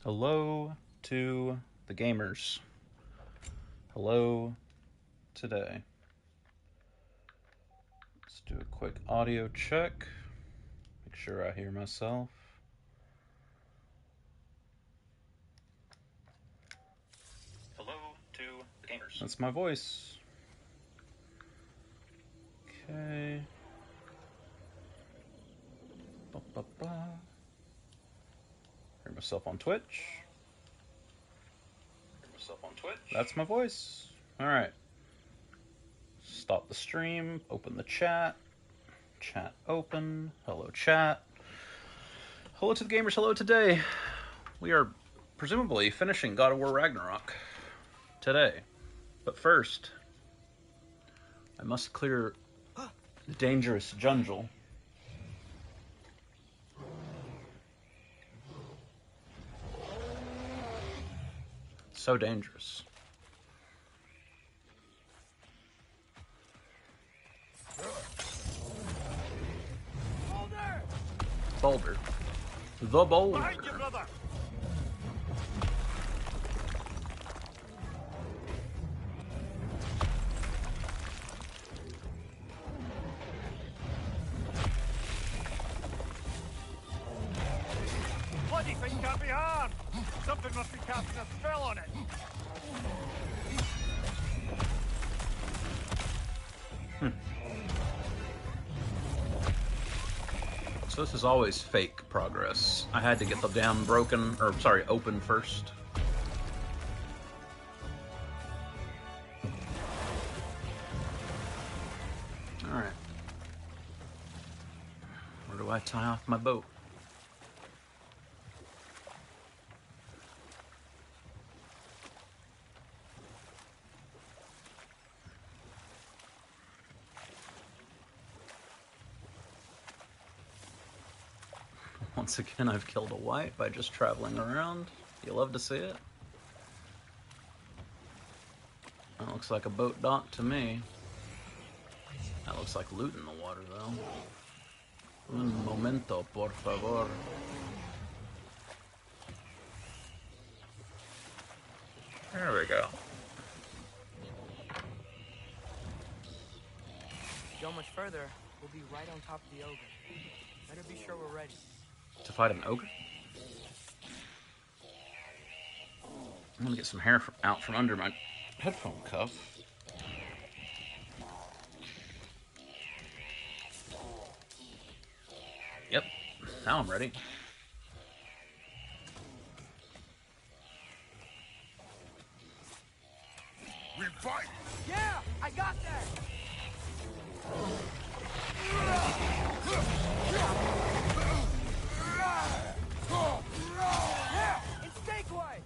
Hello to the gamers. Hello today. Let's do a quick audio check. Make sure I hear myself. Hello to the gamers. That's my voice. Okay. Hear myself on Twitch. That's my voice. Alright. Stop the stream. Open the chat. Chat open. Hello, chat. Hello to the gamers. Hello today. We are presumably finishing God of War Ragnarok today. But first, I must clear the dangerous jungle. So dangerous. Boulder. The boulder. Behind you, brother. Bloody thing can't be harmed. Something must be casting a spell on it. So this is always fake progress. I had to get the dam open first. Alright. Where do I tie off my boat? Once again, I've killed a white by just traveling around. You love to see it. That looks like a boat dock to me. That looks like loot in the water, though. Un momento, por favor. There we go. Go much further, we'll be right on top of the ogre. Better be sure we're ready. To fight an ogre? I'm gonna get some hair out from under my headphone cuff. Yep, now I'm ready. We fight. Yeah, I got that! Yeah, it's stake white!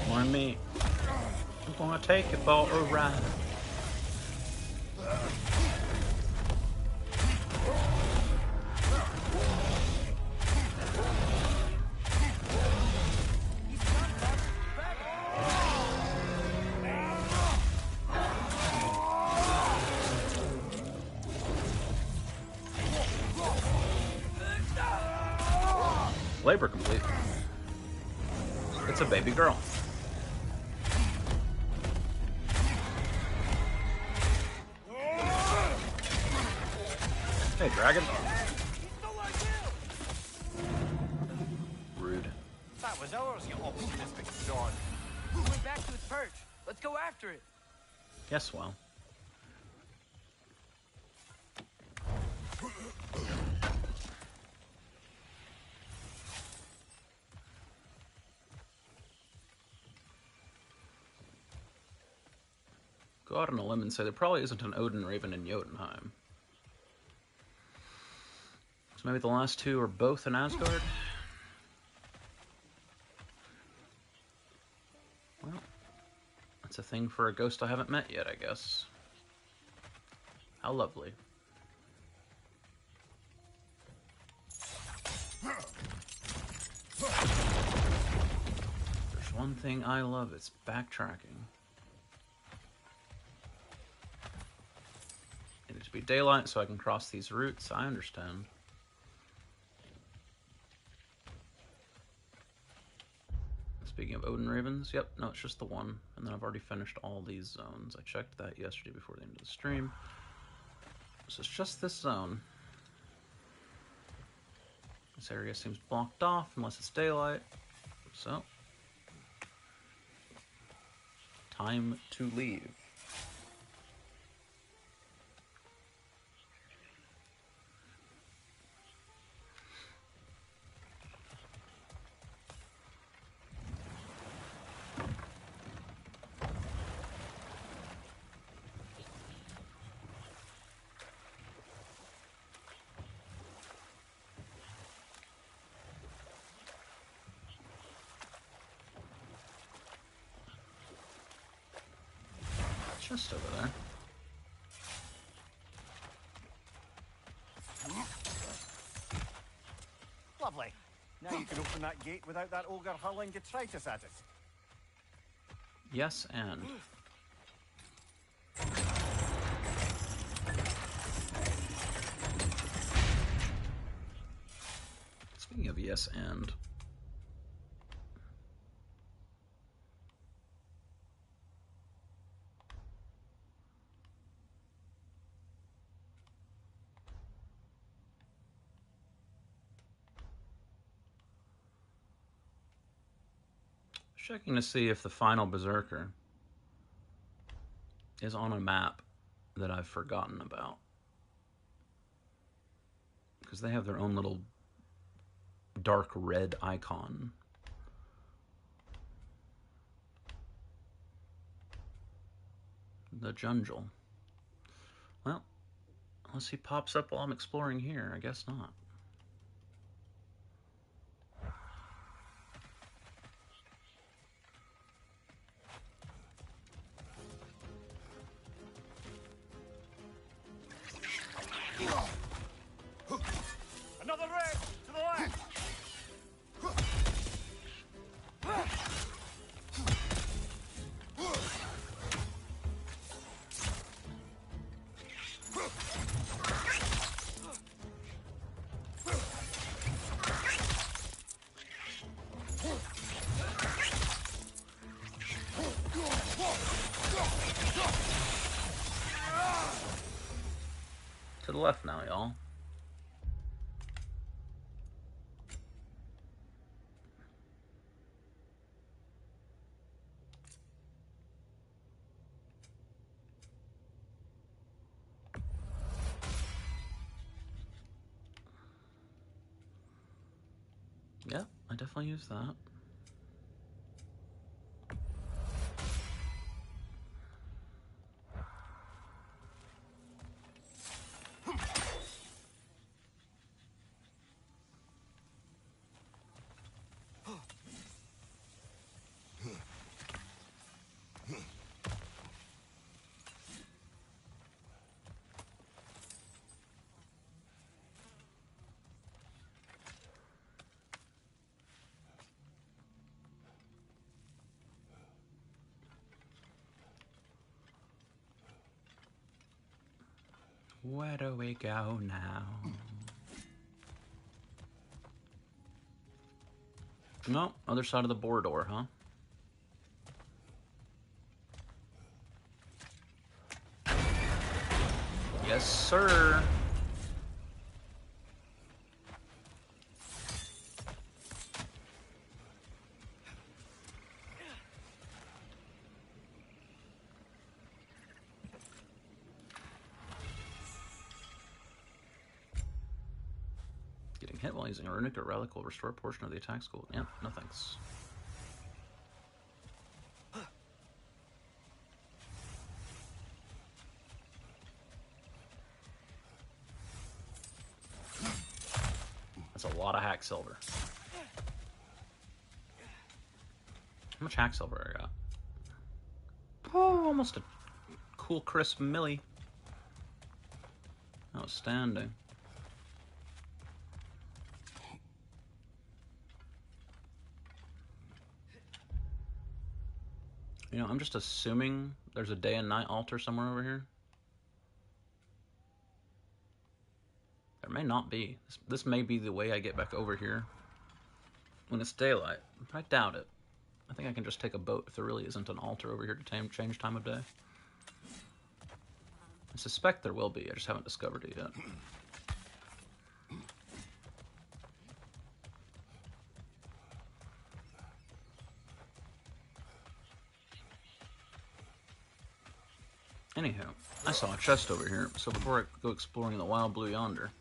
Mind me. I'm gonna take it for a ride. Labor complete. It's a baby girl. Hey, dragon. Rude. That was ours, you opportunistic John. Going back to its perch. Let's go after it. Yes, well. Go out on a limb and say there probably isn't an Odin Raven in Jotunheim. So maybe the last two are both in Asgard? a thing for a ghost I haven't met yet, I guess. How lovely. There's one thing I love, it's backtracking. It needs to be daylight so I can cross these routes, I understand. Speaking of Odin Ravens, yep, no, it's just the one. And then I've already finished all these zones. I checked that yesterday before the end of the stream. So it's just this zone. This area seems blocked off unless it's daylight. So, time to leave. Just over there. Lovely. Now you can open that gate without that ogre hurling detritus at it. Yes, and. Speaking of yes, and. Checking to see if the final Berserker is on a map that I've forgotten about. Because they have their own little dark red icon. The Jungle. Well, unless he pops up while I'm exploring here, I guess not. Another red to the left. To the left now, y'all. Yeah, I definitely use that. Where do we go now? No, other side of the boar door, huh? Yes, sir. Getting hit while using a runic or relic will restore a portion of the attack skill. Yeah, no thanks. That's a lot of hack silver. How much hack silver I got? Oh, almost a cool crisp milli. Outstanding. You know, I'm just assuming there's a day and night altar somewhere over here. There may not be. This may be the way I get back over here when it's daylight. But I doubt it. I think I can just take a boat if there really isn't an altar over here to change time of day. I suspect there will be. I just haven't discovered it yet. Anyhow, I saw a chest over here, so before I go exploring the wild blue yonder,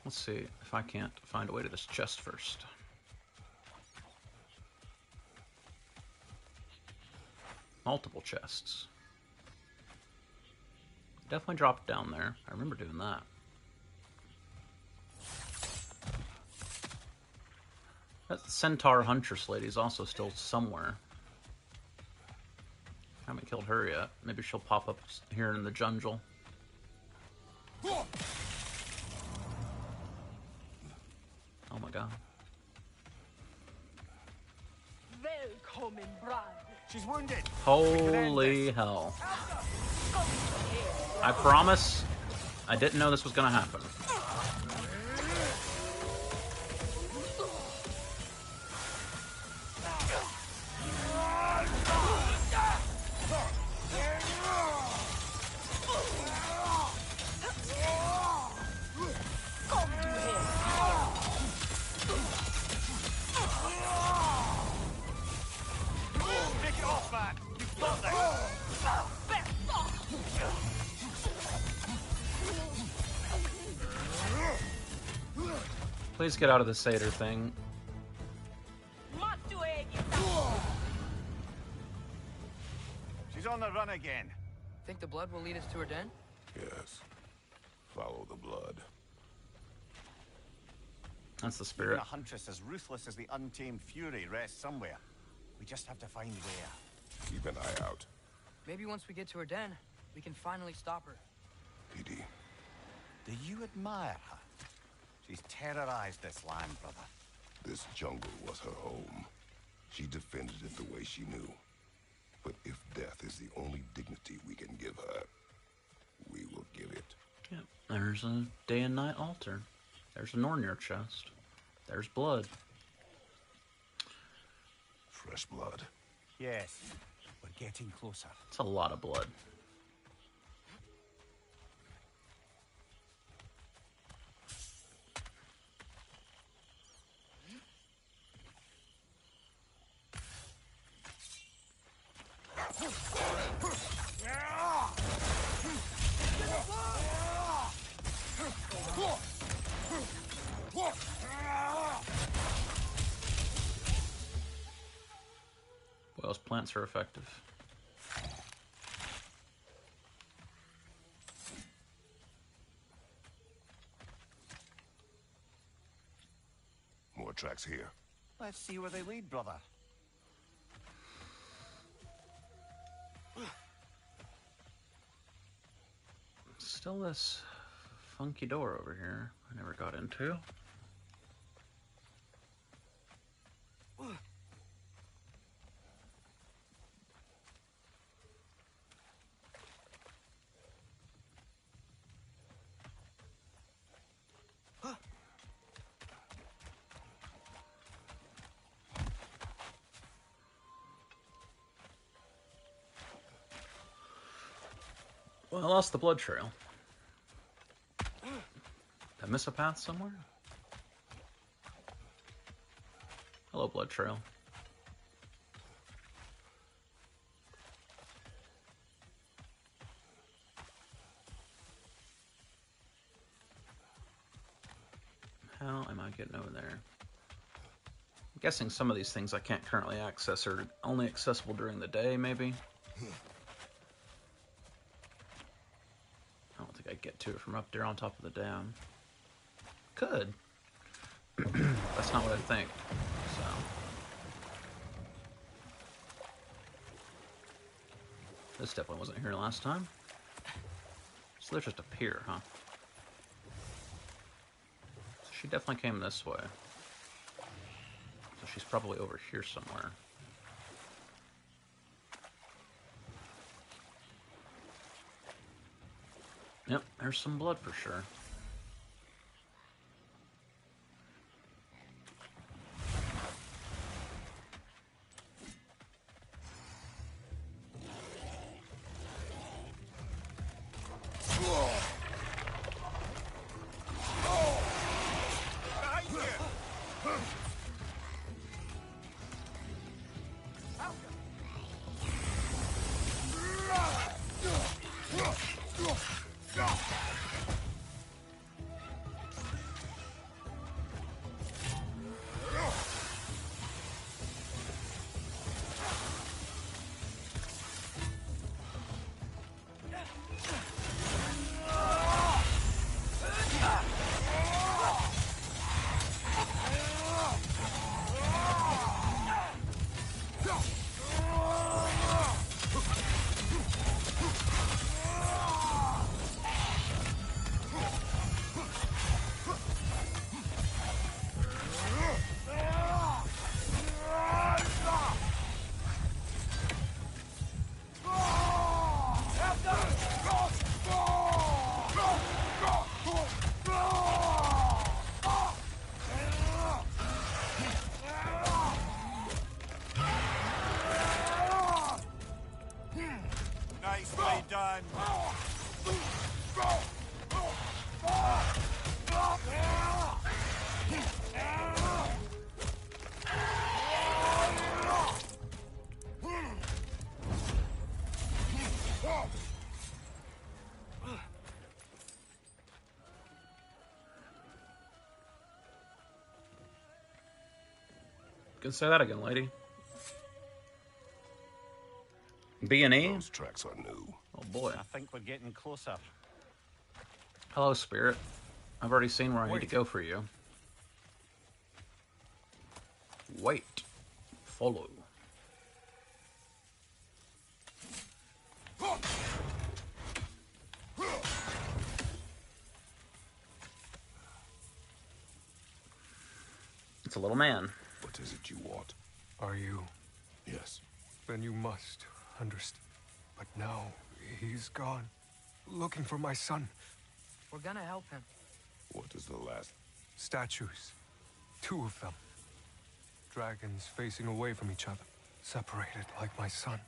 let's see if I can't find a way to this chest first. Multiple chests. Definitely dropped down there. I remember doing that. That centaur huntress lady is also still somewhere. Haven't killed her yet. Maybe she'll pop up here in the jungle. Oh my god. Welcome, bride. She's wounded. Holy hell. I promise I didn't know this was gonna happen. Take it off, man. You've got this. Please get out of the satyr thing. She's on the run again. Think the blood will lead us to her den? Yes. Follow the blood. That's the Even spirit. a huntress as ruthless as the untamed fury rests somewhere. We just have to find where. Keep an eye out. Maybe once we get to her den, we can finally stop her. PD. Do you admire her? She's terrorized this land, brother. This jungle was her home. She defended it the way she knew. But if death is the only dignity we can give her, we will give it. Yep. There's a day and night altar. There's a Nornir chest. There's blood. Fresh blood. Yes, we're getting closer. It's a lot of blood. What else? Plants are effective. More tracks here. Let's see where they lead, brother. Still this funky door over here I never got into. Well, I lost the blood trail. Did I miss a path somewhere? Hello, blood trail. How am I getting over there? I'm guessing some of these things I can't currently access are only accessible during the day, maybe? I don't think I get to it from up there on top of the dam. Could. That's not what I think. So. This definitely wasn't here last time. So there's just a pier, huh? So she definitely came this way. So she's probably over here somewhere. Yep, there's some blood for sure. Nicely done. Can say that again, lady. B&E? Those tracks are new. Oh boy. I think we're getting closer. Hello, Spirit. I've already seen where I need to go for you. Wait. Follow. It's a little man. What is it you want? Are you? Yes. Then you must understand. But now, he's gone. Looking for my son. We're gonna help him. What is the last? Statues. 2 of them. Dragons facing away from each other. Separated like my son.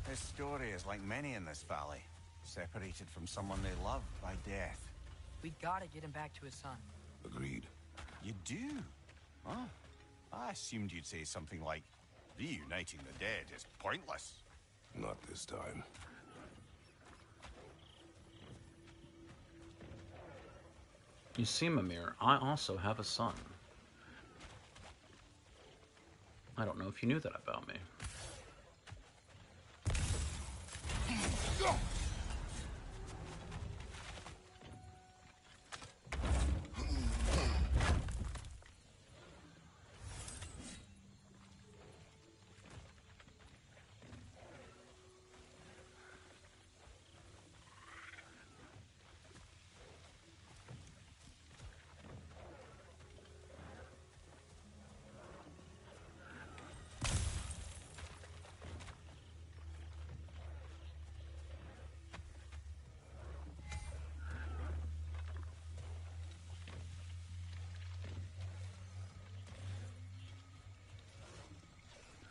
His story is like many in this valley. Separated from someone they love by death. We gotta get him back to his son. Agreed. You do? Oh, I assumed you'd say something like, reuniting the dead is pointless. Not this time. You see, Mimir, I also have a son. I don't know if you knew that about me.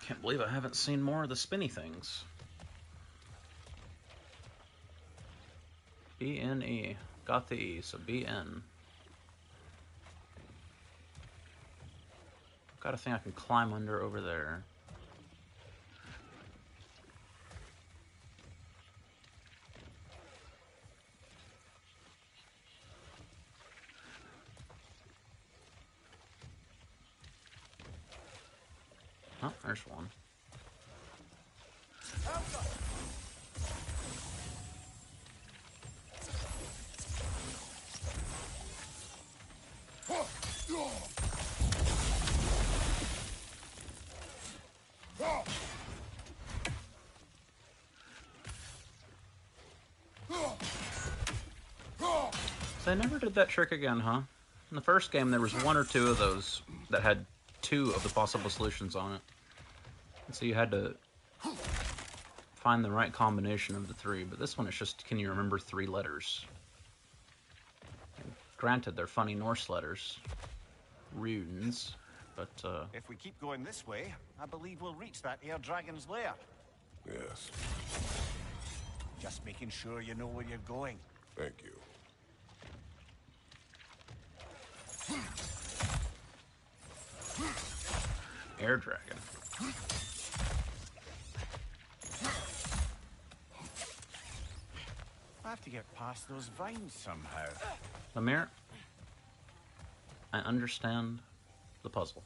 Can't believe I haven't seen more of the spinny things. B-N-E. Got the E, so B-N. Got a thing I can climb under over there. Oh, there's one. So I never did that trick again, huh? In the first game, there was one or two of those that had two of the possible solutions on it. And so you had to find the right combination of the three. But this one, it's just, can you remember 3 letters? And granted, they're funny Norse letters. Runes. But, If we keep going this way, I believe we'll reach that air dragon's lair. Yes, Just making sure you know where you're going. thank you. air dragon. I have to get past those vines somehow. Amir, I understand the puzzle.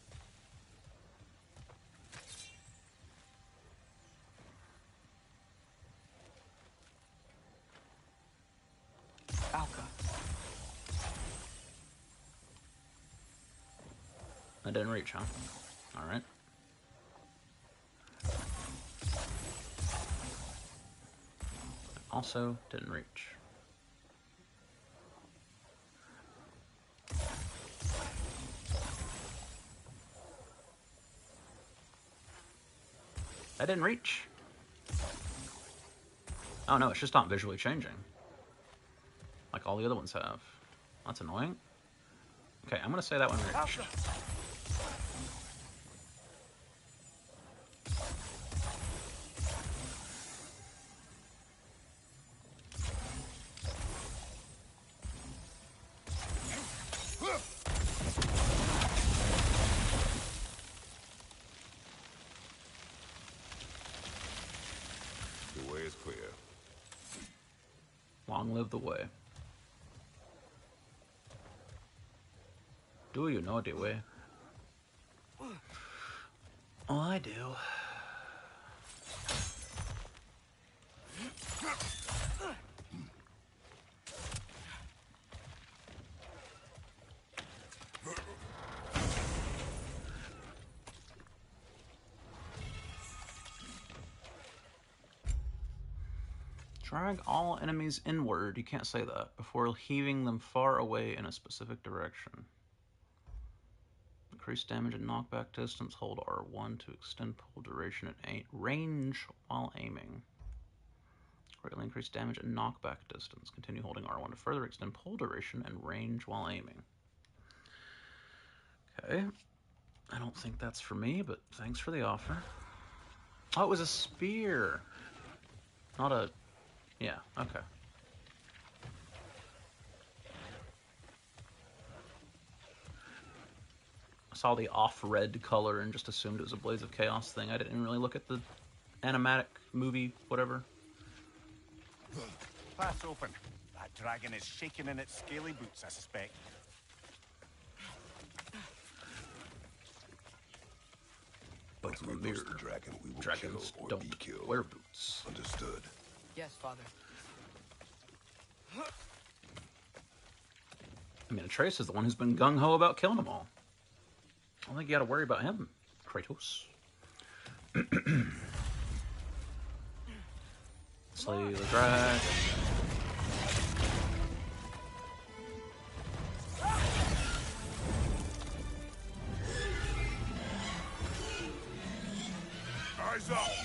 Alka. I didn't reach, huh? Alright. Also didn't reach. I didn't reach. Oh no, it's just not visually changing. Like all the other ones have. That's annoying. Okay, I'm gonna say that one reached. The way is clear. Long live the way. Do you know the way? Oh, I do. Drag all enemies inward, you can't say that, before heaving them far away in a specific direction. Increase damage and knockback distance, hold R1 to extend pull duration at range while aiming. Greatly increase damage and knockback distance. Continue holding R1 to further extend pull duration and range while aiming. Okay. I don't think that's for me, but thanks for the offer. Oh, it was a spear. Not a... Yeah, okay. I saw the off-red color and just assumed it was a Blades of Chaos thing. I didn't really look at the animatic movie, whatever. Path open. That dragon is shaking in its scaly boots, I suspect. But Once we Mimir, approach the dragon, we will dragons kill or don't be killed. wear boots. Understood. Yes, Father. I mean, Atreus is the one who's been gung-ho about killing them all. I don't think you gotta worry about him, Kratos. Slay the dragon. Eyes up!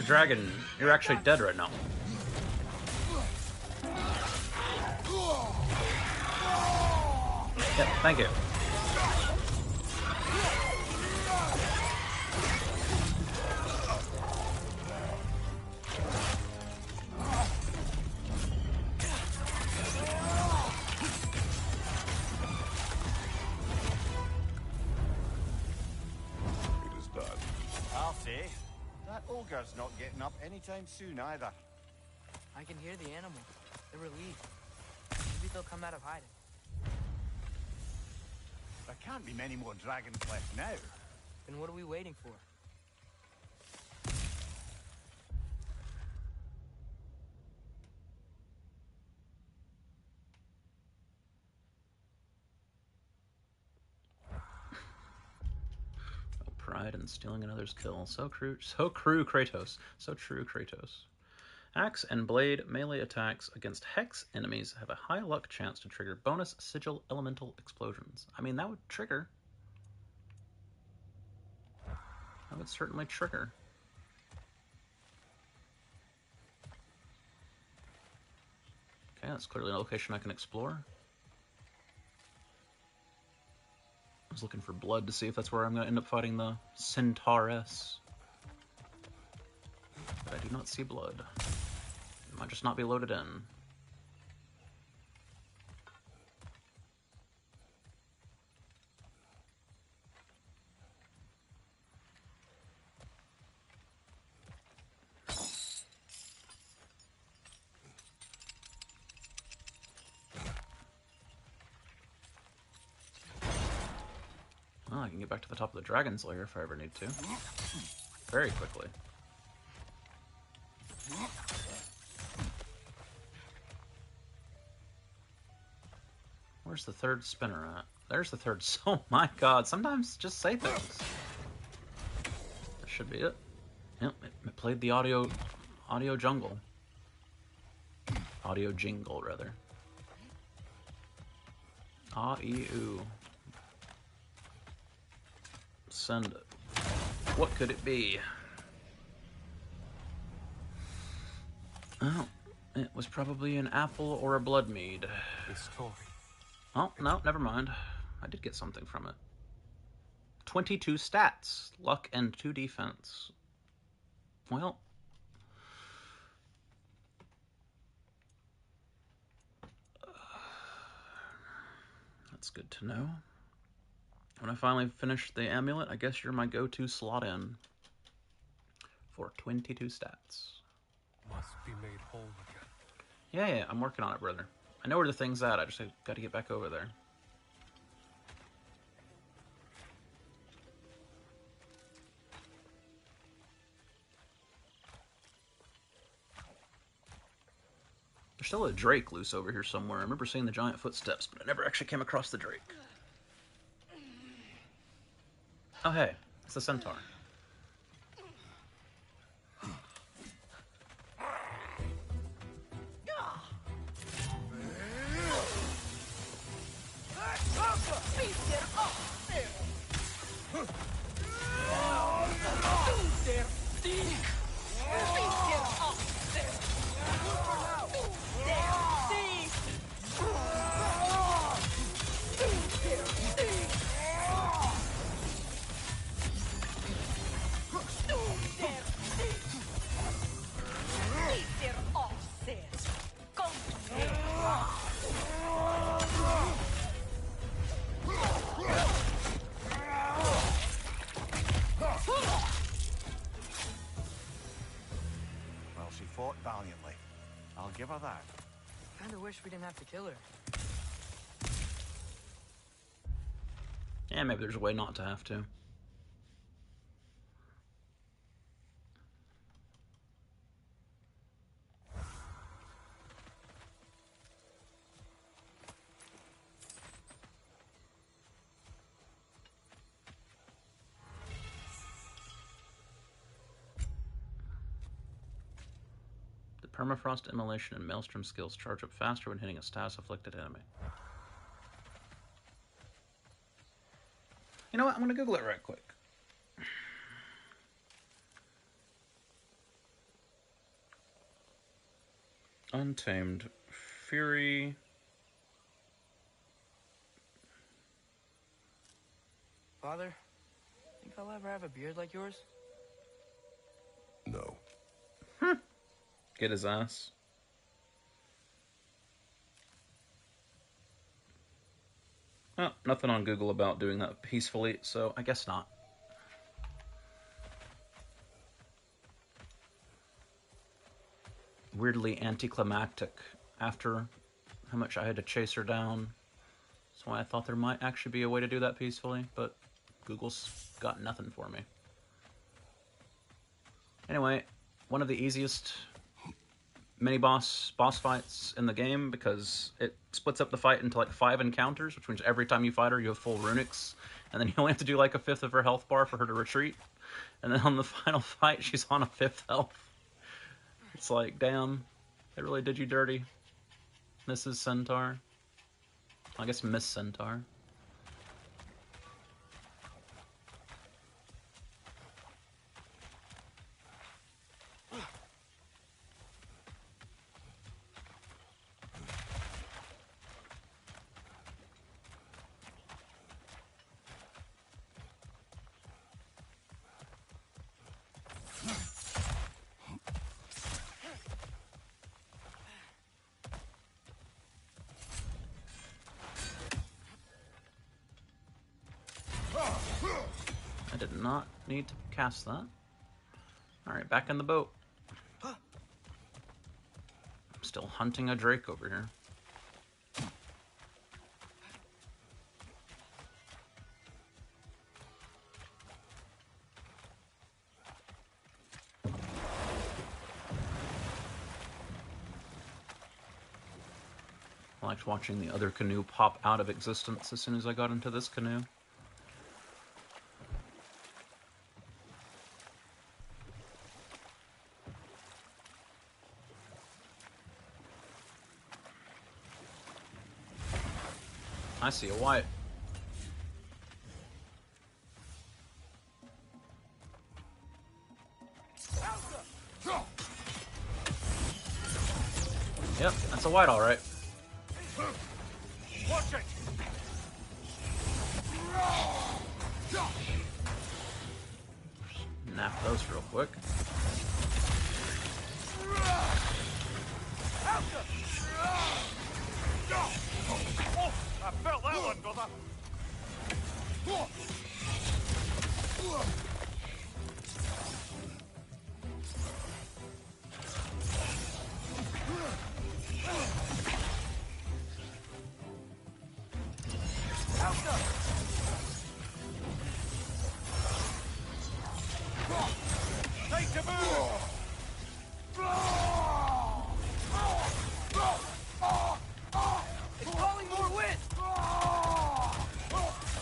Mr. Dragon, you're actually dead right now. Yep, thank you. It is done. I'll say, that ogre's not getting up anytime soon either. I can hear the animal. They're relieved. Maybe they'll come out of hiding. There can't be many more dragons left now. Then what are we waiting for? Pride in stealing another's kill. So true, Kratos. So true, Kratos. Axe and blade melee attacks against hex enemies have a high luck chance to trigger bonus sigil elemental explosions. I mean, that would trigger. That would certainly trigger. Okay, that's clearly a location I can explore. I was looking for blood to see if that's where I'm going to end up fighting the Centaurus. But I do not see blood. It might just not be loaded in. Well, I can get back to the top of the dragon's lair if I ever need to. Very quickly. Where's the third spinner at? There's the third. Oh my god, sometimes just say things. That should be it. Yep, it played the audio jungle. Audio jingle, rather. Ah-ee-oo. Send it. What could it be? Oh, it was probably an apple or a blood mead. This toy. Oh, no, never mind. I did get something from it. 22 stats, luck, and 2 defense. Well, that's good to know. When I finally finish the amulet, I guess you're my go-to slot in for 22 stats. Must be made whole again. Yeah, I'm working on it, brother. I know where the thing's at, I just got to get back over there. There's still a drake loose over here somewhere. I remember seeing the giant footsteps, but I never actually came across the drake. Oh, hey, it's the centaur. Well, she fought valiantly. I'll give her that. Kinda wish we didn't have to kill her. Yeah, maybe there's a way not to have to. Permafrost, Immolation, and Maelstrom skills charge up faster when hitting a status-afflicted enemy. You know what? I'm going to Google it right quick. Untamed Fury. Father, think I'll ever have a beard like yours? No. Get his ass. Oh, nothing on Google about doing that peacefully, so I guess not. Weirdly anticlimactic after how much I had to chase her down. That's why I thought there might actually be a way to do that peacefully, but Google's got nothing for me. Anyway, one of the easiest mini-boss fights in the game, because it splits up the fight into like 5 encounters, which means every time you fight her you have full runics, and then you only have to do like a 1/5 of her health bar for her to retreat, and then on the final fight she's on a 5th health. It's like, damn, they really did you dirty, Mrs. Centaur. I guess Miss Centaur. I did not need to cast that. Alright, back in the boat. I'm still hunting a drake over here. I liked watching the other canoe pop out of existence as soon as I got into this canoe. I see a white. Yep, that's a white, all right. Watch it! Nap those real quick. Oh, I felt that one, brother. Take the move! It's calling more wind!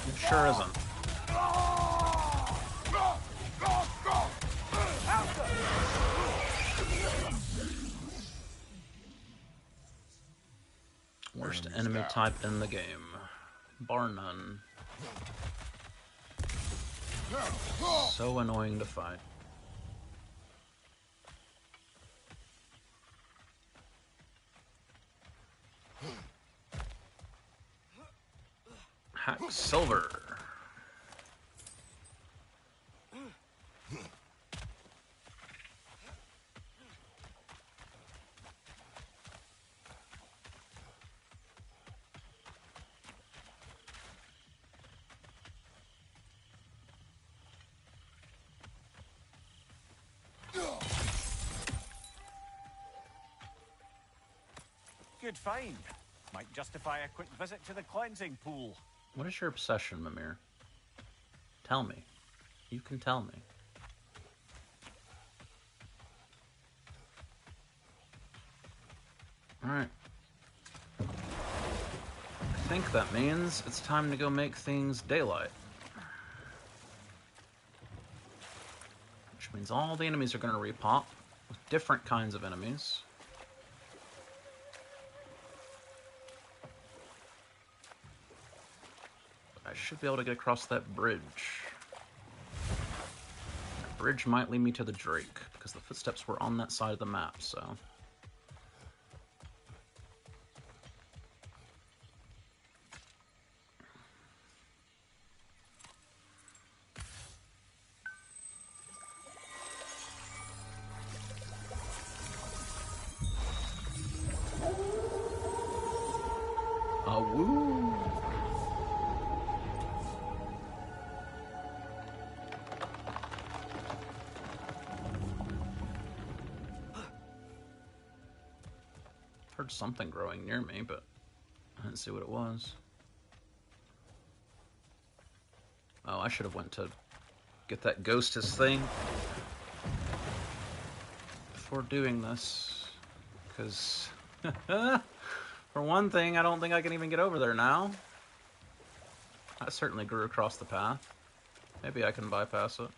It sure isn't. Worst enemy type in the game. Bar none. So annoying to fight. Hack silver. Good find. Might justify a quick visit to the cleansing pool. What is your obsession, Mimir? Tell me. You can tell me. Alright. I think that means it's time to go make things daylight. Which means all the enemies are going to repop with different kinds of enemies. I should be able to get across that bridge. That bridge might lead me to the Drake, because the footsteps were on that side of the map, so... Woo! Heard something growing near me, but I didn't see what it was. Oh, I should have went to get that ghostess thing before doing this, because for one thing, I don't think I can even get over there now. I certainly grew across the path. Maybe I can bypass it.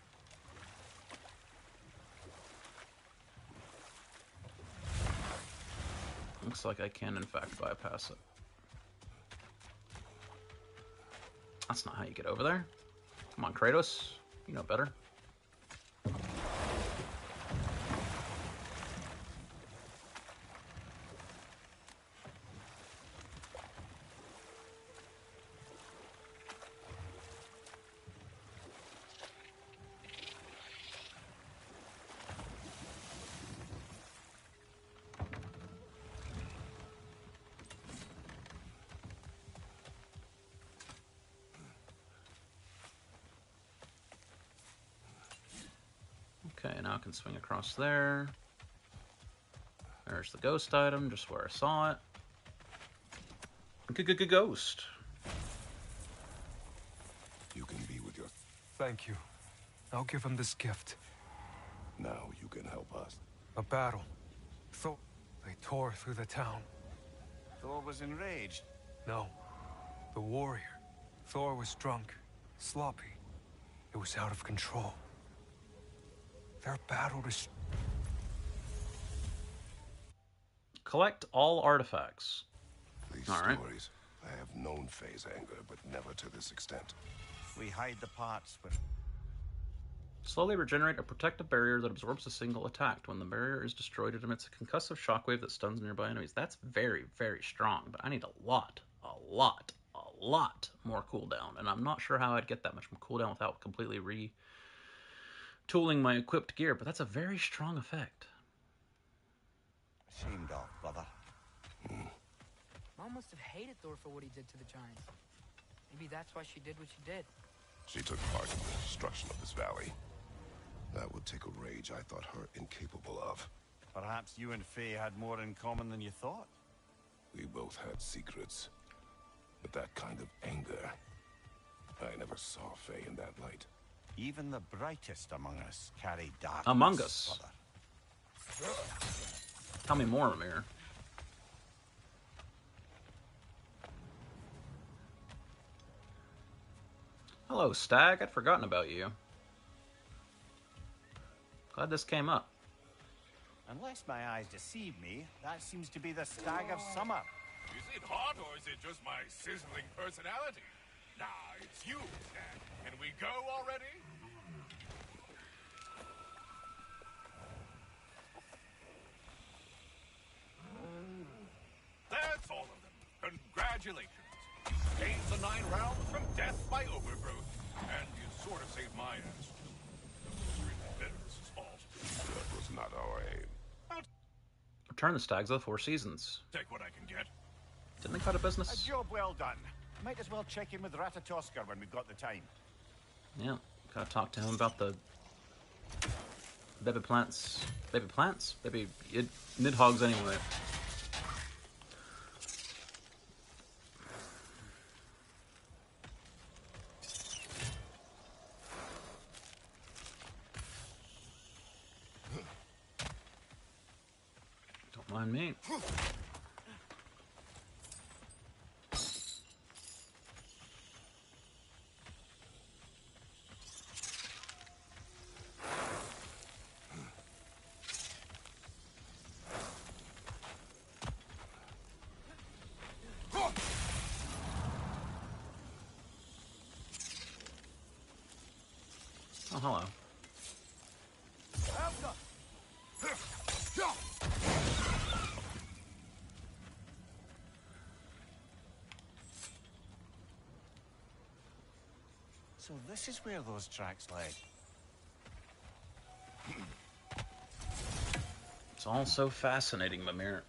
Looks like I can, in fact, bypass it. That's not how you get over there. Come on, Kratos. You know better. Okay, now I can swing across there. There's the ghost item, just where I saw it. Ghost. You can be with your... Thank you. I'll give him this gift. Now you can help us. A battle. Thor... They tore through the town. Thor was enraged. No. The warrior. Thor was drunk. Sloppy. It was out of control. Their battle is... Collect all artifacts. These All right. stories, I have known Faye's anger, but never to this extent. We hide the parts where... Slowly regenerate a protective barrier that absorbs a single attack. When the barrier is destroyed, it emits a concussive shockwave that stuns nearby enemies. That's very, very strong, but I need a lot more cooldown, and I'm not sure how I'd get that much more cooldown without completely retooling my equipped gear, but that's a very strong effect. Shamed of, brother. Mom must have hated Thor for what he did to the giants. Maybe that's why she did what she did. She took part in the destruction of this valley. That would take a rage I thought her incapable of. Perhaps you and Faye had more in common than you thought. We both had secrets. But that kind of anger... I never saw Faye in that light. Even the brightest among us carry darkness, Among us. brother. Tell me more, Amir. Hello, Stag. I'd forgotten about you. Glad this came up. Unless my eyes deceive me, that seems to be the stag of summer. Is it hot, or is it just my sizzling personality? Nah, it's you, Stag. Can we go already? That's all of them. Congratulations. Gains the 9 rounds from death by overgrowth, and you sort of saved my ass. It was really Bitterness's fault. That was not our aim. Return the Stags of the Four Seasons. Take what I can get. Didn't they cut a A business? job well done. Might as well check in with Ratatoskr when we've got the time. Yeah. Gotta talk to him about the baby plants. Baby plants? Baby nidhogs anyway. Don't mind me. Oh, hello. So this is where those tracks led. It's all so fascinating, Mimir.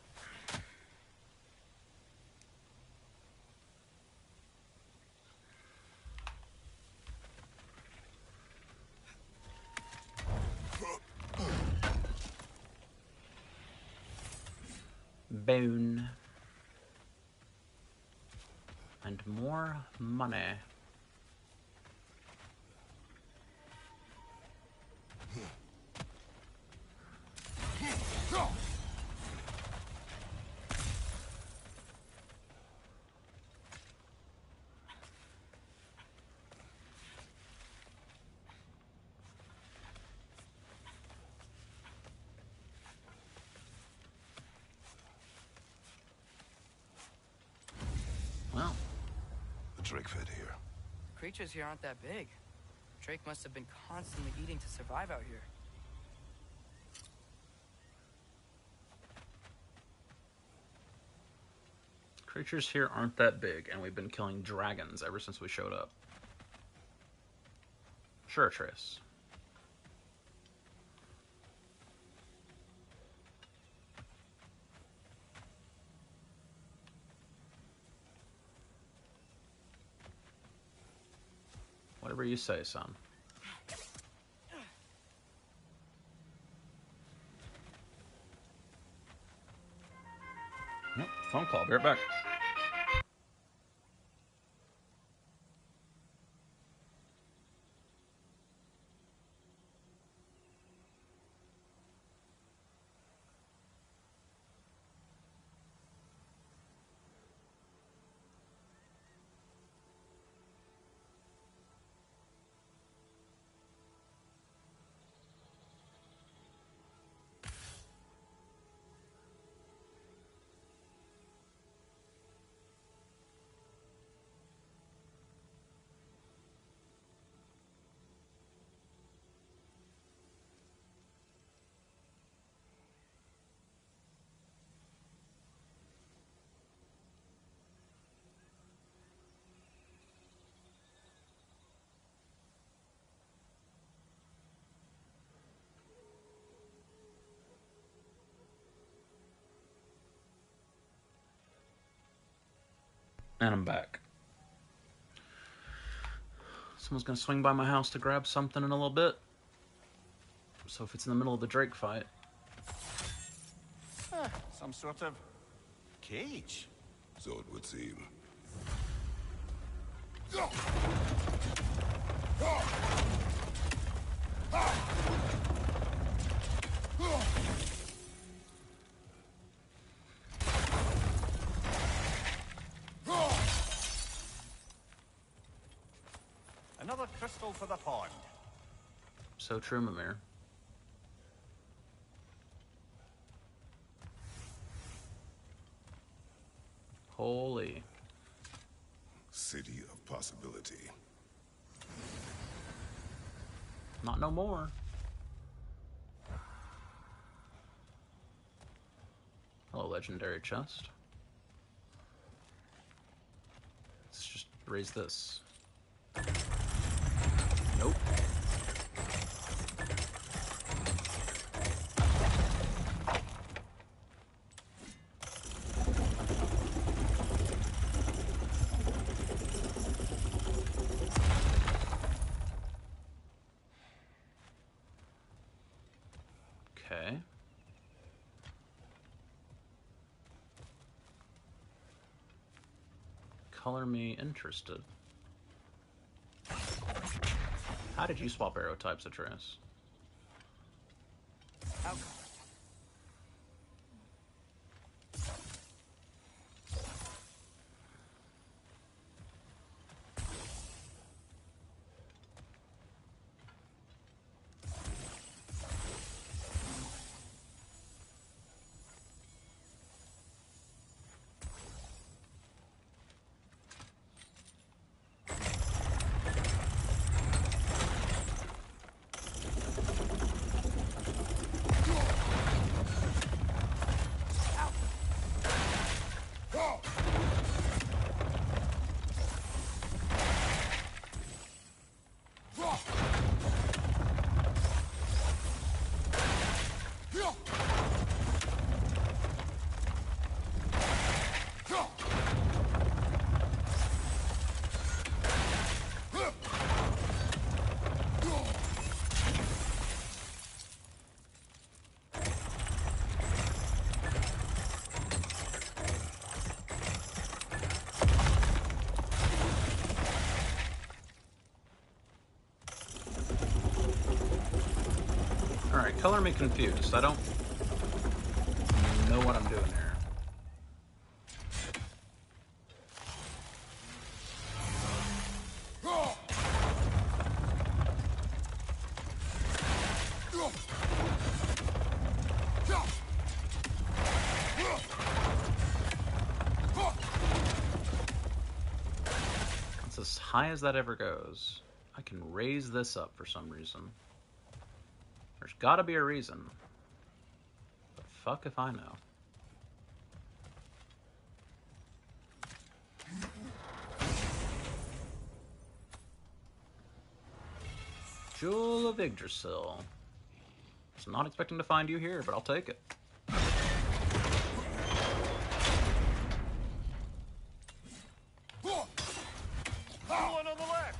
Bone. And more money. Well, The Drake fed here. Creatures here aren't that big. Drake must have been constantly eating to survive out here. creatures here aren't that big, and we've been killing dragons ever since we showed up. Sure, Trace. Whatever you say, son. Yep, phone call. Be right back. And I'm back. Someone's gonna swing by my house to grab something in a little bit. So if it's in the middle of the Drake fight... Some sort of cage. So it would seem. Another crystal for the pond. So true, Mimir. Holy. City of possibility. Not no more. Hello, legendary chest. Let's just raise this. Nope. Okay. Color me interested. How did you swap arrow types, Atreus? Alchemy. Alright, color me confused. I don't know what I'm doing here. That's as high as that ever goes. I can raise this up for some reason. There's gotta be a reason. But fuck if I know. Jewel of Yggdrasil. Was not expecting to find you here, but I'll take it. One on the left.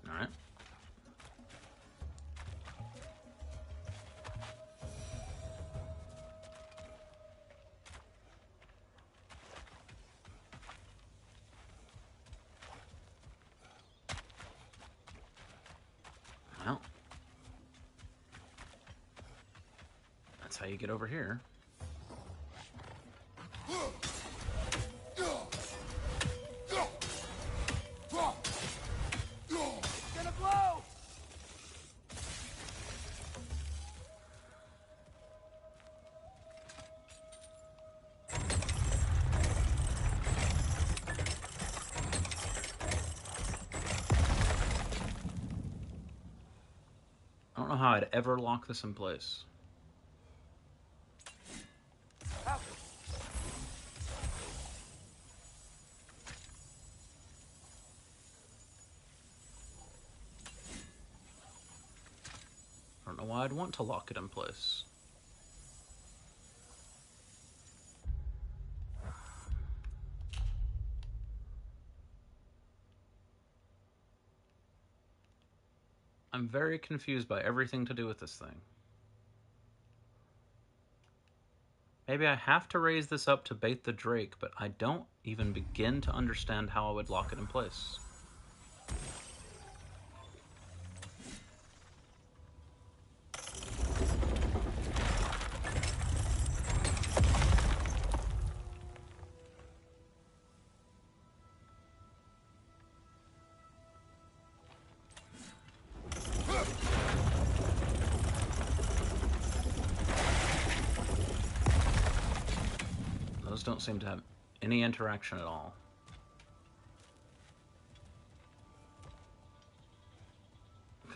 Alright. Well, that's how you get over here. Gonna blow! I don't know how I'd ever lock this in place. I don't know why I'd want to lock it in place. I'm very confused by everything to do with this thing. Maybe I have to raise this up to bait the Drake, but I don't even begin to understand how I would lock it in place. Those don't seem to have any interaction at all.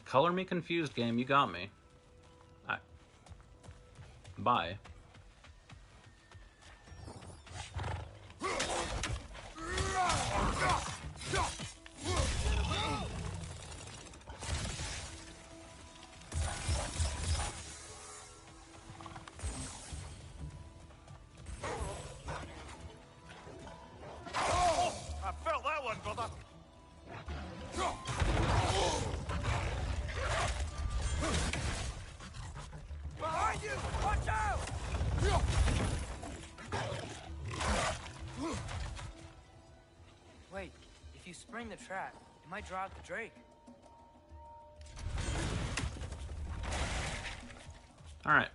Color me confused, game. You got me. Bye. I felt that one, brother. Behind you! Watch out! Wait, if you spring the trap, it might draw out the Drake. Alright.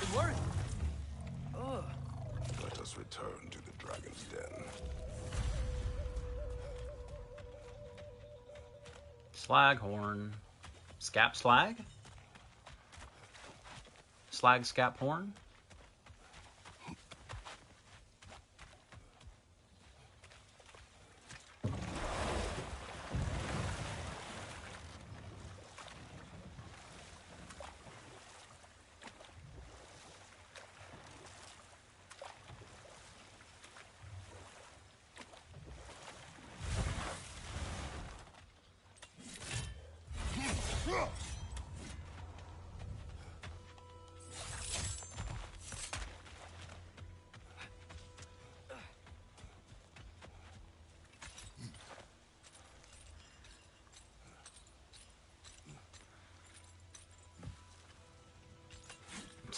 It worked! Ugh. Let us return to the dragon's den. Slaghorn. Scap slag? Slag scap horn?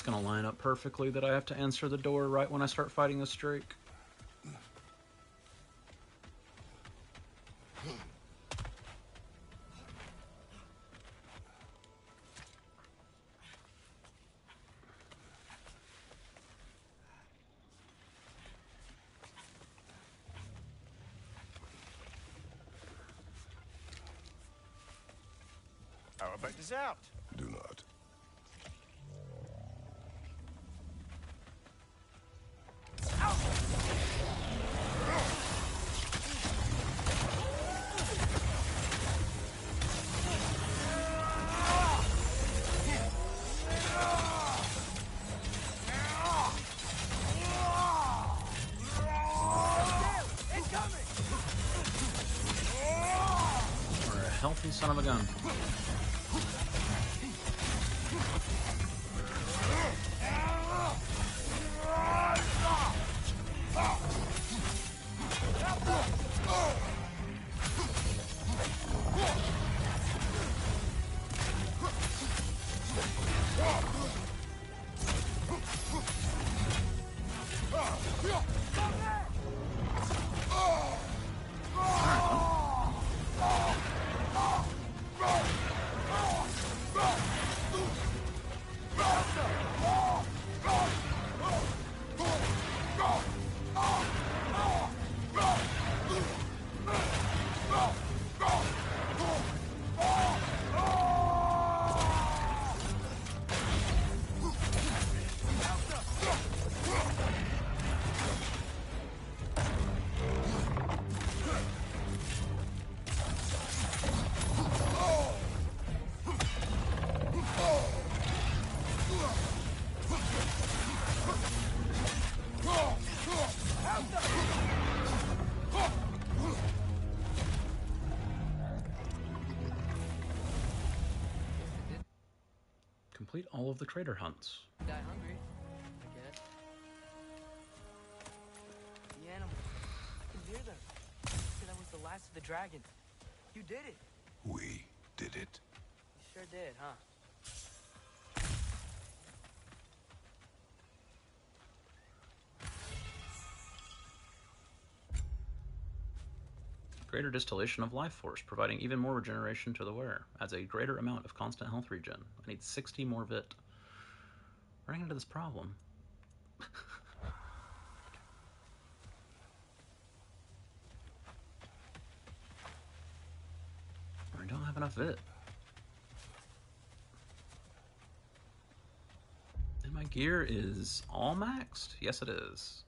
It's gonna line up perfectly that I have to answer the door right when I start fighting this Drake. How about this out? Do not. Or a healthy son of a gun. Complete all of the crater hunts. Die hungry, I guess. The animals. I can hear them. Say that was the last of the dragons. You did it. We did it. You sure did, huh? Greater distillation of life force, providing even more regeneration to the wearer. Adds a greater amount of constant health regen. I need 60 more vit. Running into this problem. I don't have enough vit. And my gear is all maxed? Yes, it is.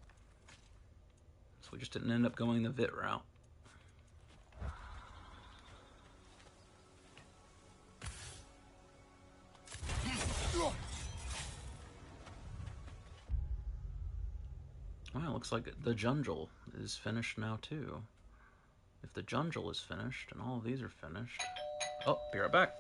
So we just didn't end up going the vit route. Well, it looks like the Jungle is finished now, too. If the Jungle is finished, and all of these are finished... Oh, be right back.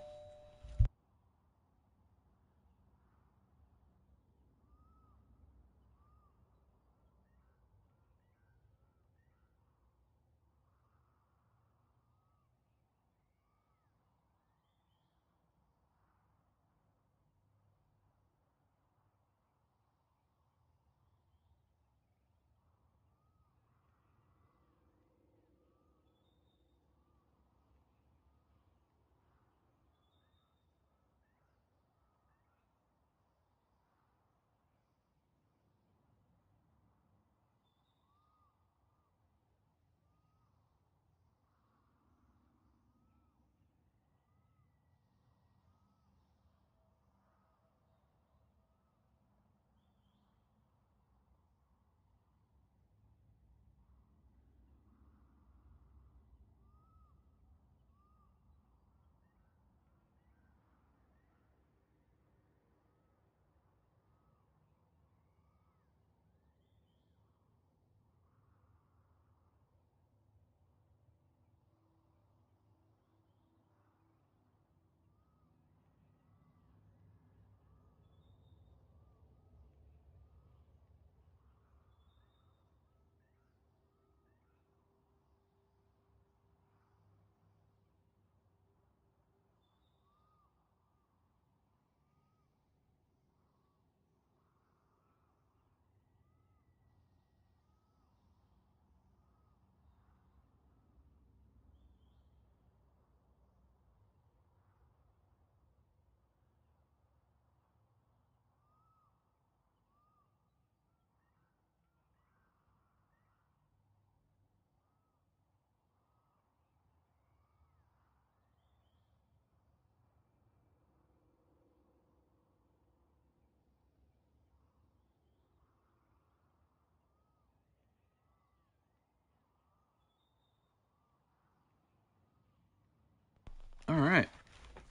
Alright.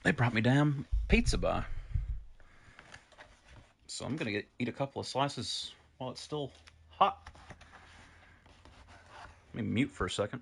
They brought me damn pizza by. So I'm gonna eat a couple of slices while it's still hot. Let me mute for a second.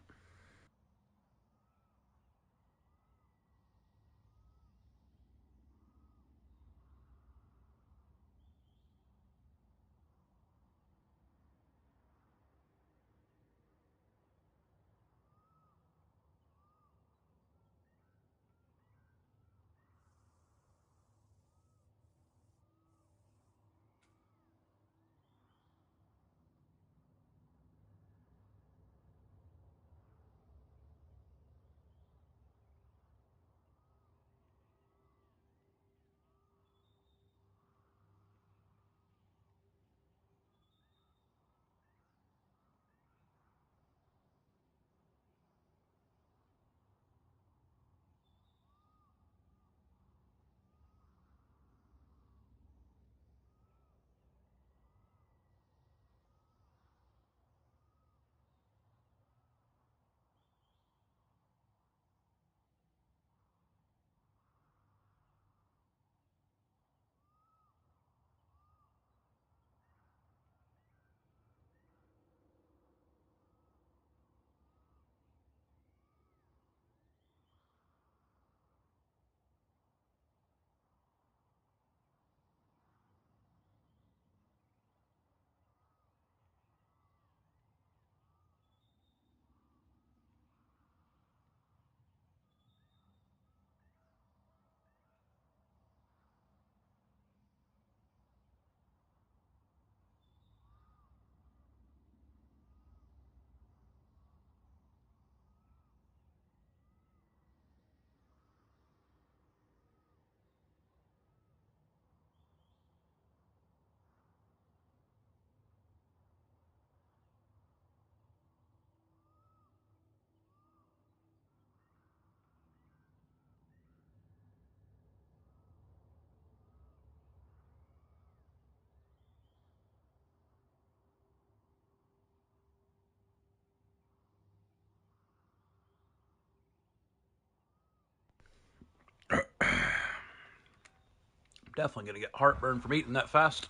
Definitely gonna get heartburn from eating that fast.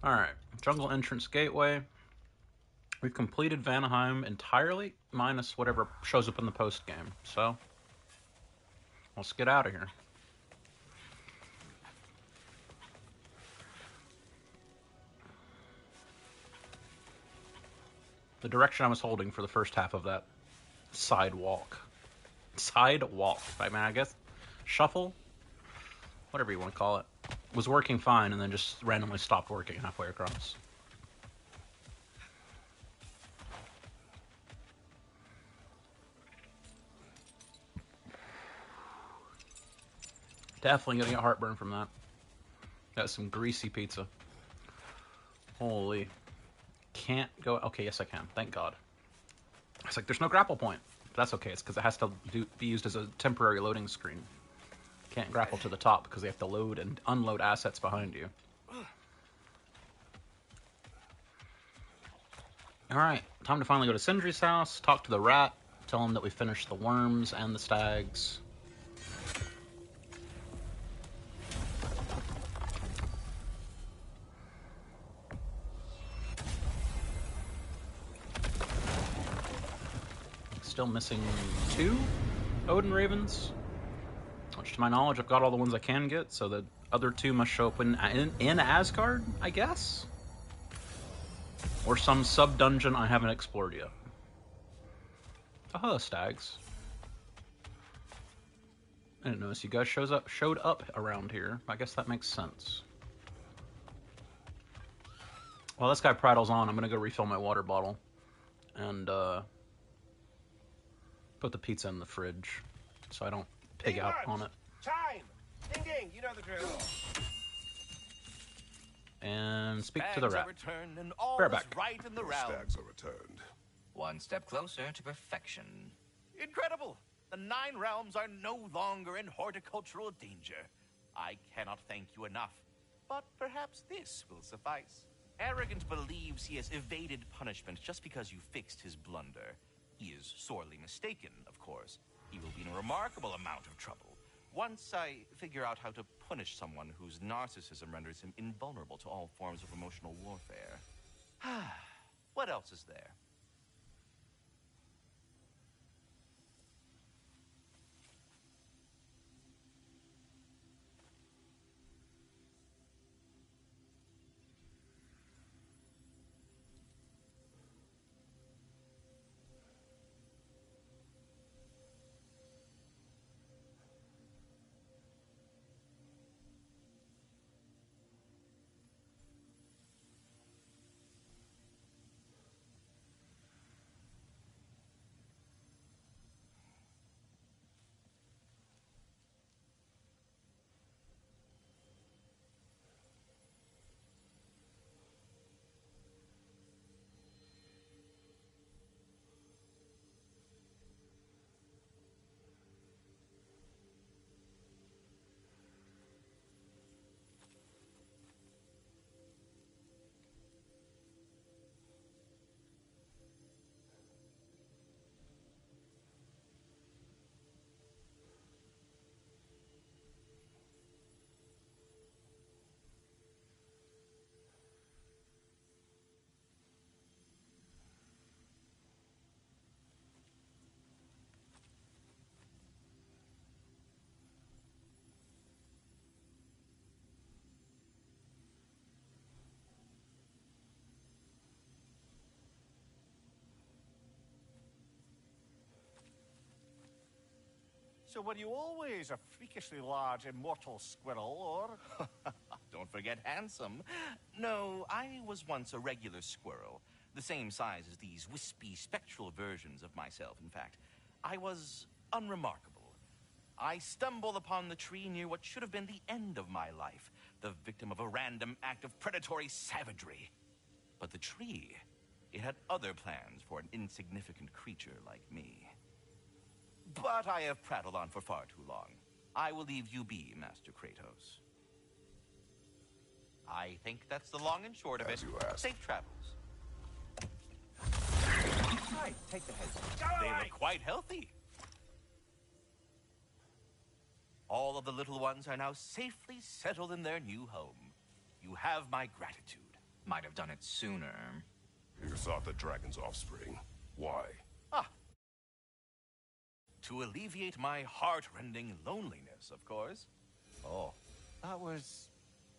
Alright, Jungle Entrance Gateway. We've completed Vanaheim entirely, minus whatever shows up in the post game. So, let's get out of here. The direction I was holding for the first half of that sidewalk. Sidewalk. I mean, I guess shuffle? Whatever you want to call it. Was working fine and then just randomly stopped working halfway across. Definitely gonna get heartburn from that. That's some greasy pizza. Holy. Can't go... Okay, yes I can. Thank God. It's like, there's no grapple point. But that's okay. It's because it has to be used as a temporary loading screen. Can't grapple to the top because they have to load and unload assets behind you. Alright, time to finally go to Sindri's house, talk to the rat, tell him that we finished the worms and the stags. Still missing 2 Odin Ravens, which to my knowledge I've got all the ones I can get, so the other 2 must show up in Asgard, I guess? Or some sub-dungeon I haven't explored yet. Oh, stags. I didn't notice you guys showed up around here. I guess that makes sense. While this guy prattles on, I'm gonna go refill my water bottle. And, put the pizza in the fridge so I don't pig out on it. Time! Ding ding, you know the drill. And speak to the rat. Returned and all Bear is back. right in the The realm. stags are returned. One step closer to perfection. Incredible! The 9 realms are no longer in horticultural danger. I cannot thank you enough, but perhaps this will suffice. Arrogant believes he has evaded punishment just because you fixed his blunder. He is sorely mistaken, of course. he will be in a remarkable amount of trouble once I figure out how to punish someone whose narcissism renders him invulnerable to all forms of emotional warfare. What else is there? So were you always a freakishly large immortal squirrel, or... Don't forget handsome. No, I was once a regular squirrel, the same size as these wispy, spectral versions of myself, in fact. I was unremarkable. I stumbled upon the tree near what should have been the end of my life, the victim of a random act of predatory savagery. But the tree, it had other plans for an insignificant creature like me. But I have prattled on for far too long. I will leave you be, Master Kratos. I think that's the long and short of As it. you ask. Safe travels. Right, take the head. They look quite healthy. All of the little ones are now safely settled in their new home. You have my gratitude. Might have done it sooner. You sought the dragon's offspring. Why? To alleviate my heart-rending loneliness, of course. Oh, that was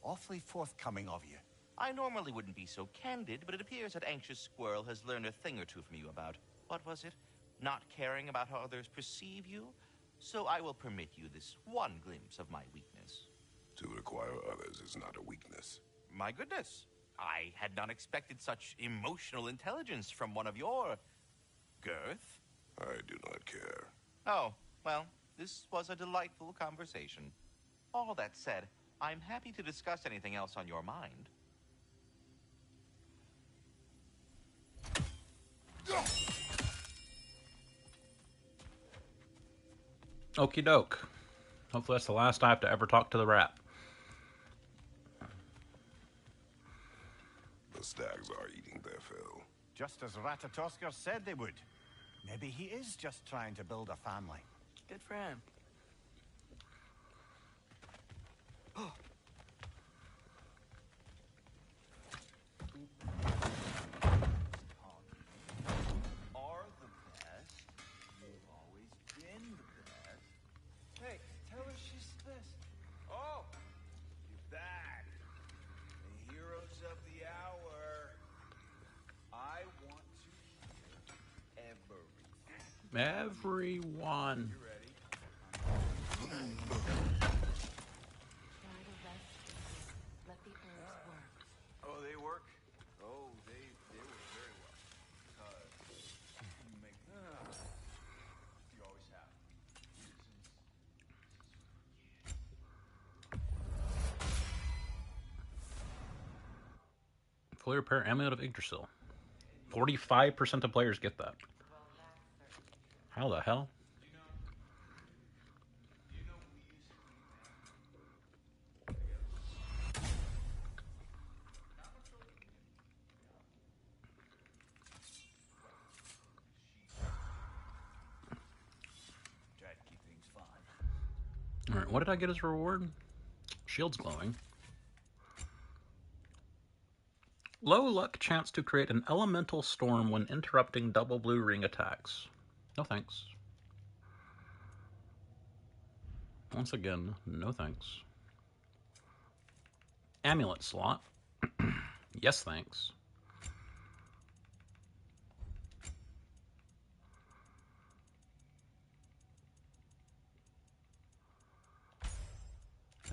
awfully forthcoming of you. I normally wouldn't be so candid, but it appears that Anxious Squirrel has learned a thing or two from you about, what was it? Not caring about how others perceive you? So I will permit you this one glimpse of my weakness. To require others is not a weakness. My goodness, I had not expected such emotional intelligence from one of your... girth? I do not care. Oh, well, this was a delightful conversation. All that said, I'm happy to discuss anything else on your mind. Okie doke. Hopefully that's the last I have to ever talk to the rat. The stags are eating their fill. Just as Ratatoskr said they would. Maybe he is just trying to build a family. Good for him. Are the best. You've always been the best. Hey, tell her she's the best. Oh, you're back. The heroes of the hour. I want to hear everything. Everyone. You ready? Try to rest easy. Let the herbs work. Oh, they work? Oh, they work very well. You make you always have. Fully repair amulet of Yggdrasil. 45% of players get that. How the hell? Jay, Alright, what did I get as a reward? Shield's glowing. Low luck chance to create an elemental storm when interrupting double blue ring attacks. No thanks. Once again, no thanks. Amulet slot. Yes, thanks.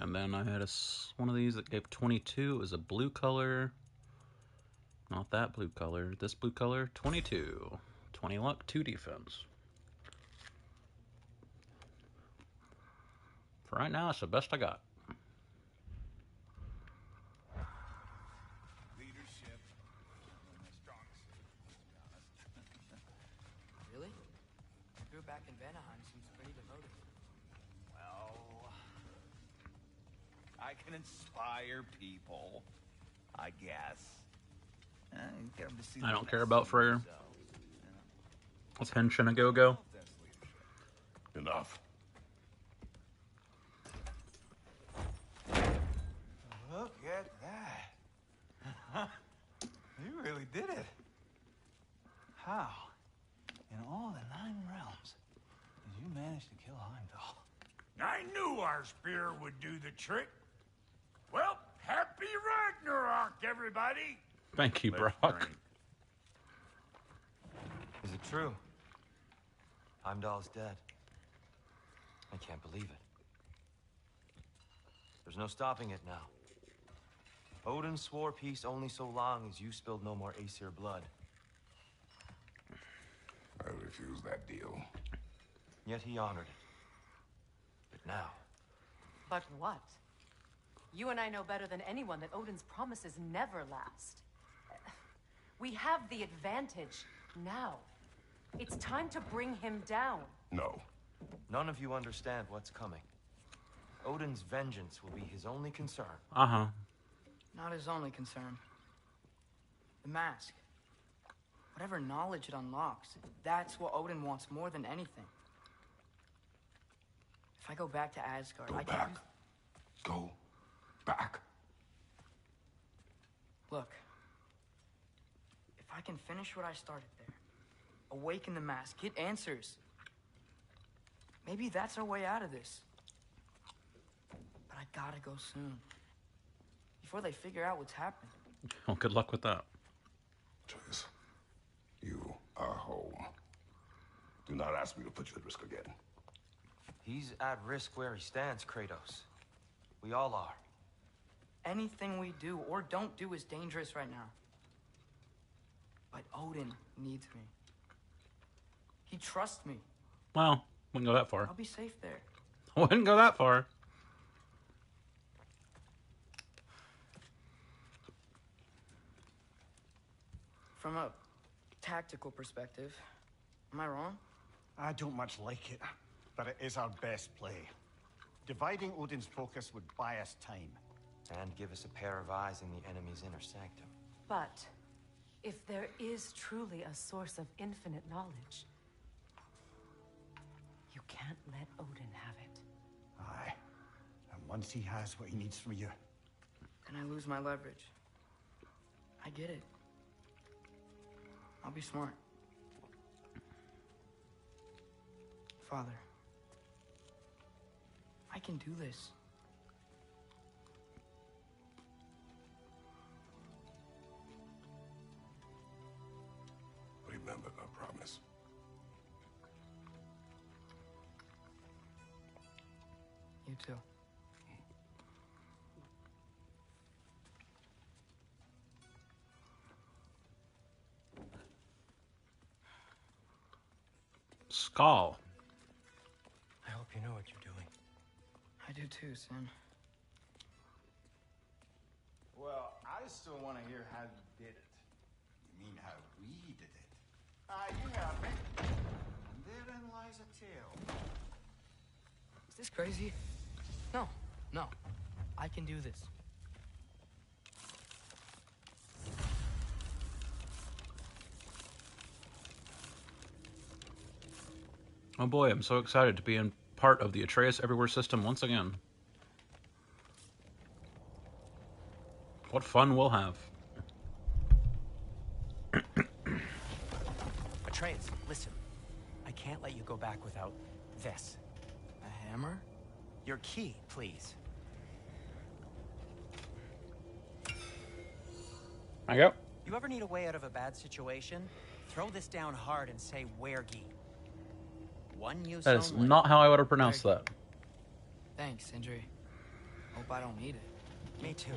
And then I had one of these that gave 22. It was a blue color. Not that blue color. This blue color, 22. 20 luck, 2 defense. For right now, it's the best I got. Leadership. My strong suit, to be honest. Really? The group back in Vanaheim seems pretty devoted. Well, I can inspire people, I guess. Get 'em to see I the don't care best about in Freyr. themselves, you know. Let's henching a go-go. That's leadership. Enough. Look at that. You really did it. How, in all the 9 realms, did you manage to kill Heimdall? I knew our spear would do the trick. Well, happy Ragnarok, everybody! Thank you, Let's Brock. drink. Is it true? Heimdall's dead. I can't believe it. There's no stopping it now. Odin swore peace only so long as you spilled no more Aesir blood. I refuse that deal. Yet he honored it. But now, But what? You and I know better than anyone that Odin's promises never last. We have the advantage now. It's time to bring him down. No. none of you understand what's coming. Odin's vengeance will be his only concern. Uh-huh. Not his only concern. The mask. Whatever knowledge it unlocks, that's what Odin wants more than anything. If I go back to Asgard, Go I can back. use... Go back. Look. If I can finish what I started there, awaken the mask, get answers. Maybe that's our way out of this. But I gotta go soon. Before they figure out what's happening. Well, good luck with that. Trace, you are home. Do not ask me to put you at risk again. He's at risk where he stands, Kratos. We all are. Anything we do or don't do is dangerous right now. But Odin needs me. He trusts me. Well, wouldn't go that far. I'll be safe there. I wouldn't go that far. From a tactical perspective, am I wrong? I don't much like it, but it is our best play. Dividing Odin's focus would buy us time. And give us a pair of eyes in the enemy's inner sanctum. But if there is truly a source of infinite knowledge, you can't let Odin have it. Aye. And once he has what he needs from you, Then I lose my leverage. I get it. I'll be smart. Father, I can do this. Remember our promise. You too. Skull. I hope you know what you're doing. I do too, Sin. well, I still want to hear how you did it. You mean how we did it? You have me. And therein lies a tale. Is this crazy? No, no. I can do this. Oh boy, I'm so excited to be in part of the Atreus Everywhere system once again. What fun we'll have. Atreus, listen. I can't let you go back without this. A hammer? Your key, please. There you go. You ever need a way out of a bad situation? Throw this down hard and say Wergi. One use That is only. not how I would have pronounced that. Thanks, Sindri. Hope I don't need it. Me too.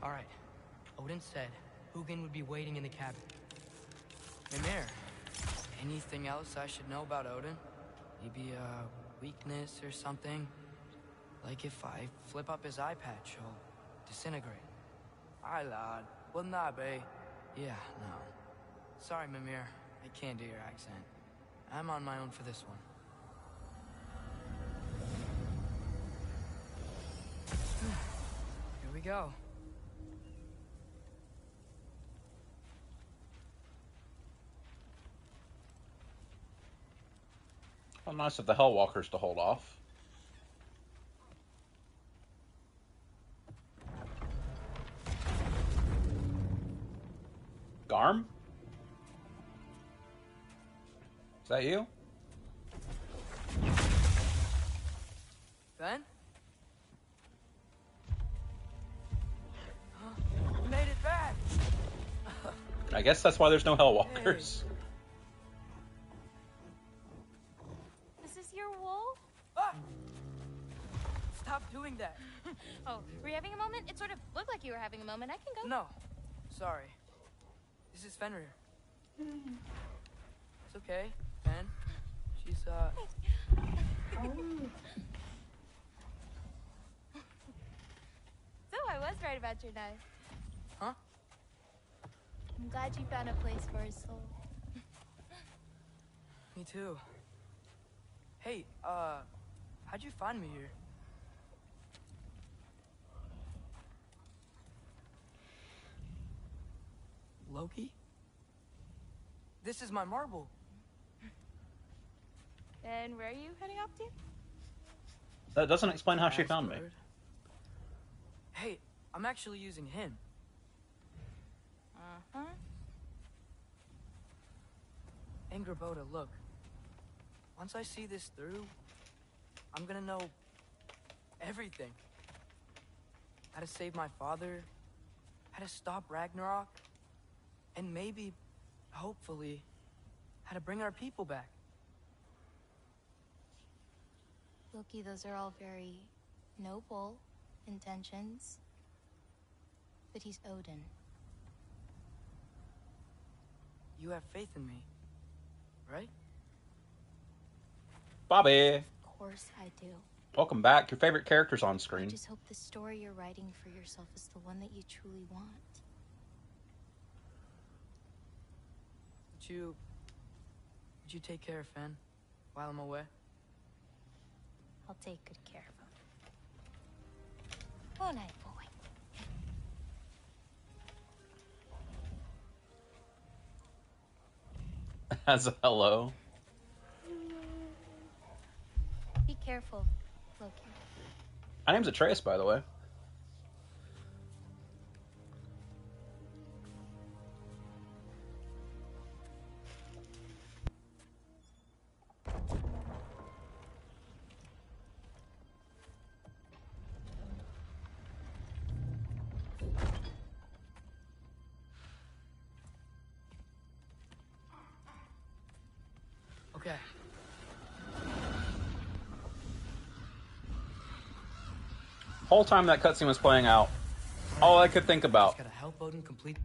All right. Odin said Hugin would be waiting in the cabin. Mimir, anything else I should know about Odin? Maybe a weakness or something? Like if I flip up his eye patch, he'll disintegrate. Aye, lad. Wouldn't that be? Yeah, no. Sorry, Mimir. I can't do your accent. I'm on my own for this one. Here we go. Well, nice of the Hellwalkers to hold off. Garm? Is that you? Ben? You made it back! I guess that's why there's no Hellwalkers. This is your wolf? Ah! Stop doing that. Oh, were you having a moment? It sort of looked like you were having a moment. I can go. No. Sorry. This is Fenrir. It's okay, Ben. She's, So I was right about your knife. Huh? I'm glad you found a place for his soul. Me too. Hey, how'd you find me here? Loki? This is my marble. And where are you heading off to? That doesn't explain how she found me. Hey, I'm actually using him. Uh-huh. Angerboda, look. Once I see this through, I'm gonna know everything. How to save my father, how to stop Ragnarok, and maybe, hopefully, how to bring our people back. Loki, those are all very noble intentions. But he's Odin. You have faith in me, right? Bobby! Of course I do. Welcome back. Your favorite character's on I screen. just hope the story you're writing for yourself is the one that you truly want. Would you take care of Fen while I'm away? I'll take good care of him. Won't I, boy? As a hello. Be careful, Loki. My name's Atreus, by the way. Okay. Whole time that cutscene was playing out, all I could think about, Just gotta help Odin complete.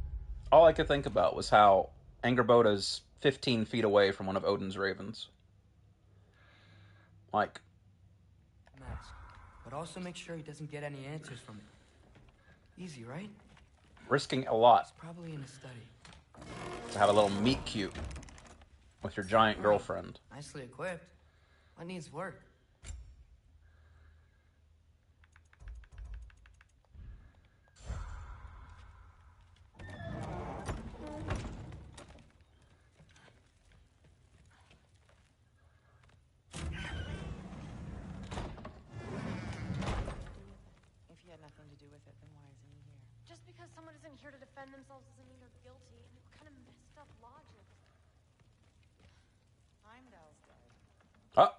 all I could think about was how Angerboda's 15 feet away from one of Odin's ravens. Like, Mask, but also make sure he doesn't get any answers from it. Easy, right? risking a lot He's probably in a study. to have a little meet cute with your giant girlfriend. Nicely equipped. What needs work? person here to defend themselves doesn't mean they're guilty. And what kind of messed up logic? Heimdall's dead. Oh.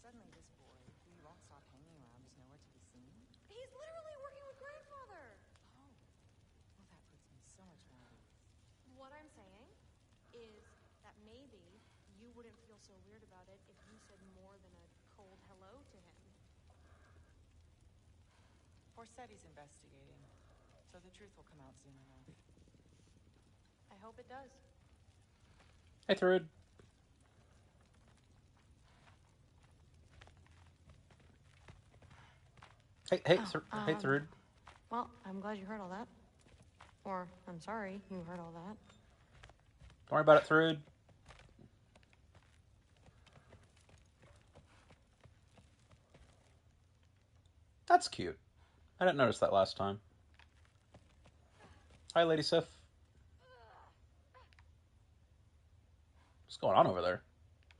Suddenly this boy, who you won't stop hanging around, is nowhere to be seen? He's literally working with grandfather. Oh. Well, that puts me so much more at ease. What I'm saying is that maybe you wouldn't feel so weird about it if you said more than a cold hello to him. Forseti's investigating, so the truth will come out soon enough. I hope it does. Hey, Thrud. Hey, Thrud. Well, I'm glad you heard all that. Or, I'm sorry you heard all that. Don't worry about it, Thrud. That's cute. I didn't notice that last time. Hi, Lady Sif. What's going on over there?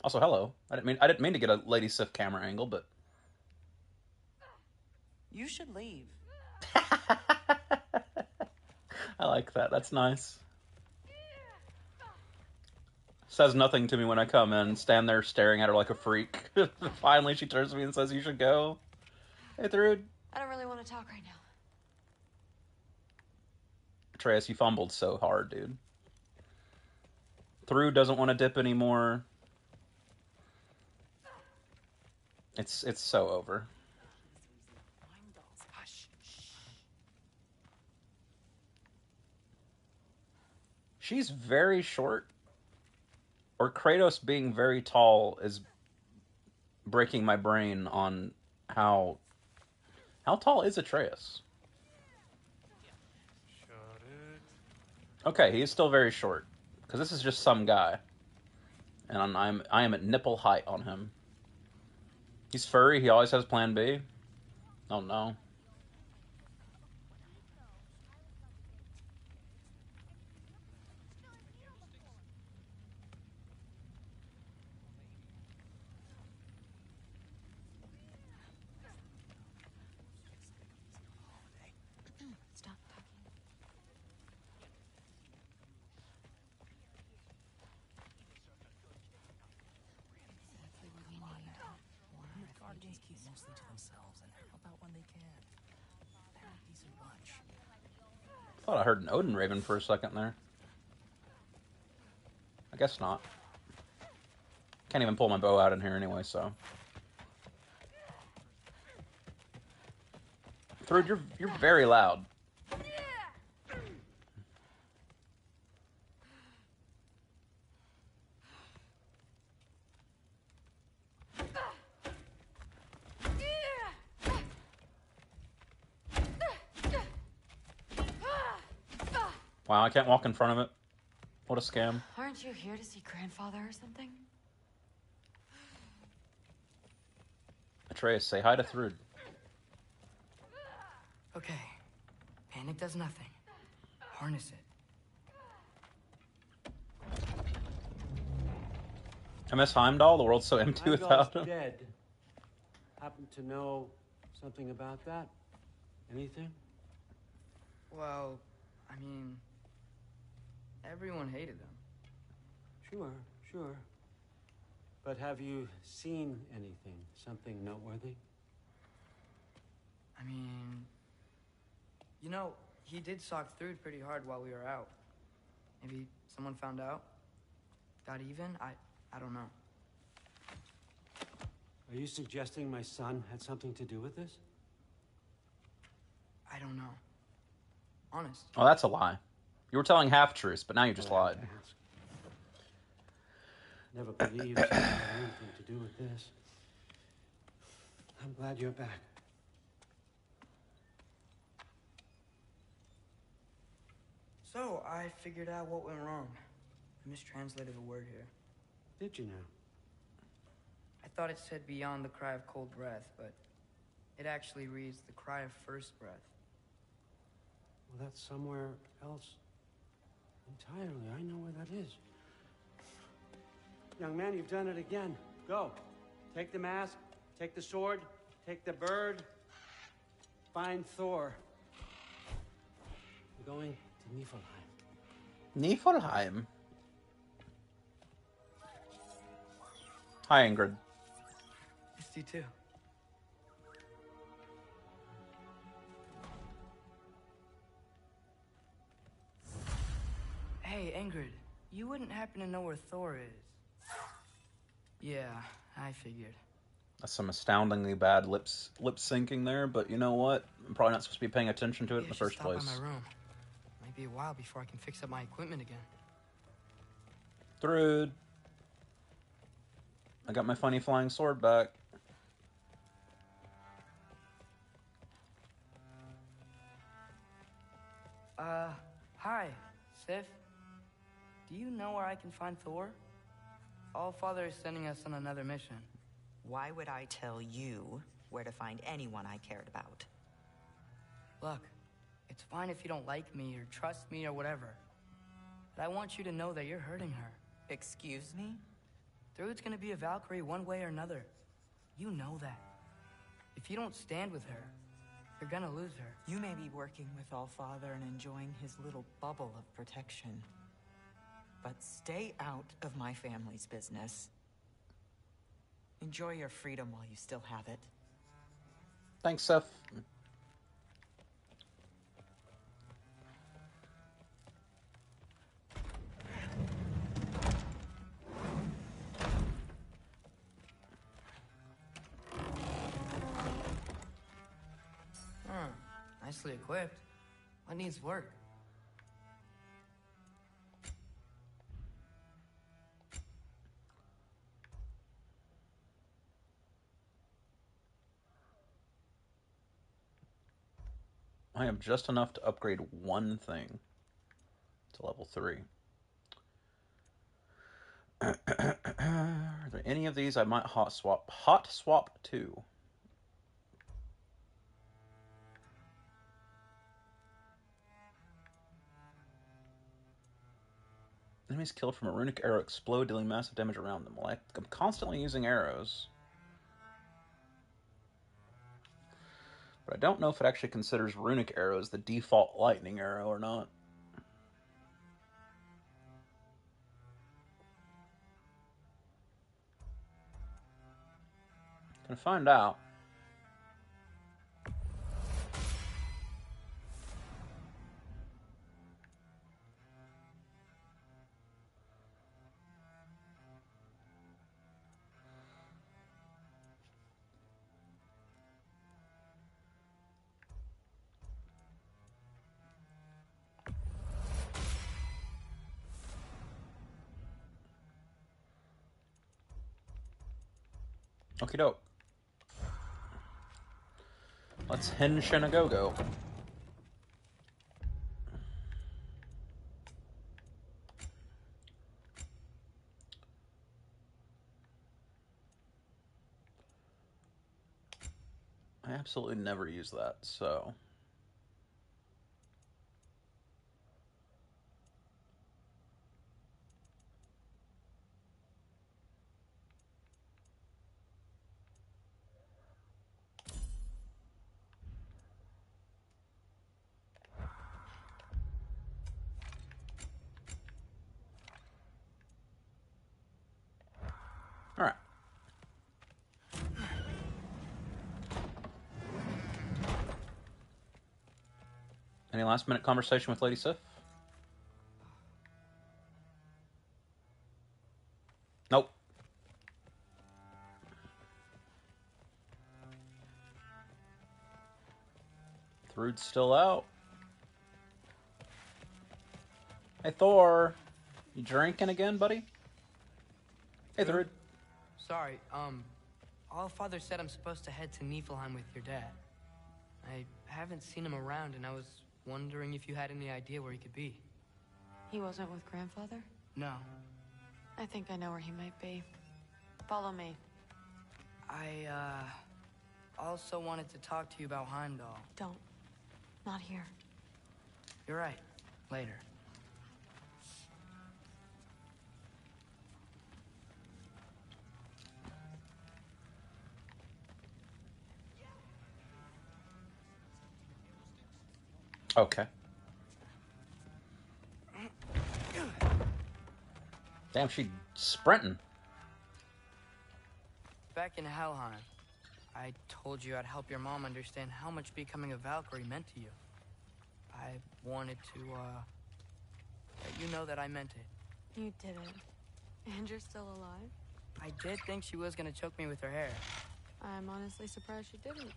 Also, hello. I didn't mean to get a Lady Sif camera angle, but You should leave. I like that. That's nice. Says nothing to me when I come in. Stand there staring at her like a freak. Finally, she turns to me and says, "You should go." Hey, Thrud. I don't really want to talk right now. Atreus, you fumbled so hard, dude. Thrud doesn't want to dip anymore. It's so over. She's very short. Or Kratos being very tall is breaking my brain on how tall is Atreus? Okay, he is still very short. Because this is just some guy. And I am at nipple height on him. He's furry, he always has plan B. Oh no. Stop talking. Exactly what we need. The Guardians keep mostly to themselves and help out when they can. They're a decent bunch. Thought I heard an Odin Raven for a second there. I guess not. Can't even pull my bow out in here anyway, so. Thrud, you're very loud. Wow, I can't walk in front of it. What a scam. Aren't you here to see grandfather or something? Atreus, say hi to Thrud. Okay. Panic does nothing. Harness it. I miss Heimdall. The world's so empty without him. Dead. Happen to know something about that? Anything? Well, I mean, everyone hated them. Sure. But have you seen anything? Something noteworthy? I mean, you know, he did sock through pretty hard while we were out. Maybe someone found out? Got even? I don't know. Are you suggesting my son had something to do with this? I don't know. Honest. Oh, that's a lie. You were telling half-truths, but now you just lied. Never believed you had anything to do with this. I'm glad you're back. So, I figured out what went wrong. I mistranslated a word here. Did you now? I thought it said beyond the cry of cold breath, but it actually reads the cry of first breath. Well, that's somewhere else entirely. I know where that is. Young man, you've done it again. Go. Take the mask, take the sword, take the bird. Find Thor. We're going to Niflheim. Niflheim? Hi, Ingrid. Missed you too. Hey, Ingrid, you wouldn't happen to know where Thor is? Yeah, I figured. That's some astoundingly bad lip syncing there, but you know what? I'm probably not supposed to be paying attention to it in the first place. Stop by my room. Might be a while before I can fix up my equipment again. Thrud. I got my funny flying sword back. Hi, Sif. Do you know where I can find Thor? Allfather is sending us on another mission. Why would I tell you where to find anyone I cared about? Look, it's fine if you don't like me or trust me or whatever. But I want you to know that you're hurting her. Excuse me? Thrud's gonna be a Valkyrie one way or another. You know that. If you don't stand with her, you're gonna lose her. You may be working with Allfather and enjoying his little bubble of protection. But stay out of my family's business. Enjoy your freedom while you still have it. Thanks, Seth. Nicely equipped. What needs work? I have just enough to upgrade one thing to level 3. Are there any of these I might hot swap? Hot swap to. Enemies killed from a runic arrow explode, dealing massive damage around them. Well, I'm constantly using arrows. But I don't know if it actually considers runic arrows the default lightning arrow or not. Gonna find out. Okie doke. Let's henshin a go-go. I absolutely never use that, so... Alright. Any last minute conversation with Lady Sif? Nope. Thrud's still out. Hey, Thor. You drinking again, buddy? Hey, Thrud. Sorry, Allfather said I'm supposed to head to Niflheim with your dad. I haven't seen him around, and I was wondering if you had any idea where he could be. He wasn't with grandfather? No. I think I know where he might be. Follow me. I, also wanted to talk to you about Heimdall. Don't. Not here. You're right. Later. Okay. Damn, she sprinting. Back in Helheim, I told you I'd help your mom understand how much becoming a Valkyrie meant to you. I wanted to, let you know that I meant it. You didn't. And you're still alive? I did think she was gonna choke me with her hair. I'm honestly surprised she didn't.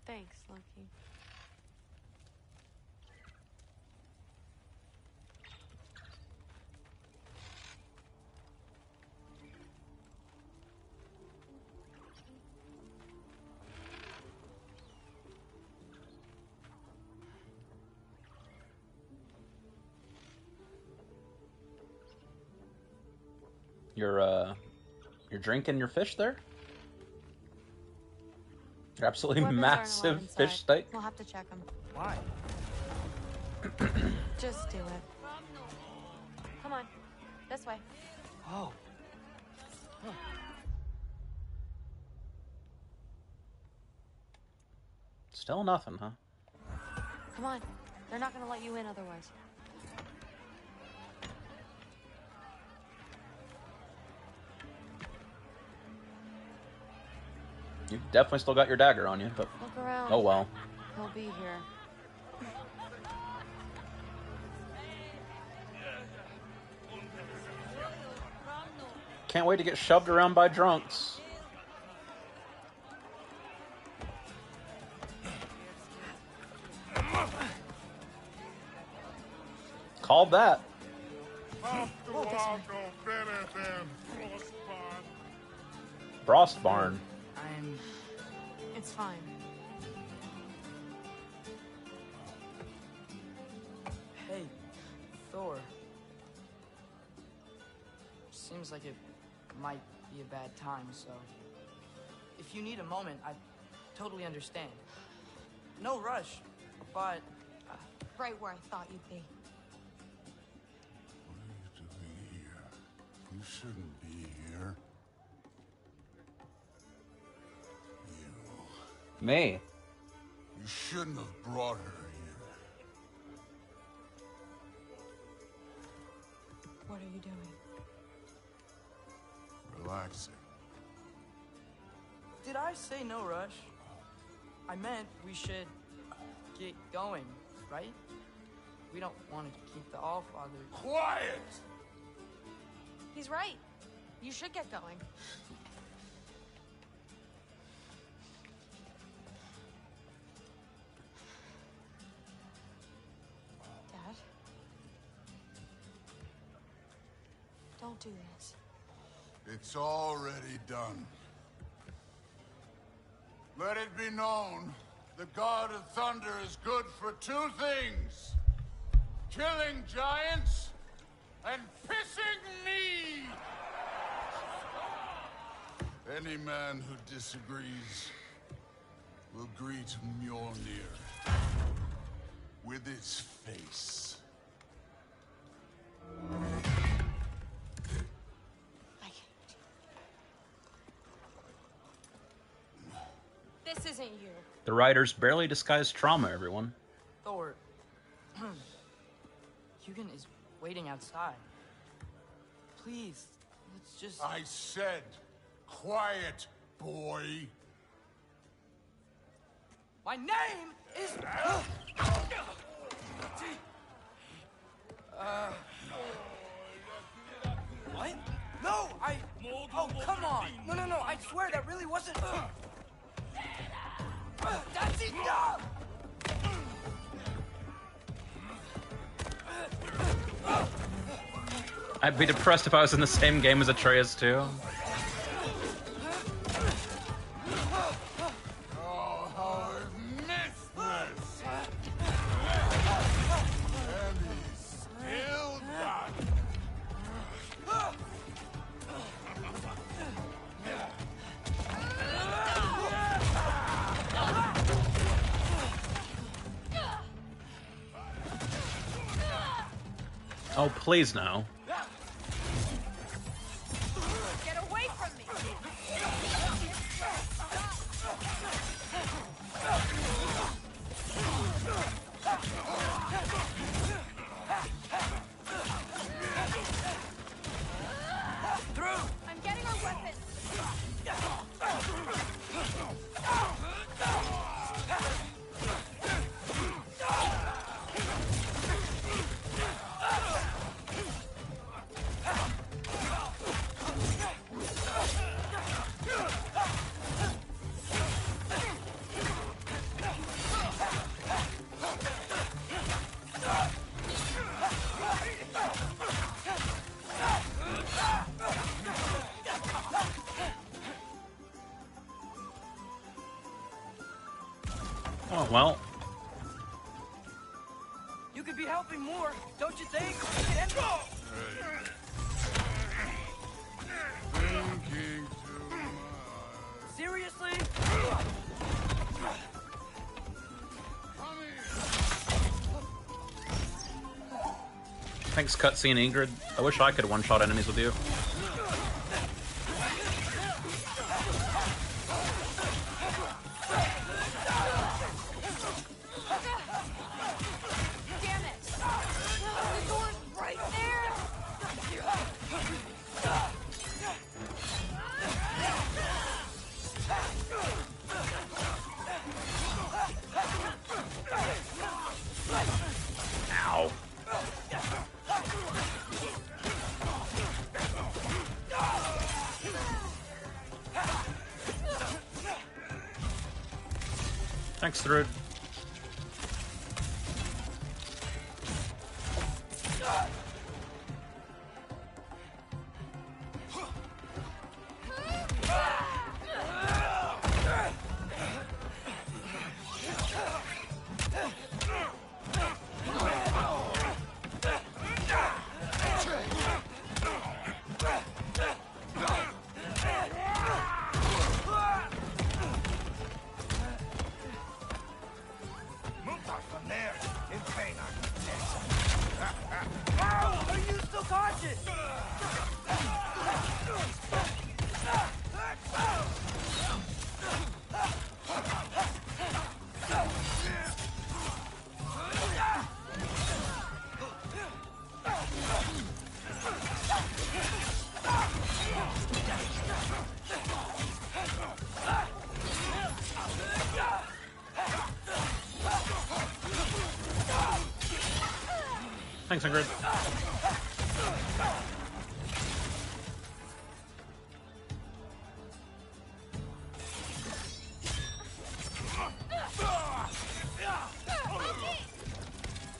Thanks, Loki. You're drinking your fish there? Your absolutely Weapons massive aren't allowed fish inside. steak? We'll have to check them. Why? Just do it. Come on. This way. Oh. Huh. Still nothing, huh? Come on. They're not gonna let you in otherwise. You definitely still got your dagger on you, but Look around. oh well. He'll be here. Can't wait to get shoved around by drunks. Called that. Brostbarn. It's fine. Hey, Thor. Seems like it might be a bad time, so... If you need a moment, I totally understand. No rush, but... Right where I thought you'd be. What are you doing here? You shouldn't be here. Me. You shouldn't have brought her here. What are you doing? Relaxing. Did I say no rush? I meant we should get going, right? We don't want to keep the Allfather... Quiet! He's right. You should get going. Dad? Don't do this. It's already done. Let it be known, the God of Thunder is good for two things. Killing giants and pissing me! Any man who disagrees will greet Mjolnir with its face. This isn't you. The writers barely disguised trauma, everyone. Thor... Hugin is waiting outside. Please, let's just... I said, quiet, boy. My name is... What? No, I... Oh, come on. No, I swear that really wasn't... That's enough! I'd be depressed if I was in the same game as Atreus, too. Oh, how I've missed this! And he's still got it. Oh, please no. Get away from me! Well, You could be helping more, don't you think? Thinking too much. Seriously? thanks, cutscene Ingrid. I wish I could one-shot enemies with you. Damn it! The door's right there! Ow. Thanks, Thrud. Move on from there. In pain, Ow! Are you still conscious? Thanks, Ingrid.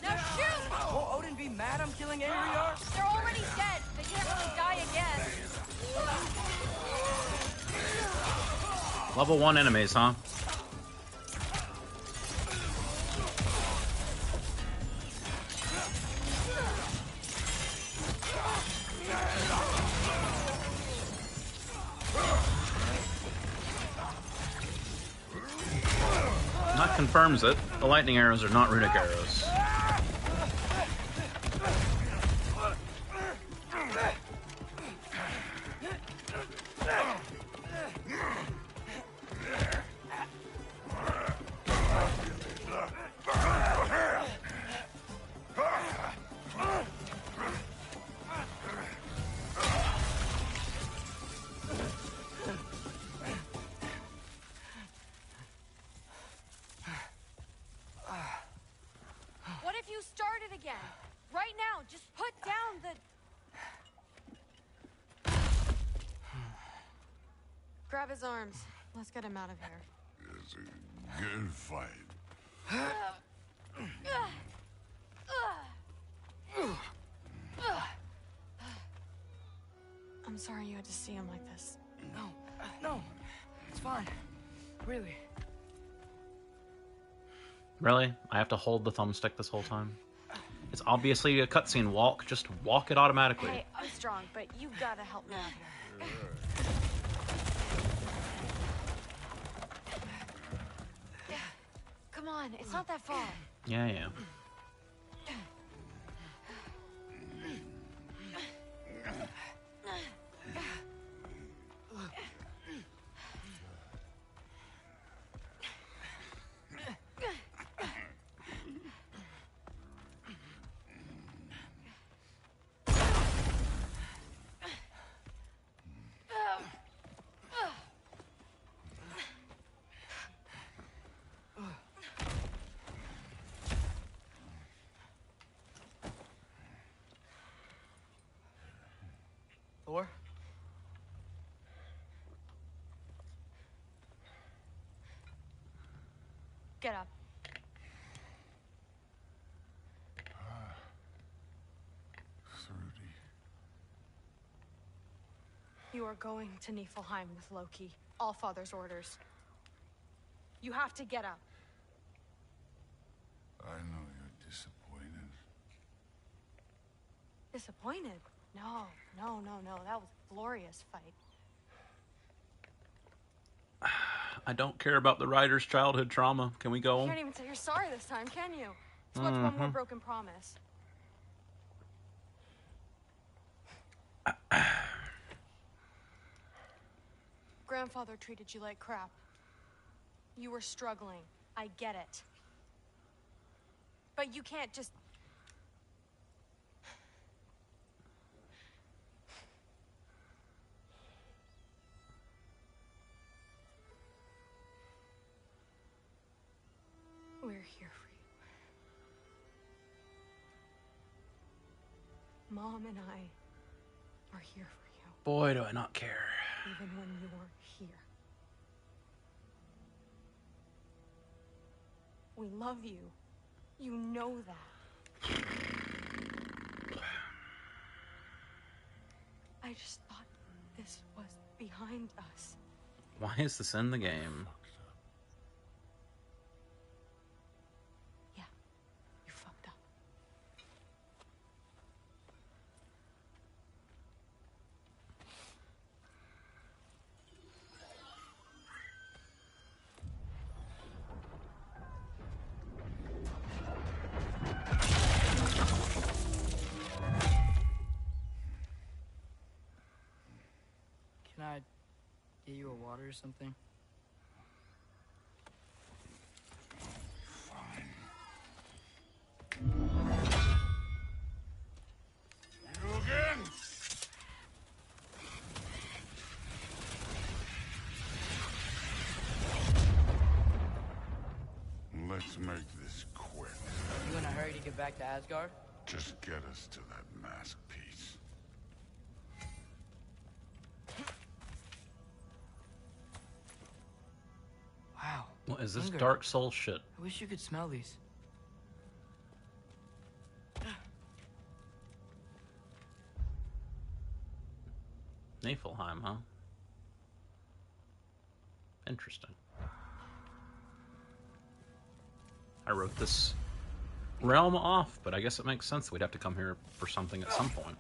Now shoot! Will Odin be mad I'm killing Ariar? They're already dead. They can't really die again. Level 1 enemies, huh? That confirms it. The lightning arrows are not runic arrows. What if you started again? Right now, just put down the... Grab his arms. Let's get him out of here. It's a good fight. I'm sorry you had to see him like this. No, it's fine. Really. Really? I have to hold the thumbstick this whole time? It's obviously a cutscene. Walk. Just walk it automatically. Hey, I'm strong, but you gotta help me out here. Come on, it's not that far. Yeah, yeah. Thor? Get up. You are going to Niflheim with Loki. Allfather's orders. You have to get up. Disappointed? No. That was a glorious fight. I don't care about the writer's childhood trauma. Can we go? You can't even say you're sorry this time, can you? So what's one more broken promise? Grandfather treated you like crap. You were struggling. I get it. But you can't just... We're here for you. Mom and I are here for you. Boy, do I not care. Even when you're here. We love you. You know that. I just thought this was behind us. Why is this in the game? Yeah, you fucked up. Can I get you a water or something? You again? Let's make this quick. You in a hurry to get back to Asgard? Just get us to that mask piece. Wow. What is this Hunger. Dark Soul shit? I wish you could smell these. Niflheim, huh? Interesting. I wrote this realm off, but I guess it makes sense we'd have to come here for something at some point.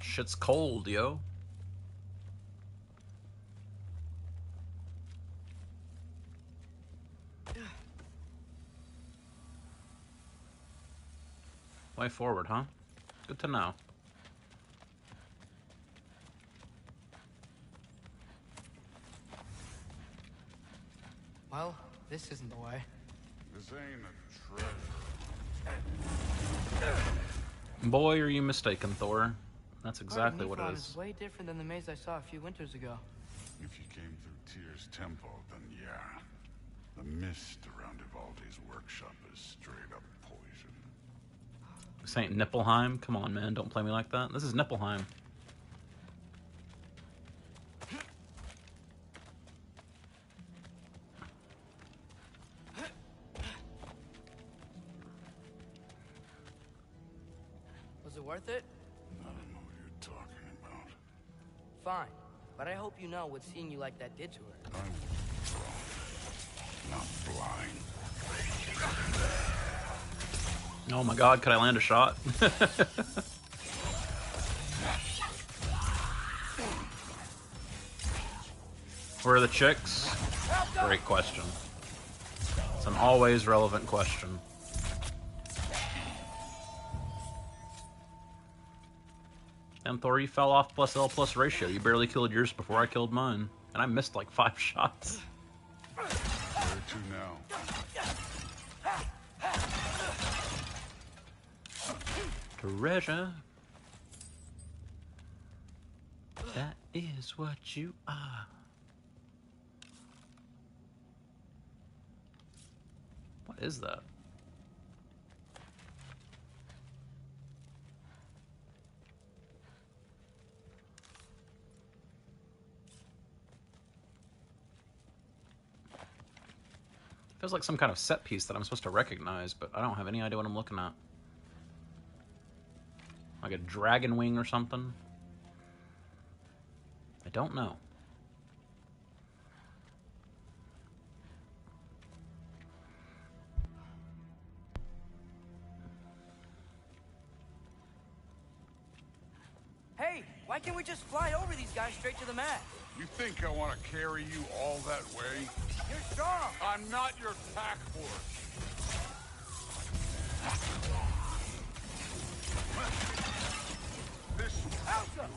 Shit's cold, yo. Way forward, huh? Good to know. Well, this isn't the way. This ain't a treasure. Boy, are you mistaken, Thor. That's exactly what it Niflheim is. way different than the maze I saw a few winters ago. If you came through Tyr's temple, then yeah. The mist around Ivaldi's workshop is straight up poison. This ain't Niflheim. Come on, man. Don't play me like that. This is Niflheim. Was it worth it? I don't know what you're talking about. Fine. But I hope you know what seeing you like that did to her. I was drunk, not blind. Oh my god, could I land a shot? Where are the chicks? Great question. It's an always relevant question. And Thor, you fell off +L+ ratio. You barely killed yours before I killed mine. And I missed like 5 shots. Where to now? Treasure. That is what you are. What is that? Feels like some kind of set piece that I'm supposed to recognize, but I don't have any idea what I'm looking at. Like a dragon wing or something? I don't know. Why can't we just fly over these guys straight to the mast? You think I want to carry you all that way? You're strong. I'm not your pack horse. This Elsa!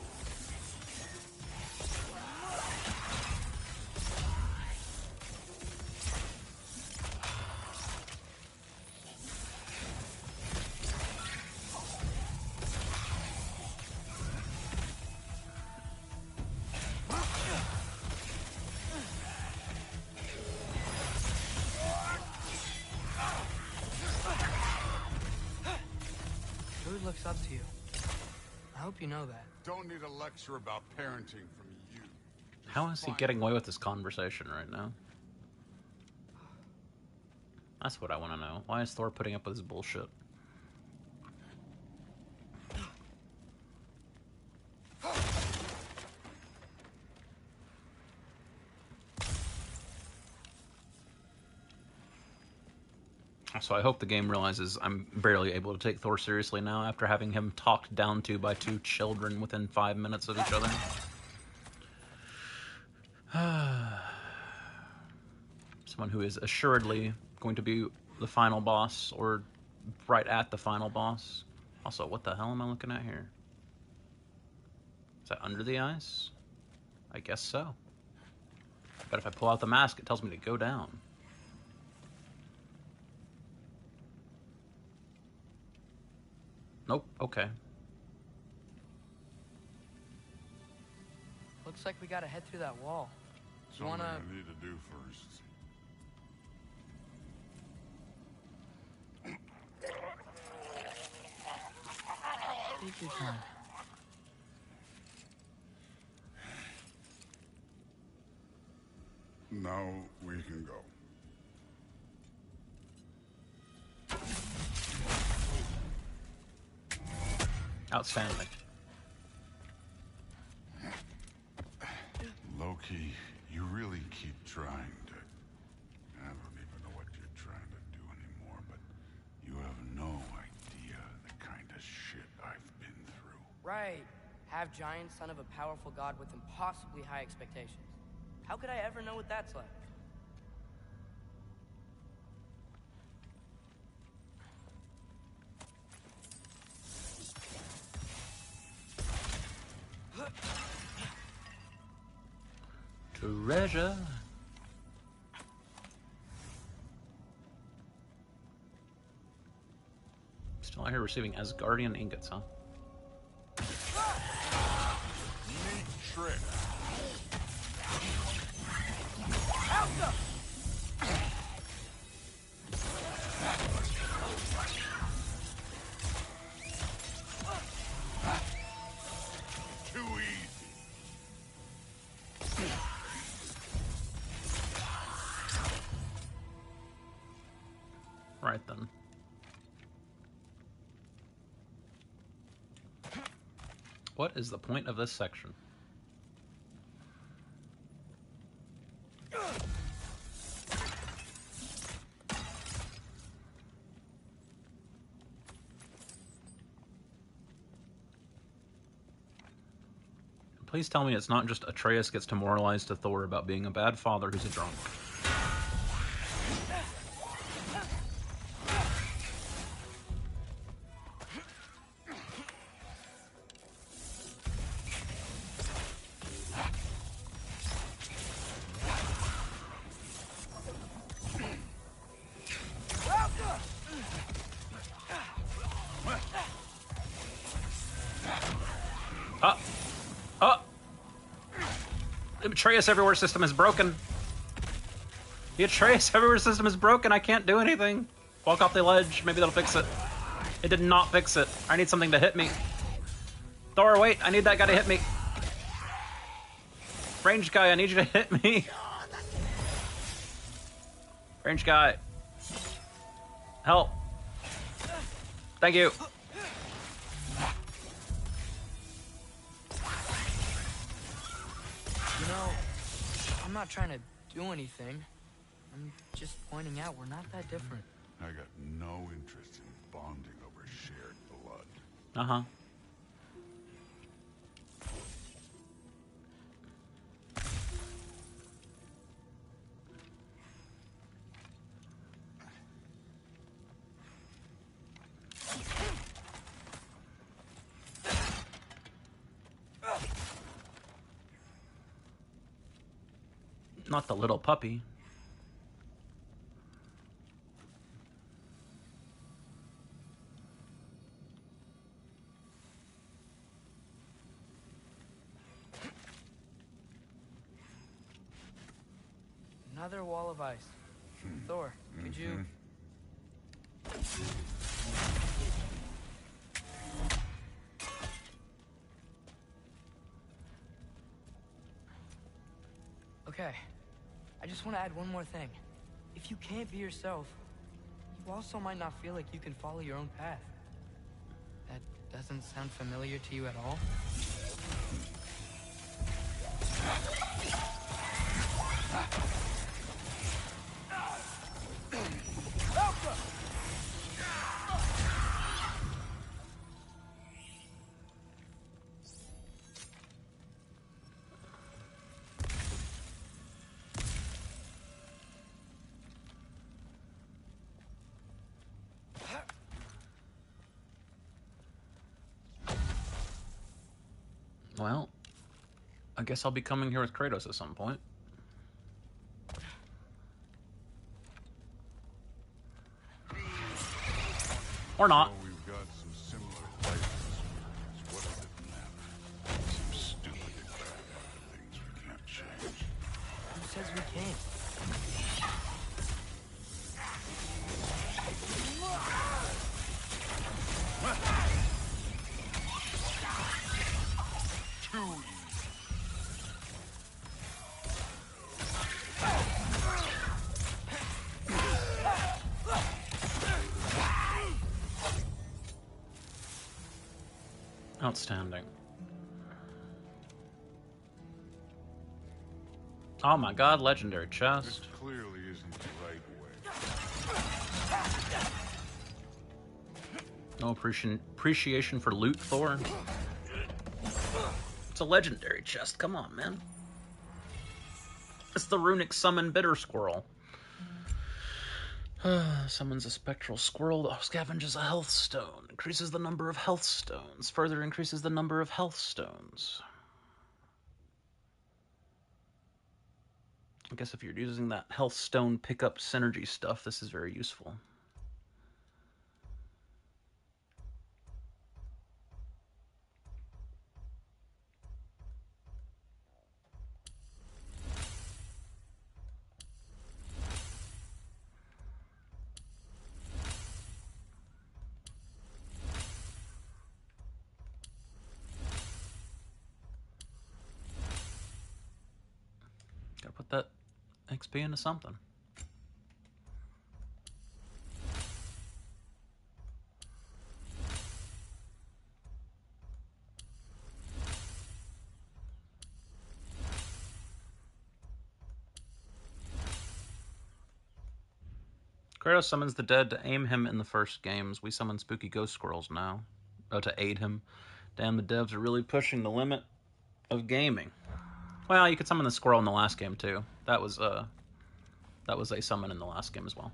Who looks up to you? I hope you know that. don't need a lecture about parenting from you. How is he getting away with this conversation right now? That's what I want to know. Why is Thor putting up with this bullshit? So I hope the game realizes I'm barely able to take Thor seriously now after having him talked down to by two children within 5 minutes of each other. Someone who is assuredly going to be the final boss, or right at the final boss. Also, what the hell am I looking at here? Is that under the ice? I guess so. But if I pull out the mask, it tells me to go down. Nope, okay. Looks like we gotta head through that wall. You Something wanna... I need to do first. Take your time. Now we can go. Outstanding. Loki, you really keep trying to... I don't even know what you're trying to do anymore, but you have no idea the kind of shit I've been through. Right. Half giant, son of a powerful god with impossibly high expectations. How could I ever know what that's like? Treasure. Still out here receiving Asgardian ingots, huh? Neat trick. Elsa! Too easy. Right then. What is the point of this section? Please tell me it's not just Atreus gets demoralized to Thor about being a bad father who's a drunk. The Atreus Everywhere system is broken. The Atreus Everywhere system is broken. I can't do anything. Walk off the ledge. Maybe that'll fix it. It did not fix it. I need something to hit me. Thor, wait. I need that guy to hit me. Range guy, I need you to hit me. Range guy. Help. Thank you. You know, I'm not trying to do anything. I'm just pointing out we're not that different. I got no interest in bonding over shared blood. Uh-huh. Not the little puppy. Another wall of ice. Thor, could you... Okay. I just want to add one more thing. If you can't be yourself, you also might not feel like you can follow your own path. That doesn't sound familiar to you at all? Well, I guess I'll be coming here with Kratos at some point. Or not. So we've got some similar license. What does it matter? Some stupid things we can't change. Who says we can't? Too easy. Outstanding. Oh my god, legendary chest. This clearly isn't the right way. No appreciation for loot, Thor. It's a legendary chest, come on, man. It's the runic summon bitter squirrel. Summons a spectral squirrel that scavenges a health stone. Increases the number of health stones. Further increases the number of health stones. I guess if you're using that health stone pickup synergy stuff, this is very useful. Gotta put that XP into something. Kratos summons the dead to aim him in the first games. We summon spooky ghost squirrels now. Oh, to aid him. Damn, the devs are really pushing the limit of gaming. Well, you could summon the squirrel in the last game too. That was a summon in the last game as well.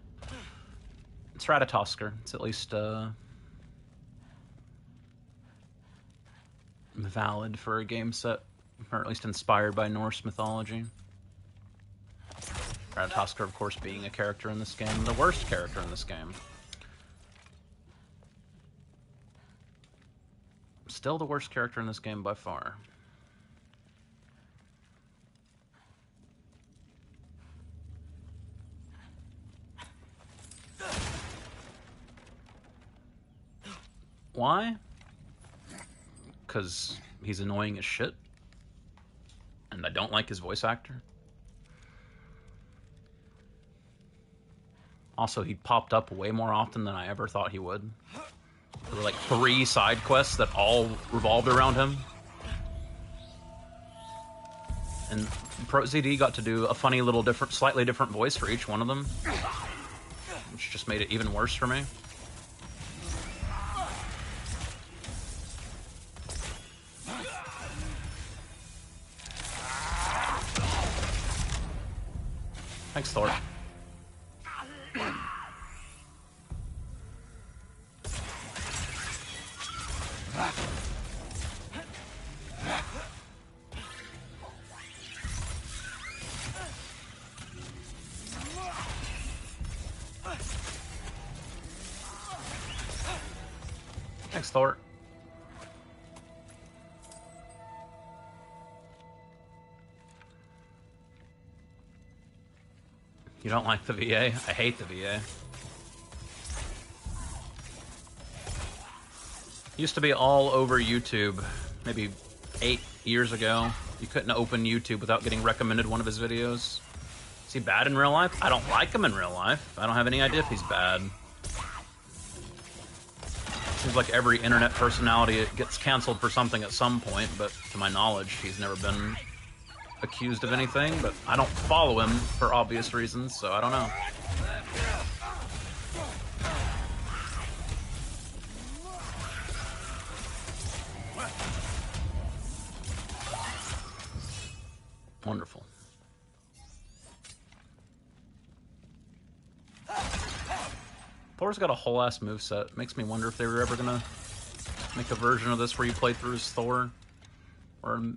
It's Ratatosker. It's at least valid for a game set, or at least inspired by Norse mythology. Ratatosker, of course, being a character in this game, the worst character in this game. Still the worst character in this game by far. Why? Because he's annoying as shit. And I don't like his voice actor. Also, he popped up way more often than I ever thought he would. There were like 3 side quests that all revolved around him. And ProZD got to do a funny little slightly different voice for each one of them. Which just made it even worse for me. Thanks, Thor. Thanks, Thor. You don't like the VA? I hate the VA. Used to be all over YouTube, maybe 8 years ago. You couldn't open YouTube without getting recommended one of his videos. Is he bad in real life? I don't like him in real life. I don't have any idea if he's bad. Seems like every internet personality gets canceled for something at some point, but to my knowledge, he's never been accused of anything. But I don't follow him for obvious reasons, so I don't know. Wonderful. Thor's got a whole ass moveset. Makes me wonder if they were ever gonna make a version of this where you played through as Thor, or a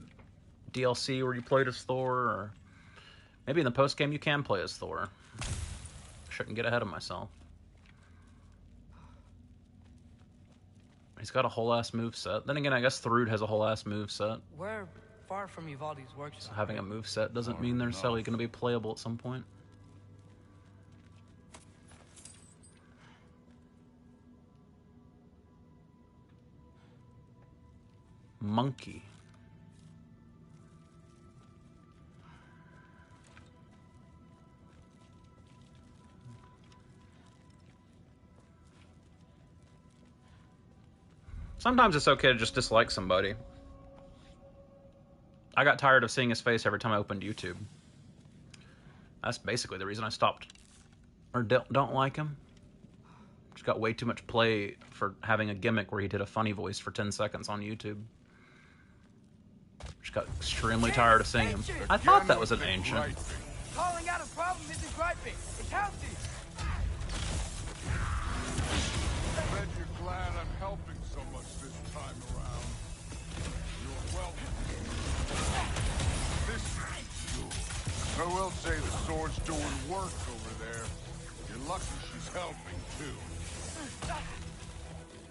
DLC where you played as Thor, or maybe in the post game you can play as Thor. Shouldn't get ahead of myself. He's got a whole ass moveset. Then again, I guess Thrud has a whole ass moveset. We're far from Uvaldi's workshop. So having a moveset doesn't mean they're necessarily going to be playable at some point. Monkey. Sometimes it's okay to just dislike somebody. I got tired of seeing his face every time I opened YouTube. That's basically the reason I stopped. Or don't like him. Just got way too much play for having a gimmick where he did a funny voice for 10 seconds on YouTube. Just got extremely tired of seeing him. I thought that was an ancient. Calling out a problem isn't griping. It's healthy. I bet you're glad I'm helping so much this time around. You're welcome. This is yours. I will say the sword's doing work over there. You're lucky she's helping, too.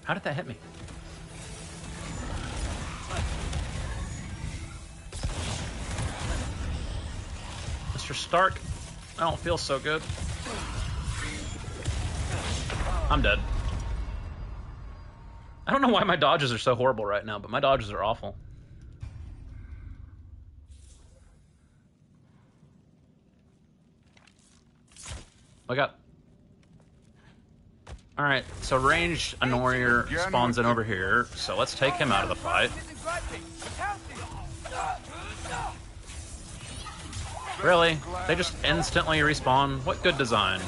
How did that hit me? Mr. Stark, I don't feel so good. I'm dead. I don't know why my dodges are so horrible right now, but my dodges are awful. I got... Alright, so ranged Annoyer spawns in over here, so let's take him out of the fight. Really? They just instantly respawn? What good design?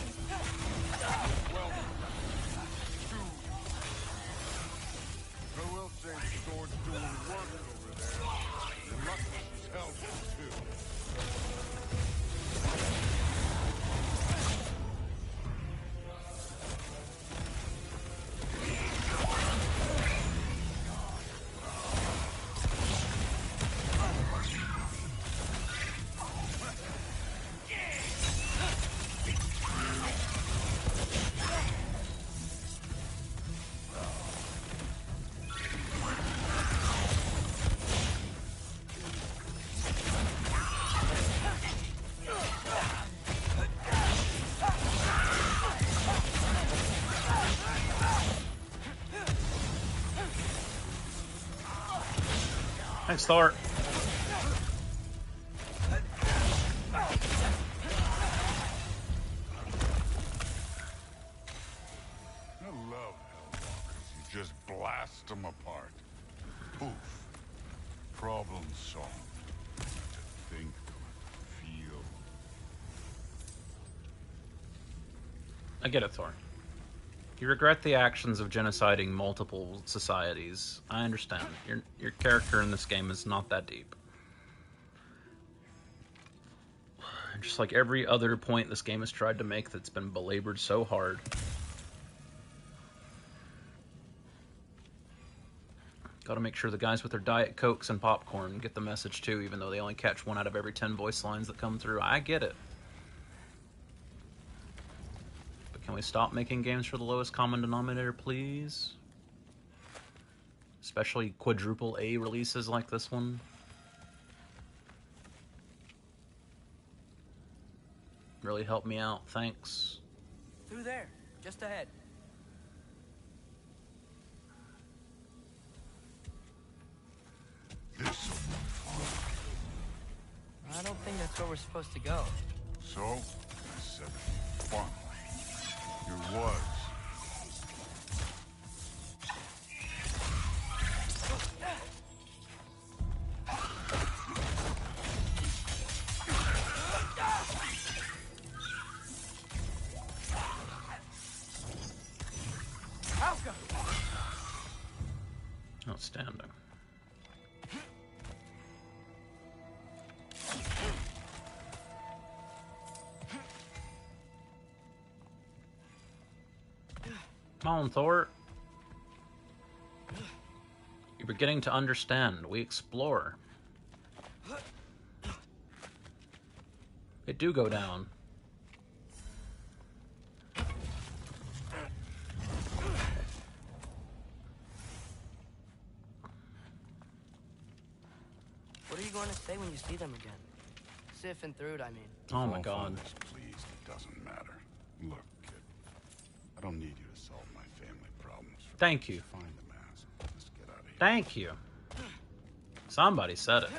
Thanks, Thor. I love Hellwalkers. You just blast them apart. Poof. Problem solved. To think, feel. I get it, Thor. You regret the actions of genociding multiple societies. I understand. Your character in this game is not that deep. Just like every other point this game has tried to make that's been belabored so hard. Gotta make sure the guys with their Diet Cokes and popcorn get the message too, even though they only catch 1 out of every 10 voice lines that come through. I get it. Can we stop making games for the lowest common denominator, please? especially quadruple A releases like this one. Really helped me out, thanks. Through there, just ahead. I don't think that's where we're supposed to go. So, I said fun. It was. Outstanding. Come on, Thor. You're beginning to understand. We explore. It do go down. What are you going to say when you see them again? Sif and Thrud, I mean. Oh my god. Please, it doesn't matter. Look, kid. I don't need you to solve my family problems. Thank you. Find the mask. Let's get out of here. Thank you. Somebody said it.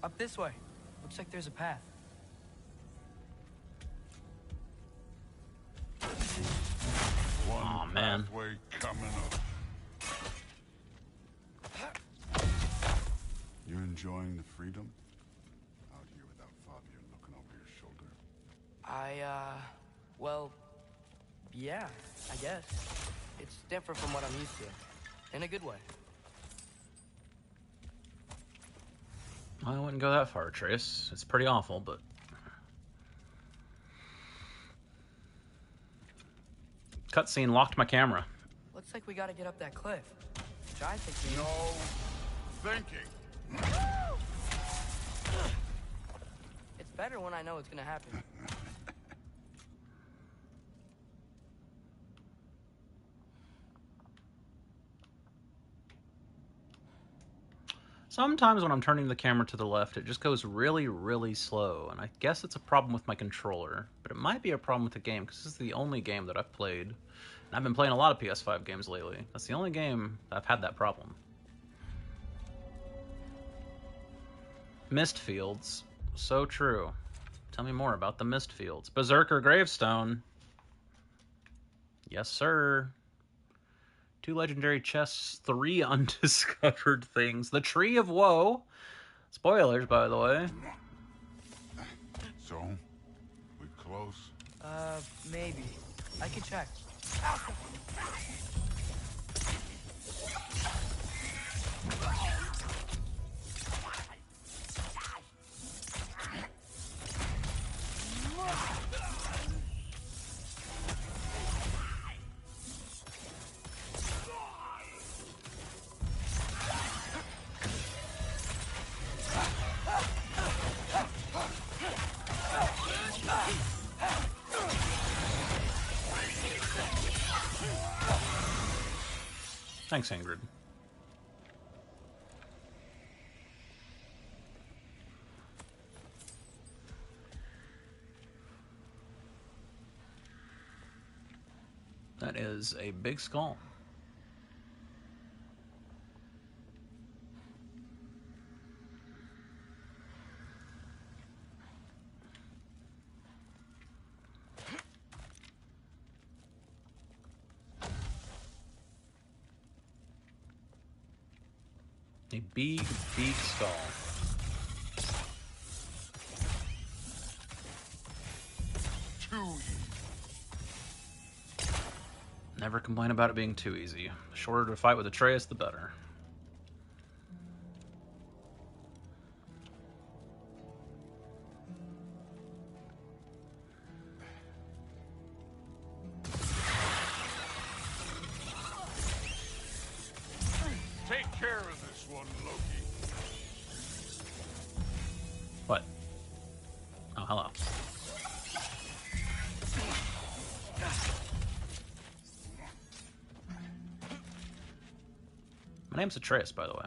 Up this way. Looks like there's a path. Oh man. Pathway coming up. You enjoying the freedom? Out here without Fabian looking over your shoulder? Well, yeah, I guess. It's different from what I'm used to. In a good way. I wouldn't go that far, Trace. It's pretty awful, but... Cutscene locked my camera. Looks like we gotta get up that cliff. Which I think we... No thinking. It's better when I know it's gonna happen. Sometimes when I'm turning the camera to the left, it just goes really, really slow, and I guess it's a problem with my controller, but it might be a problem with the game, because this is the only game that I've played, and I've been playing a lot of PS5 games lately. That's the only game that I've had that problem. Mist Fields. So true. Tell me more about the Mist Fields. Berserker Gravestone. Yes, sir. 2 legendary chests, 3 undiscovered things. The Tree of Woe. Spoilers, by the way. So, we close? Maybe. I can check. Thanks, Ingrid. That is a big skull. A big, big skull. Too easy. Never complain about it being too easy. The shorter to fight with Atreus, the better. Take care of this one, Loki. What? Oh, hello. My name's Atreus, by the way.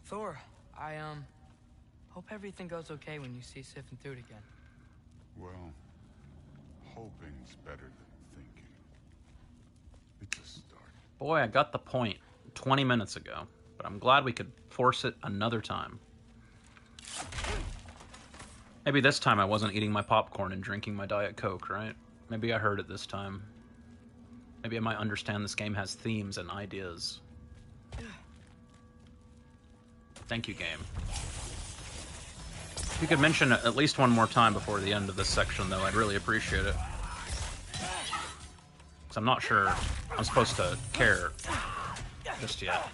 Thor, I hope everything goes okay when you see Sif and Thud again. Well, hoping's better than thinking. It's a start. Boy, I got the point 20 minutes ago, but I'm glad we could force it another time. Maybe this time I wasn't eating my popcorn and drinking my Diet Coke, right? Maybe I heard it this time. Maybe I might understand this game has themes and ideas. Thank you, game. If you could mention it at least one more time before the end of this section, though, I'd really appreciate it. Because I'm not sure I'm supposed to care just yet.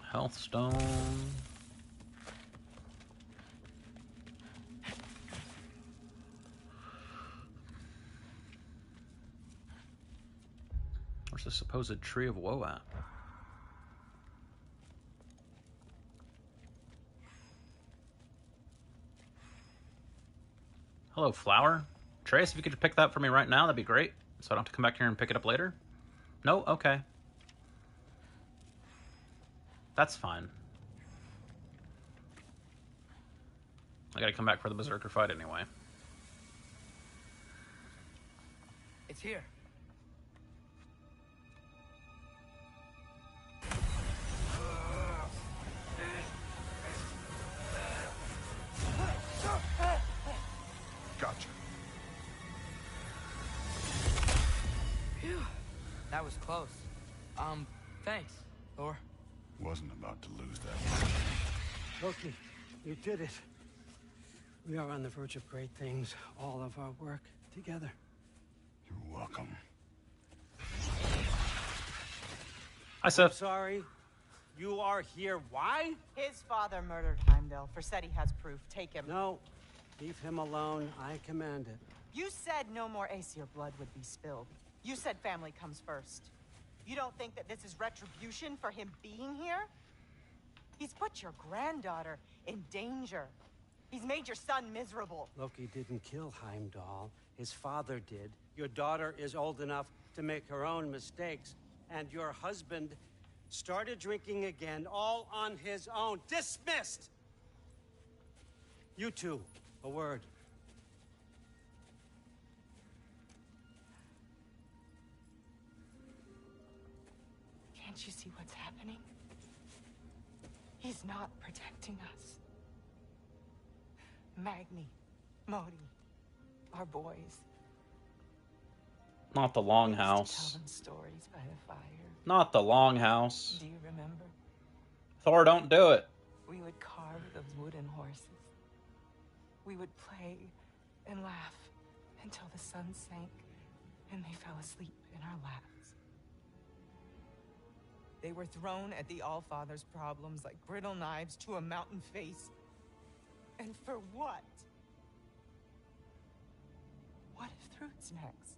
Health stone. Where's the supposed tree of woe at? Hello, flower. Trace, if you could pick that for me right now, that'd be great. So I don't have to come back here and pick it up later. No? Okay. That's fine. I gotta come back for the Berserker fight anyway. It's here. Gotcha. Phew. That was close. Thanks, Thor. Wasn't about to lose that much. Loki, you did it. We are on the verge of great things. All of our work together. You're welcome. Hi, Seth. I'm sorry. You are here. Why? His father murdered Heimdall. Forseti has proof. Take him. No. Leave him alone. I command it. You said no more Aesir blood would be spilled. You said family comes first. You don't think that this is retribution for him being here? He's put your granddaughter in danger. He's made your son miserable. Loki didn't kill Heimdall. His father did. Your daughter is old enough to make her own mistakes. And your husband started drinking again, all on his own. Dismissed! You two, a word. Can't you see what's happening? He's not protecting us. Magni, Modi, our boys. Not the longhouse. Tell them stories by the fire. Not the longhouse. Do you remember? Thor, don't do it. We would carve those wooden horses. We would play and laugh until the sun sank and they fell asleep in our laps. They were thrown at the Allfather's problems like brittle knives to a mountain face. And for what? What if Thrud's next?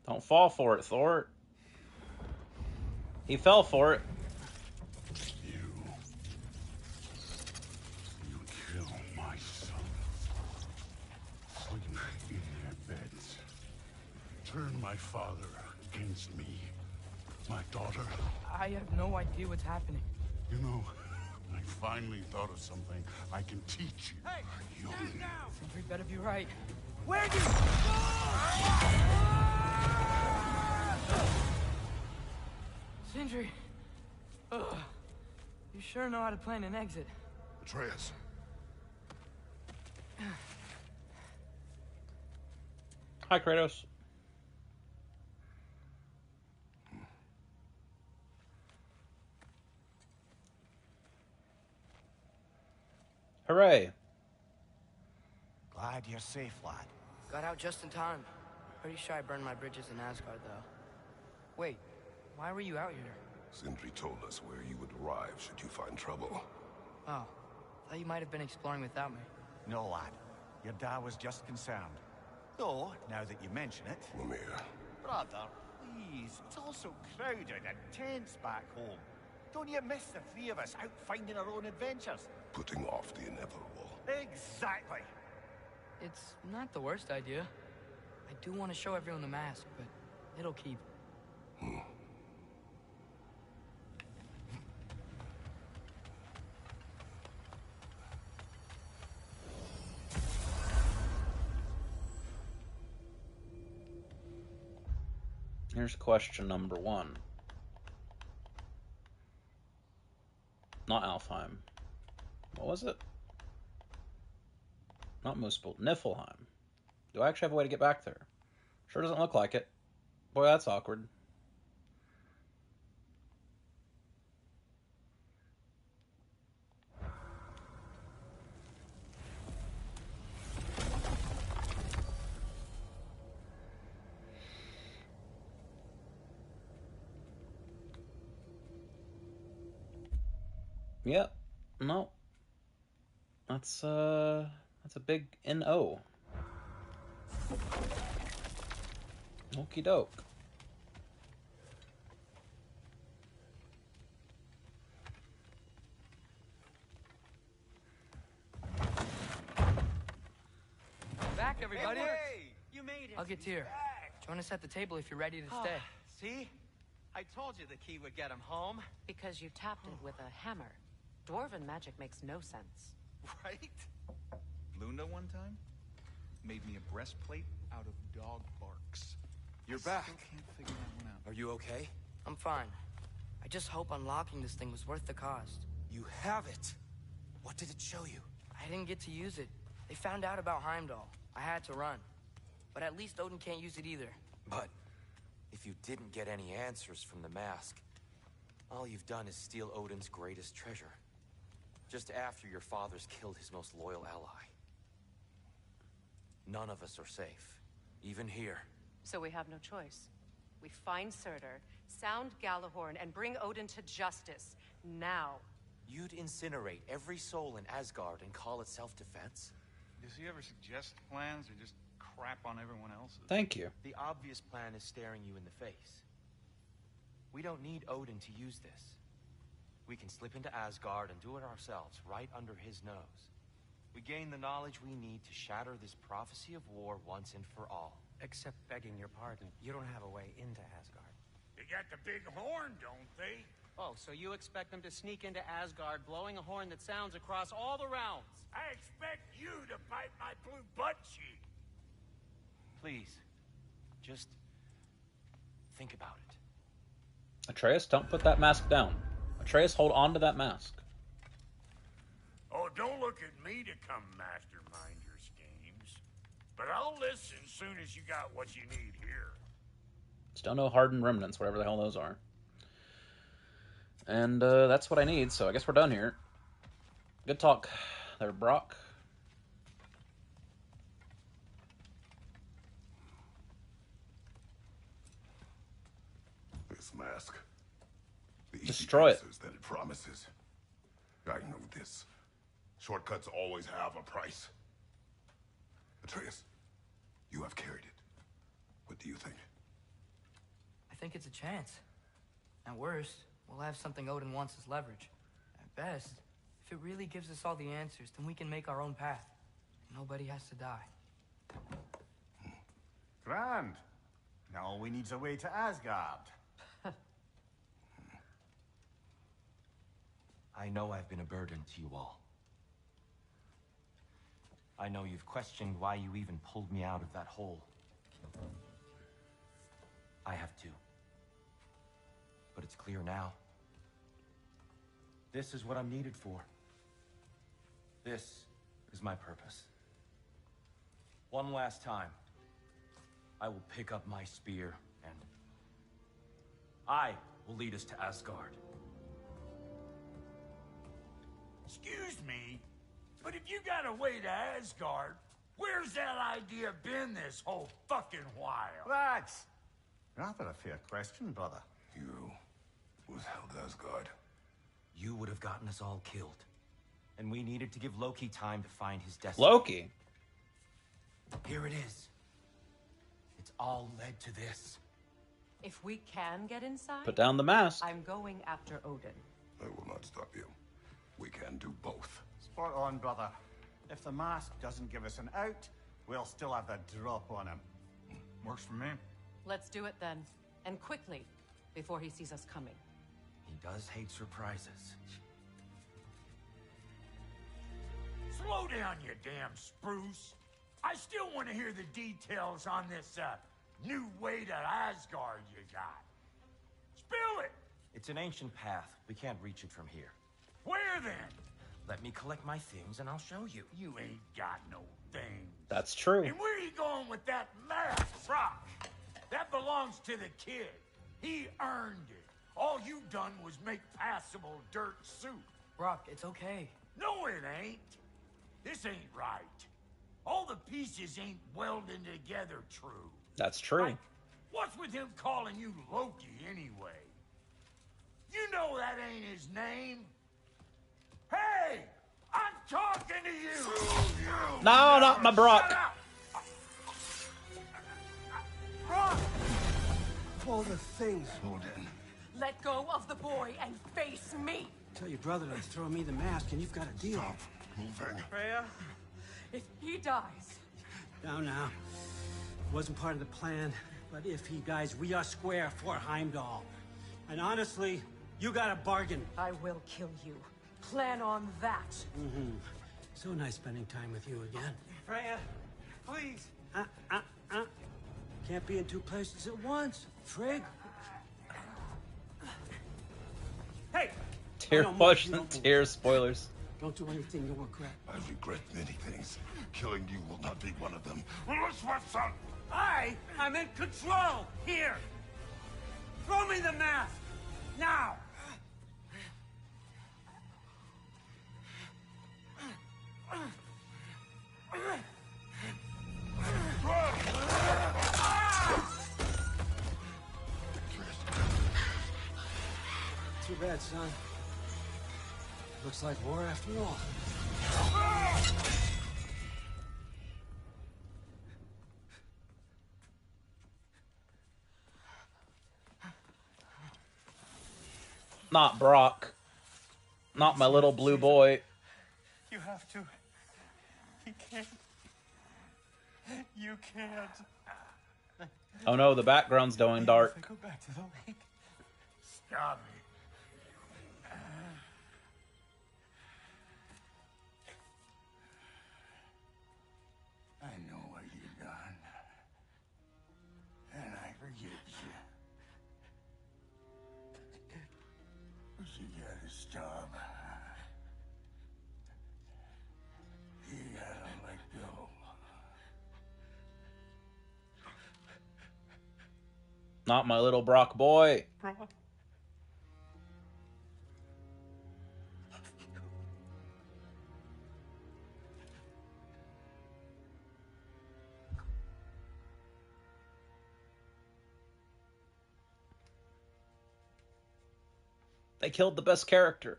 Don't fall for it, Thor. He fell for it. You kill my son. So you my father against me. My daughter. I have no idea what's happening. You know, I finally thought of something I can teach you. Hey, young. stand down! Sentry better be right. Where do you... Sindri. Ugh. You sure know how to plan an exit. Atreus. Hi, Kratos. Hooray. Glad you're safe, lad. Got out just in time. Pretty sure I burned my bridges in Asgard, though. Wait, why were you out here? Sindri told us where you would arrive should you find trouble. Oh, thought you might have been exploring without me. No, lad. Your dad was just concerned. Though, now that you mention it... Mimir. Brother, please. It's all so crowded and tense back home. Don't you miss the three of us out finding our own adventures? Putting off the inevitable. Exactly. It's not the worst idea. I do want to show everyone the mask, but it'll keep. Here's question number 1. Not Alfheim. What was it? Not Muspel. Niflheim. Do I actually have a way to get back there? Sure doesn't look like it. Boy, that's awkward. Yep. No. That's a big NO. Okie doke. Back, everybody! Hey, you made it! I'll get here. Join us at the table if you're ready to stay. See? I told you the key would get him home. Because you tapped it with a hammer. Dwarven magic makes no sense. Right? Luna one time made me a breastplate out of dog barks. You're I back. still can't figure that one out. Are you okay? I'm fine. I just hope unlocking this thing was worth the cost. You have it. What did it show you? I didn't get to use it. They found out about Heimdall. I had to run. But at least Odin can't use it either. But if you didn't get any answers from the mask, all you've done is steal Odin's greatest treasure. Just after your father's killed his most loyal ally. None of us are safe, even here. So we have no choice. We find Surtur, sound Gjallarhorn, and bring Odin to justice. Now. You'd incinerate every soul in Asgard and call it self-defense? Does he ever suggest plans or just crap on everyone else's? Thank you. The obvious plan is staring you in the face. We don't need Odin to use this. We can slip into Asgard and do it ourselves, right under his nose. We gain the knowledge we need to shatter this prophecy of war once and for all. Except begging your pardon, you don't have a way into Asgard. They got the big horn, don't they? Oh, so you expect them to sneak into Asgard blowing a horn that sounds across all the realms? I expect you to bite my blue butt cheek. Please, just think about it. Atreus, don't put that mask down. Atreus, hold on to that mask. Oh, don't look at me to come mastermind your schemes. But I'll listen soon as you got what you need here. Still no hardened remnants, whatever the hell those are. And that's what I need, so I guess we're done here. Good talk there, Brock. This mask. The easy Destroy it. answers that it promises. I know this. Shortcuts always have a price. Atreus, you have carried it. What do you think? I think it's a chance. At worst, we'll have something Odin wants as leverage. At best, if it really gives us all the answers, then we can make our own path. Nobody has to die. Grand. Now all we need's a way to Asgard. I know I've been a burden to you all. I know you've questioned why you even pulled me out of that hole. I have too. But it's clear now. This is what I'm needed for. This is my purpose. One last time, I will pick up my spear and I will lead us to Asgard. Excuse me, but if you got a way to Asgard, where's that idea been this whole fucking while? That's rather a fair question, brother. You withheld Asgard. You would have gotten us all killed. And we needed to give Loki time to find his destiny. Loki? Here it is. It's all led to this. If we can get inside, Put down the mask. I'm going after Odin. I will not stop you. We can do both. Spot on, brother. If the mask doesn't give us an out, we'll still have the drop on him. Works for me. Let's do it then. And quickly, before he sees us coming. He does hate surprises. Slow down, you damn spruce. I still want to hear the details on this, new way to Asgard you got. Spill it! It's an ancient path. We can't reach it from here. Where then? Let me collect my things and I'll show you. You ain't got no thing. That's true. And where are you going with that mask, Brock? That belongs to the kid. He earned it. All you done was make passable dirt soup. Brock, it's okay. No, it ain't. This ain't right. All the pieces ain't welding together true. That's true. Like, what's with him calling you Loki anyway? You know that ain't his name. Hey! I'm talking to you! No, not my Brock. Shut up! Brock! All the things. Odin. Let go of the boy and face me! Tell your brother to throw me the mask and you've got a deal. Stop moving. Freya? If he dies... Now. Wasn't part of the plan, but if he dies, we are square for Heimdall. And honestly, you got a bargain. I will kill you. Plan on that. So nice spending time with you again. Freya, please. Can't be in two places at once, Frig. Hey! Tear spoilers. Don't do anything you'll regret. I regret many things. Killing you will not be one of them. I'm in control! Here! Throw me the mask! Now! Too bad, son. Looks like war after all. Not Brock. Not my little blue boy. You have to. He can't. You can't. Oh no, the background's going dark. Go back to the lake. Stop it. I know what you've done. And I forgive you. But you gotta stop. You gotta let go. Not my little Brock boy. Brock. They killed the best character.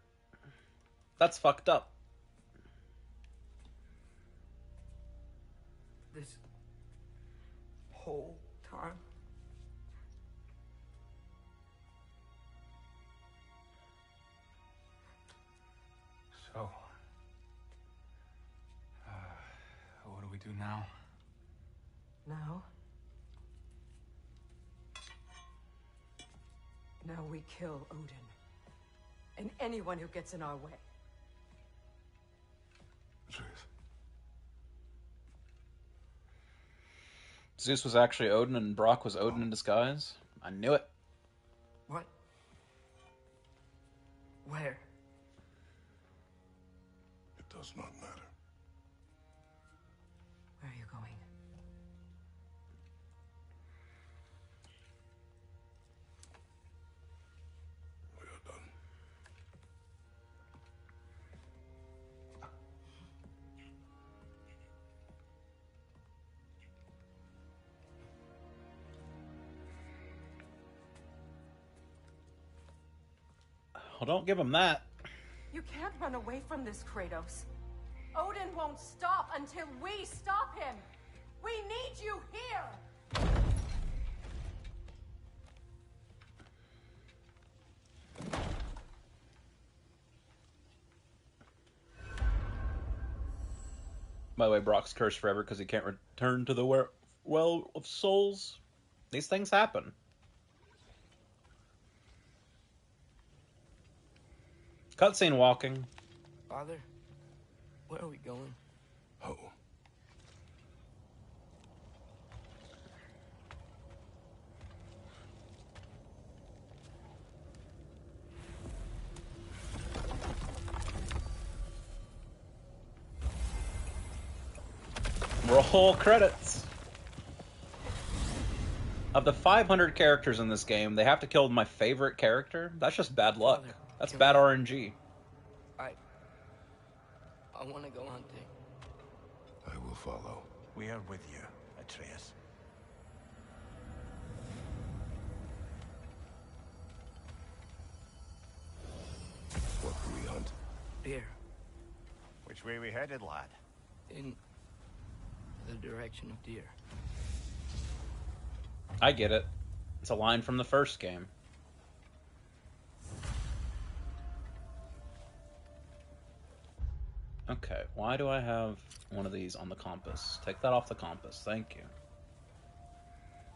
That's fucked up. This whole time? So, what do we do now? Now? Now we kill Odin. And anyone who gets in our way. Zeus was actually Odin and Brock was Odin in disguise? I knew it. What? Where? It does not matter. Where are you going? We are done. Well, don't give him that. You can't run away from this, Kratos. Odin won't stop until we stop him. We need you here. By the way, Brock's cursed forever because he can't return to the well of souls. These things happen. Cutscene walking. Father, where are we going? Oh. Roll credits. Of the 500 characters in this game, they have to kill my favorite character? That's just bad luck. That's bad RNG. I want to go hunting. I will follow. We are with you, Atreus. What do we hunt? Deer. Which way we headed, lad? In the direction of deer. I get it. It's a line from the first game. Okay, why do I have one of these on the compass? Take that off the compass, thank you.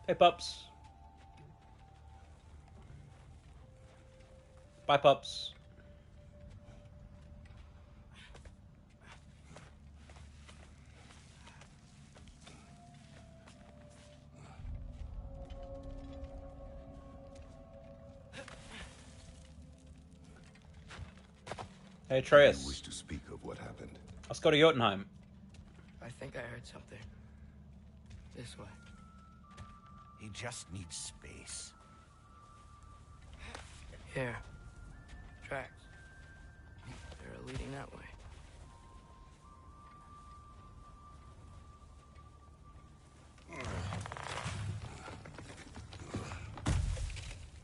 Hey, pups. Bye, pups. Hey, Atreus. You wish to speak of what happened? Let's go to Jotunheim. I think I heard something. This way. He just needs space. Here. Tracks. They're leading that way.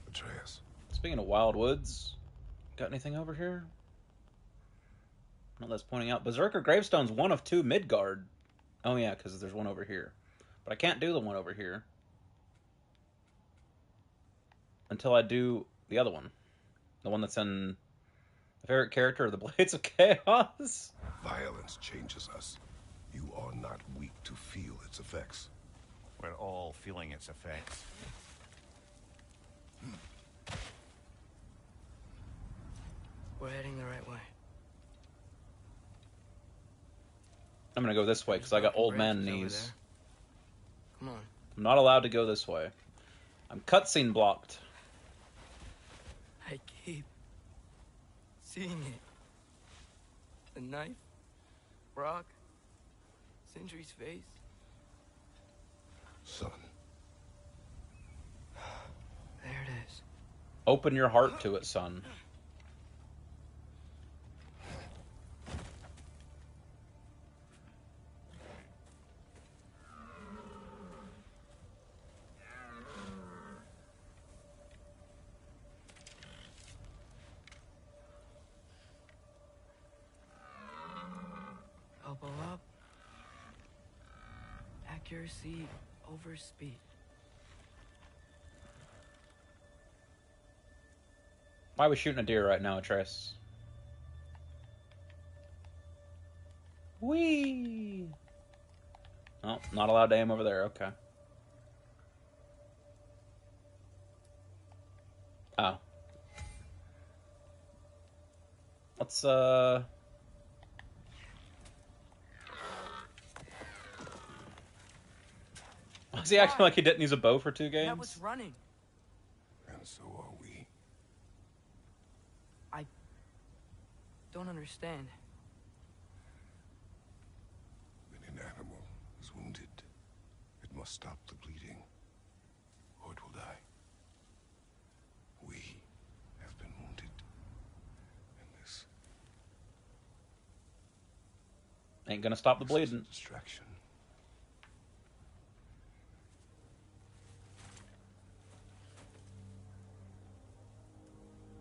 Atreus. Speaking of wild woods, got anything over here? Not that's pointing out. Berserker Gravestone's one of two Midgard. Oh yeah, because there's one over here. But I can't do the one over here until I do the other one. The one that's in the favorite character of the Blades of Chaos. Violence changes us. You are not weak to feel its effects. We're all feeling its effects. We're heading the right way. I'm gonna go this way because I got old man knees. Come on. I'm not allowed to go this way. I'm cutscene blocked. I keep seeing it. The knife, Brock, Sindri's face. Son. There it is. Open your heart to it, son. Elbow up. Accuracy over speed. Why are we shooting a deer right now, Atreus? Whee! Oh, not allowed to aim over there, okay. Oh. Let's, Was he acting like he didn't use a bow for 2 games? That was running. And so are we. I don't understand. When an animal is wounded, it must stop the bleeding, or it will die. We have been wounded, and this ain't gonna stop the bleeding. Distraction.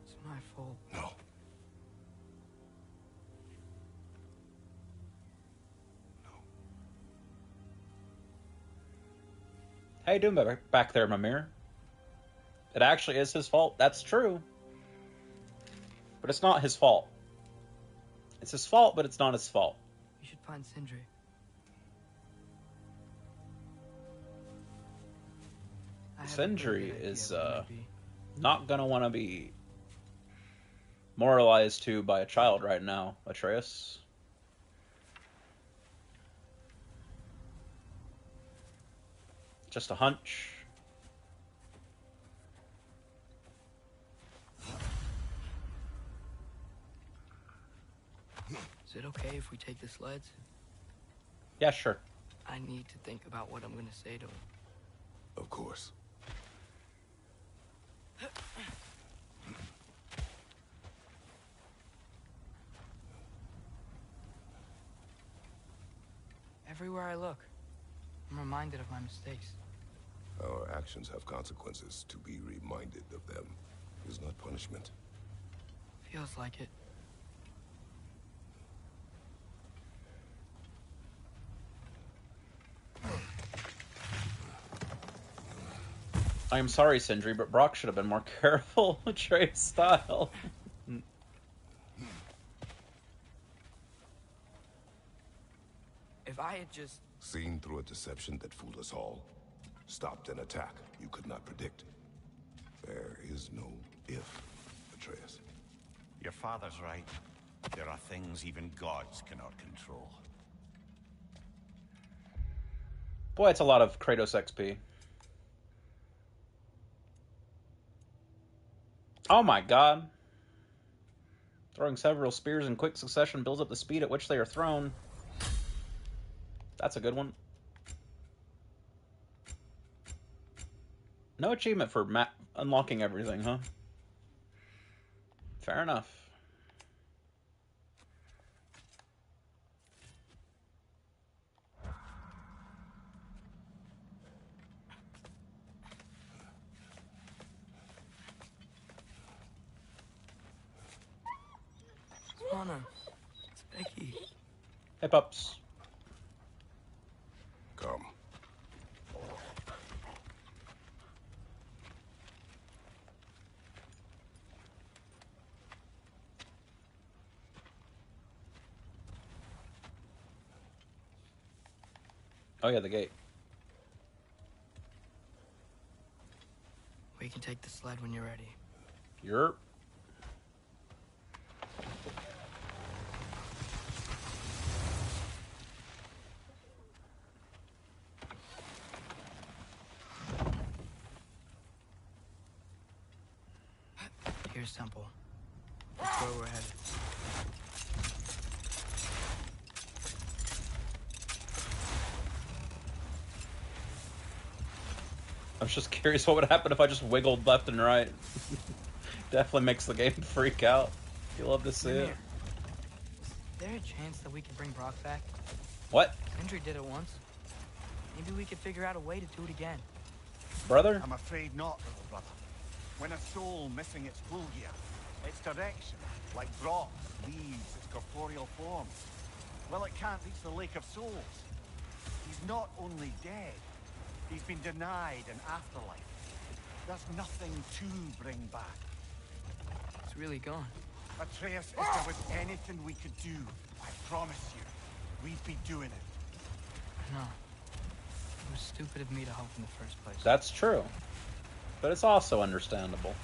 It's my fault. No. How you doing back there, Mimir? It actually is his fault. That's true. But it's not his fault. It's his fault, but it's not his fault. We should find Sindri. Sindri is not gonna want to be moralized to by a child right now, Atreus. Just a hunch. Is it okay if we take the sleds? Yeah, sure. I need to think about what I'm gonna say to him. Of course. Everywhere I look, I'm reminded of my mistakes. Our actions have consequences. To be reminded of them is not punishment. Feels like it. I am sorry, Sindri, but Brock should have been more careful. Atreus style. If I had just... Seen through a deception that fooled us all. Stopped an attack you could not predict. There is no if, Atreus. Your father's right. There are things even gods cannot control. Boy, it's a lot of Kratos XP. Oh my god. Throwing several spears in quick succession builds up the speed at which they are thrown. That's a good one. No achievement for unlocking everything, huh? Fair enough. Anna, it's Becky. Hey, pups. Come. Oh yeah, the gate. We can take the sled when you're ready. Yerp. Here's Temple. That's where we're headed. I was just curious what would happen if I just wiggled left and right. Definitely makes the game freak out. You love to see it. Is there a chance that we can bring Brock back? What? Sindri did it once. Maybe we could figure out a way to do it again. Brother? I'm afraid not, little brother. When a soul missing its gear, its direction, like Brock, leaves its corporeal form, well, it can't reach the Lake of Souls. He's not only dead, he's been denied an afterlife. There's nothing to bring back. It's really gone. Atreus, if there was anything we could do, I promise you, we'd be doing it. I know. It was stupid of me to help in the first place. That's true. But it's also understandable.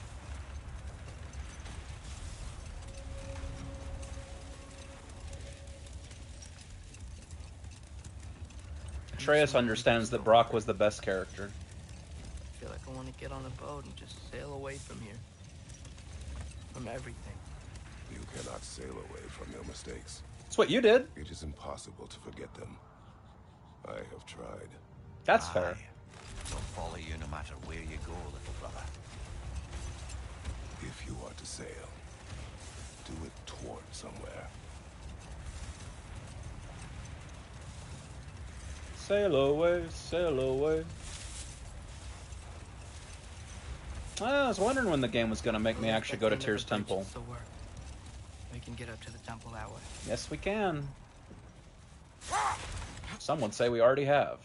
Atreus understands that Brock was the best character. I feel like I want to get on a boat and just sail away from here. From everything. You cannot sail away from your mistakes. That's what you did. It is impossible to forget them. I have tried. That's fair. They'll follow you no matter where you go, little brother. If you are to sail, do it toward somewhere. Sail away, sail away. I was wondering when the game was going to make me actually go to Tyr's Temple. We can get up to the temple that way. Yes, we can. Some would say we already have.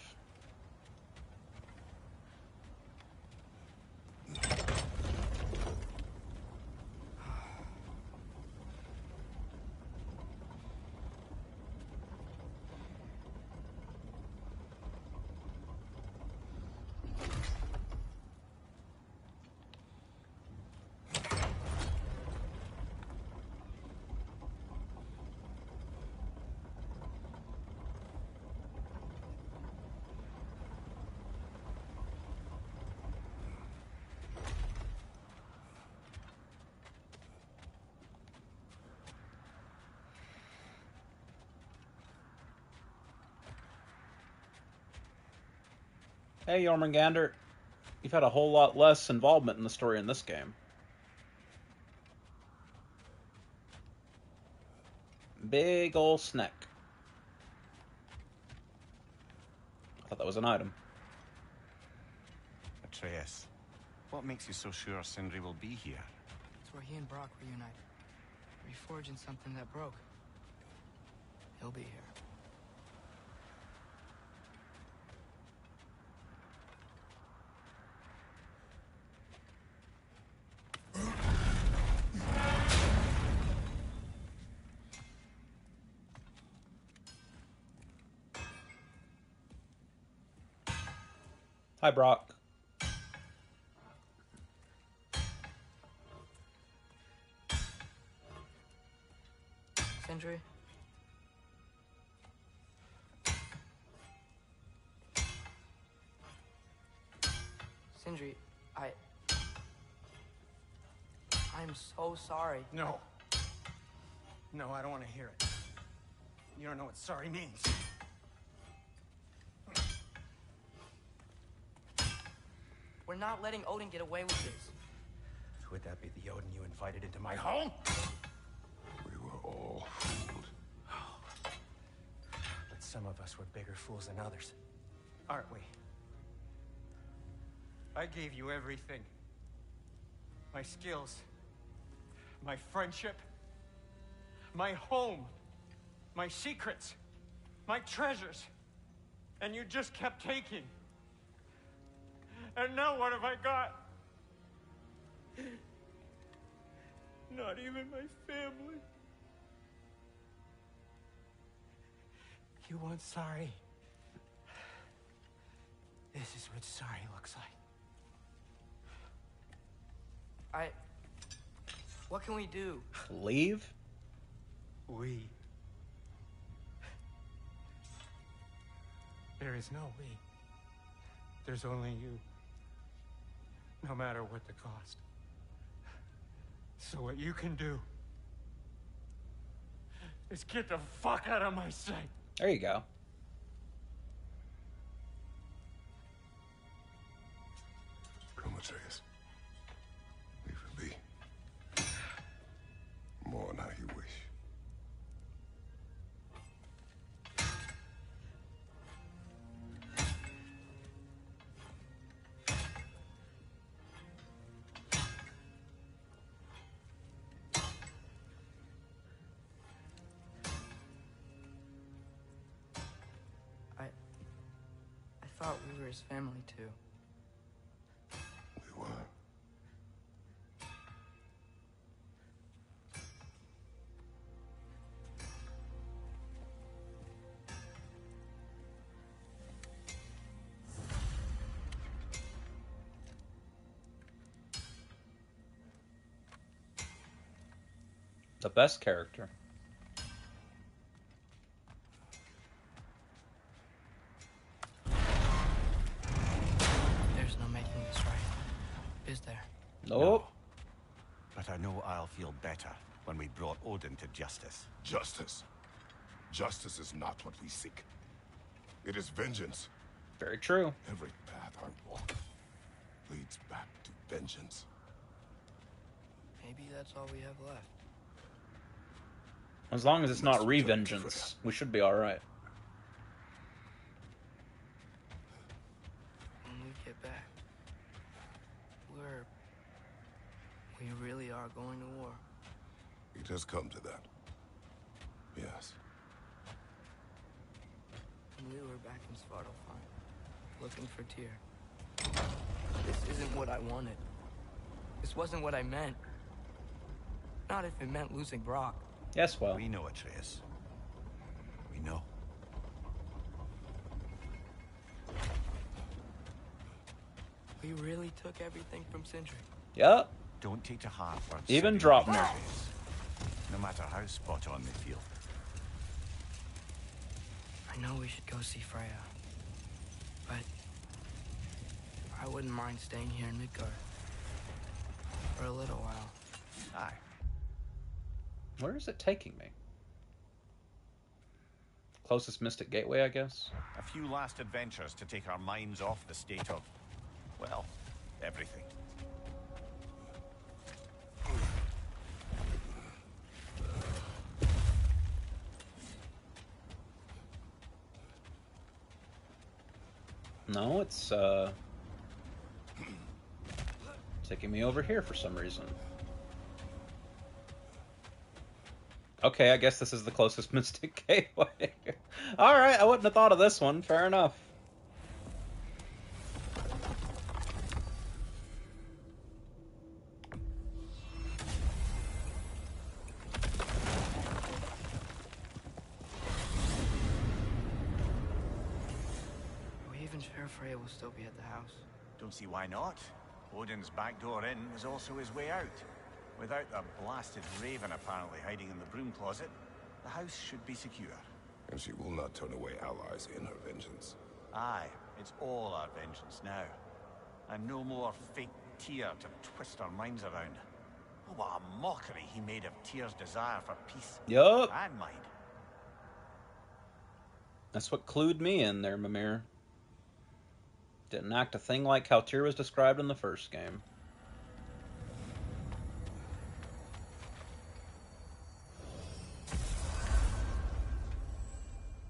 Hey, Jormungandr. You've had a whole lot less involvement in the story in this game. Big ol' snack. I thought that was an item. Atreus, what makes you so sure Sindri will be here? It's where he and Brock reunited. Reforging something that broke. He'll be here. Hi, Brock. Sindri? Sindri, I'm so sorry. No. No, I don't want to hear it. You don't know what sorry means. We're not letting Odin get away with this. Would that be the Odin you invited into my home? We were all fooled. But some of us were bigger fools than others. Aren't we? I gave you everything. My skills. My friendship. My home. My secrets. My treasures. And you just kept taking. And now what have I got? Not even my family. You want sorry? This is what sorry looks like. What can we do? Leave? We. There is no we. There's only you. No matter what the cost. So what you can do is get the fuck out of my sight. There you go. Come, Atreus. Leave it be. More than how you wish. I thought we were his family too. We were. The best character. Nope. No. But I know I'll feel better when we brought Odin to justice. Justice? Justice is not what we seek. It is vengeance. Very true. Every path I walk leads back to vengeance. Maybe that's all we have left. As long as it's not revengeance, we should be alright. When we get back, we really are going to war. It has come to that. Yes. When we were back in Svartalfheim, looking for Tyr. This isn't what I wanted. This wasn't what I meant. Not if it meant losing Brock. Yes, well. We know, Atreus. We know. We really took everything from Sindri. Yep. Don't take to heart words. Even drop nerve. No matter how spot on they feel. I know we should go see Freya. But I wouldn't mind staying here in Midgard. For a little while. Aye. Where is it taking me? Closest Mystic Gateway, I guess? A few last adventures to take our minds off the state of, well, everything. No, it's, taking me over here for some reason. Okay, I guess this is the closest Mystic Gateway. Alright, I wouldn't have thought of this one. Fair enough. Are we even sure Freya will still be at the house? Don't see why not. Odin's back door in was also his way out. Without the blasted raven apparently hiding in the broom closet, the house should be secure. And she will not turn away allies in her vengeance. Aye, it's all our vengeance now. And no more fake Tyr to twist our minds around. Oh, what a mockery he made of Tyr's desire for peace. Yup. And mine. That's what clued me in there, Mimir. Didn't act a thing like how Tyr was described in the first game.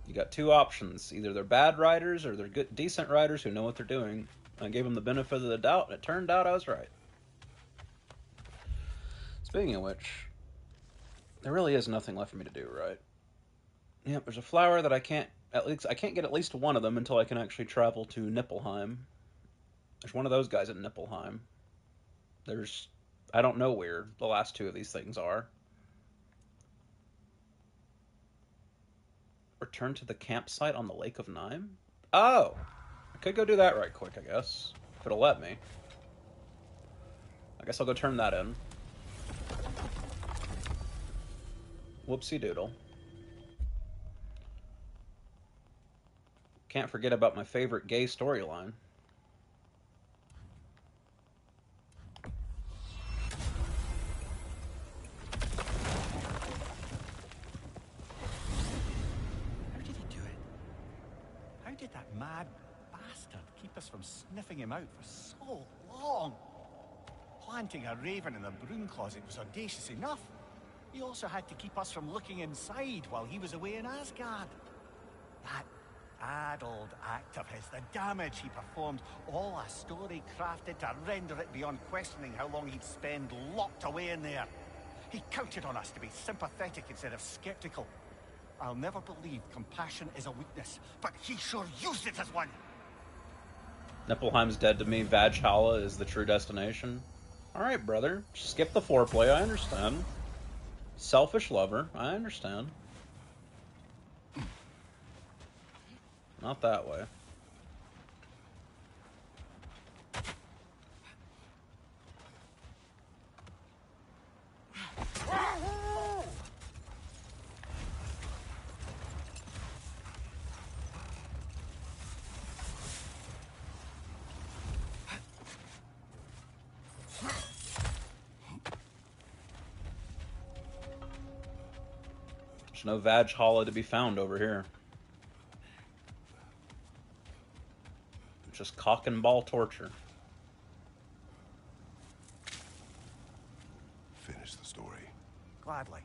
You got two options. Either they're bad writers or they're good, decent writers who know what they're doing. I gave them the benefit of the doubt, and it turned out I was right. Speaking of which, there really is nothing left for me to do, right? Yep, there's a flower that I can't get at least one of them until I can actually travel to Niflheim. There's one of those guys at Niflheim. There's, I don't know where the last two of these things are. Return to the campsite on the Lake of Nime? Oh! I could go do that right quick, I guess. If it'll let me. I guess I'll go turn that in. Whoopsie doodle. Can't forget about my favorite gay storyline. How did that mad bastard keep us from sniffing him out for so long? Planting a raven in the broom closet was audacious enough. He also had to keep us from looking inside while he was away in Asgard. That addled act of his, the damage he performed, all a story crafted to render it beyond questioning how long he'd spend locked away in there. He counted on us to be sympathetic instead of skeptical. I'll never believe compassion is a weakness, but he sure used it as one. Niflheim's dead to me. Valhalla is the true destination. Alright, brother. Skip the foreplay, I understand. Selfish lover, I understand. Not that way. There's no Valhalla to be found over here. Just cock and ball torture. Finish the story. Gladly.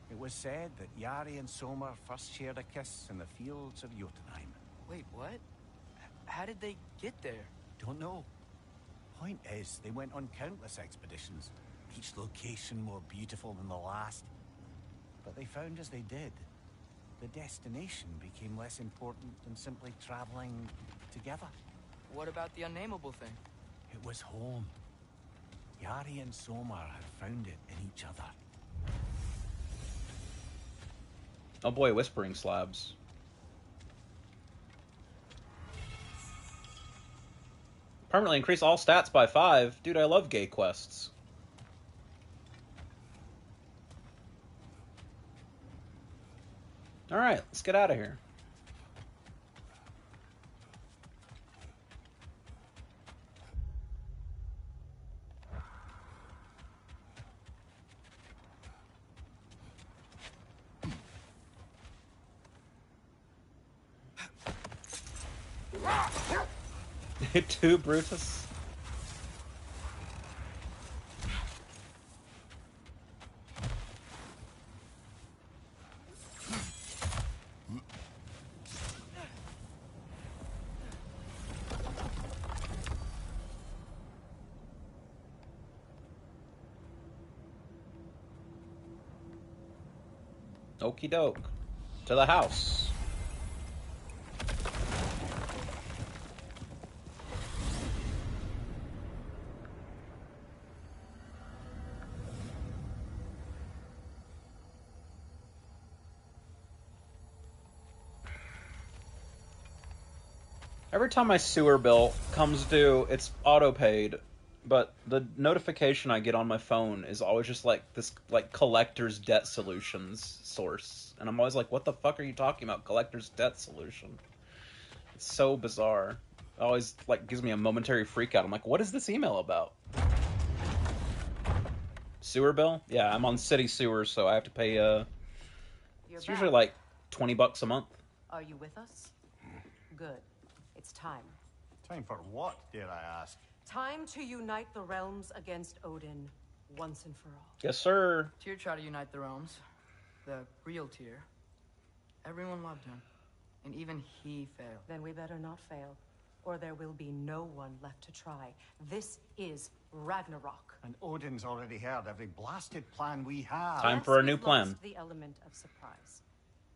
It was said that Yari and Soma first shared a kiss in the fields of Jotunheim. Wait, what? How did they get there? Don't know. Point is, they went on countless expeditions, each location more beautiful than the last. But they found as they did, the destination became less important than simply traveling together. What about the unnameable thing? It was home. Yari and Soma had found it in each other. Oh boy, whispering slabs. Permanently increase all stats by 5. Dude, I love gay quests. Alright, let's get out of here. Two Brutus. Okie doke. To the house. Every time my sewer bill comes due, it's auto-paid, but the notification I get on my phone is always just like this, like, collector's debt solutions source. And I'm always like, what the fuck are you talking about, collector's debt solution? It's so bizarre. It always, like, gives me a momentary freak out. I'm like, what is this email about? Sewer bill? Yeah, I'm on city sewers, so I have to pay, it's usually like $20 a month. Are you with us? Good. It's time. Time for what, dare I ask? Time to unite the realms against Odin once and for all. Yes, sir. Tyr tried to unite the realms. The real Tyr. Everyone loved him. And even he failed. Then we better not fail, or there will be no one left to try. This is Ragnarok. And Odin's already heard every blasted plan we have. Time for a new We've plan. lost the element of surprise.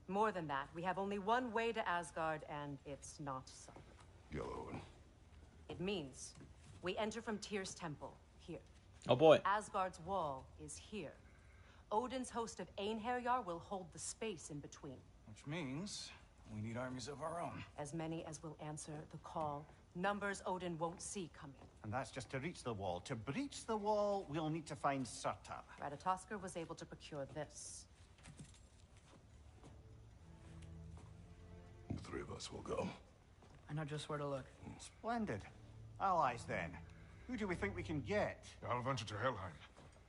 More than that, we have only one way to Asgard, and it's not so. Yellow. It means we enter from Tyr's temple, here. Oh boy. Asgard's wall is here. Odin's host of Einherjar will hold the space in between. Which means we need armies of our own. As many as will answer the call. Numbers Odin won't see coming. And that's just to reach the wall. To breach the wall, we'll need to find Surtur. Ratatoskr was able to procure this. The three of us will go. I know just where to look. Splendid. Allies, then. Who do we think we can get? I'll venture to Helheim.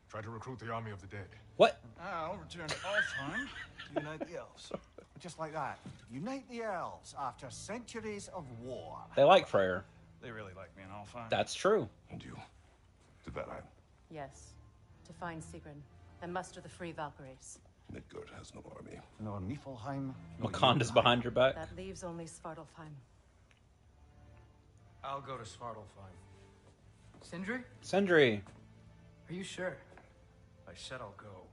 Try to recruit the army of the dead. What? I'll return to Alfheim to unite the elves. Just like that. Unite the elves after centuries of war. They like Freyr. They really like me in Alfheim. That's true. And you? To Valheim. Yes. To find Sigrun and muster the free Valkyries. Midgard has no army. Nor Niflheim. Wakanda's behind your back. That leaves only Svartalfheim. I'll go to Svartalfheim. Sindri? Sindri. Are you sure? I said I'll go.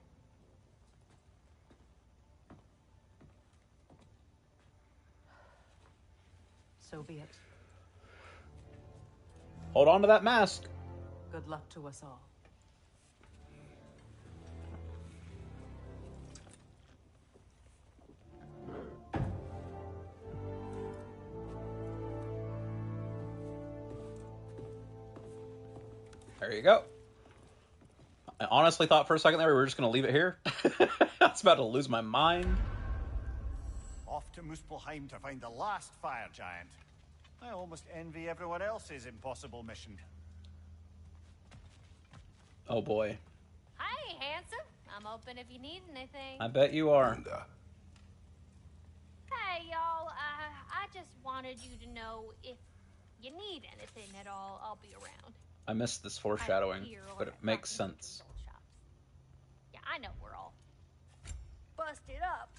So be it. Hold on to that mask. Good luck to us all. There you go. I honestly thought for a second there we were just going to leave it here. I was about to lose my mind. Off to Muspelheim to find the last fire giant. I almost envy everyone else's impossible mission. Oh boy. Hi, handsome. I'm open if you need anything. I bet you are. Hey, y'all. I just wanted you to know if you need anything at all, I'll be around. I missed this foreshadowing, Here or but it at makes Rock and sense. Old shops. Yeah, I know we're all busted up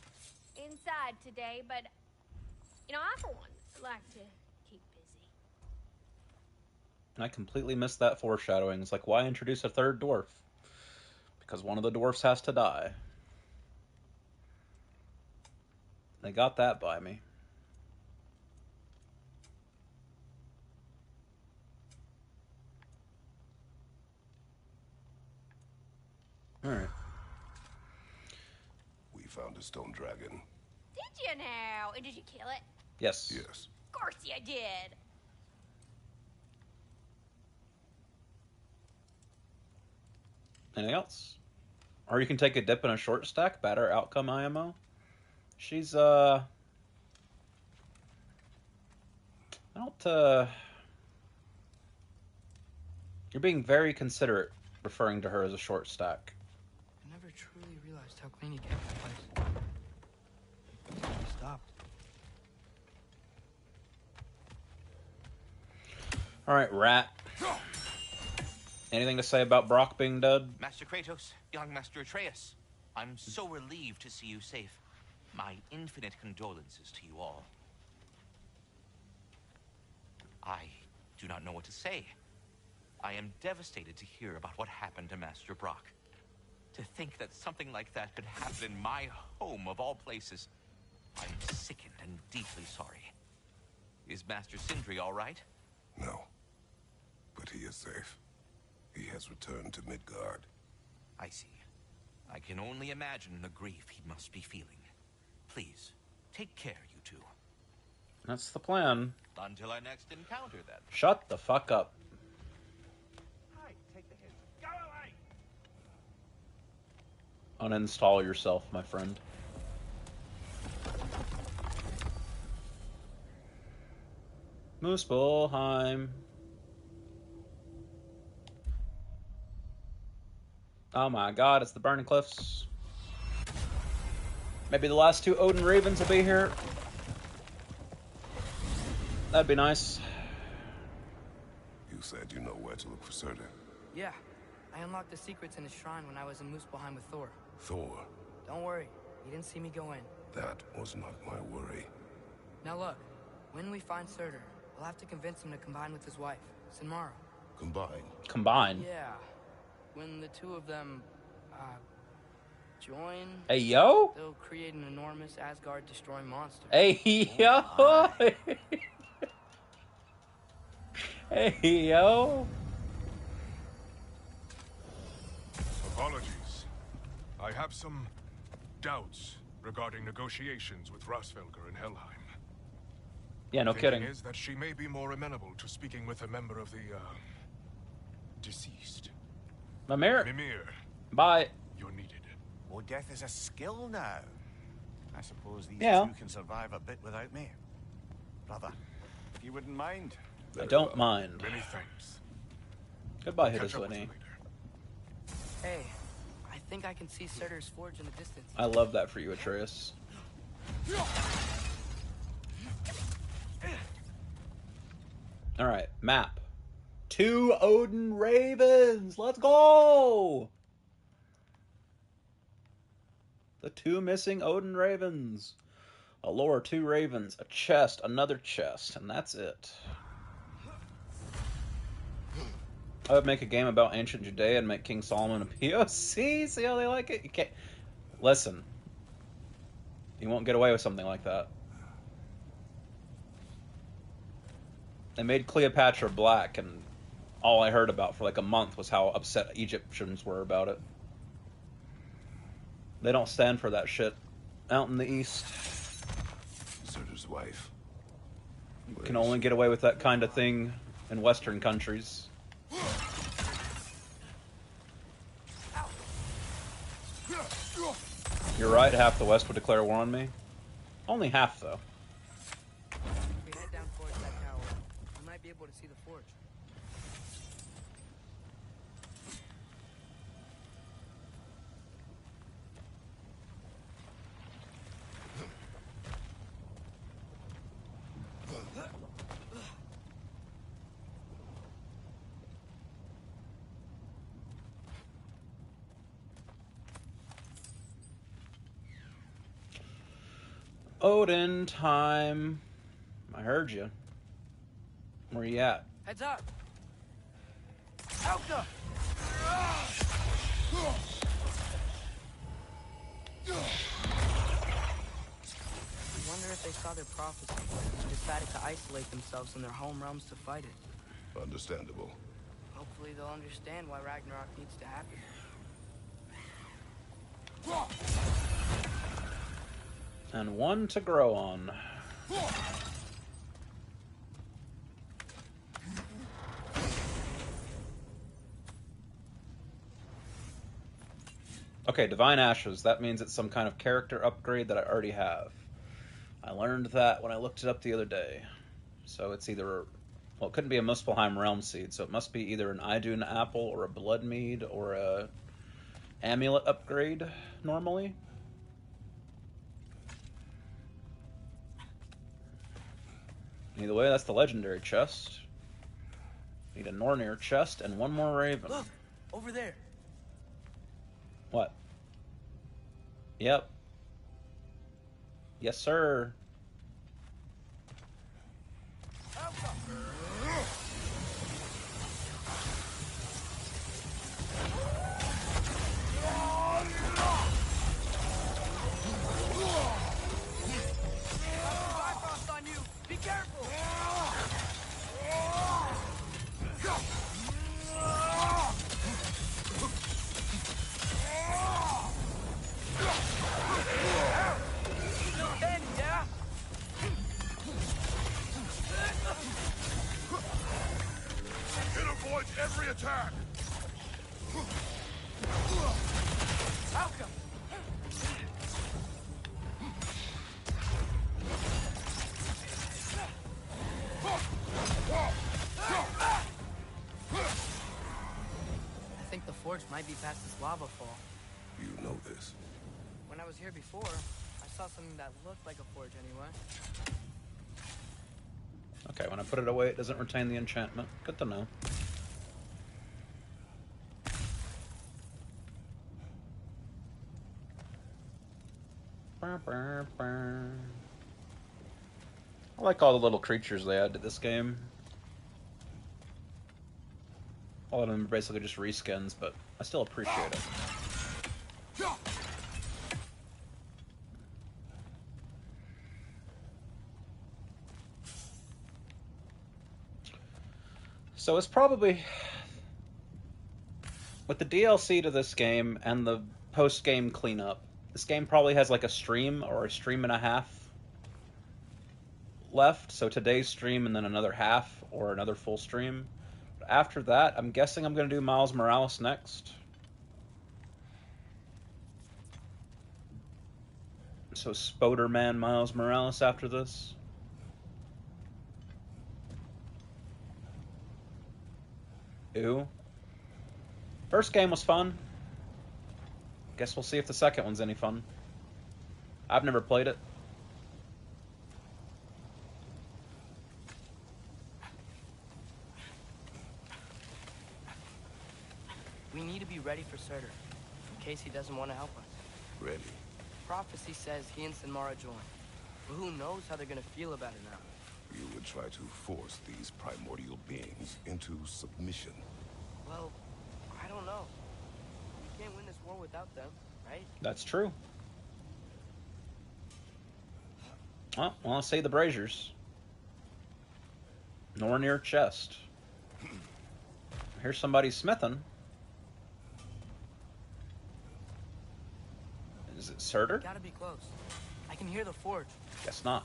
inside today, but you know, I for one like to keep busy. I completely missed that foreshadowing. It's like, why introduce a third dwarf? Because one of the dwarfs has to die. They got that by me. Alright. We found a stone dragon. Did you now? And did you kill it? Yes. Yes. Of course you did. Anything else? Or you can take a dip in a short stack, better outcome IMO. She's, I don't, You're being very considerate referring to her as a short stack. I never truly realized how clean he kept the place. He stopped. Alright, Rat. Anything to say about Brock being dead? Master Kratos, young Master Atreus, I'm so relieved to see you safe. My infinite condolences to you all. I do not know what to say. I am devastated to hear about what happened to Master Brock. To think that something like that could happen in my home of all places. I'm sickened and deeply sorry. Is Master Sindri all right? No. But he is safe. He has returned to Midgard. I see. I can only imagine the grief he must be feeling. Please, take care, you two. That's the plan. Until our next encounter, then. Shut the fuck up. Hi, take the hit. Go away! Uninstall yourself, my friend. Muspelheim. Oh my god, it's the Burning Cliffs. Maybe the last two Odin Ravens will be here. That'd be nice. You said you know where to look for Surtur. Yeah, I unlocked the secrets in his shrine when I was in Muspelheim with Thor. Thor? Don't worry, he didn't see me go in. That was not my worry. Now look, when we find Surtur, we'll have to convince him to combine with his wife, Sinmara. Combine? Combine? Yeah. When the two of them, join... Hey, yo? They'll create an enormous Asgard-destroying monster. Hey, yo! Oh, Hey, yo! Apologies. I have some doubts regarding negotiations with Rasfelger in Helheim. Yeah, no Thinking kidding. is that she may be more amenable to speaking with a member of the, deceased. Mimir. Mimir. Bye. You're needed. Oh, death is a skill now. I suppose these Yeah. two can survive a bit without me. Brother, if you wouldn't mind. I don't mind. Many thanks. Goodbye, Catch up with Hiddleswinny. you later. Hey, I think I can see Surtur's forge in the distance. I love that for you, Atreus. Alright, map. 2 Odin Ravens! Let's go! The 2 missing Odin Ravens. A lore, 2 ravens, a chest, another chest, and that's it. I would make a game about ancient Judea and make King Solomon a POC. See how they like it? You can't... Listen. You won't get away with something like that. They made Cleopatra black, and all I heard about for like a month was how upset Egyptians were about it. They don't stand for that shit out in the East. Surtur's wife. You can only get away with that kind of thing in Western countries. You're right, half the West would declare war on me. Only half, though. If we head down towards that tower, we might be able to see the forge. Odin time. I heard you. Where you at? Heads up! Elka! I wonder if they saw their prophecy and decided to isolate themselves in their home realms to fight it. Understandable. Hopefully they'll understand why Ragnarok needs to happen. And one to grow on. Okay, Divine Ashes. That means it's some kind of character upgrade that I already have. I learned that when I looked it up the other day. So it's either... Well, it couldn't be a Muspelheim Realm Seed, so it must be either an Idun Apple or a Blood Mead or a Amulet upgrade, normally. Either way, that's the legendary chest. Need a Nornir chest and one more Raven. Look! Over there! What? Yep. Yes, sir. Bifrost on you! Be careful! Still standing, yeah? It avoids every attack! Malcolm! I think the forge might be past this lava fall. You know this. When I was here before, I saw something that looked like a forge anyway. Okay, when I put it away, it doesn't retain the enchantment. Good to know. I like all the little creatures they add to this game. All of them are basically just reskins, but I still appreciate it. So it's probably... With the DLC to this game and the post-game cleanup, this game probably has like a stream or a stream and a half left. So today's stream and then another half or another full stream. But after that, I'm guessing I'm going to do Miles Morales next. So Spoderman Miles Morales after this. Ew. First game was fun. Guess we'll see if the second one's any fun. I've never played it. We need to be ready for Surtur, in case he doesn't want to help us. Ready? Prophecy says he and Sinmara join. But who knows how they're gonna feel about it now? You would try to force these primordial beings into submission. Well, I don't know. We can't win this war without them, right? That's true. Well, I'll say the braziers. Nornir chest. Here's somebody smithing. Is it Surtur? Gotta be close. I can hear the forge. Guess not.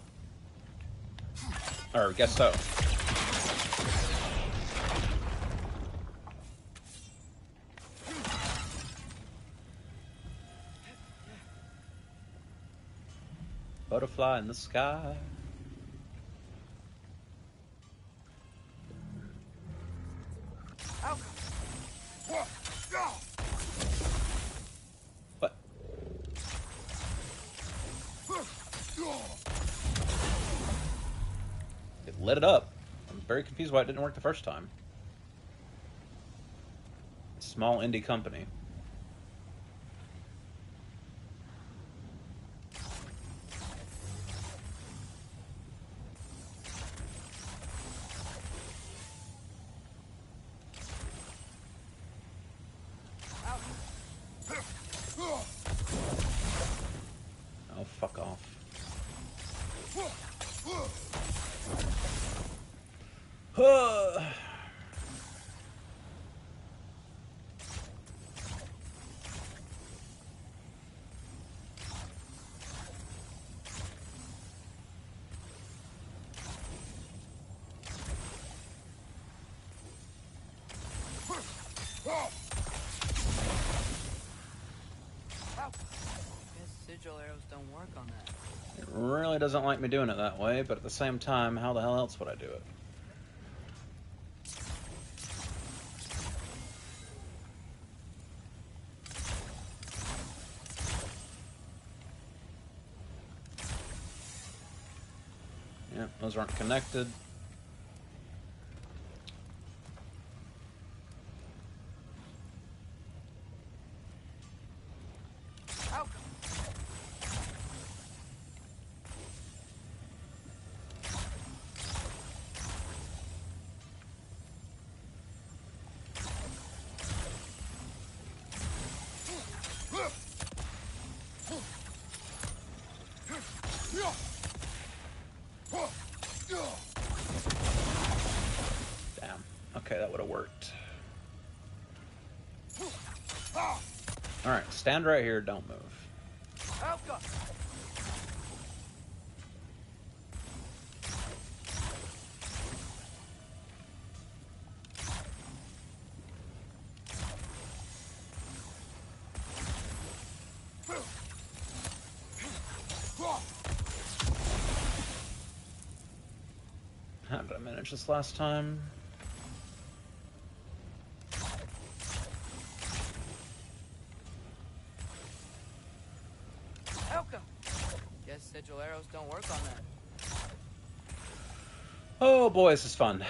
Or guess so. Butterfly in the sky. What? It lit it up. I'm very confused why it didn't work the first time. Small indie company. Sigil arrows don't work on that. It really doesn't like me doing it that way, but at the same time, how the hell else would I do it? Yeah, those aren't connected. Damn. Okay, that would have worked. Alright, stand right here, don't move. How did I manage this last time? Guess sigil arrows don't work on that. Oh boy, this is fun.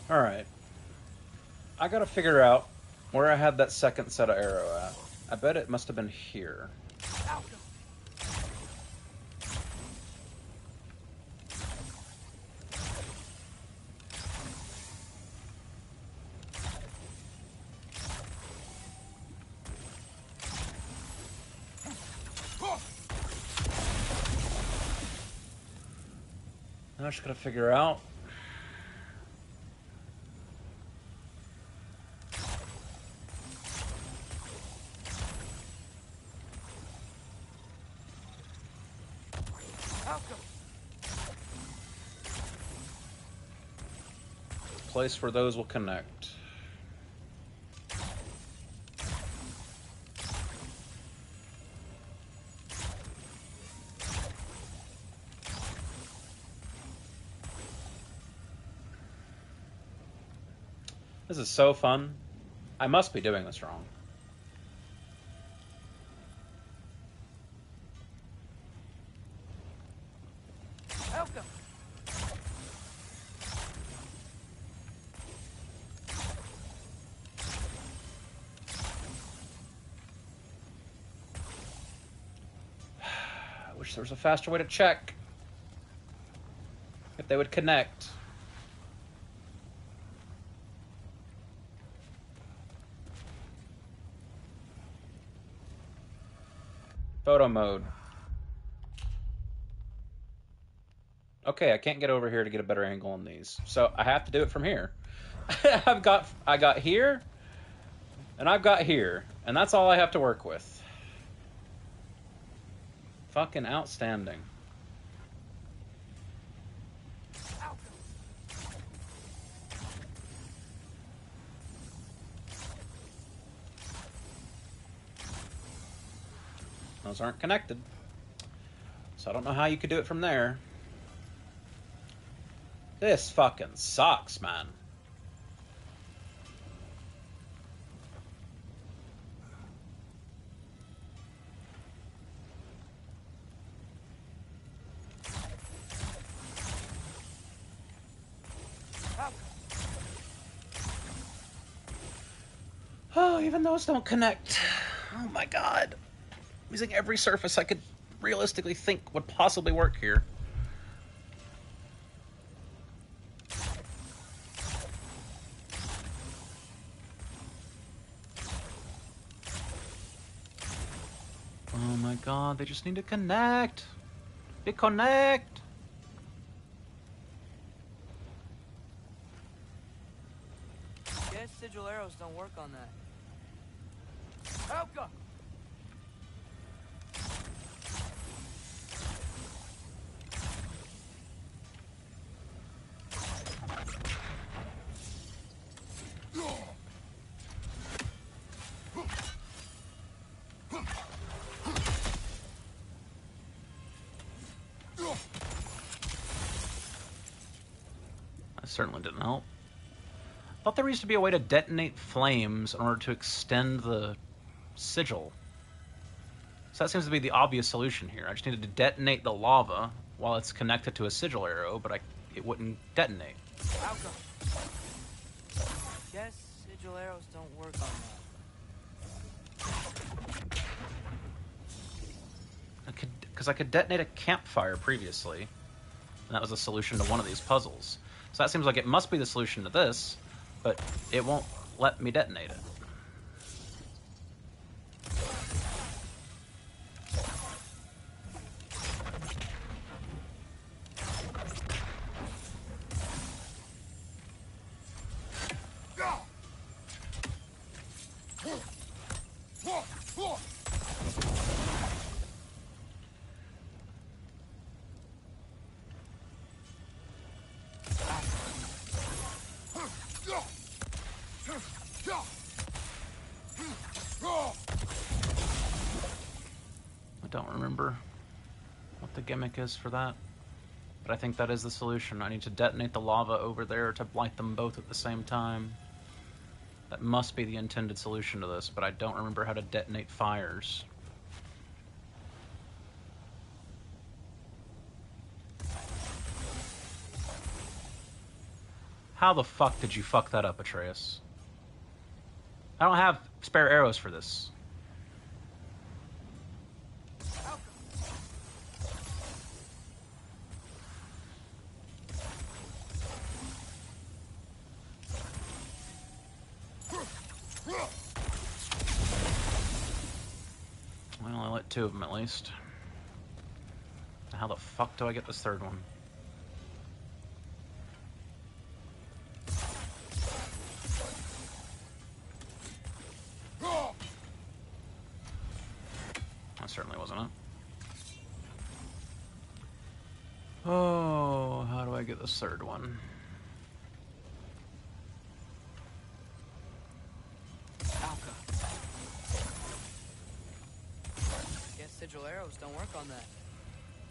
Alright. I gotta figure out where I had that second set of arrow at. I bet it must have been here. Now I just gotta figure out. Place where those will connect. This is so fun. I must be doing this wrong. I wish there was a faster way to check. If they would connect. Photo mode. Okay, I can't get over here to get a better angle on these. So I have to do it from here. I got here, and I've got here, and that's all I have to work with. Fucking outstanding. Those aren't connected. So I don't know how you could do it from there. This fucking sucks, man. Oh, even those don't connect. Oh my god. I'm using every surface I could realistically think would possibly work here. Oh my god, they just need to connect. They connect. Guess sigil arrows don't work on that. Helka! That certainly didn't help. I thought there used to be a way to detonate flames in order to extend the sigil. So that seems to be the obvious solution here. I just needed to detonate the lava while it's connected to a sigil arrow, but it wouldn't detonate. Helka! Guess sigil arrows don't work on that. Because I could detonate a campfire previously, and that was the solution to one of these puzzles. So that seems like it must be the solution to this, but it won't let me detonate it. I don't remember what the gimmick is for that, but I think that is the solution. I need to detonate the lava over there to light them both at the same time. That must be the intended solution to this, but I don't remember how to detonate fires. How the fuck did you fuck that up, Atreus? I don't have spare arrows for this. Well, I lit 2 of them at least. How the fuck do I get this third one? That certainly wasn't it. Oh, how do I get this third one? Guess sigil arrows don't work on that.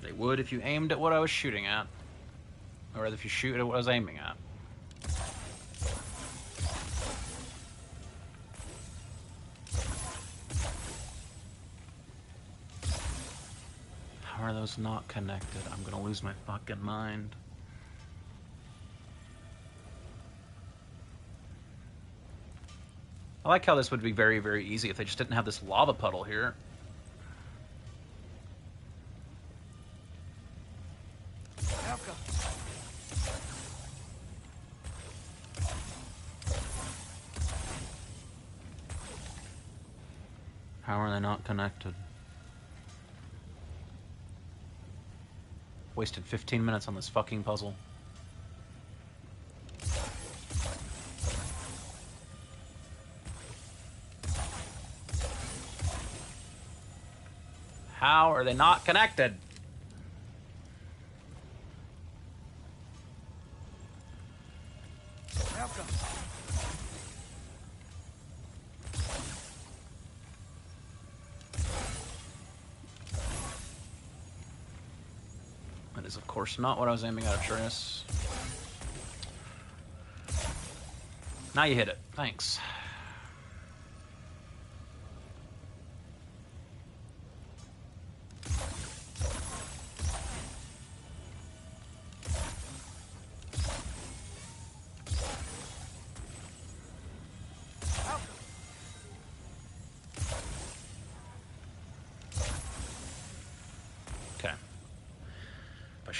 They would if you aimed at what I was shooting at. Or if you shoot at what I was aiming at. How are those not connected? I'm gonna lose my fucking mind. I like how this would be very, very easy if they just didn't have this lava puddle here. How are they not connected? Wasted 15 minutes on this fucking puzzle. How are they not connected? That is, of course, not what I was aiming at, Atreus. Now you hit it. Thanks.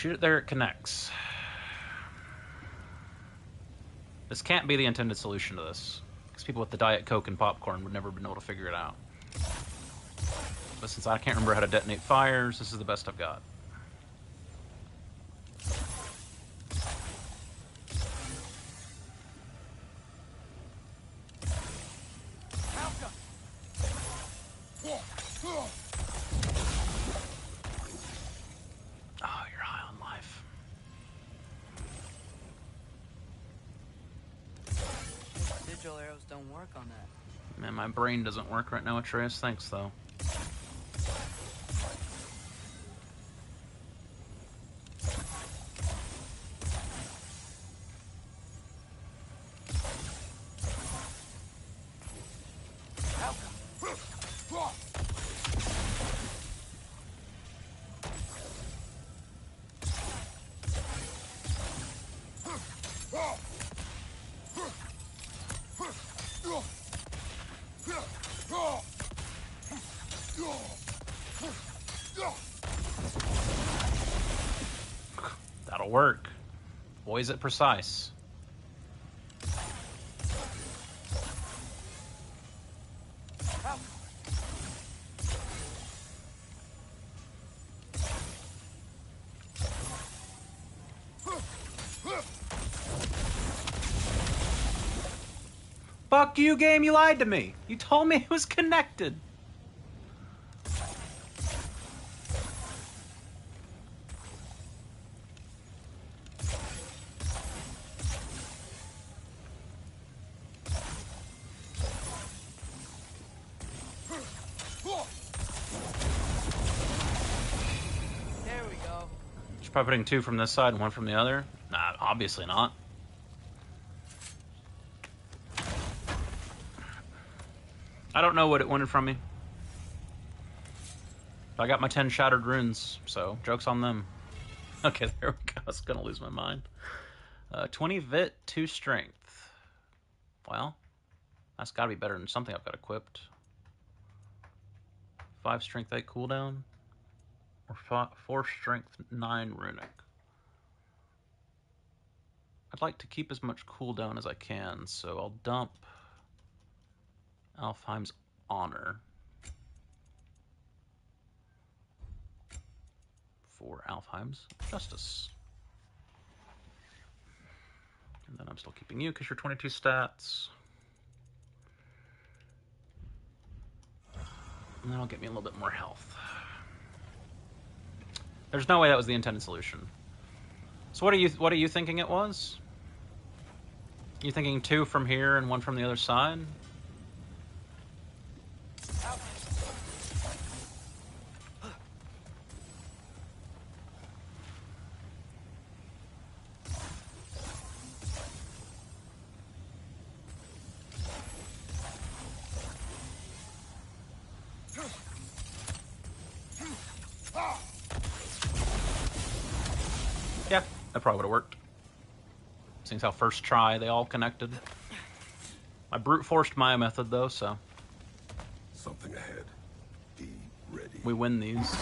Shoot it there, it connects. This can't be the intended solution to this, because people with the Diet Coke and popcorn would never have been able to figure it out. But since I can't remember how to detonate fires, this is the best I've got. Oh, you're high on life. Digital arrows don't work on that. Man, my brain doesn't work right now, Atreus. Thanks, though. That'll work. Boy, is it precise. Fuck you, game, you lied to me. You told me it was connected. There we go. Should probably putting two from this side and one from the other. Nah, obviously not. I don't know what it wanted from me. I got my 10 shattered runes, so joke's on them. Okay, there we go. I was gonna lose my mind. 20 vit, 2 strength. Well, that's gotta be better than something I've got equipped. 5 strength, 8 cooldown. Or 4 strength, 9 runic. I'd like to keep as much cooldown as I can, so I'll dump Alfheim's Honor for Alfheim's Justice. And then I'm still keeping you because you're 22 stats. And that'll get me a little bit more health. There's no way that was the intended solution. So what are you thinking it was? You thinking 2 from here and 1 from the other side? Yeah, that probably would have worked. Seems how first try they all connected. I brute forced my method though, so Something ahead. Be ready. we win these.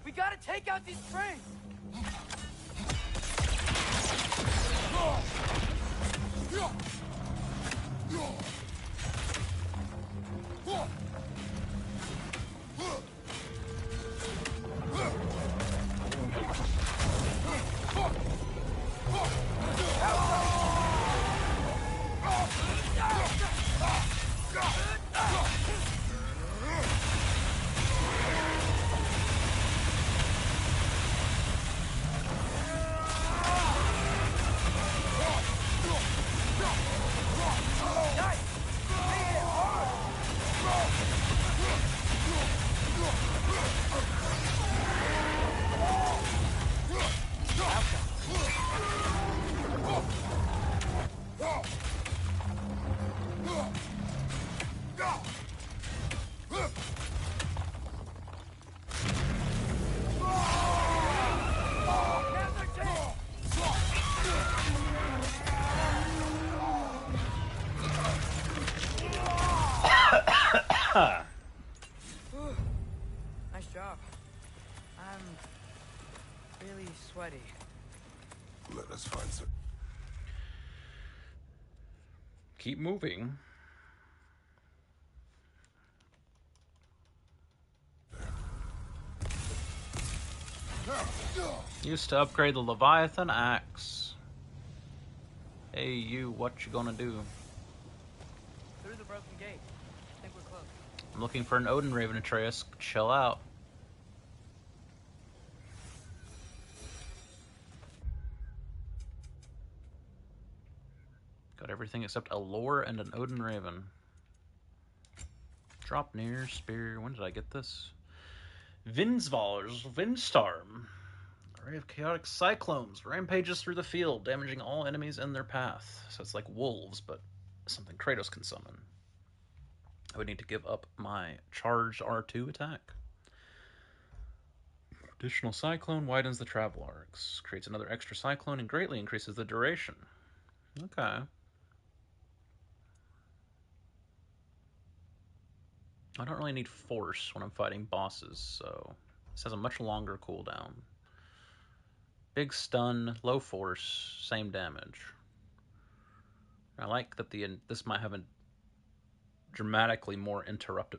We gotta take out these trains! I'm really sweaty. Let us find some. Keep moving. Used to upgrade the Leviathan axe. Hey, you, what you gonna do? Through the broken gate. I think we're close. I'm looking for an Odin Raven, Atreus. Chill out. Got everything except a lore and an Odin Raven. Drop near spear. When did I get this? Vinsval's Windstorm. Array of chaotic cyclones. Rampages through the field, damaging all enemies in their path. So it's like wolves, but something Kratos can summon. I would need to give up my charged R2 attack. Additional cyclone widens the travel arcs. Creates another extra cyclone and greatly increases the duration. Okay. I don't really need force when I'm fighting bosses, so this has a much longer cooldown. Big stun, low force, same damage. I like that this might have a dramatically more interrupted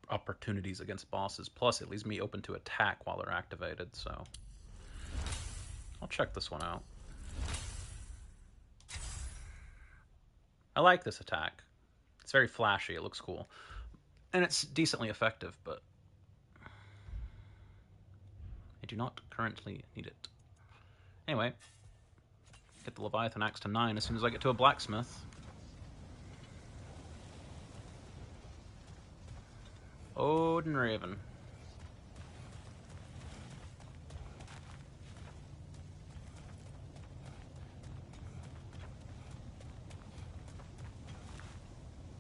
opportunities against bosses. Plus, it leaves me open to attack while they're activated, so I'll check this one out. I like this attack. It's very flashy. It looks cool. And it's decently effective, but I do not currently need it. Anyway, get the Leviathan axe to 9 as soon as I get to a blacksmith. Odin Raven.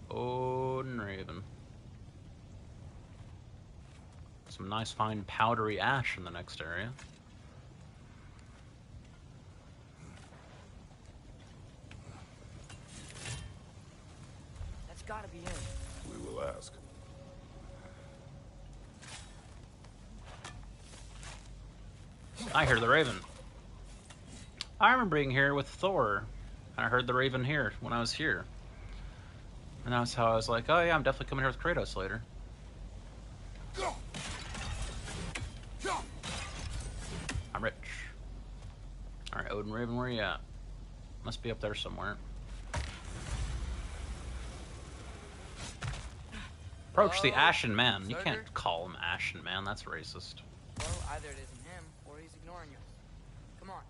Odin Raven. Some nice fine powdery ash in the next area. That's gotta be it. We will ask. I hear the Raven. I remember being here with Thor. I heard the Raven here when I was here. And that's how I was like, oh yeah, I'm definitely coming here with Kratos later. I'm rich. Alright, Odin Raven, where you at? Must be up there somewhere. Approach the Ashen Man. You can't call him Ashen Man, that's racist. Well, either it isn't him, or he's ignoring us. Come on.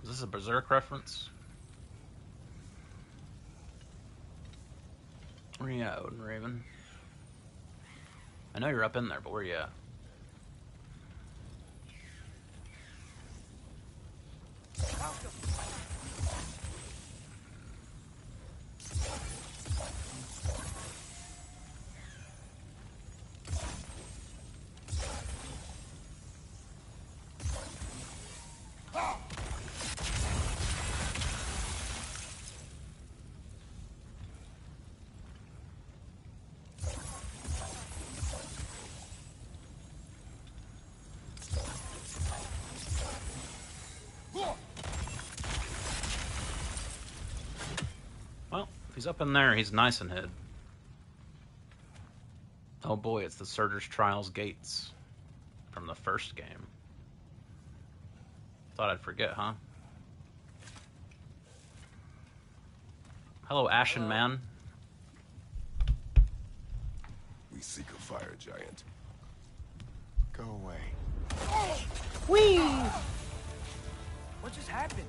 Is this a Berserk reference? Where you at, Odin Raven? I know you're up in there, but where you at? Well, if he's up in there, he's nice and hid. Oh boy, it's the Surtur's Trials Gates from the first game. Thought I'd forget, huh? Hello, Ashen Man. We seek a fire giant. Go away. Whee! What just happened?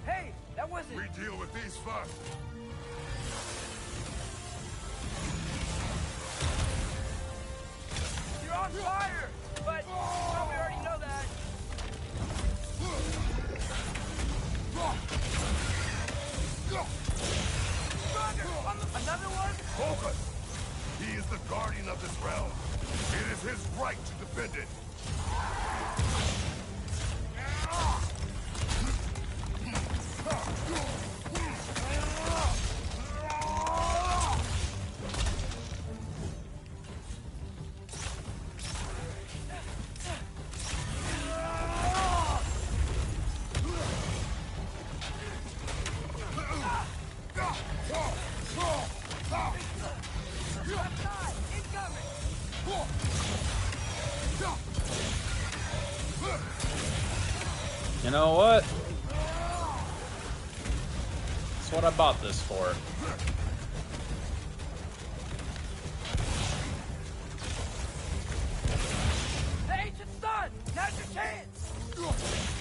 Hey, that wasn't... We deal with these first. You're on fire! But, well, we already know that. Another one? Focus! He is the guardian of this realm. It is his right to defend it. You know what? That's what I bought this for. The ancient's done! Now's your chance!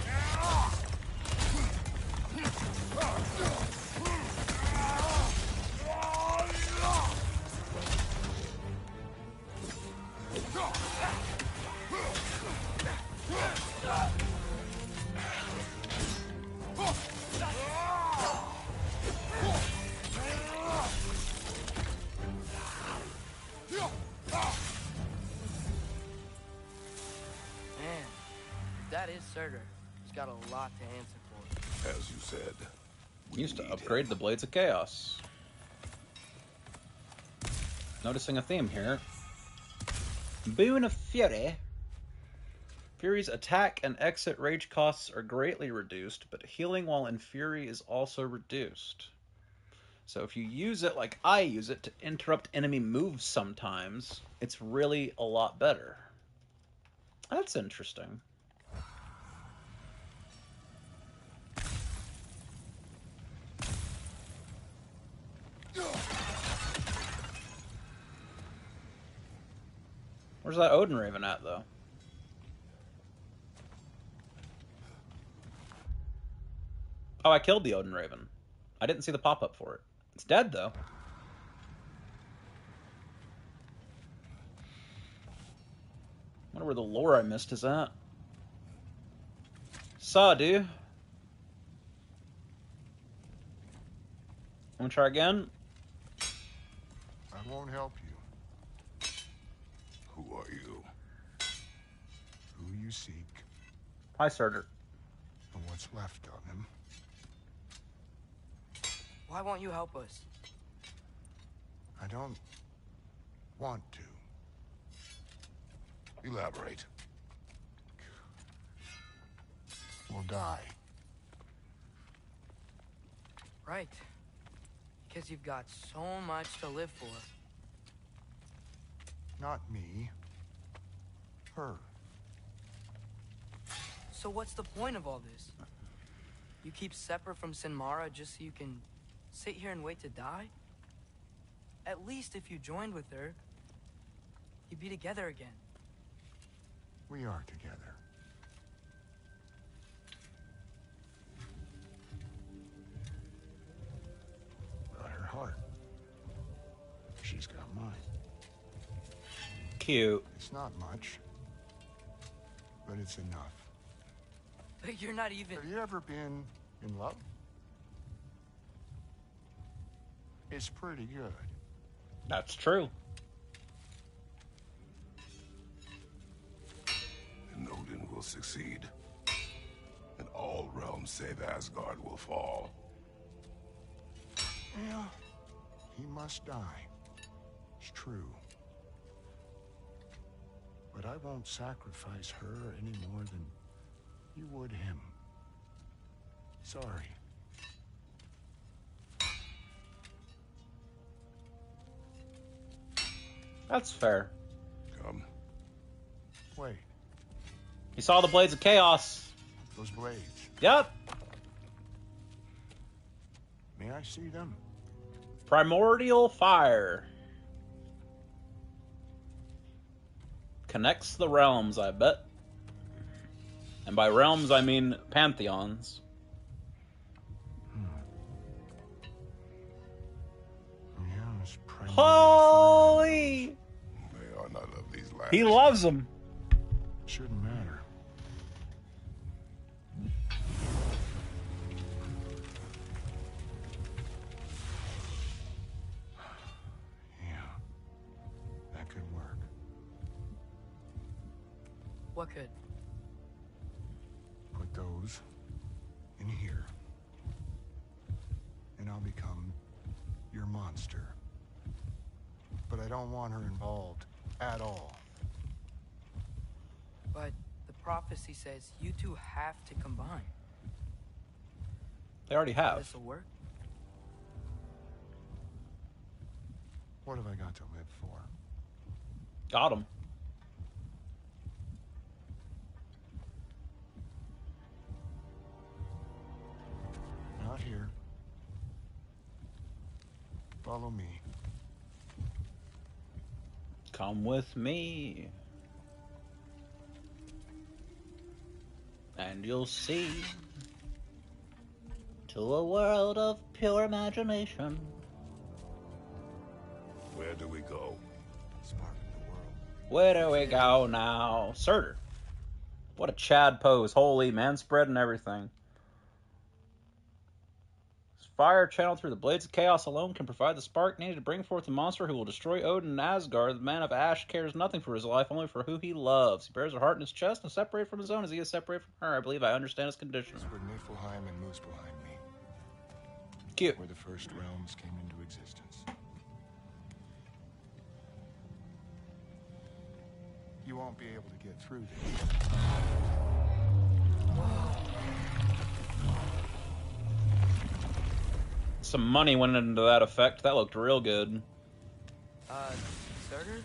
Man, that is Surtur. He's got a lot to answer for. As you said, Used to upgrade the Blades of Chaos. Noticing a theme here. Boon of Fury. Fury's attack and exit rage costs are greatly reduced, but healing while in Fury is also reduced. So if you use it like I use it to interrupt enemy moves sometimes, it's really a lot better. That's interesting. Where's that Odin Raven at, though? Oh, I killed the Odin Raven. I didn't see the pop-up for it. It's dead, though. Wonder where the lore I missed is at. Saw, dude. Wanna try again? I won't help you. Who are you? Who you seek, Hi, Surtur. and what's left of him. Why won't you help us? I don't want to. Elaborate. We'll die. Right. Because you've got so much to live for. Not me. Her. So what's the point of all this? You keep separate from Sinmara just so you can sit here and wait to die? At least if you joined with her, you'd be together again. We are together. Got her heart. She's got mine. Cute. It's not much, but it's enough. But you're not even... Have you ever been in love? It's pretty good. That's true. And Odin will succeed. And all realms save Asgard will fall. Yeah, he must die. It's true. But I won't sacrifice her any more than you would him. Sorry. That's fair. Come. Wait. You saw the Blades of Chaos. Those blades. Yep. May I see them? Primordial Fire. Connects the realms, I bet. And by realms, I mean pantheons. Yes, Holy! They are not of these lands. He loves them. Shouldn't matter. Yeah, that could work. What could? Put those in here, and I'll become your monster. But I don't want her involved at all. But the prophecy says you two have to combine. They already have. This'll work. What have I got to live for? Got him. not here. Follow me. Come with me. And you'll see to a world of pure imagination. Where do we go? Spark of the world. Where do we go now? Surtur. What a Chad pose. Holy man spread and everything. Fire channeled through the blades of chaos alone can provide the spark needed to bring forth the monster who will destroy Odin and Asgard. The man of Ash cares nothing for his life, only for who he loves. He bears her heart in his chest and separated from his own as he is separated from her. I believe I understand his condition. That's where Niflheim and Muspelheim meet. Cute. Where the first realms came into existence. You won't be able to get through there. Some money went into that effect. That looked real good. Surtur?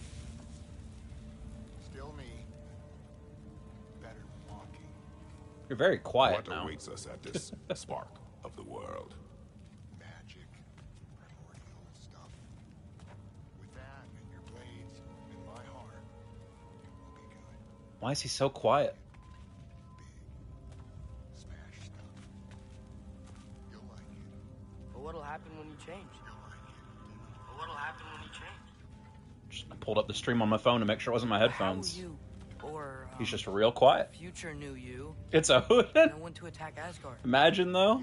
Still me. Better walking. You're very quiet What now. awaits us at this spark of the world? Magic. Primordial stuff. With that and your blades and my heart, it will be good. Why is he so quiet? Smash stuff. You'll like it. But what'll happen when you change? But what'll happen when you change? Just pulled up the stream on my phone to make sure it wasn't my headphones. How will you, or He's just real quiet. future new you, It's Odin. know when to attack Asgard? Imagine though.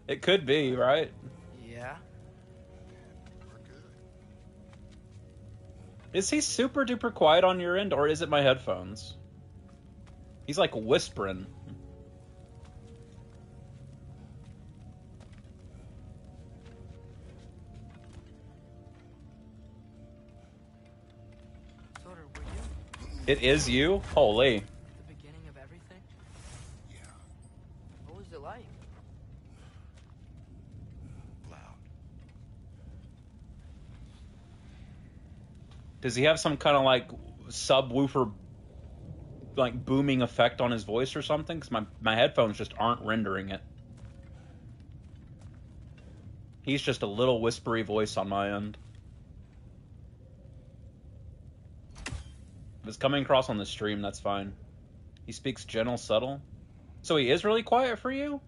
It could be, right? Yeah. Is he super duper quiet on your end, or is it my headphones? He's like whispering. Surtur, were you It is you? Holy. the beginning of everything? Yeah. What was it like? Loud. Does he have some kind of like subwoofer like booming effect on his voice or something? Because my headphones just aren't rendering it. He's just a little whispery voice on my end. If it's coming across on the stream, that's fine. He speaks gentle, subtle. So he is really quiet for you?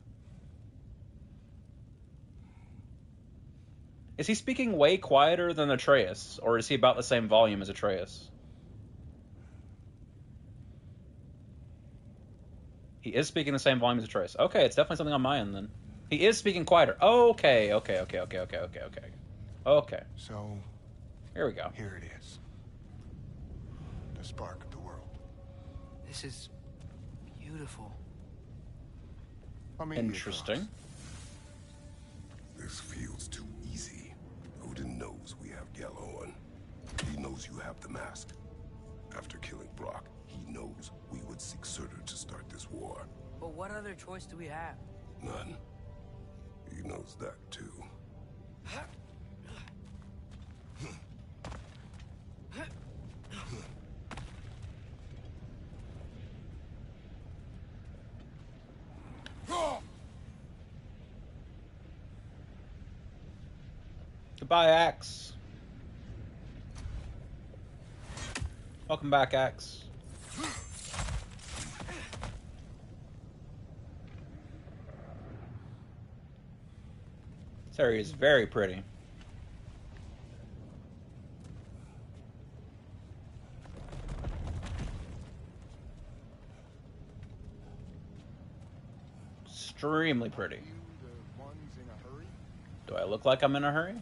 Is he speaking way quieter than Atreus? Or is he about the same volume as Atreus? He is speaking the same volume as Atreus. Okay, it's definitely something on my end then. He is speaking quieter. Okay. Okay. So, here we go. Here it is. The spark of the world. This is beautiful. Interesting. This feels too easy. Odin knows we have Gjallarhorn. He knows you have the mask. After killing Brock, he knows we would seek Surtur to start this war. But what other choice do we have? None. He knows that too. Goodbye, Axe. Welcome back, Axe. This area is very pretty. Extremely pretty. Do I look like I'm in a hurry?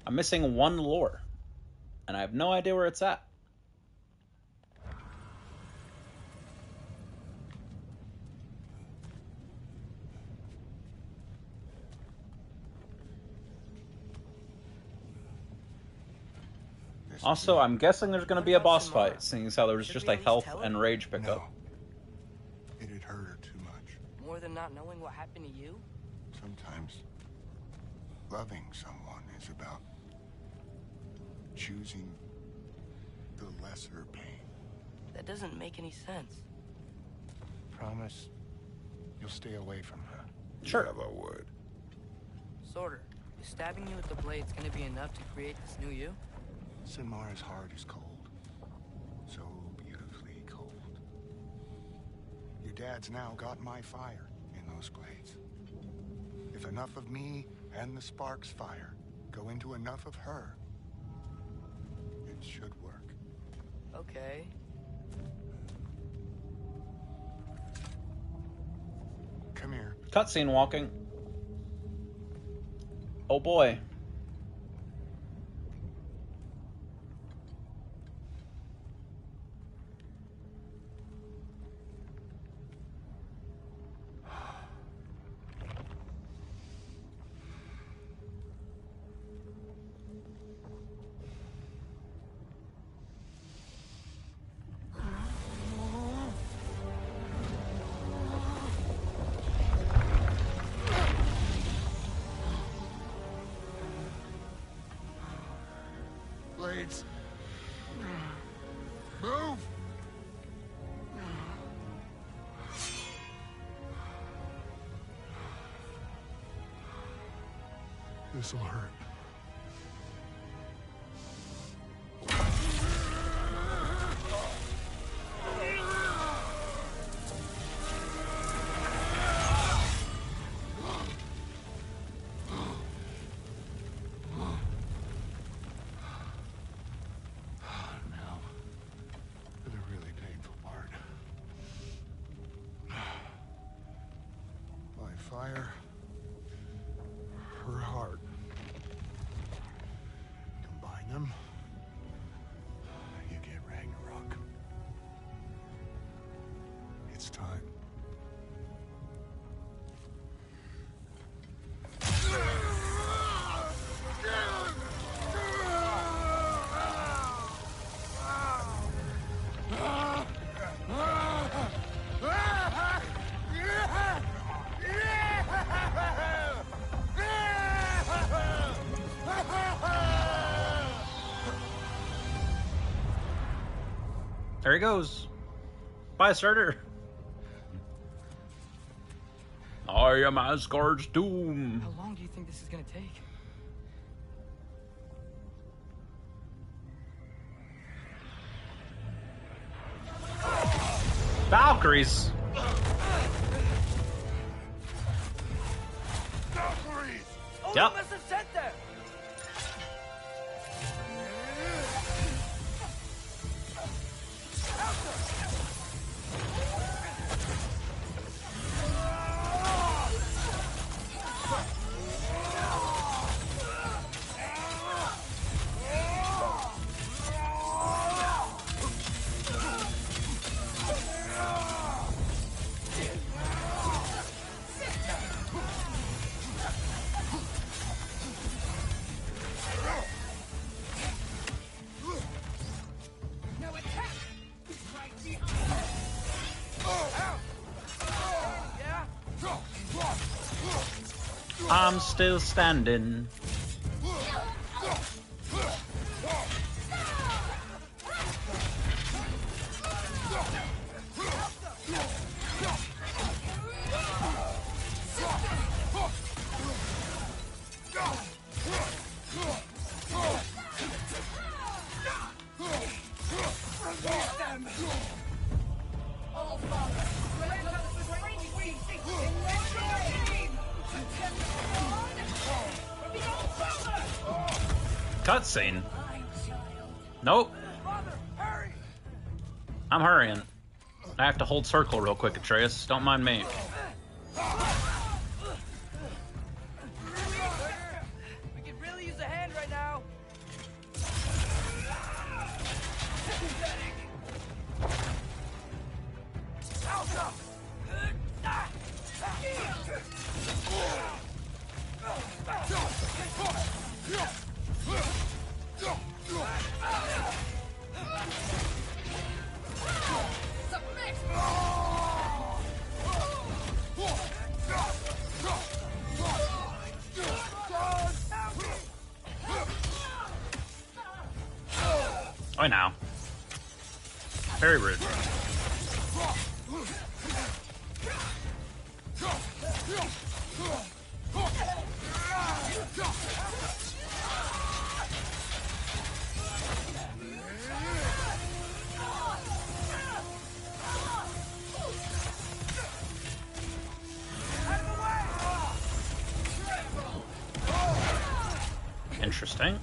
I'm missing one lore, and I have no idea where it's at. Also, I'm guessing there's going to be a boss fight, seeing as how there was just a health and rage pickup. It'd hurt her too much. More than not knowing what happened to you? Sometimes loving someone is about choosing the lesser pain. That doesn't make any sense. Promise you'll stay away from her. Sure. Yeah, I would. Sorter, is stabbing you with the blades gonna be enough to create this new you? Sinmar's heart is cold. So beautifully cold. Your dad's now got my fire in those blades. If enough of me and the spark's fire go into enough of her, it should work. Okay. Come here. Cutscene walking. Oh boy. Blades. Move! This'll hurt. Fire, her heart. Combine them, you get Ragnarok. It's time. There he goes. Bye, starter. I am Asgard's doom. How long do you think this is gonna take? Valkyries. Valkyries! Yep. Must have sent them. I'm still standing. Cutscene. Nope. I'm hurrying. I have to hold circle real quick, Atreus. Don't mind me. We could really use a hand right now. Oh, now. Very rude. Interesting.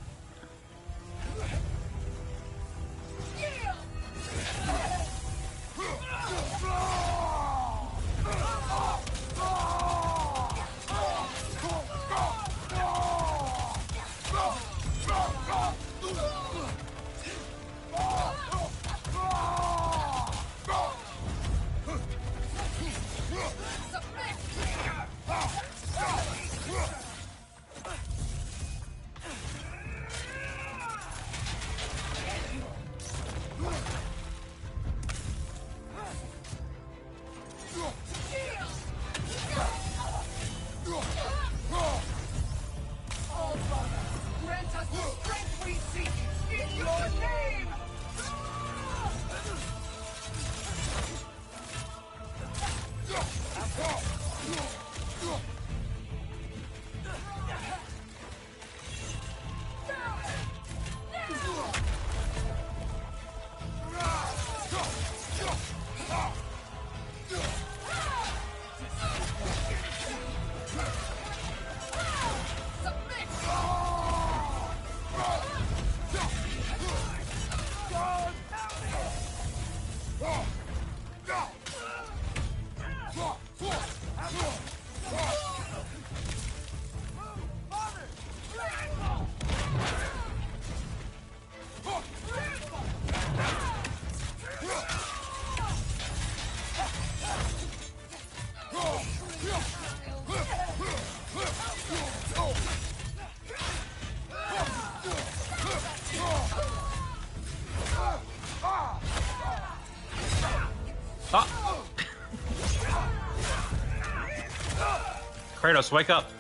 Kratos, wake up.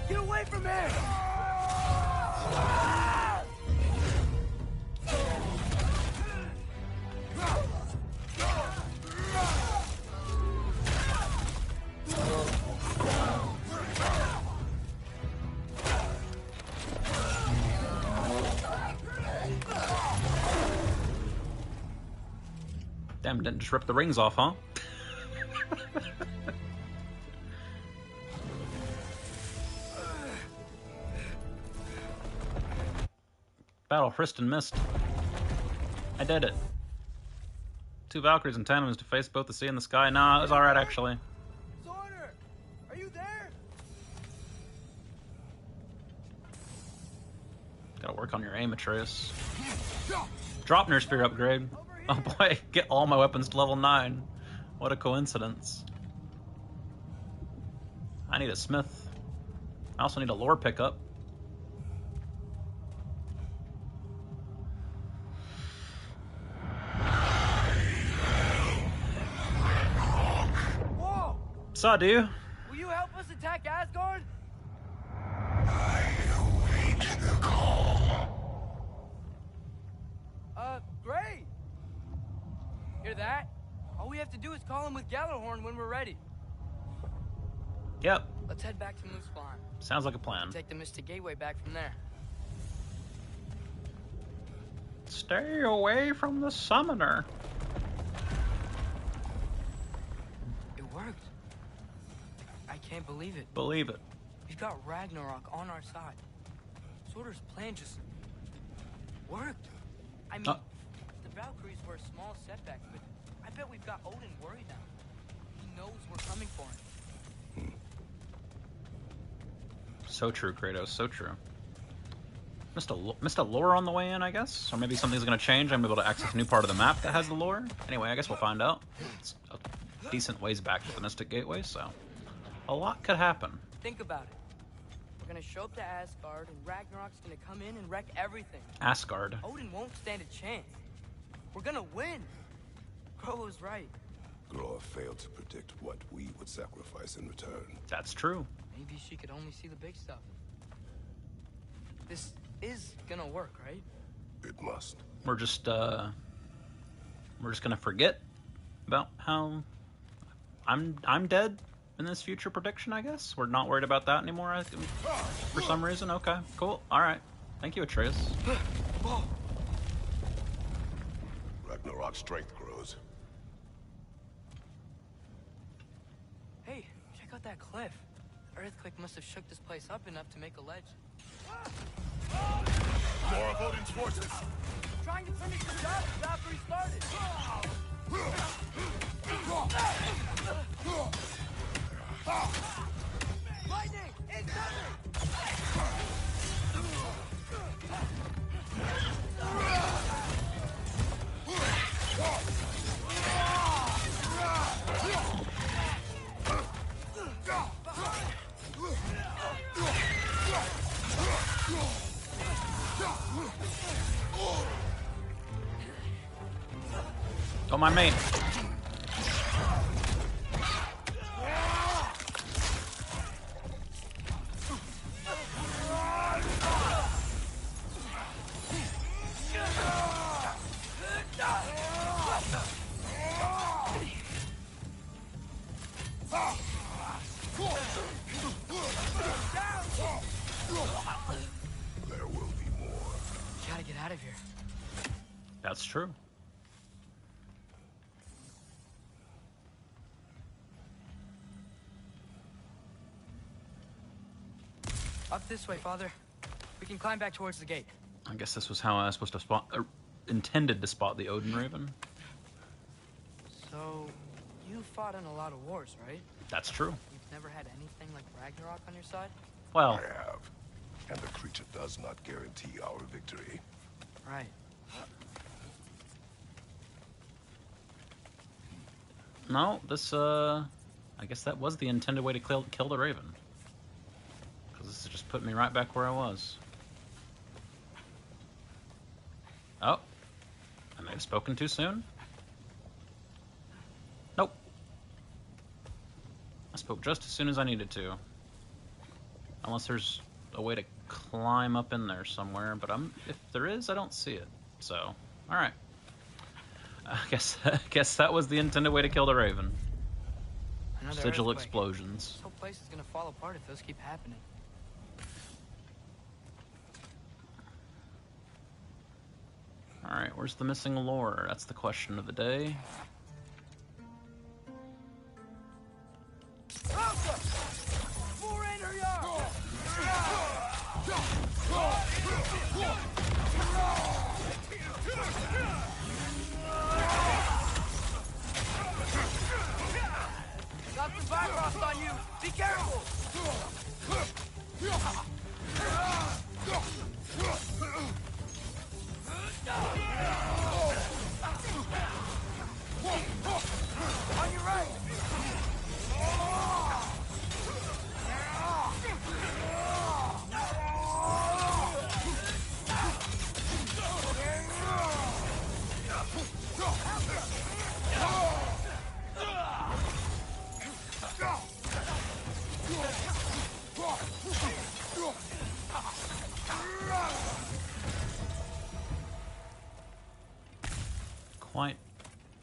Get away from me! Damn, didn't just rip the rings off, huh? Battle Hriston missed. I did it. 2 Valkyries and tandems to face both the sea and the sky. Nah, it was alright actually. Sorter! Are you there? Gotta work on your aim, Atreus. Dropner Spear upgrade. Oh boy, get all my weapons to level 9. What a coincidence. I need a smith. I also need a lore pickup. Whoa! Saw, do? Will you help us attack Asgard? Great! Hear that? All we have to do is call him with Gjallarhorn when we're ready. Yep. Let's head back to Moospawn. Sounds like a plan. Take the Mystic Gateway back from there. Stay away from the summoner. It worked. I can't believe it. Believe it. We've got Ragnarok on our side. Sorter's plan just worked. I mean, the Valkyries were a small setback, but I bet we've got Odin worried now. He knows we're coming for him. So true, Kratos. So true. Missed a lore on the way in, I guess? Or maybe something's going to change. I'm able to access a new part of the map that has the lore. Anyway, I guess we'll find out. It's a decent ways back to the Mystic Gateway, so a lot could happen. Think about it. We're gonna show up to Asgard, and Ragnarok's gonna come in and wreck everything. Asgard. Odin won't stand a chance. We're gonna win. GoW was right. Groa failed to predict what we would sacrifice in return. That's true. Maybe she could only see the big stuff. This is gonna work, right? It must. We're just gonna forget about how I'm dead in this future prediction, I guess. We're not worried about that anymore for some reason. Okay, cool. All right. Thank you, Atreus. Ragnarok's strength grows. Hey, check out that cliff. The earthquake must have shook this place up enough to make a ledge. More of Odin's forces. Trying to finish the job after he started. Lightning! It's Oh, my mate. There will be more. Gotta get out of here. That's true. Up this way, Father. We can climb back towards the gate. I guess this was how I was supposed to spot, intended to spot the Odin Raven. So, you fought in a lot of wars, right? That's true. You've never had anything like Ragnarok on your side? Well, I have. And the creature does not guarantee our victory. Right. no, this, I guess that was the intended way to kill the Raven. Because this just put me right back where I was. Oh. I may have spoken too soon. Nope. I spoke just as soon as I needed to. Unless there's a way to climb up in there somewhere, but if there is, I don't see it. So, all right. I guess that was the intended way to kill the Raven. Another Sigil earthquake. explosions. This whole place is gonna fall apart if those keep happening. All right, where's the missing lore? That's the question of the day. Got some Bifrost on you! Be careful! On your right! Quite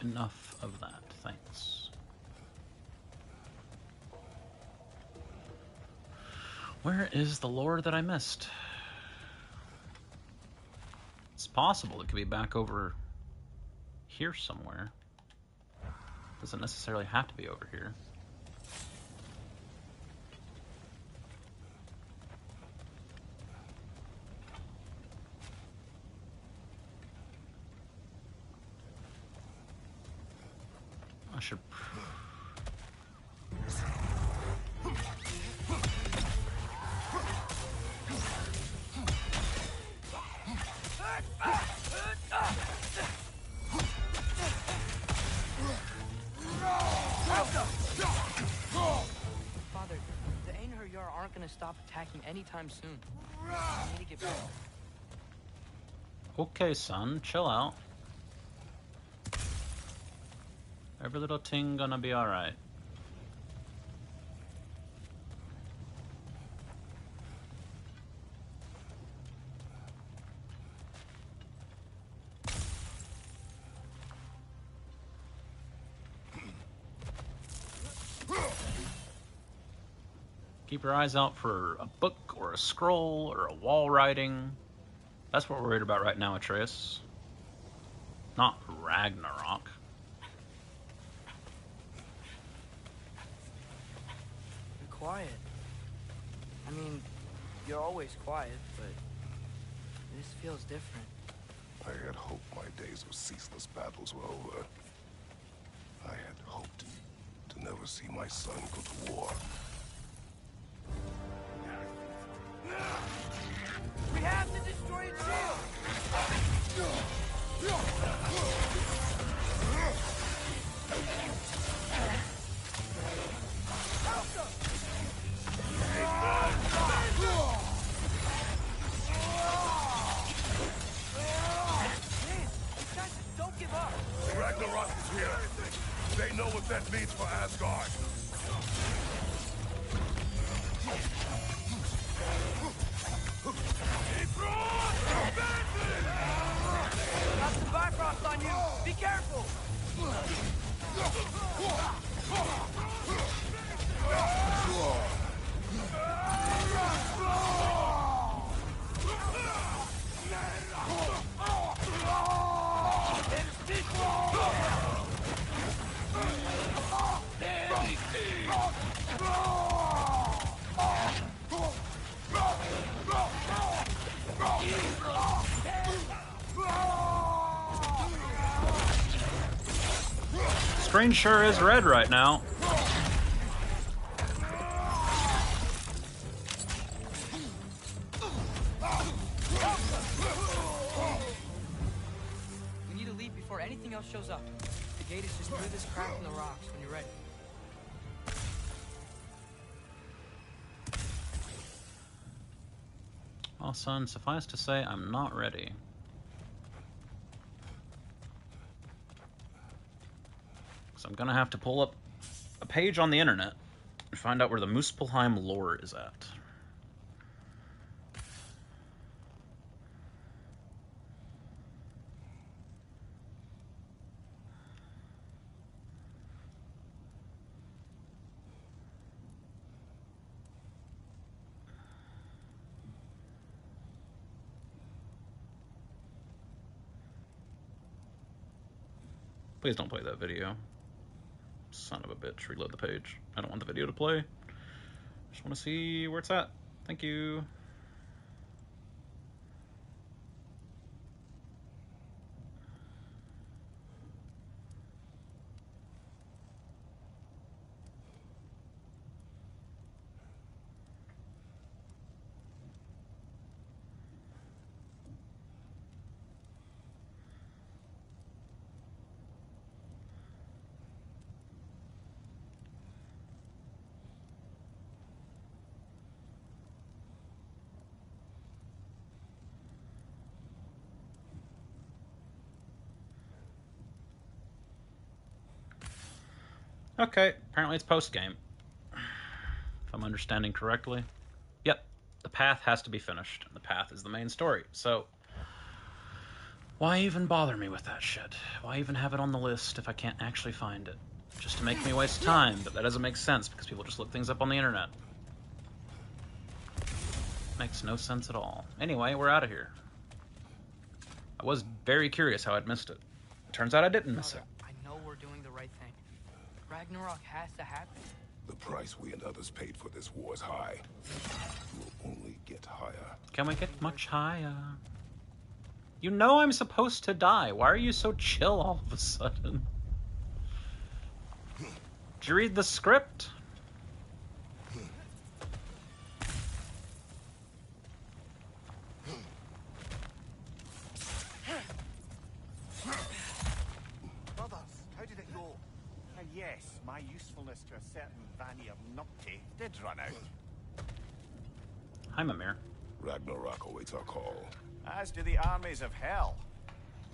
enough of that, thanks. Where is the lore that I missed? It's possible it could be back over here somewhere. Doesn't necessarily have to be over here. I should... Father, the Einherjar aren't gonna stop attacking anytime soon. We need to get back. Okay, son, chill out. Every little thing gonna be alright. Keep your eyes out for a book or a scroll or a wall writing. That's what we're worried about right now, Atreus. Not Ragnarok. You're quiet. I mean, you're always quiet, but this feels different. I had hoped my days of ceaseless battles were over. I had hoped to never see my son go to war. We have to destroy its shield! Don't give up! Ragnarok is here. They know what that means for Asgard. Got some Bifrost on you! Be careful! Screen sure is red right now. We need to leave before anything else shows up. The gate is just through this crack in the rocks when you're ready. Well, son, suffice to say, I'm not ready. So I'm gonna have to pull up a page on the internet and find out where the Muspelheim lore is at. Please don't play that video. Son of a bitch, reload the page. I don't want the video to play. Just want to see where it's at. Thank you. Okay, apparently it's post-game. If I'm understanding correctly. Yep, the path has to be finished. The path is the main story, so why even bother me with that shit? Why even have it on the list if I can't actually find it? Just to make me waste time, but that doesn't make sense because people just look things up on the internet. Makes no sense at all. Anyway, we're out of here. I was very curious how I'd missed it. Turns out I didn't miss it. I know we're doing the right thing. Ragnarok has to happen. The price we and others paid for this war is high. We'll only get higher. Can we get much higher? You know I'm supposed to die. Why are you so chill all of a sudden? Did you read the script? Brothers, how did it go? Yes, my usefulness to a certain Vanir Nupti did run out. Hi, Mimir. Ragnarok awaits our call. As do the armies of hell.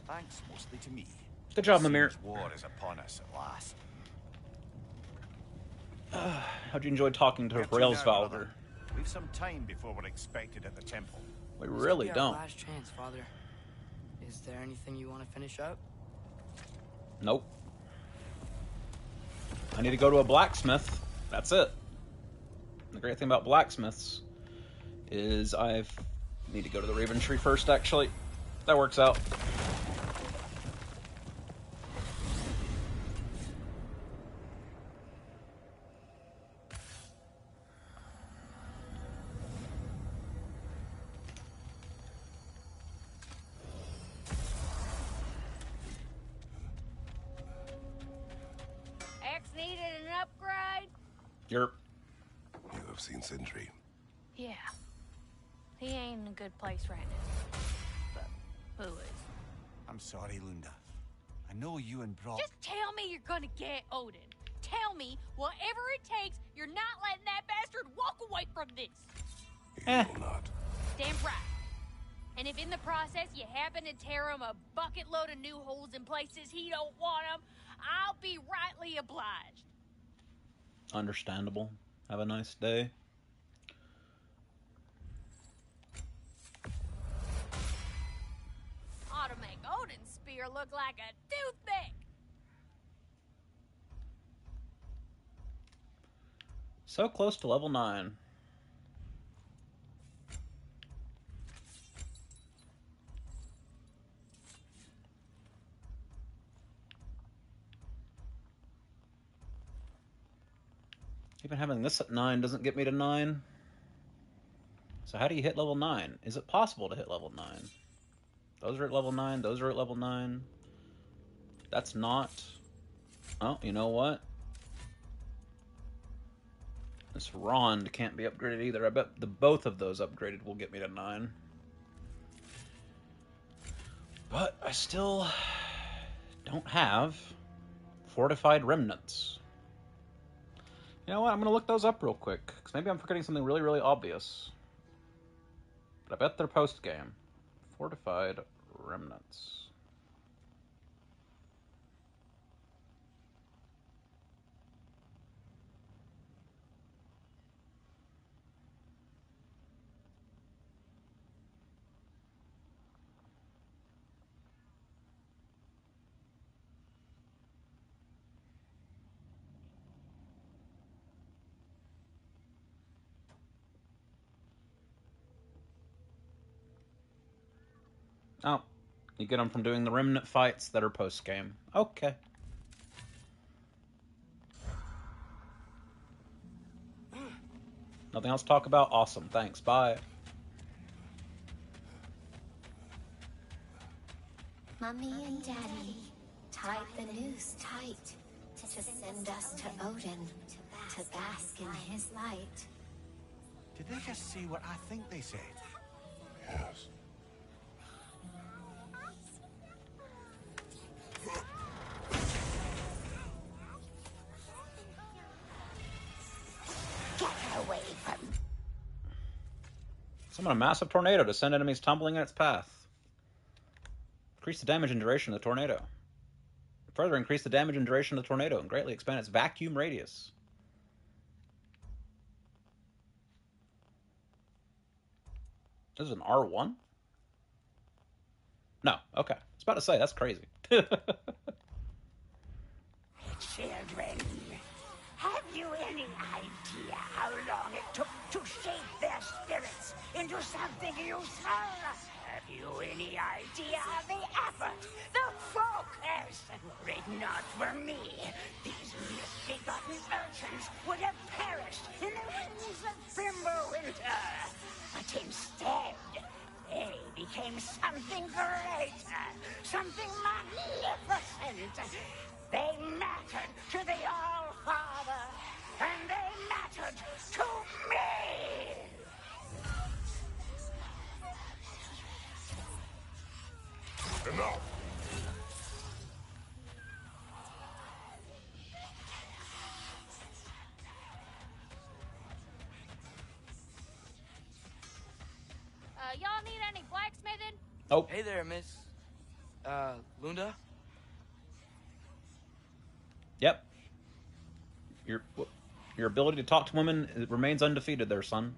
Thanks mostly to me. Good job, Mimir. Seems war is upon us at last. How'd you enjoy talking to Railsvalder? We've some time before we're expected at the temple. We really This could be our don't. last chance, Father. Is there anything you want to finish up? Nope. I need to go to a blacksmith. That's it. The great thing about blacksmiths is need to go to the Raven Tree first, actually. That works out. X needed an upgrade? You're... You have seen Sindri. Yeah. He ain't in a good place right now. But who is? I'm sorry, Lunda. I know you and Brock... Just tell me you're gonna get Odin. Tell me, whatever it takes, you're not letting that bastard walk away from this. You will not. Damn right. And if in the process you happen to tear him a bucket load of new holes in places he don't want them, I'll be rightly obliged. Understandable. Have a nice day. Ought to make Odin's spear look like a toothpick. So close to level 9. Even having this at 9 doesn't get me to 9. So how do you hit level 9? Is it possible to hit level 9? Those are at level 9. Those are at level 9. That's not... Oh, you know what? This Rond can't be upgraded either. I bet both of those upgraded will get me to 9. But I still don't have fortified remnants. You know what? I'm going to look those up real quick, because maybe I'm forgetting something really, really obvious. But I bet they're post-game. Fortified remnants. Oh, you get them from doing the remnant fights that are post-game. Okay. Nothing else to talk about? Awesome, thanks, bye. Mommy and Daddy tied the noose tight to send us to Odin to bask in his light. Did they just say what I think they said? Yes. Get away from... Summon a massive tornado to send enemies tumbling in its path. Increase the damage and duration of the tornado. Further increase the damage and duration of the tornado and greatly expand its vacuum radius. This is an R1? No, okay. I was about to say, that's crazy. Children, have you any idea how long it took to shape their spirits into something useful? Have you any idea of the effort the focus? Were it not for me, these misbegotten urchins would have perished in the winds of Fimbulwinter. But instead, they became something greater, something magnificent. They mattered to the All-Father, and they mattered to me! Enough! Y'all need any blacksmithing? Oh. Hey there, Miss... Lunda? Yep. Your ability to talk to women remains undefeated there, son.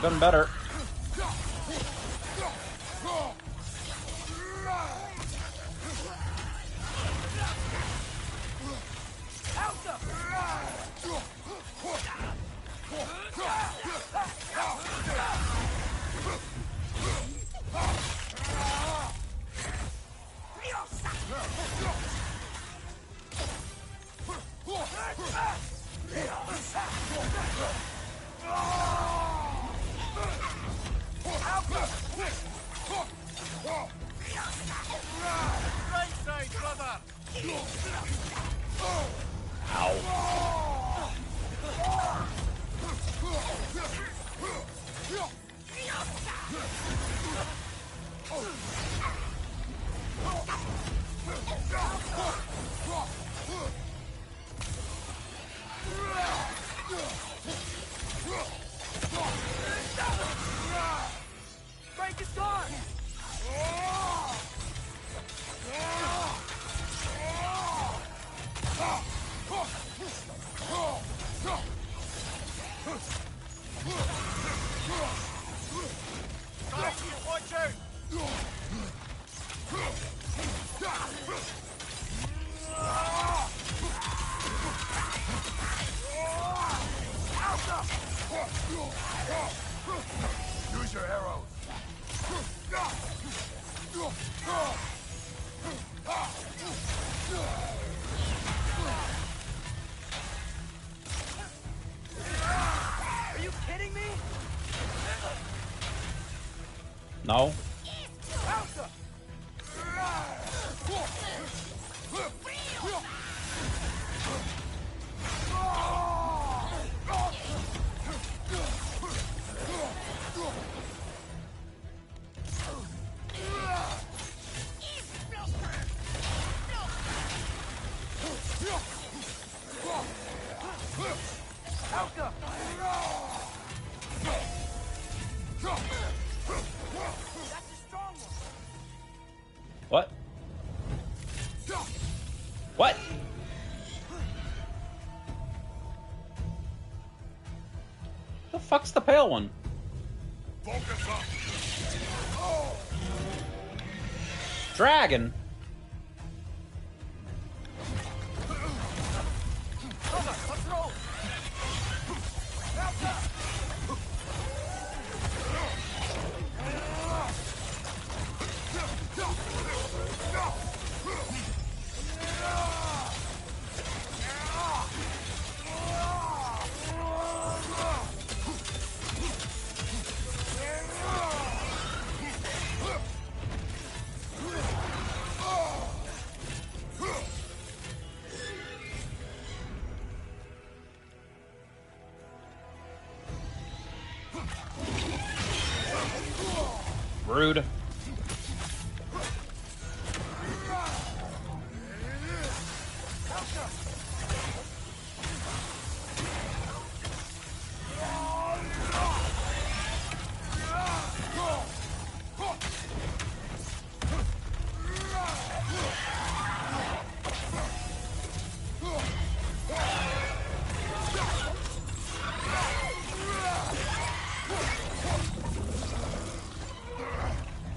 Done better. Right side, brother! Frank is gone! Watch out! Use your arrows. Are you kidding me? No. What? What? The fuck's the pale one? Focus up. Dragon? Let's roll! Rude.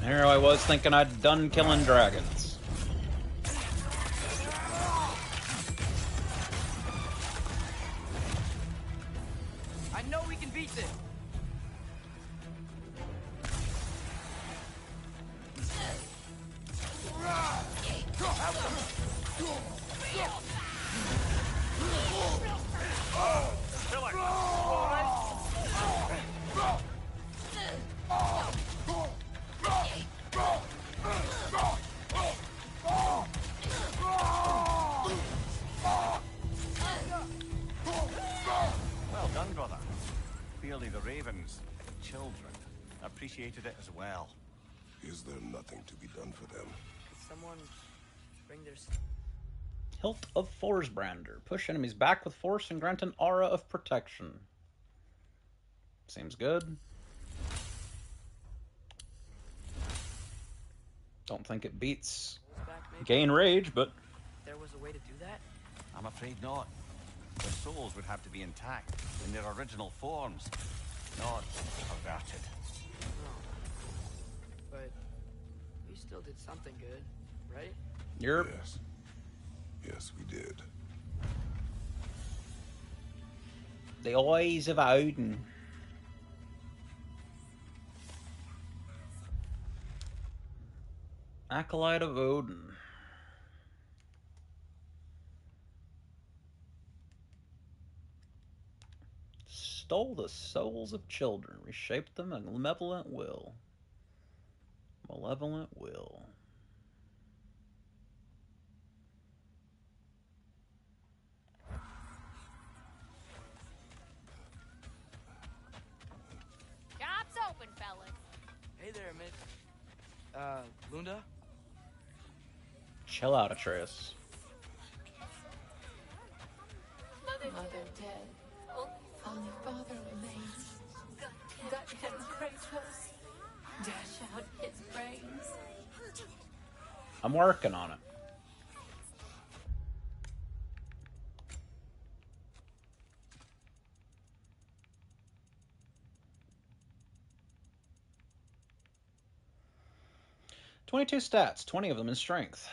Here I was thinking I'd done killing dragons. I know we can beat this. Well done, brother. Clearly the ravens, the children, appreciated it as well. Is there nothing to be done for them? Could someone bring their... Hilt of Forsbrander. Push enemies back with force and grant an aura of protection. Seems good. Don't think it beats gain rage, but... There was a way to do that? I'm afraid not. There's souls would have to be intact in their original forms, not perverted. But we still did something good, right? Yes. Yes, we did. The eyes of Odin. Acolyte of Odin. Stole the souls of children, reshaped them a malevolent will. Malevolent will. Job's open, fellas. Hey there, Miss. Lunda? Chill out, Atreus. Mother dead. Only father remains. Gut him, Kratos. Dash out his brains. I'm working on it. "22 stats, 20 of them in strength.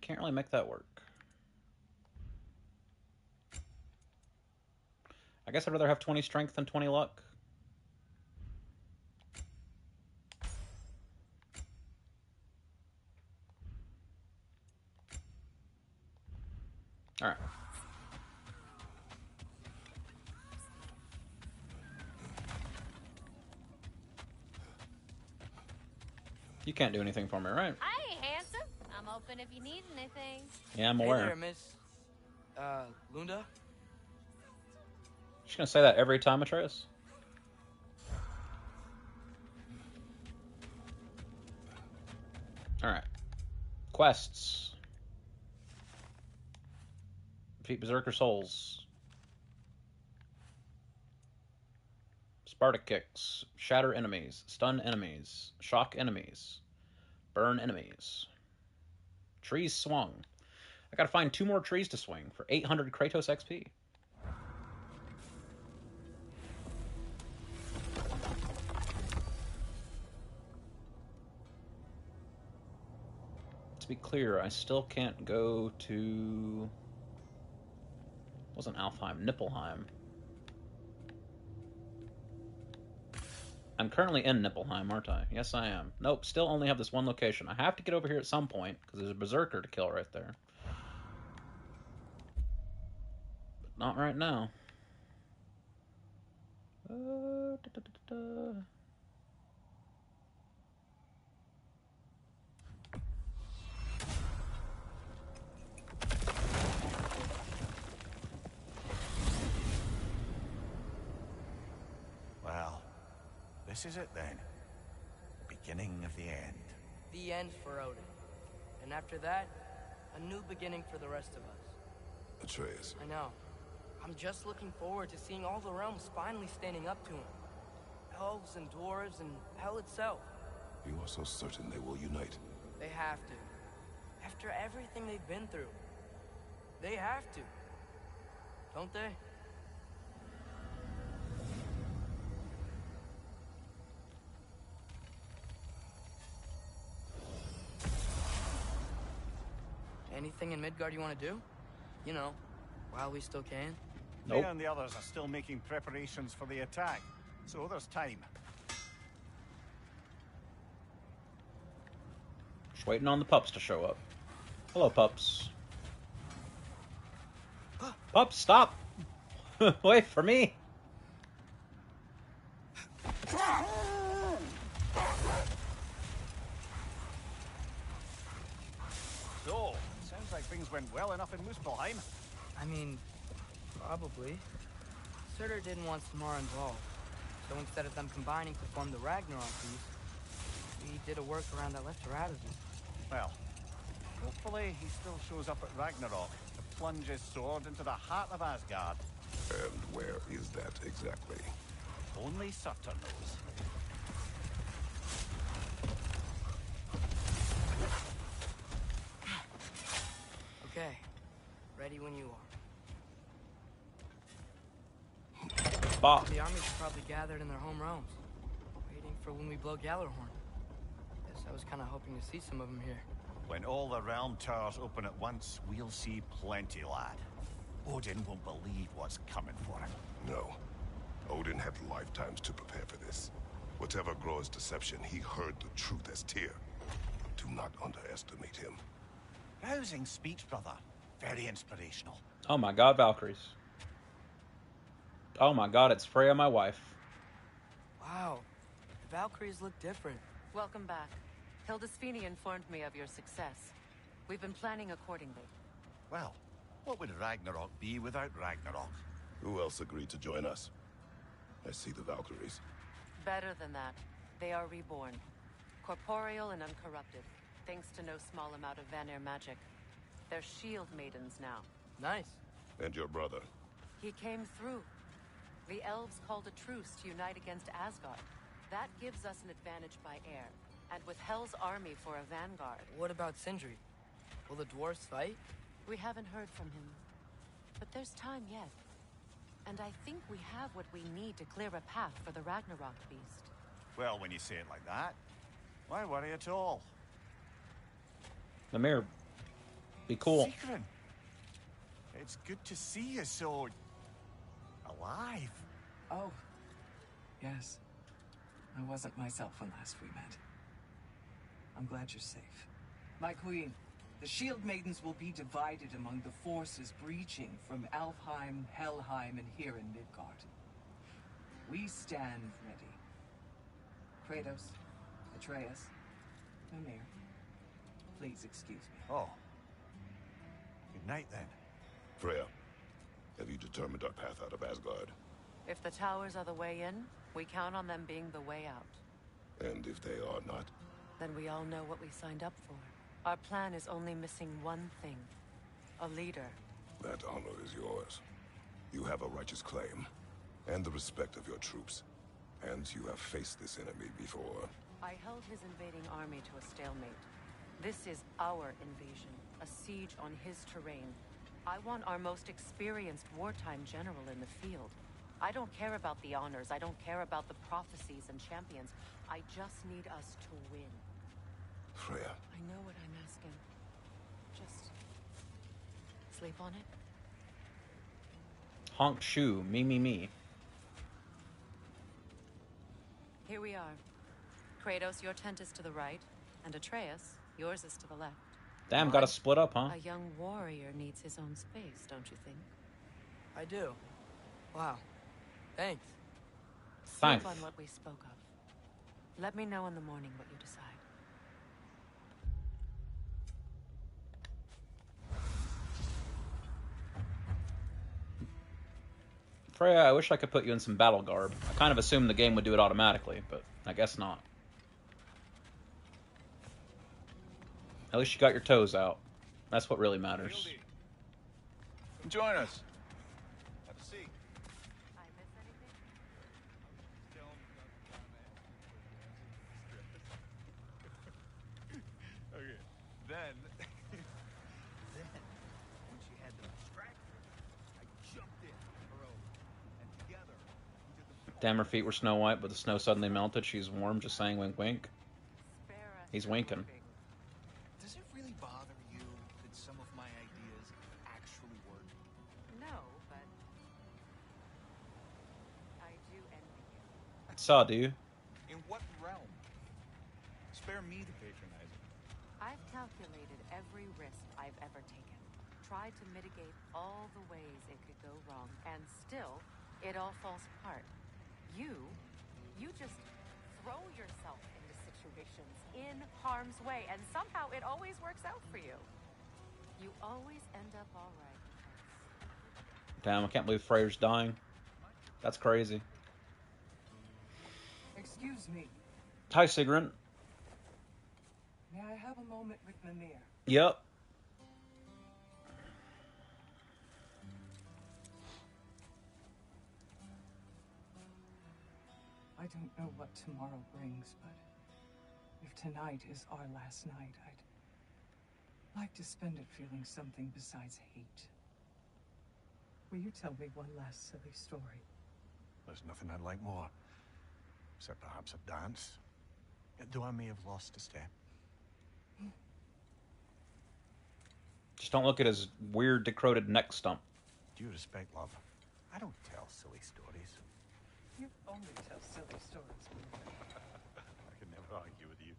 Can't really make that work. I guess I'd rather have 20 strength than 20 luck. Alright. You can't do anything for me, right? Hi, handsome. I'm open if you need anything. Yeah, I'm aware. Hey there, Miss. Lunda? Just gonna say that every time, Atreus? Alright. Quests. Defeat Berserker Souls. Sparta Kicks. Shatter enemies. Stun enemies. Shock enemies. Burn enemies. Trees swung. I gotta find 2 more trees to swing for 800 Kratos XP. To be clear, I still can't go to... Wasn't Alfheim, Niflheim. I'm currently in Niflheim, aren't I? Yes, I am. Nope, still only have this one location. I have to get over here at some point, because there's a Berserker to kill right there. But not right now. Well, this is it then. Beginning of the end. The end for Odin. And after that, a new beginning for the rest of us. Atreus. I know. I'm just looking forward to seeing all the realms finally standing up to him. Elves and dwarves and hell itself. You are so certain they will unite. They have to. After everything they've been through. They have to. Don't they? Anything in Midgard you want to do? You know, while we still can. Nope. They and the others are still making preparations for the attack, so there's time. Just waiting on the pups to show up. Hello, pups. Pups, stop! Wait for me! So, sounds like things went well enough in Muspelheim. I mean, probably. Surtur didn't want Samara involved, so instead of them combining to form the Ragnarok piece, we did a workaround that left her out of it. Well, hopefully he still shows up at Ragnarok to plunge his sword into the heart of Asgard. And where is that exactly? Only Surtur knows. Ready when you are. Bop. The army's probably gathered in their home realms, waiting for when we blow Gallarhorn. Guess I was kind of hoping to see some of them here. When all the realm towers open at once, we'll see plenty, lad. Odin won't believe what's coming for him. No. Odin had lifetimes to prepare for this. Whatever Groa's deception, he heard the truth as Tyr. Do not underestimate him. Rousing speech, brother. Very inspirational. Oh my god, Valkyries. Oh my god, it's Freya, my wife. Wow. The Valkyries look different. Welcome back. Hildisfini informed me of your success. We've been planning accordingly. Well, what would Ragnarok be without Ragnarok? Who else agreed to join us? I see the Valkyries. Better than that. They are reborn. Corporeal and uncorrupted, thanks to no small amount of Vanir magic. They're shield maidens now. Nice. And your brother? He came through. The elves called a truce to unite against Asgard. That gives us an advantage by air. And with Hell's army for a vanguard. What about Sindri? Will the dwarves fight? We haven't heard from him. But there's time yet. And I think we have what we need to clear a path for the Ragnarok beast. Well, when you say it like that, why worry at all? Mimir, be cool. Sigrun, it's good to see you so... alive. Oh, yes. I wasn't myself when last we met. I'm glad you're safe. My queen, the Shield Maidens will be divided among the forces breaching from Alfheim, Helheim, and here in Midgard. We stand ready. Kratos, Atreus, Mimir, please excuse me. Oh. Good night, then. Freya, have you determined our path out of Asgard? If the towers are the way in, we count on them being the way out. And if they are not? Then we all know what we signed up for. Our plan is only missing one thing. A leader. That honor is yours. You have a righteous claim, and the respect of your troops. And you have faced this enemy before. I held his invading army to a stalemate. This is our invasion, a siege on his terrain. I want our most experienced wartime general in the field. I don't care about the honors, I don't care about the prophecies and champions. I just need us to win. Freya. I know what I'm asking. Just... sleep on it? Honk shoe, me. Here we are. Kratos, your tent is to the right, and Atreus, yours is to the left. Damn, gotta split up, huh? A young warrior needs his own space, don't you think? I do. Wow. Thanks. Thanks. Sleep on what we spoke of. Let me know in the morning what you decide. Freya, I wish I could put you in some battle garb. I kind of assumed the game would do it automatically, but I guess not. At least you got your toes out. That's what really matters. Join us. Have a seat. I miss anything? Okay. Then, When she had them distracted, I jumped in her own. And together, we did the... Damn, her feet were snow white, but the snow suddenly melted. She's warm, just saying wink wink. He's winking. does it really bother you that some of my ideas actually work? No, but... I do envy you. Saw, do you? In what realm? Spare me the patronizing. I've calculated every risk I've ever taken. Tried to mitigate all the ways it could go wrong, and still, it all falls apart. You just throw yourself into situations in harm's way, and somehow it always works out for you. You always end up all right. Damn, I can't believe Freyr's dying. That's crazy. Excuse me. Hi, Sigrun. May I have a moment with Mimir? Yep. I don't know what tomorrow brings, but if tonight is our last night, I'd like to spend it feeling something besides hate. Will you tell me one last silly story? There's nothing I'd like more. Except perhaps a dance. Though I may have lost a step. Just don't look at his weird, decrepit neck stump. Due respect, love. I don't tell silly stories. You only tell silly stories. I can never argue with you.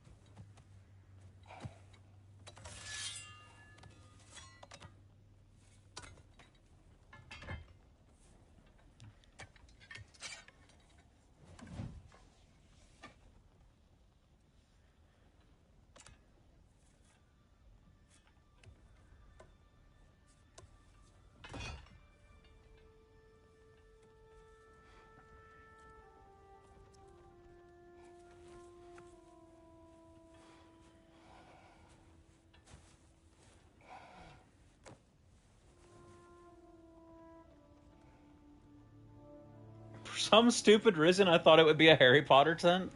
For some stupid reason, I thought it would be a Harry Potter tent.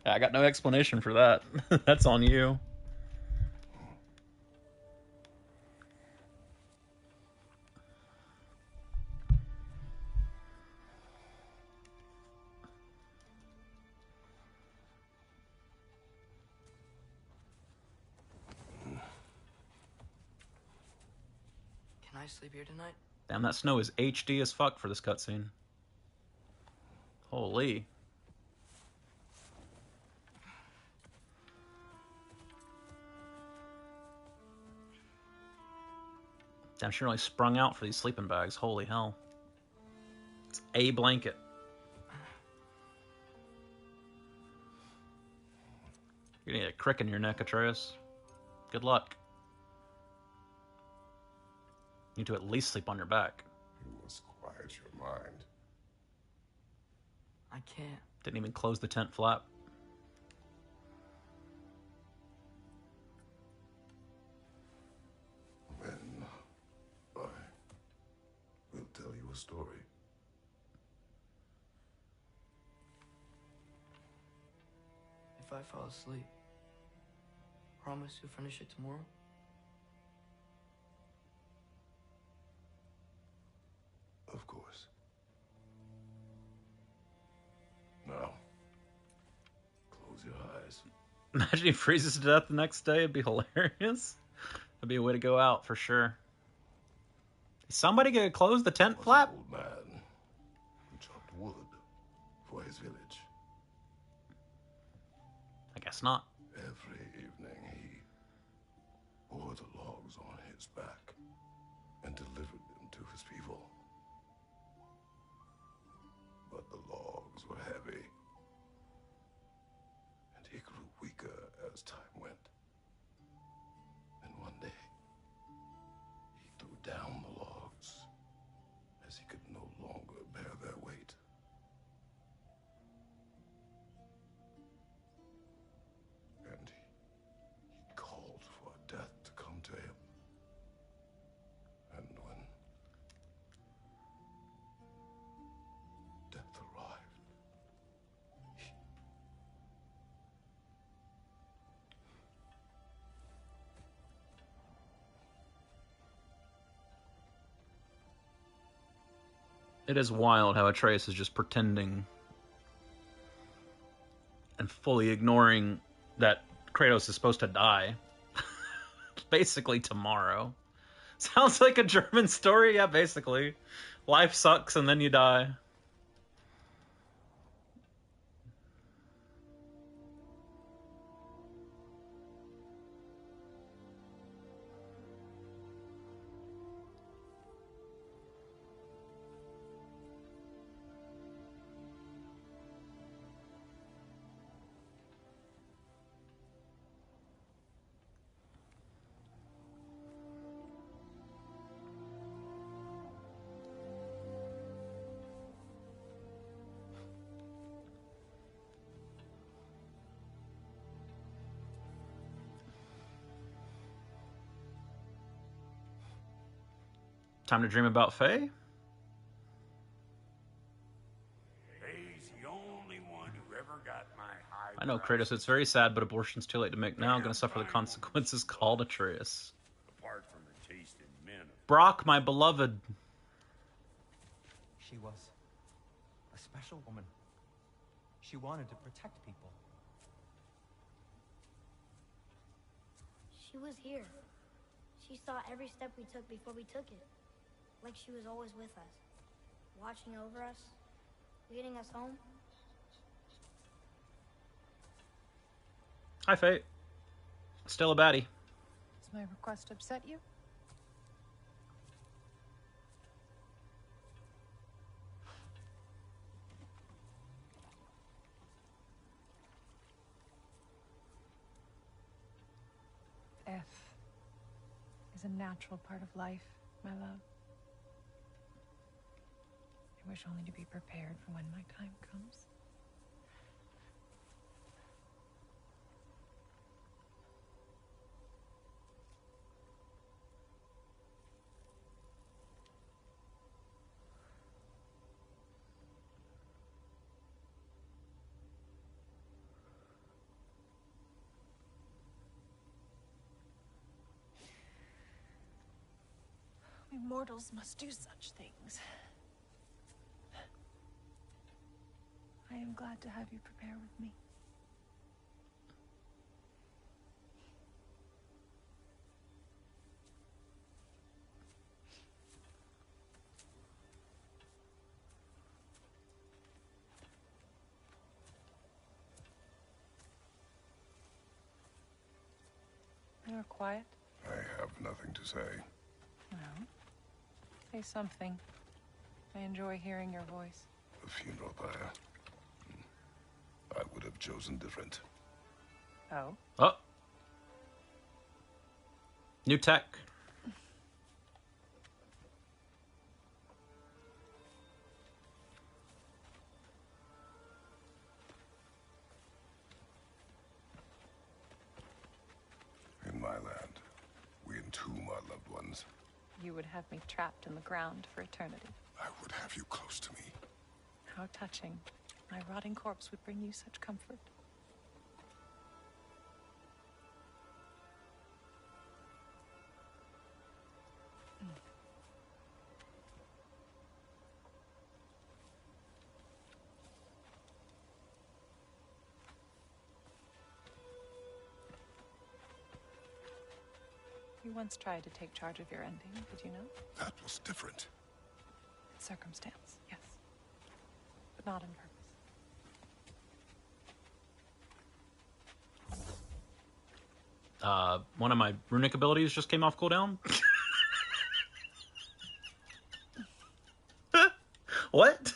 I got no explanation for that. That's on you. Can I sleep here tonight? Damn, that snow is HD as fuck for this cutscene. Holy. Damn, she really sprung out for these sleeping bags. Holy hell. It's a blanket. You're gonna get a crick in your neck, Atreus. Good luck. You need to at least sleep on your back. You must quiet your mind. I can't. Didn't even close the tent flap. Then I will tell you a story. If I fall asleep, promise you'll finish it tomorrow? Of course. Now, close your eyes. Imagine he freezes to death the next day. It'd be hilarious. That'd be a way to go out for sure. Is somebody gonna close the tent flap? Old man who chopped wood for his village. I guess not. Every evening he bore the logs on his back and delivered them to his people. But the logs were heavy, and he grew weaker as time went. And one day, he threw down the logs as he could no longer bear their weight. And he called for death to come to him. And when death arrived, It is wild how Atreus is just pretending and fully ignoring that Kratos is supposed to die. Basically tomorrow. Sounds like a German story, yeah, basically. Life sucks and then you die. Time to dream about Faye? He's the only one who ever got my high. I know, Kratos, it's very sad, but abortion's too late to make now. I'm gonna suffer the consequences called Atreus. Apart from the taste in men of Brock, my beloved. She was a special woman. She wanted to protect people. She was here. She saw every step we took before we took it. Like she was always with us. Watching over us. Leading us home. Hi, Fate. Still a baddie. Does my request upset you? Death is a natural part of life, my love. I wish only to be prepared for when my time comes. We mortals must do such things. I am glad to have you prepare with me. You're quiet. I have nothing to say. Well, say something. I enjoy hearing your voice. The funeral pyre. I would have chosen different. Oh? Oh. New tech. In my land, we entomb our loved ones. You would have me trapped in the ground for eternity. I would have you close to me. How touching. My rotting corpse would bring you such comfort. You once tried to take charge of your ending, did you know? That was different. Circumstance, yes. But not in purpose. One of my runic abilities just came off cooldown. What?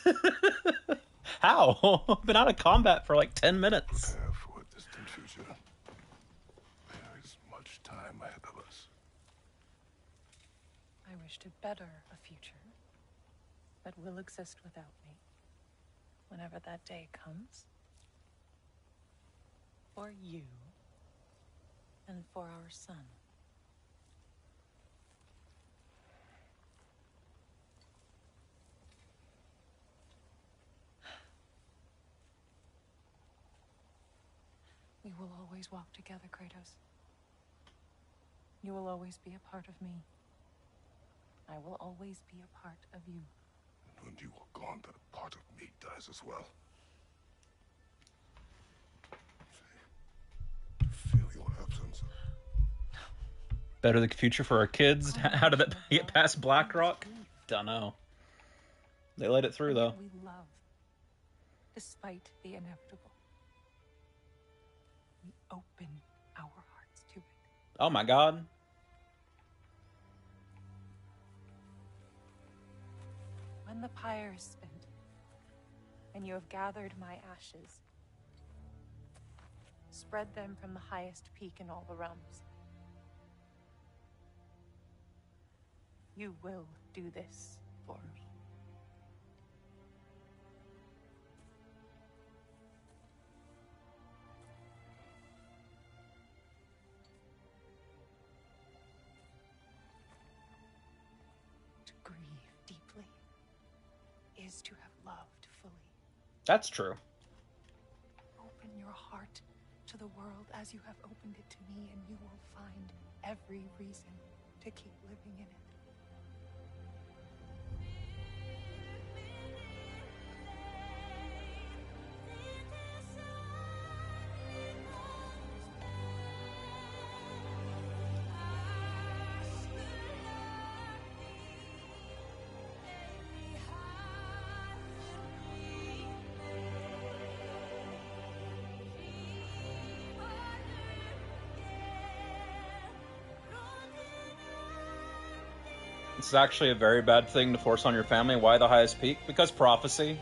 How? I've been out of combat for like 10 minutes. Prepare for a distant future. There is much time ahead of us. I wish to better a future that will exist without me. Whenever that day comes. For you. And for our son. We will always walk together, Kratos. You will always be a part of me. I will always be a part of you. And when you are gone, that part of me dies as well. Feel your absence. Better the future for our kids. How did that get past Blackrock? Dunno. They let it through, though. We love, despite the inevitable. We open our hearts to it. Oh my god. When the pyre is spent, and you have gathered my ashes, spread them from the highest peak in all the realms. You will do this for me. To grieve deeply is to have loved fully. That's true. Open your heart to the world as you have opened it to me, and you will find every reason to keep living in it. This is actually a very bad thing to force on your family. Why the highest peak? Because prophecy.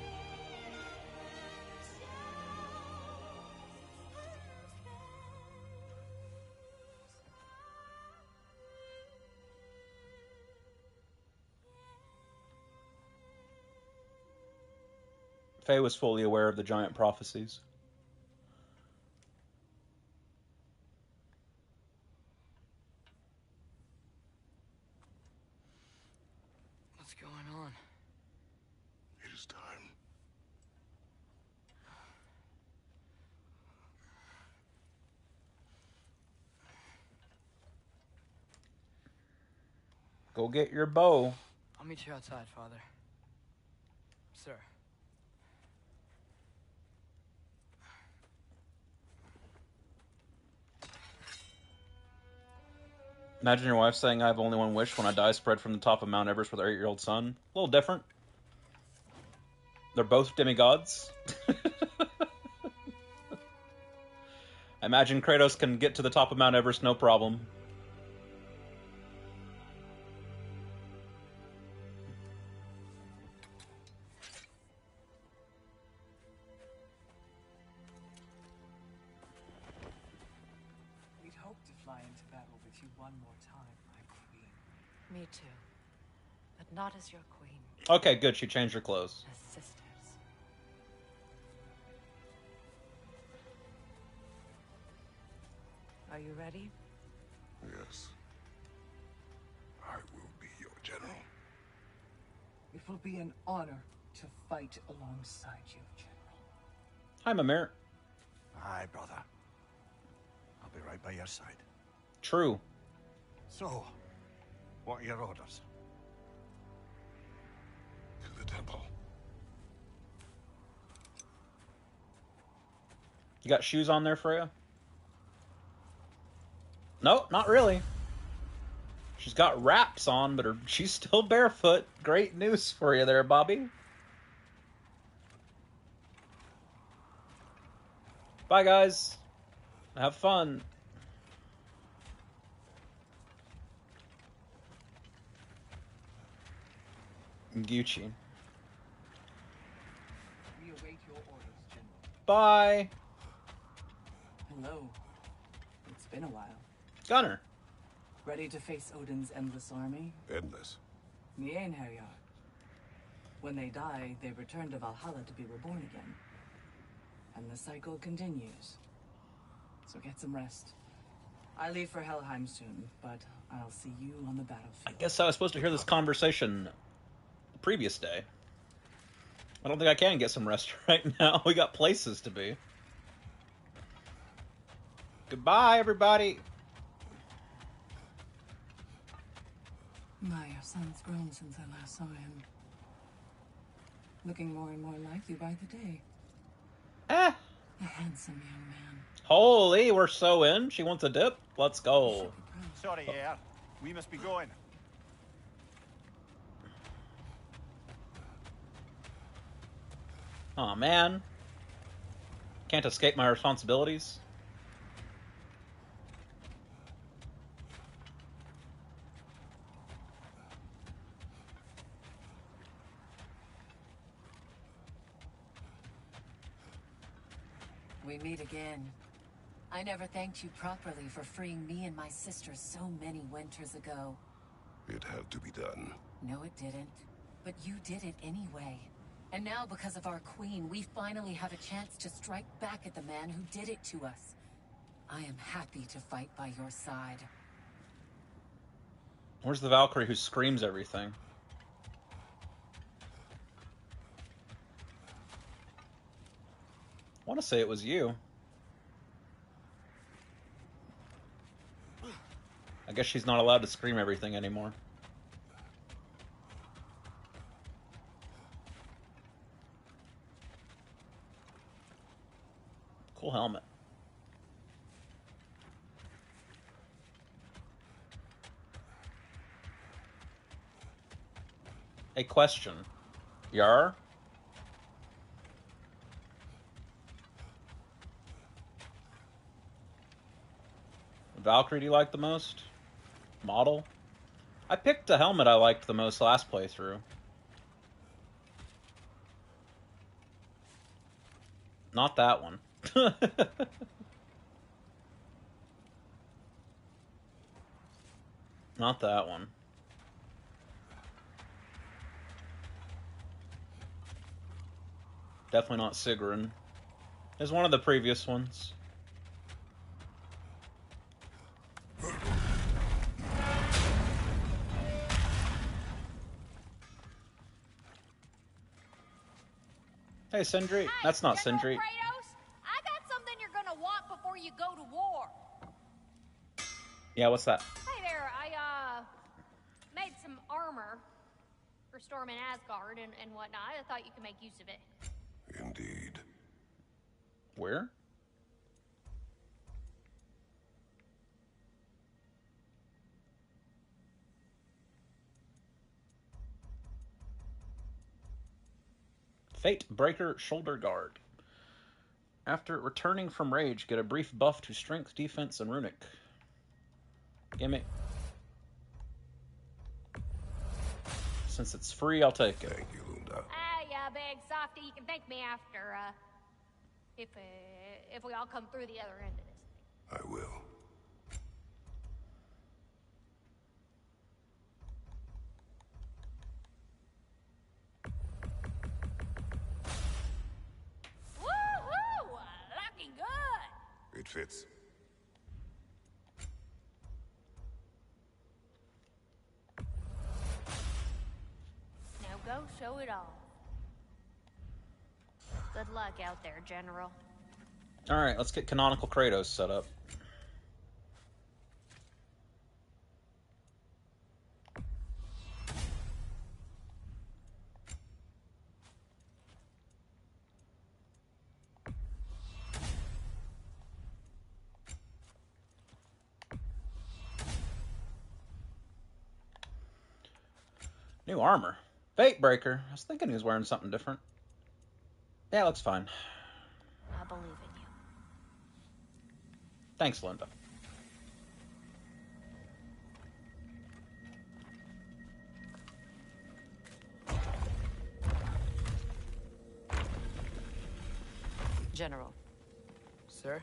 Faye was fully aware of the giant prophecies. What's going on? It is time. Go get your bow. I'll meet you outside, Father. Sir. Imagine your wife saying, I have only one wish. When I die, spread from the top of Mount Everest with our 8-year-old son. A little different. They're both demigods. I imagine Kratos can get to the top of Mount Everest no problem. We'd hoped to fly into battle with you one more time, my queen. Me too. But not as your queen. Okay, good. She changed her clothes. As sisters. Are you ready? Yes. I will be your general. It will be an honor to fight alongside you, General. Hi, Mimir. Aye, brother. I'll be right by your side. True. So, what are your orders? To the temple. You got shoes on there, Freya? No, not really. She's got wraps on, but she's still barefoot. Great news for you there, Bobby. Bye, guys. Have fun. Gucci. We await your orders, General. Bye. Hello. It's been a while. Gunner. Ready to face Odin's endless army? Endless. Mjolnir. When they die, they return to Valhalla to be reborn again. And the cycle continues. So get some rest. I leave for Helheim soon, but I'll see you on the battlefield. I guess I was supposed to hear this conversation the previous day. I don't think I can get some rest right now. We got places to be. Goodbye, everybody. My, your son's grown since I last saw him. Looking more and more like you by the day. A handsome young man. Holy, we're so in. She wants a dip. Let's go. Sorry, yeah. We must be going. Aw, man. Can't escape my responsibilities. We meet again. I never thanked you properly for freeing me and my sister so many winters ago. It had to be done. No, it didn't. But you did it anyway. And now, because of our queen, we finally have a chance to strike back at the man who did it to us. I am happy to fight by your side. Where's the Valkyrie who screams everything? I want to say it was you. I guess she's not allowed to scream everything anymore. Cool helmet. A question. Yar? Valkyrie do you like the most? Model? I picked the helmet I liked the most last playthrough. Not that one. Not that one. Definitely not Sigrun. It's one of the previous ones. Hey, Sindri. That's not Sindri. Kratos, I got something you're gonna want before you go to war. Yeah, what's that? Hey there, I made some armor for storming Asgard and whatnot. I thought you could make use of it. Indeed. Where? Fate Breaker Shoulder Guard. After returning from rage, get a brief buff to strength, defense, and runic. Gimme. Since it's free, I'll take it. Thank you, Lunda. Yeah, big softy. You can thank me after, if we all come through the other end of this. I will. Woohoo! Looking good! It fits. Now go show it all. Good luck out there, General. Alright, let's get canonical Kratos set up. New armor. Fate Breaker. I was thinking he was wearing something different. Yeah, looks fine. I believe in you. Thanks, Linda. General. Sir?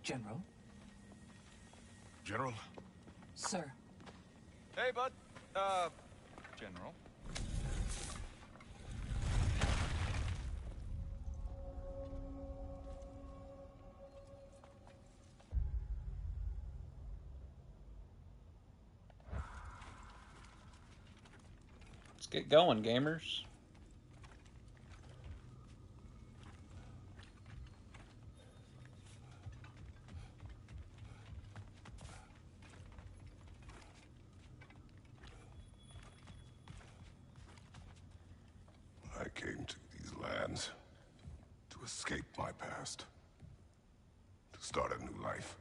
General? General? Sir. Hey, bud. General. Let's get going, gamers. I came to these lands to escape my past, to start a new life.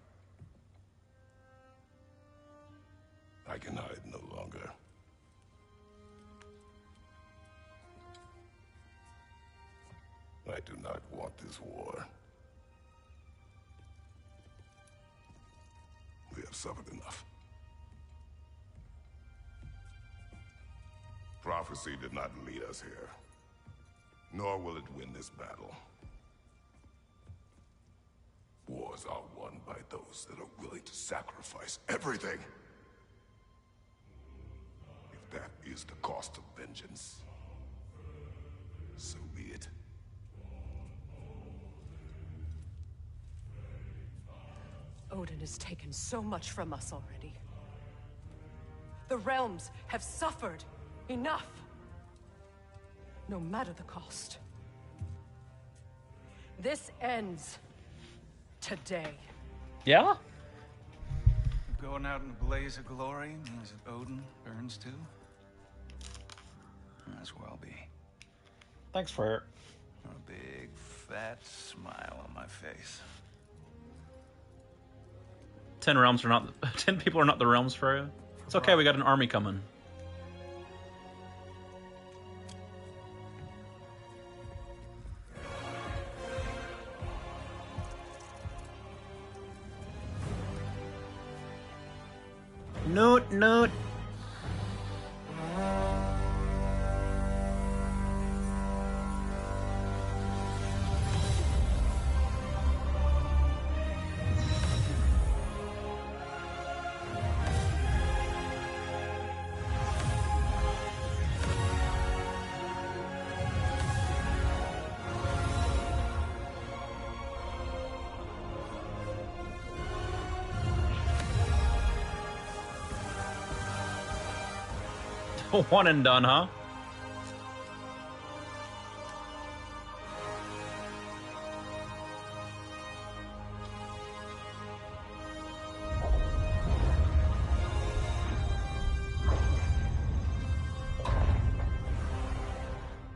I can hide no longer. I do not want this war. We have suffered enough. Prophecy did not lead us here, nor will it win this battle. Wars are won by those that are willing to sacrifice everything. If that is the cost of vengeance, so be it. Odin has taken so much from us already. The realms have suffered enough. No matter the cost. This ends today. Yeah? Going out in a blaze of glory means that Odin burns too? That's where I'll be. Thanks for it. A big, fat smile on my face. 10 realms are not... 10 people are not the realms for you. It's okay, we got an army coming. Note, note. One and done, huh?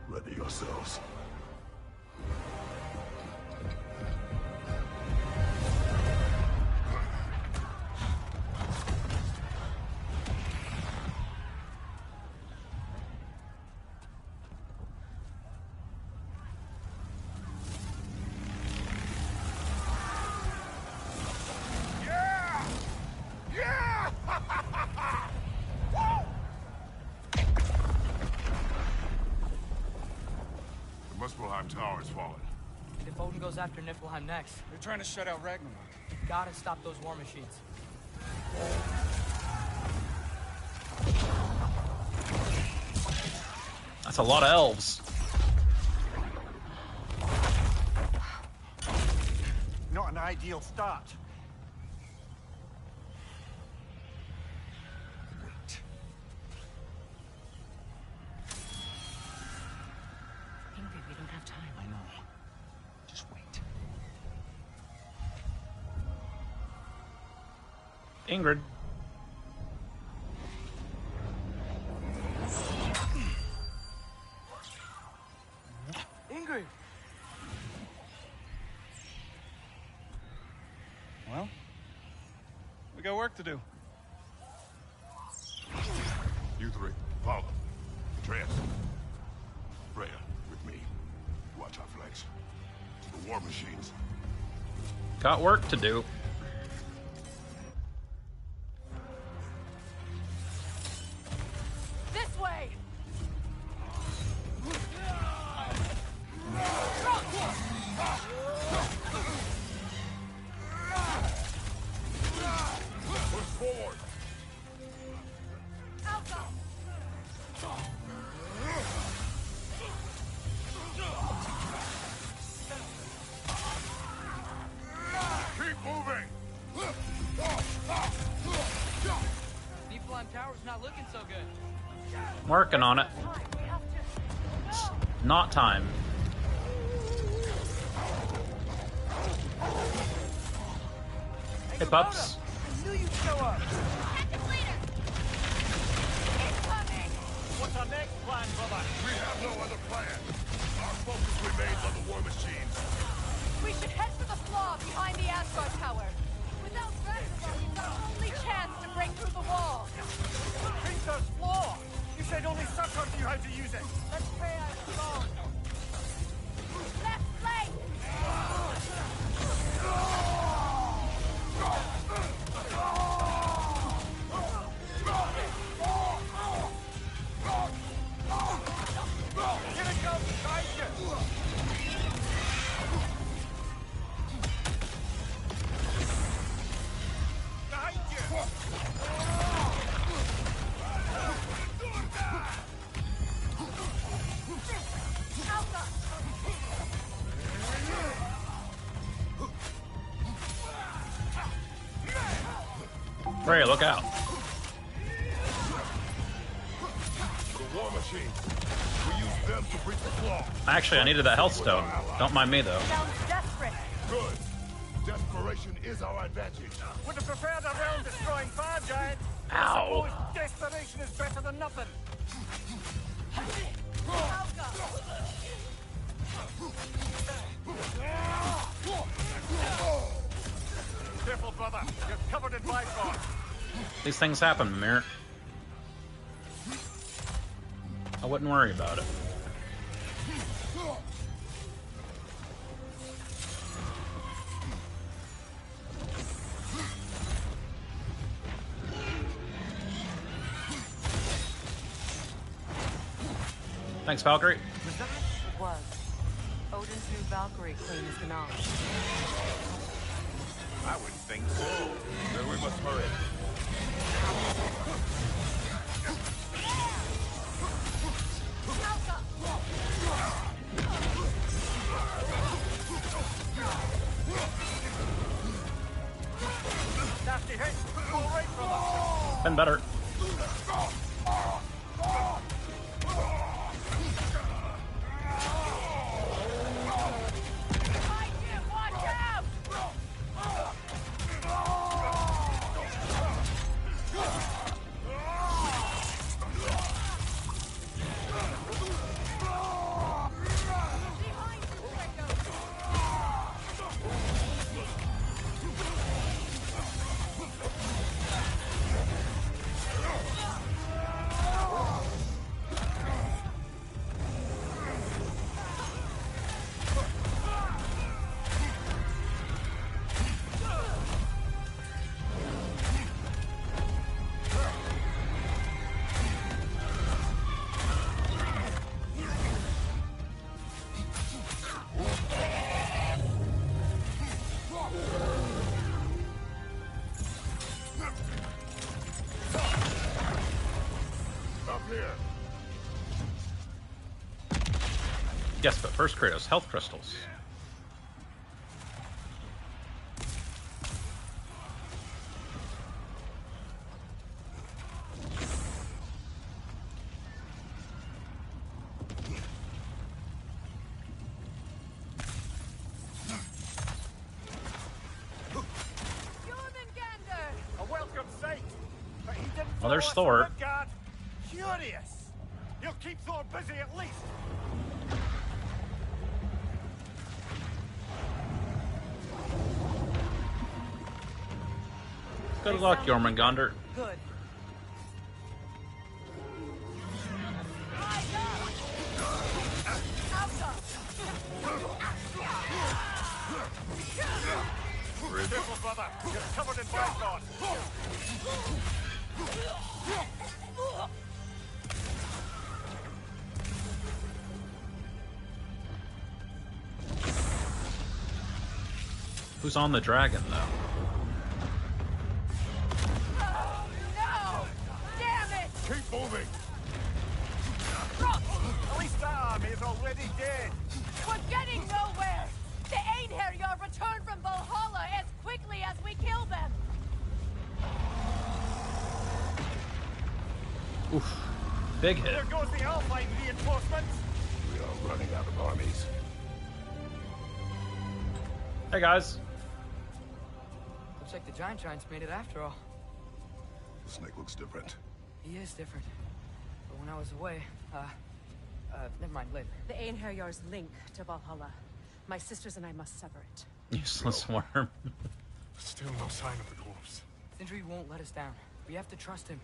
Ready yourselves. The Muspelheim Tower has fallen. And if Odin goes after Niflheim next, They're trying to shut out Ragnarök. we've got to stop those war machines. That's a lot of elves. Not an ideal start. Wait. Ingrid, we don't have time. I know. Just wait. Ingrid. Ingrid! Well, we got work to do. You three, follow. Atreus. Freya, with me. Watch our flanks. To the war machines. Got work to do. This way! Push forward. Keep moving. Niflheim Tower's not looking so good. Working on it. Not time. Hey, pups. I knew you'd show up. What's our next plan, brother? We have no other plan. Our focus remains on the war machines. We should head for the flaw behind the Asgard Tower. Without Ragnarök, it's our only chance to break through the wall. Peter's flaw! You said only Sucker knew how to use it. Let's pray I was wrong. Left flank! Here it comes, behind you! Behind you! Freya, look out. The war machines. We use them to breach the flaw. Actually, I needed that health stone. Don't mind me, though. Sounds desperate. Good. Desperation is our advantage. Would have preferred a realm-destroying fire giant. Ow. I suppose desperation is better than nothing. Careful, brother. You're covered in Bifrost. These things happen, Mir. I wouldn't worry about it. Thanks, Valkyrie. It was. Odin's new Valkyrie queen is Gnaw. I wouldn't think so. Then we must hurry. Nasty hit. Go right from us. Been better. clear. Yes, but first, Kratos, health crystals. A welcome sight. But he didn't Well, there's follow us Thor. from Midgard. Curious. He'll keep Thor busy at least. Good luck, Jormungandr. Good. Careful, brother. You're covered in Bifrost. Who's on the dragon, though? No! Damn it! Keep moving. At least that army is already dead. We're getting nowhere! The Einherjar return from Valhalla as quickly as we kill them! Oof. Big hit. There goes the Alpine reinforcements. We are running out of armies. Hey, guys. Looks like the giant giants made it after all. The snake looks different. He is different. But when I was away, never mind, later. The Einherjar's link to Valhalla. My sisters and I must sever it. Useless worm. Still no sign of the dwarves. Sindri won't let us down. We have to trust him.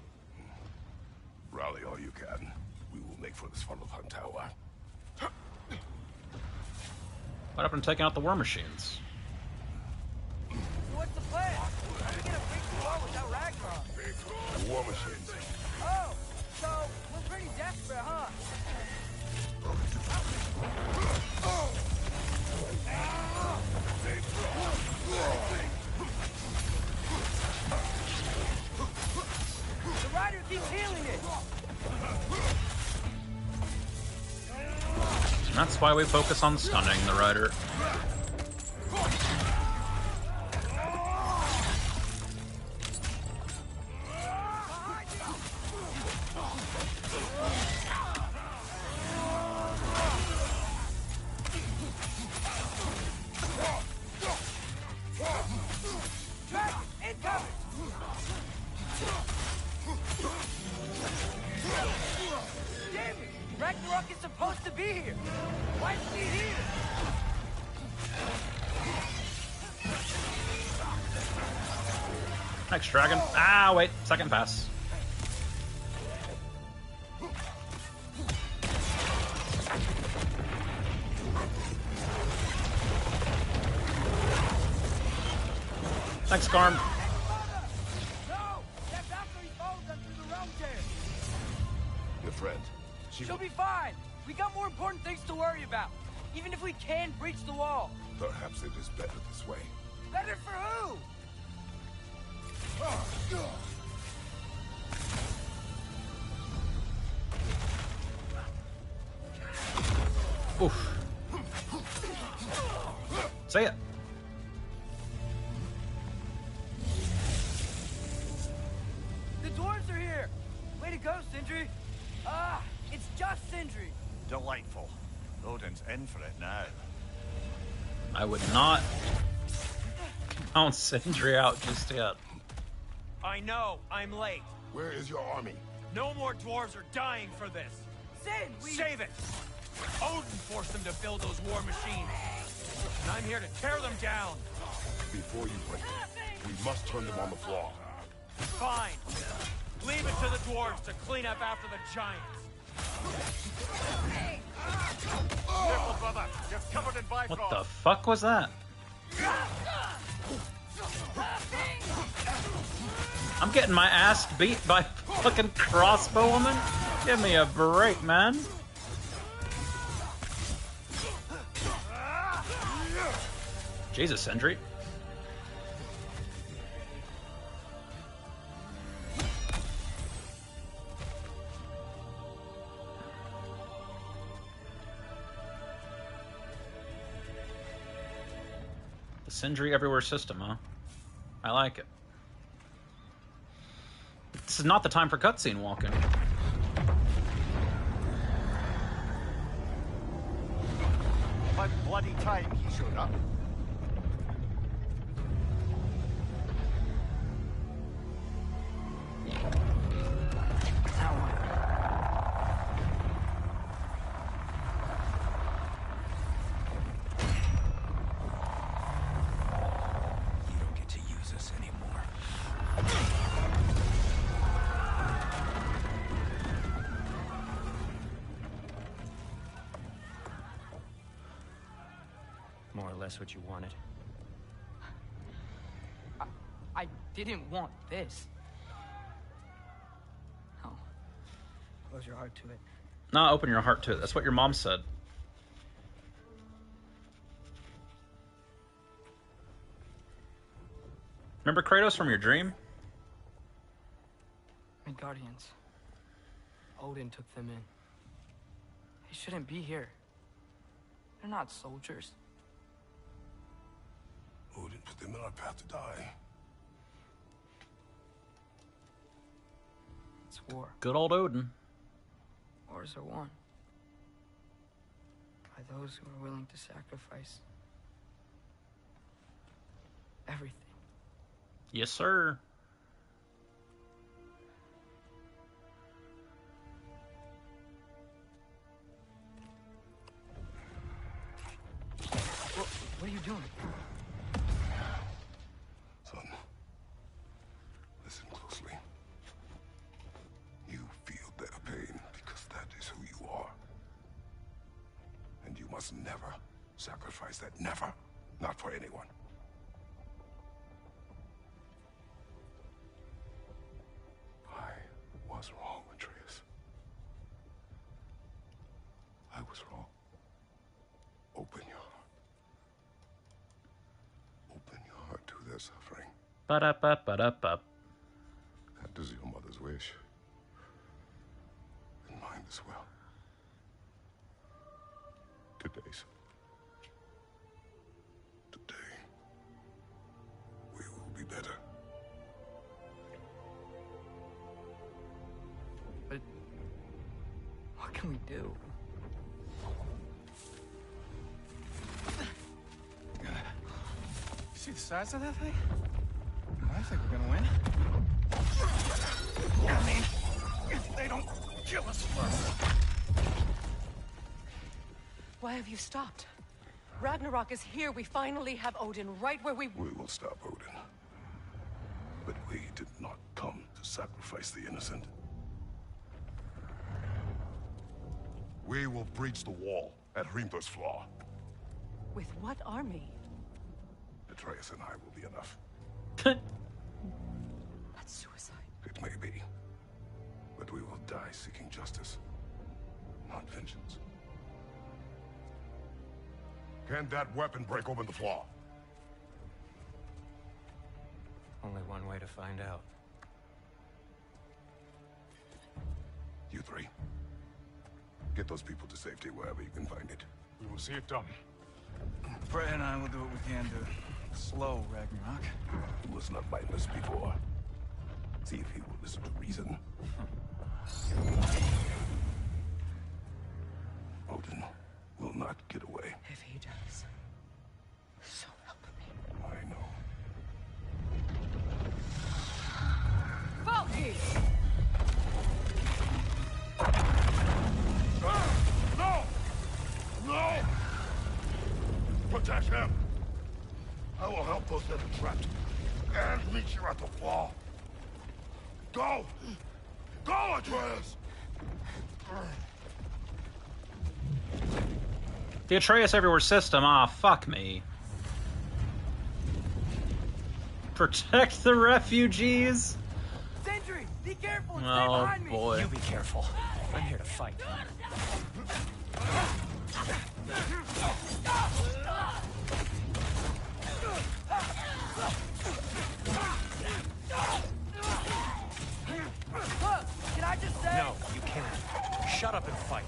Rally all you can. We will make for this Svartalfheim tower. What happened to taking out the war machines? So what's the plan? How are we gonna break through all without Ragnarok? The war machines. Oh, so we're pretty desperate, huh? The rider keeps healing it. And that's why we focus on stunning the rider. Damn it! Ragnarok is supposed to be here. Why is he here? Next dragon. Ah, wait. Second pass. Thanks, Garm. No! That Valkyrie followed them through the realm tear. Your friend. She'll be fine. We got more important things to worry about. Even if we can breach the wall. Perhaps it is better this way. Better for who? Oof. Say it. The dwarves are here. Way to go, Sindri. It's just Sindri. Delightful. Odin's in for it now. I would not count Sindri out just yet. I know, I'm late. Where is your army? No more dwarves are dying for this. Sin, Save it! Odin forced them to build those war machines. And I'm here to tear them down. Before you break them, we must turn them on the floor. Fine. Leave it to the dwarves to clean up after the giants. Careful, brother. You're covered in Bifrost. What the fuck was that? I'm getting my ass beat by fucking crossbowmen? Give me a break, man. Jesus, Sindri. The Sindri Everywhere system, huh? I like it. This is not the time for cutscene walking. About bloody time he showed up. You don't get to use us anymore. More or less what you wanted. I didn't want this. No. Close your heart to it. Nah, open your heart to it. That's what your mom said. Remember Kratos from your dream? Midgardians. Odin took them in. They shouldn't be here. They're not soldiers. Odin put them in our path to die. It's war. Good old Odin. Wars are won by those who are willing to sacrifice everything. Yes, sir. What are you doing? Son, listen closely. You feel their pain because that is who you are. And you must never sacrifice that. Never. Not for anyone. I was wrong, Atreus. I was wrong. Open your heart. Open your heart to their suffering. Ba-da-ba-ba-da-ba. That is your mother's wish. And mine as well. Today, son. Today, we will be better. But what can we do? See the size of that thing? I think we're gonna win. I mean, if they don't kill us first. Why have you stopped? Ragnarok is here. We finally have Odin right where we... We will stop Odin. But we did not come to sacrifice the innocent. We will breach the wall at Hrimthor's Flaw. With what army? Atreus and I will be enough. That's suicide. It may be. But we will die seeking justice, not vengeance. Can that weapon break open the flaw? Only one way to find out. You three. Get those people to safety wherever you can find it. We will see it done. Brett and I will do what we can to slow Ragnarok. He was not mindless before. See if he will listen to reason. Odin will not get away. If he does, so help me. I know. Valky! No! No! Protect him! I will help those that are trapped. And meet you at the wall. Go! Go, Atreus! The Atreus Everywhere system. Ah, fuck me. Protect the refugees. Sentry, be careful and stay Oh behind me. boy. You be careful. I'm here to fight. Look, can I just say? No, you can't. Shut up and fight.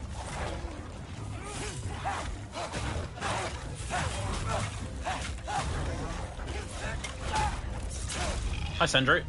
Hi, Sindri.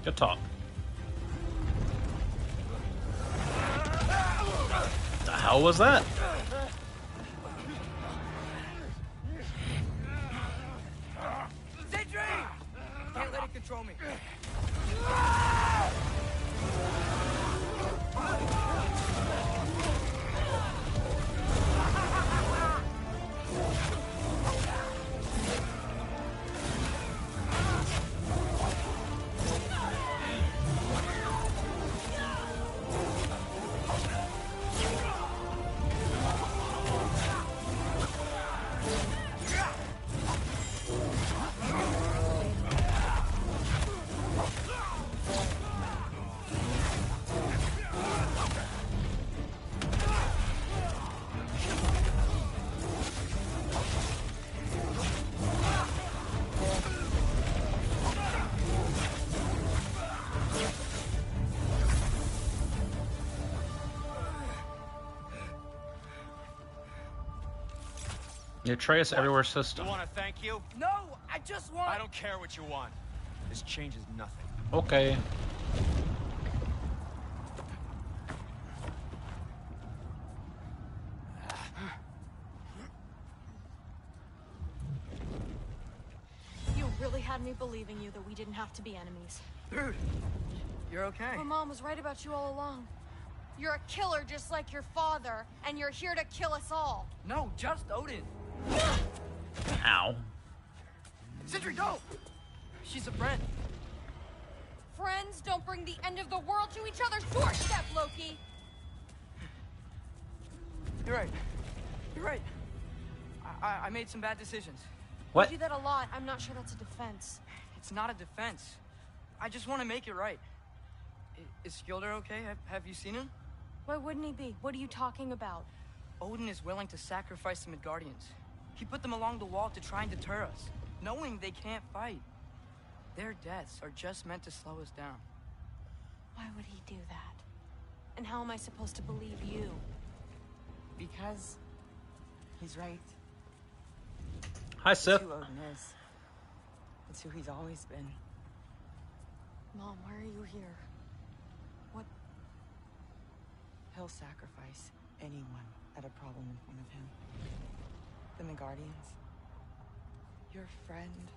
Good talk. The hell was that? Sentry! Can't let it control me. The Atreus Everywhere system. You want to thank you? No, I just want... I don't care what you want. This changes nothing. Okay. You really had me believing you that we didn't have to be enemies. Dude, you're okay. My mom was right about you all along. You're a killer just like your father, and you're here to kill us all. No, just Odin. Ow. Sindri, go! She's a friend. Friends don't bring the end of the world to each other's doorstep, Loki! You're right. You're right. I made some bad decisions. What? You do that a lot. I'm not sure that's a defense. It's not a defense. I just want to make it right. Is Skilder okay? Have you seen him? Why wouldn't he be? What are you talking about? Odin is willing to sacrifice the Midgardians. He put them along the wall to try and deter us, knowing they can't fight. Their deaths are just meant to slow us down. Why would he do that? And how am I supposed to believe you? Because he's right. Hi, Sith. It's who Odin is. It's who he's always been. Mom, why are you here? What? He'll sacrifice anyone at a problem in front of him. The Midgardians. Your friend.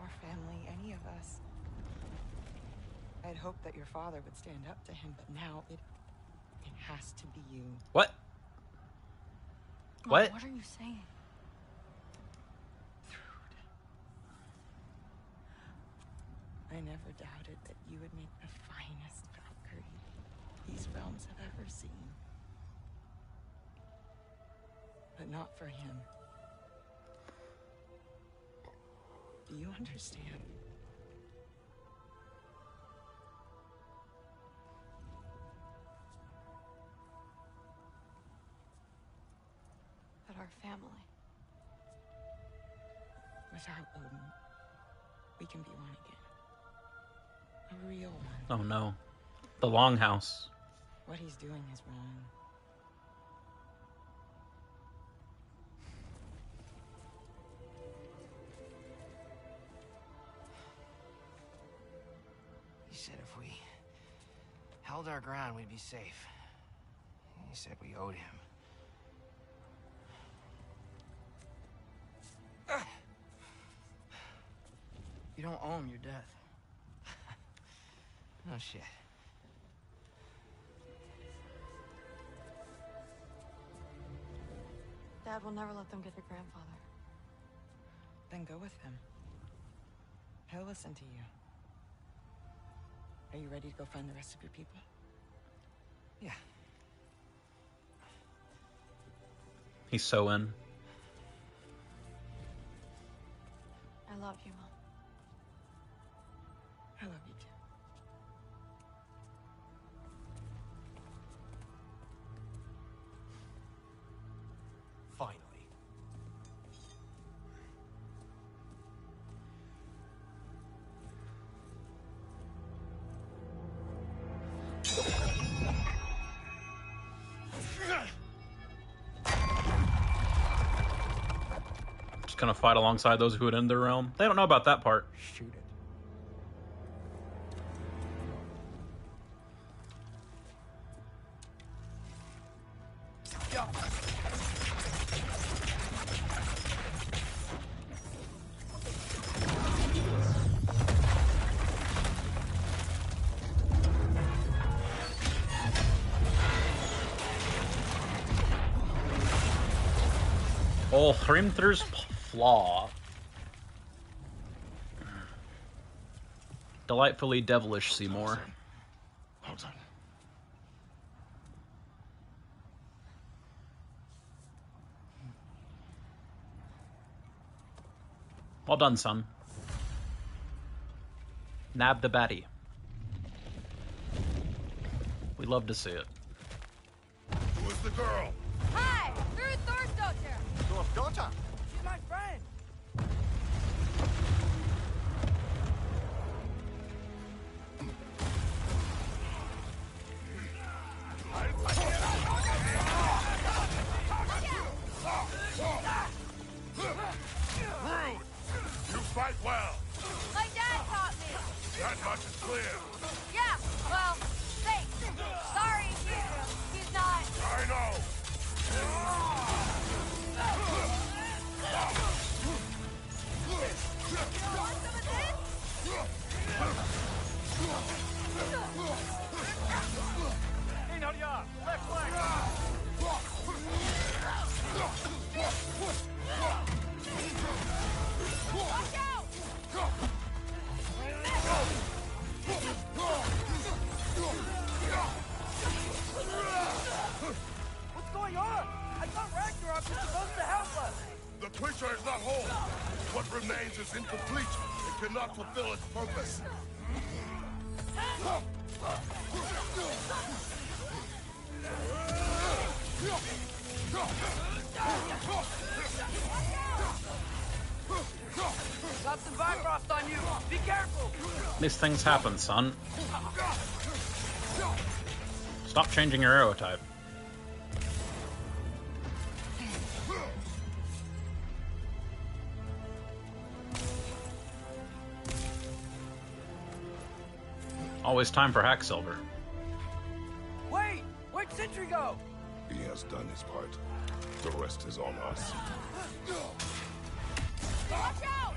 Our family, any of us. I'd hoped that your father would stand up to him, but now it has to be you. What? Mom, What? What are you saying? I never doubted that you would make the finest Valkyrie these realms have ever seen. But not for him. Do you understand? But our family. Without Odin, we can be one again. A real one. Oh no. The Longhouse. What he's doing is wrong. He said if we held our ground, we'd be safe. He said we owed him. You don't owe him your death. No shit. Dad will never let them get their grandfather. Then go with him. He'll listen to you. Are you ready to go find the rest of your people? Yeah. He's so in. I love you, Mom. I love you too. Finally. Just gonna fight alongside those who would end their realm. They don't know about that part. Shoot it. Oh, Hrimthur's flaw. Delightfully devilish, Seymour. Well done. Well done, son. Nabbed a baddie. We love to see it. Who is the girl? Hi! You're Thor's daughter! Thor's daughter? She's my friend. Rude! You fight well. My dad taught me! That much is clear. Yeah, well, thanks. Sorry, he's not... I know. You want some of this? Hey, now ya! Left leg! Watch out! What's going on? I thought Ragnarök was supposed to help us. The creature is not whole. What remains is incomplete. It cannot fulfill its purpose. Got some Bifrost on you. Be careful. These things happen, son. Stop changing your arrow type. Always time for Hacksilver. Wait! Where'd Sentry go? He has done his part. The rest is on us. Watch out!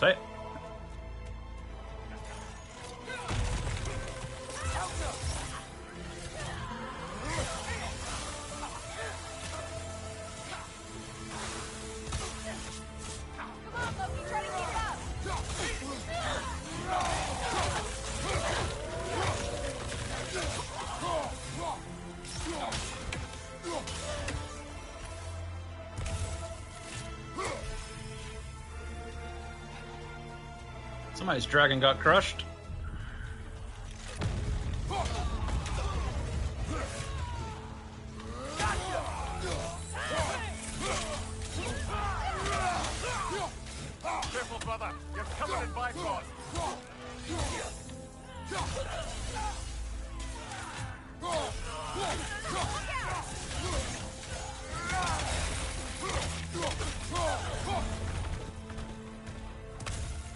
Say it. Come on, Loki, try to keep up! Somebody's dragon got crushed. Careful, brother. You're covered in Bifrost.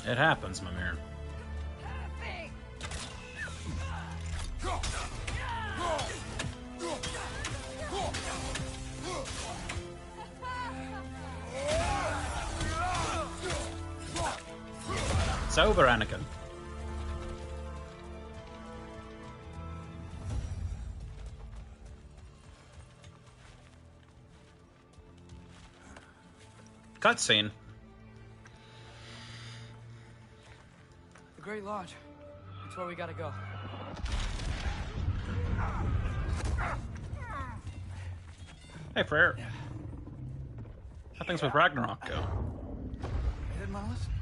It happens, Mimir. It's over, Anakin. Cutscene. The Great Lodge. That's where we gotta go. Hey, Frere. How things with Ragnarök go? I didn't want to listen.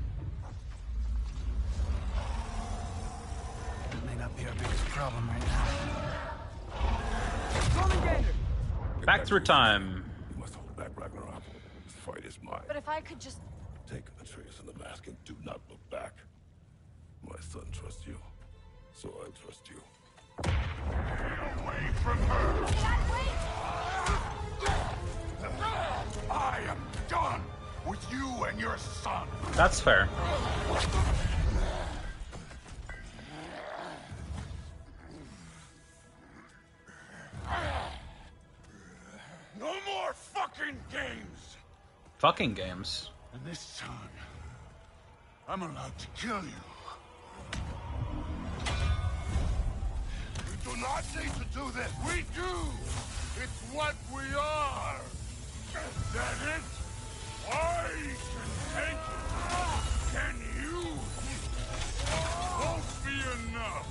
That may not be our biggest problem right now. Back through time. You must hold back, Ragnarok. This fight is mine. But if I could just... Take Atreus and the mask and do not look back. My son trusts you, so I trust you. Get away from her! I am done with you and your son. That's fair. No more fucking games! Fucking games. And this time, I'm allowed to kill you. We do not need to do this. We do. It's what we are. Is that it? I can take it. Can you? Won't be enough.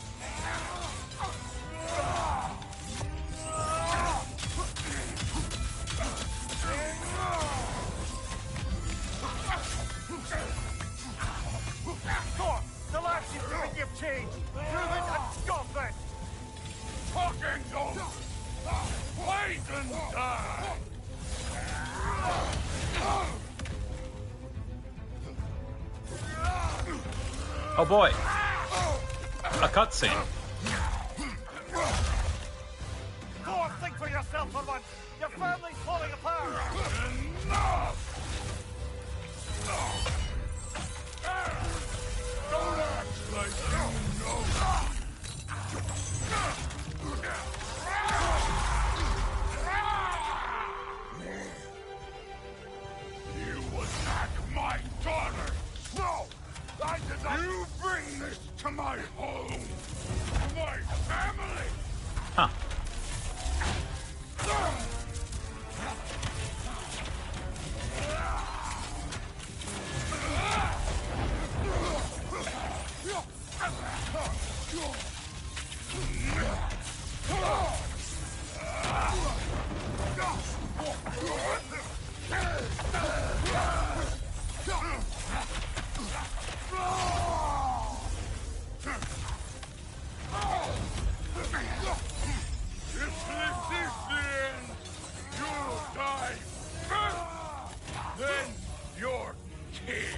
Thor, the last is to be gift change. Prove it and stop it. Talk, angel. Wait and die. Oh boy. A cutscene. Thor, think for yourself for once. Your family's falling apart. Enough! Don't act like you know. You attack my daughter! No! I did not! You bring this to my home! To my family! Huh. If this is the end, you'll die first! Then you're king!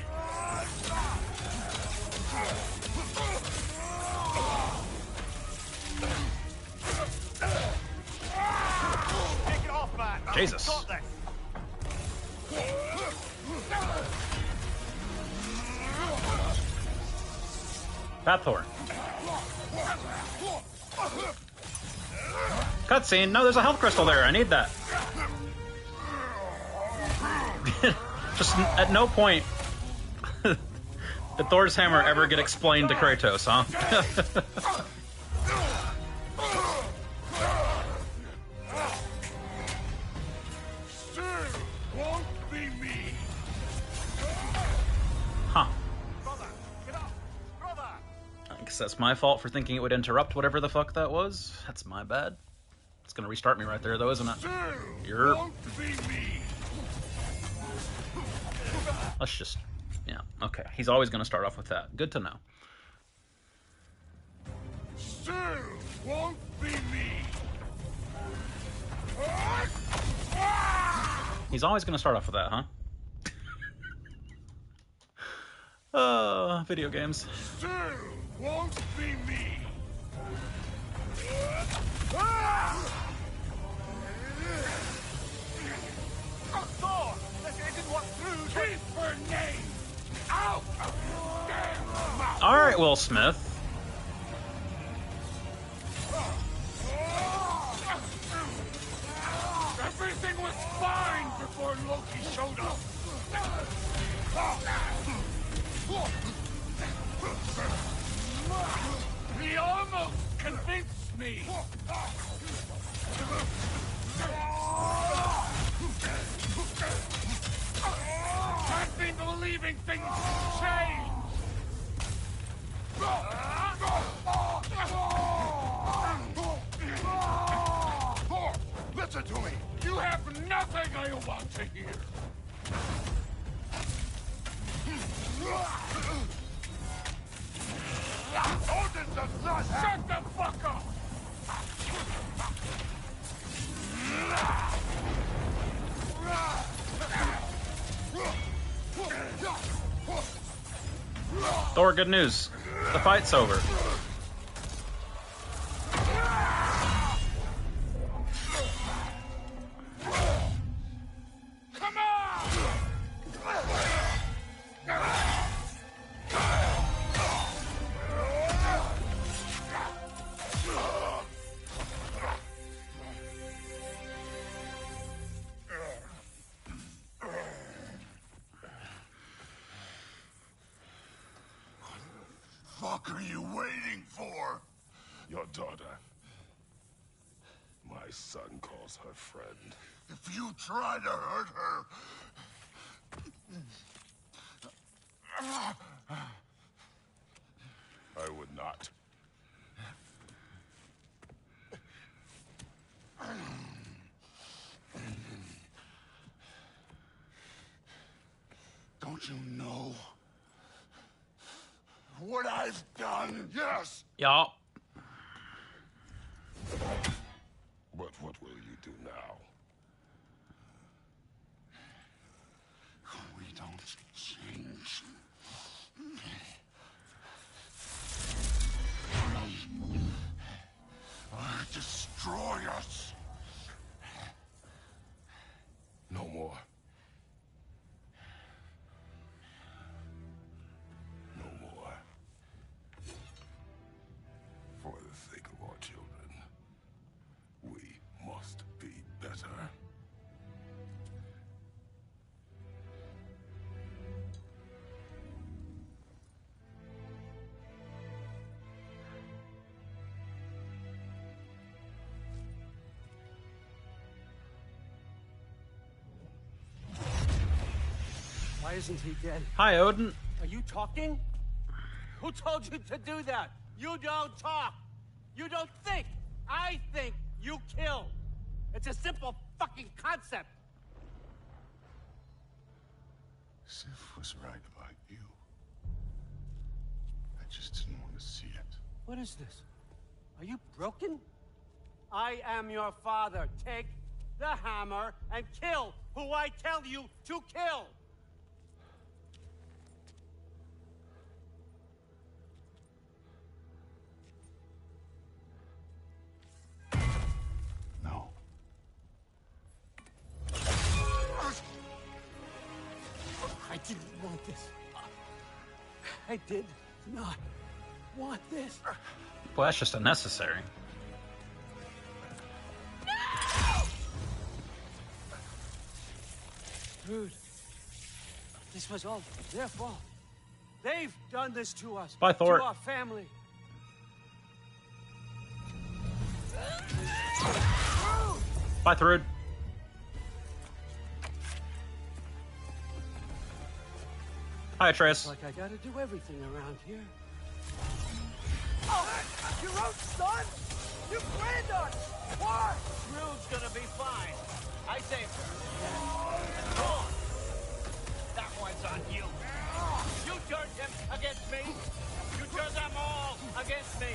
Take it off, man. Jesus. Got this. Pathor. Cutscene. No, there's a health crystal there. I need that. Just at no point did Thor's hammer ever get explained to Kratos, huh? Still won't be me! Huh. I guess that's my fault for thinking it would interrupt whatever the fuck that was. That's my bad. It's gonna restart me right there, though, isn't it? Still won't be me! Let's just... Yeah, okay. He's always gonna start off with that. Good to know. Still won't be me! He's always gonna start off with that, huh? Video games. Still won't be me. Thor! This isn't what through. Keep her name out of your damn mouth. All right, Will Smith. Everything was fine before Loki showed up. He almost convinced me. I've been believing things change. Listen to me. You have nothing I want to hear. Odin does not shut the fuck up. Thor, good news. The fight's over. Come on! What the fuck are you waiting for? Your daughter. My son calls her friend. If you try to hurt her... I would not. Don't you know what I've done? Yes! Yeah. But what will you do now? We don't change. Destroy us. No more. No more. For the sake of our children, we must be better. Why isn't he dead? Hi, Odin. Are you talking? Who told you to do that? You don't talk. You don't think. I think. You kill. It's a simple fucking concept. Sif was right about you. I just didn't want to see it. What is this? Are you broken? I am your father. Take the hammer and kill who I tell you to kill. No. I didn't want this. I did not want this. Well, that's just unnecessary. Dude, this was all their fault. They've done this to us. Bye, Thor. To our family. Bye, Thrud. Hi, Atreus. Like I gotta do everything around here. Oh, your own son? You planned on it. Why? Rude's gonna be fine. I say, Thor, that one's on you. You turned him against me. You turned them all against me.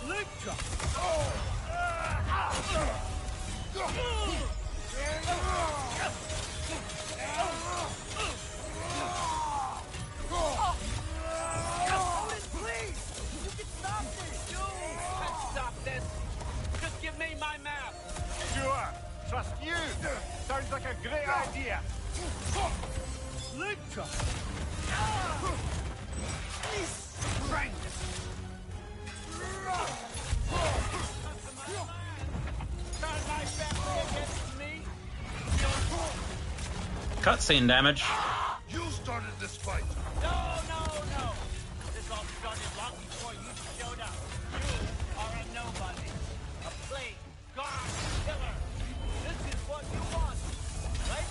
Leg drop. you! Sounds like a great idea! Luca! Strength! Turn my family against me! Cutscene damage. You started this fight. No! This all started long before you showed up. You are a nobody. A plague, god, killer. This is what you want, right?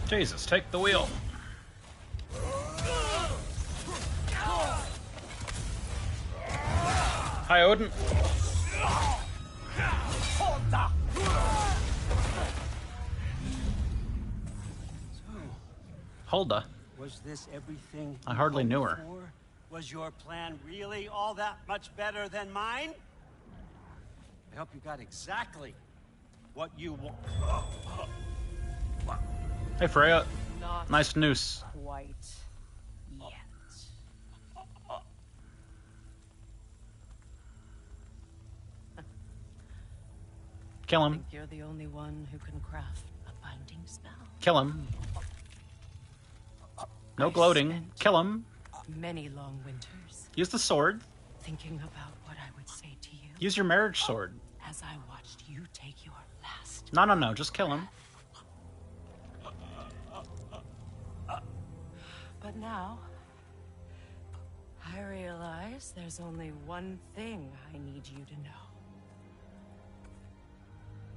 Jesus, take the wheel. Hi, Odin. Hulda. Was this everything I you hardly hoped knew her. for? Was your plan really all that much better than mine? I hope you got exactly what you want. Hey, Freya. Not Nice noose. quite yet. Kill I him. think you're the only one who can craft a binding spell. Kill him. No gloating. Kill him. Many long winters Use the sword. thinking about what I would say to you Use your marriage sword. as I watched you take your last. No. Just kill him. But now, I realize there's only one thing I need you to know.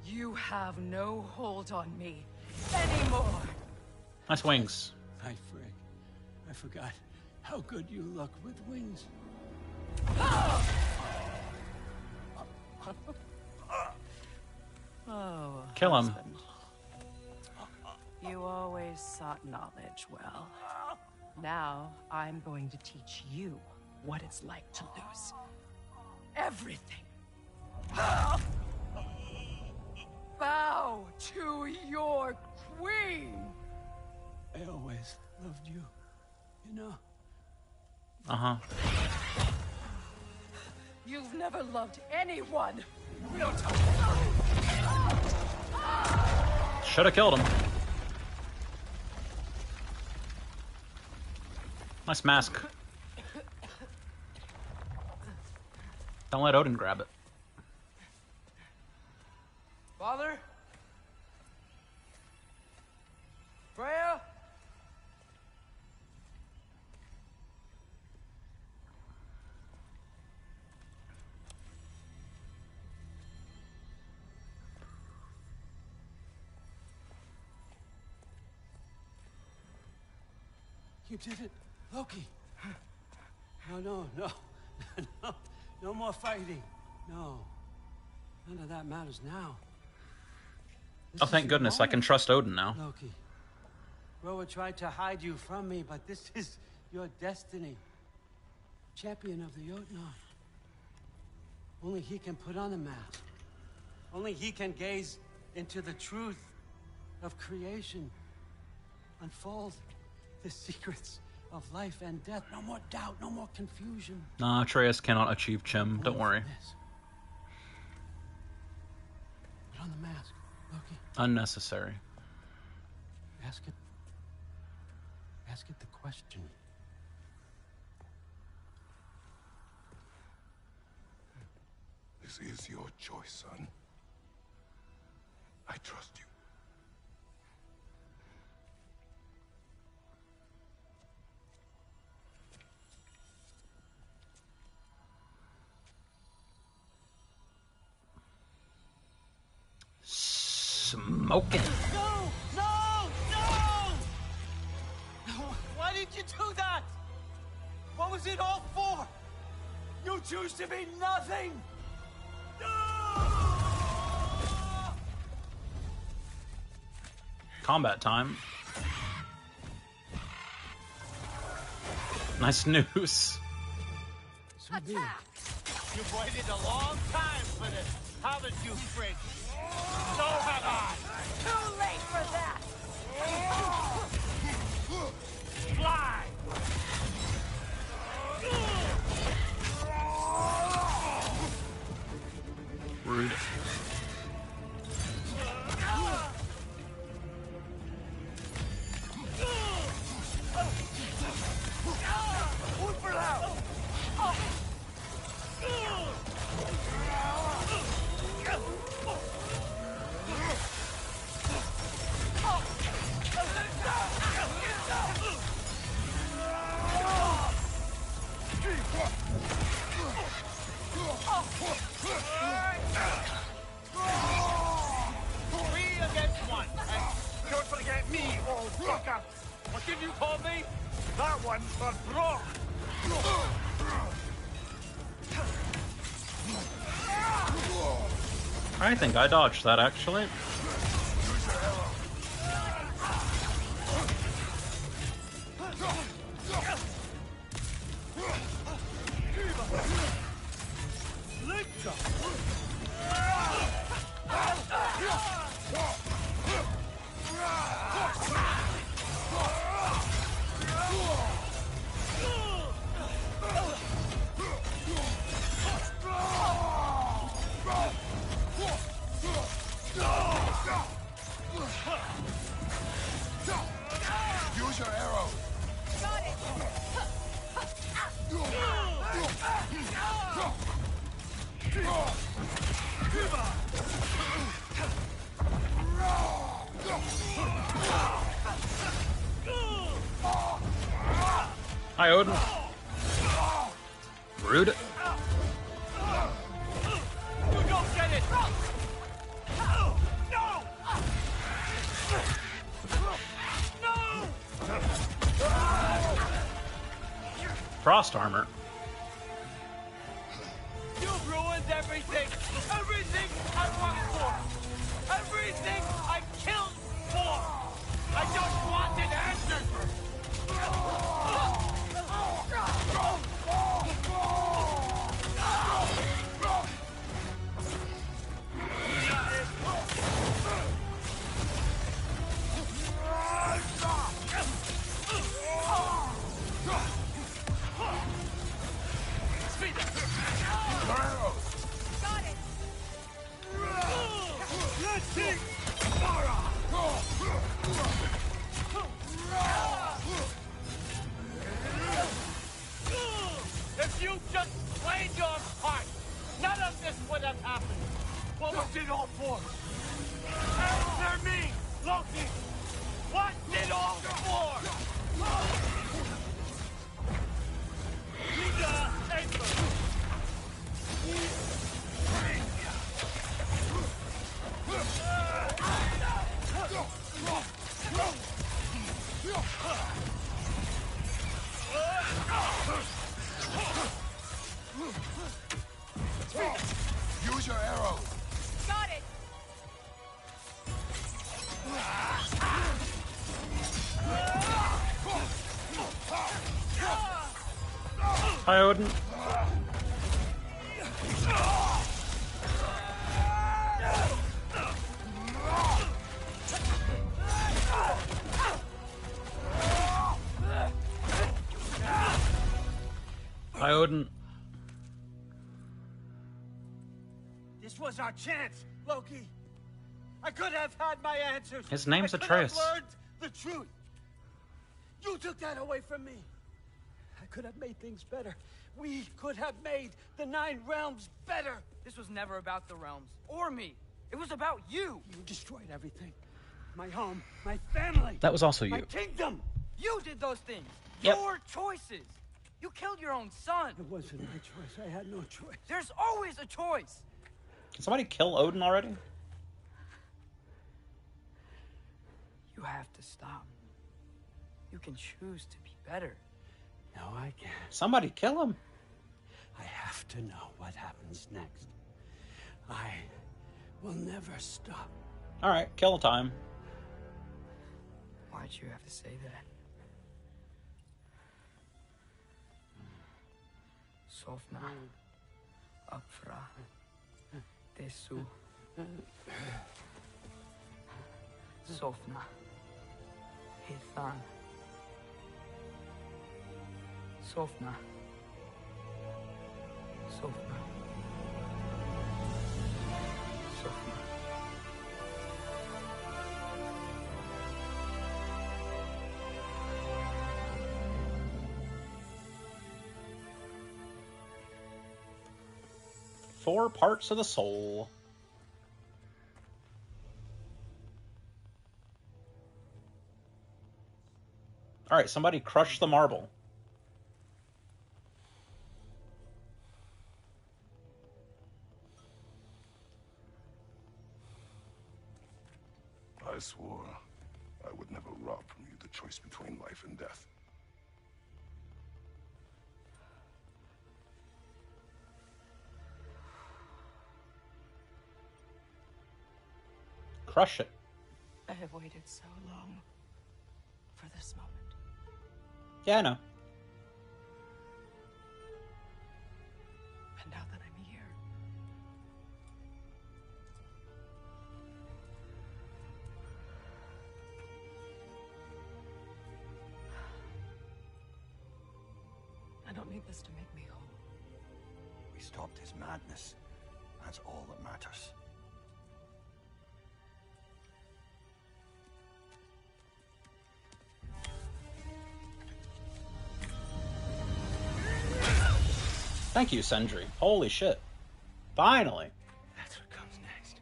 You have no hold on me anymore. Nice wings. Hi, Frick. I forgot how good you look with wings. Oh, Kill him. husband. You always sought knowledge well. Now, I'm going to teach you what it's like to lose everything. Bow to your queen! I always loved you, you know? Uh-huh. You've never loved anyone! Should have killed him. Nice mask. Don't let Odin grab it. Father? Freya? You did it, Loki. No. No more fighting. No. None of that matters now. Oh, thank goodness, I can trust Odin now. Loki. Groa tried to hide you from me, but this is your destiny. Champion of the Jotnar. Only he can put on the mask. Only he can gaze into the truth of creation. Unfold the secrets of life and death. No more doubt, no more confusion. Nah, Atreus cannot achieve Chim, don't worry. Put on the mask, Loki. Unnecessary. Ask it the question. This is your choice, son. I trust you. Smoking. No! Why did you do that? What was it all for? You choose to be nothing! Combat time. Nice news. You've waited a long time for this, haven't you, Fridge? So have I. Too late for that! Fly! Rude. What did you call me? That one's for Brock! I think I dodged that, actually. Use your arrow. Got it! Hi, Odin. Rude. You don't get it! No! Frost armor. You ruined everything! Everything I worked for! Everything I killed for! I just wanted answers! Got it! Let's see! If you just played your part, none of this would have happened. What was it all for? Answer me, Loki! What's it all for? Liga April! Use your arrow. Got it. Hi, Odin. Hi, Odin. This was our chance, Loki. I could have had my answers. His name's I could Atreus. have learned the truth. You took that away from me. I could have made things better. We could have made the 9 realms better. This was never about the realms or me. It was about you. You destroyed everything. My home, my family. That was also my you. kingdom. You did those things. Yep. Your choices. You killed your own son. It wasn't my choice. I had no choice. There's always a choice. Can somebody kill Odin already? You have to stop. You can choose to be better. No, I can't. Somebody kill him. I have to know what happens next. I will never stop. All right, kill time. Why'd you have to say that? Sofna. Apfra. Desu. Sofna. Hithan. Sofna. Sofna. Sofna. Four parts of the soul. All right, somebody crush the marble. I swore I would never rob from you the choice between life and death. Crush it. I have waited so long for this moment. Yeah, I know. And now that I'm here, I don't need this to make me whole. We stopped his madness. That's all that matters. Thank you, Sendry. Holy shit. Finally. That's what comes next.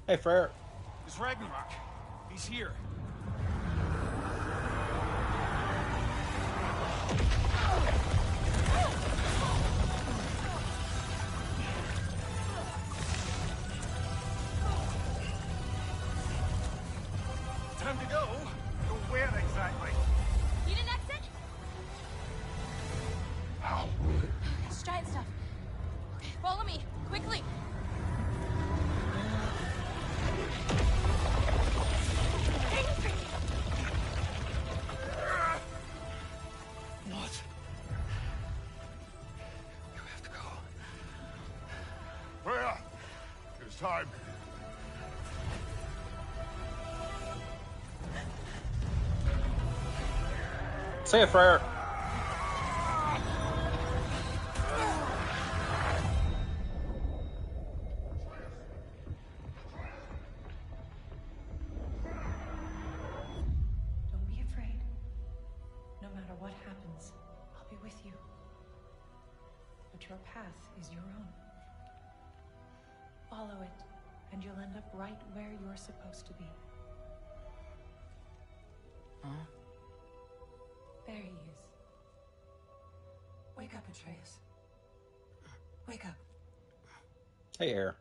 Hey, Frere. It's Ragnarök. He's here. Time to go. Go where exactly? Need an exit? How? It's giant stuff. Okay, follow me, quickly. What? You have to go. Freya, it's time. See ya, Frere. Don't be afraid. No matter what happens, I'll be with you. But your path is your own. Follow it, and you'll end up right where you're supposed to be. Huh? There he is. Wake up, Atreus. Wake up. Hey, Air.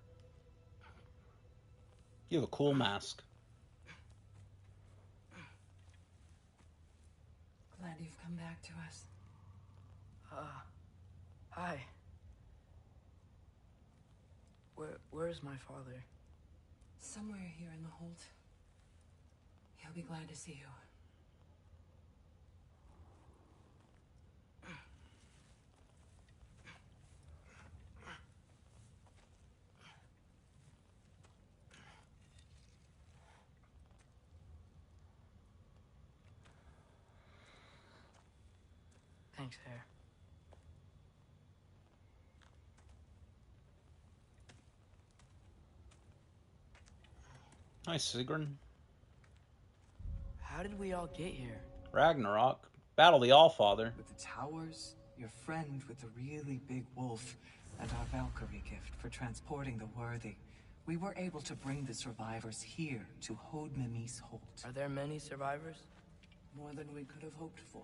You have a cool mask. Glad you've come back to us. Hi. Where's my father? Somewhere here in the Holt. He'll be glad to see you. Thanks, Hare. Hi, Sigrun. How did we all get here? Ragnarok. Battle the Allfather. With the towers, your friend with the really big wolf, and our Valkyrie gift for transporting the worthy, we were able to bring the survivors here to Hod Mimis Holt. Are there many survivors? More than we could have hoped for.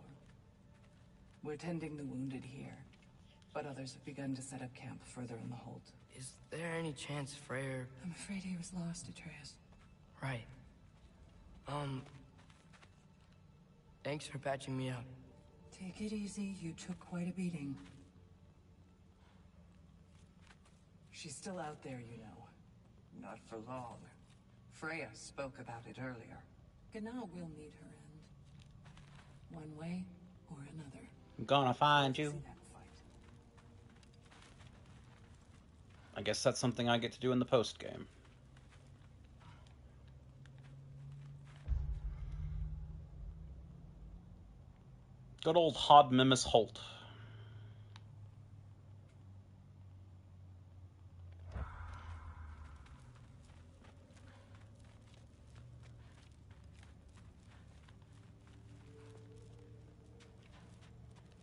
We're tending the wounded here, but others have begun to set up camp further in the Holt. Is there any chance Freyr... I'm afraid he was lost, Atreus. Right. Thanks for patching me up. Take it easy. You took quite a beating. She's still out there, you know. Not for long. Freya spoke about it earlier. Gna will meet her end. One way or another. I'm gonna find you. I guess that's something I get to do in the post-game. Good old Hod Mimis Holt.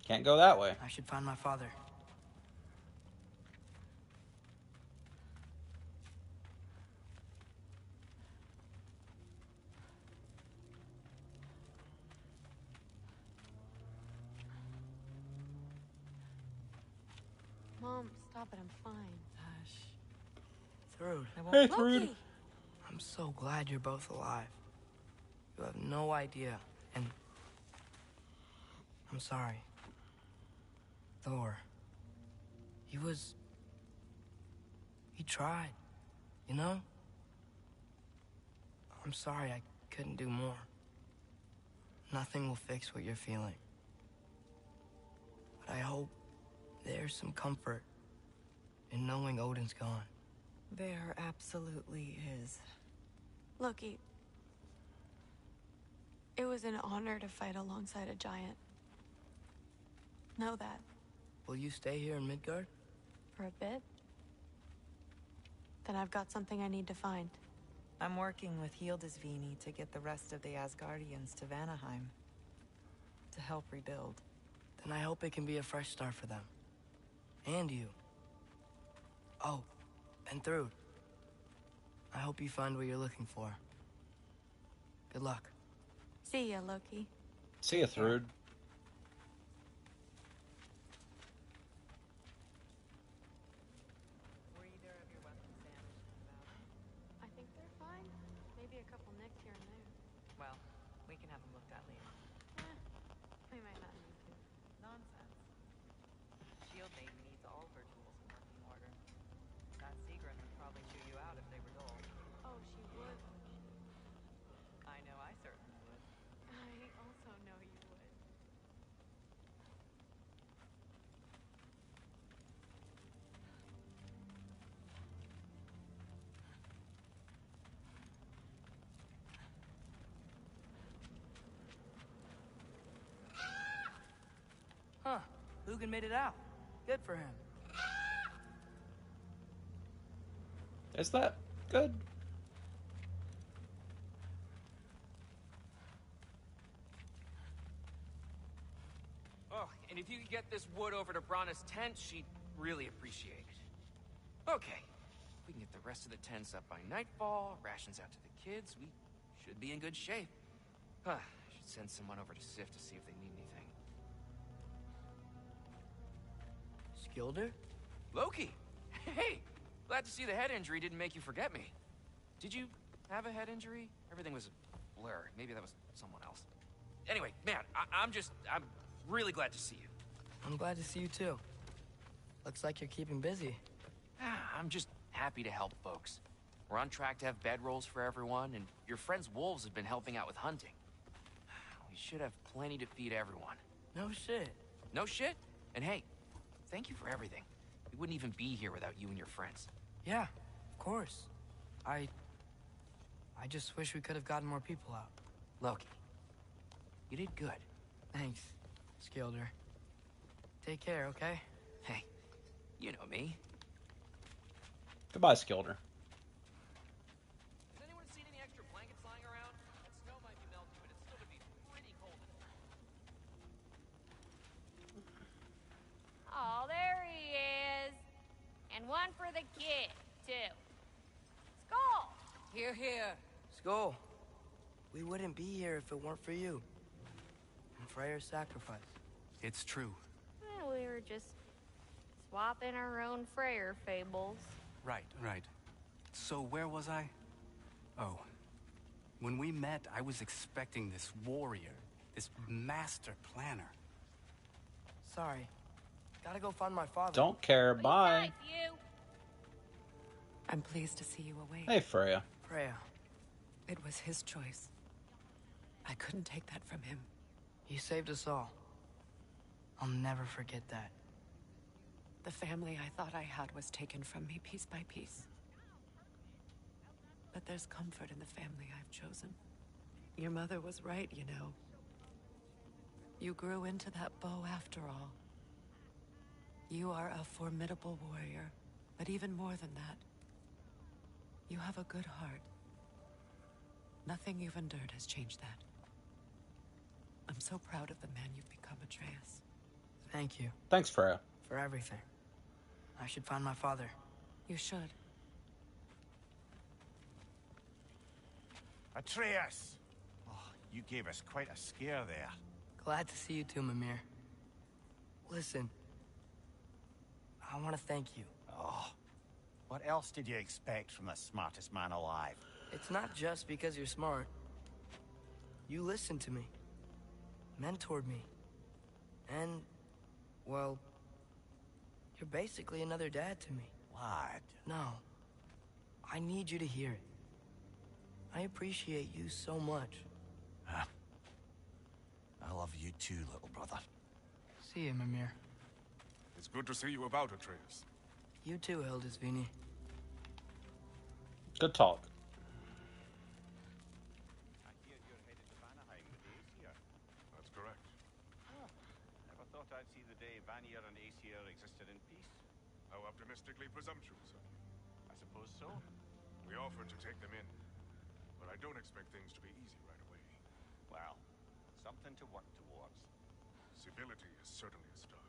Can't go that way. I should find my father. Mom, stop it. I'm fine. Hush. Thrud. Hey, Thrud. I'm so glad you're both alive. You have no idea, and... I'm sorry. Thor. He tried, you know? I'm sorry I couldn't do more. Nothing will fix what you're feeling. But I hope there's some comfort in knowing Odin's gone. There absolutely is. Loki, it was an honor to fight alongside a giant. Know that. Will you stay here in Midgard? For a bit. Then I've got something I need to find. I'm working with Hildisvini to get the rest of the Asgardians to Vanaheim. To help rebuild. Then I hope it can be a fresh start for them. And you. Oh, and Thrud. I hope you find what you're looking for. Good luck. See ya, Loki. See ya, Thrud. Were either of your weapons damaged in the battle? I think they're fine. Maybe a couple nicked here and there. Well, we can have them looked at later. We might not need to. Nonsense. Shield Maiden needs all her tools in working order. That Sigrun would probably chew you out if they were dull. Oh, she would. I know I certainly would. I also know you would. Huh. Lugan made it out. Good for him. Is that good? Oh, and if you could get this wood over to Brana's tent, she'd really appreciate it. Okay. If we can get the rest of the tents up by nightfall, rations out to the kids, we should be in good shape. I should send someone over to Sif to see if they need anything. Skilder? Loki! Hey! Glad to see the head injury didn't make you forget me. Did you have a head injury? Everything was a blur. Maybe that was someone else. Anyway, man, I'm really glad to see you. I'm glad to see you too. Looks like you're keeping busy. I'm just happy to help folks. We're on track to have bedrolls for everyone, and your friend's wolves have been helping out with hunting. We should have plenty to feed everyone. No shit. No shit? And hey, thank you for everything. We wouldn't even be here without you and your friends. Yeah, of course. I just wish we could have gotten more people out. Loki, you did good. Thanks, Skilder. Take care, okay? Hey, you know me. Goodbye, Skilder. Has anyone seen any extra blankets lying around? That snow might be melting, but it's still gonna be pretty cold. Oh, there he is. And one for the kid, too. Skull! Here, here. Skull, we wouldn't be here if it weren't for you. And Freyr's sacrifice. It's true. Well, we were just swapping our own Freyr fables. Right, right. So where was I? Oh. When we met, I was expecting this warrior, this master planner. Sorry. Gotta go find my father. Don't care. Bye. I'm pleased to see you awake. Hey, Freya. Freya. It was his choice. I couldn't take that from him. He saved us all. I'll never forget that. The family I thought I had was taken from me piece by piece. But there's comfort in the family I've chosen. Your mother was right, you know. You grew into that bow after all. You are a formidable warrior, but even more than that, you have a good heart. Nothing you've endured has changed that. I'm so proud of the man you've become, Atreus. Thank you. Thanks, Freya. For everything. I should find my father. You should. Atreus! Oh, you gave us quite a scare there. Glad to see you too, Mimir. Listen. I want to thank you. Oh, what else did you expect from the smartest man alive? It's not just because you're smart. You listened to me. Mentored me. And, well, you're basically another dad to me. What? No. I need you to hear it. I appreciate you so much. Huh. I love you too, little brother. See you, Mimir. It's good to see you about, Atreus. You too, Hildisvini. Good talk. I hear you're headed to Vanaheim with Aesir. That's correct. Oh, never thought I'd see the day Vanir and Aesir existed in peace. How optimistically presumptuous. I suppose so. We offered to take them in, but I don't expect things to be easy right away. Well, something to work towards. Civility is certainly a start.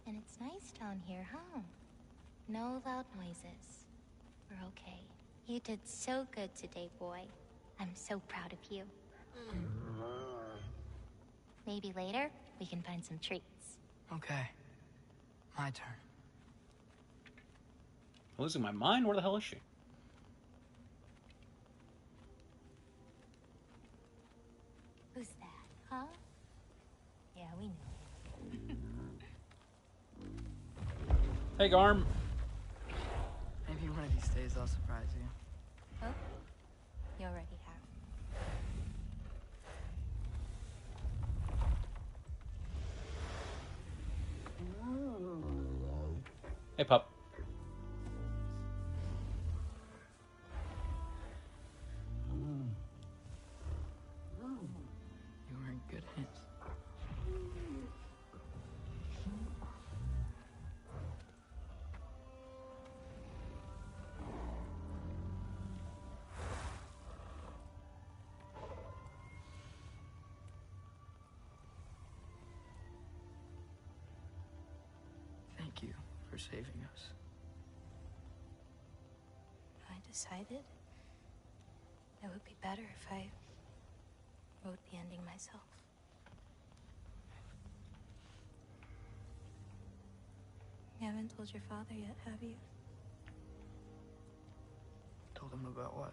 And it's nice down here, huh? No loud noises. We're okay. You did so good today, boy. I'm so proud of you. Maybe later, we can find some treats. Okay. My turn. I'm losing my mind? Where the hell is she? Who's that, huh? Yeah, we know. Hey, Garm. Maybe one of these days I'll surprise you. Oh? You already have. Hey, pup. You were in good hands. Thank you for saving us. I decided it would be better if I wrote the ending myself. haven't told your father yet, have you? Told him about what?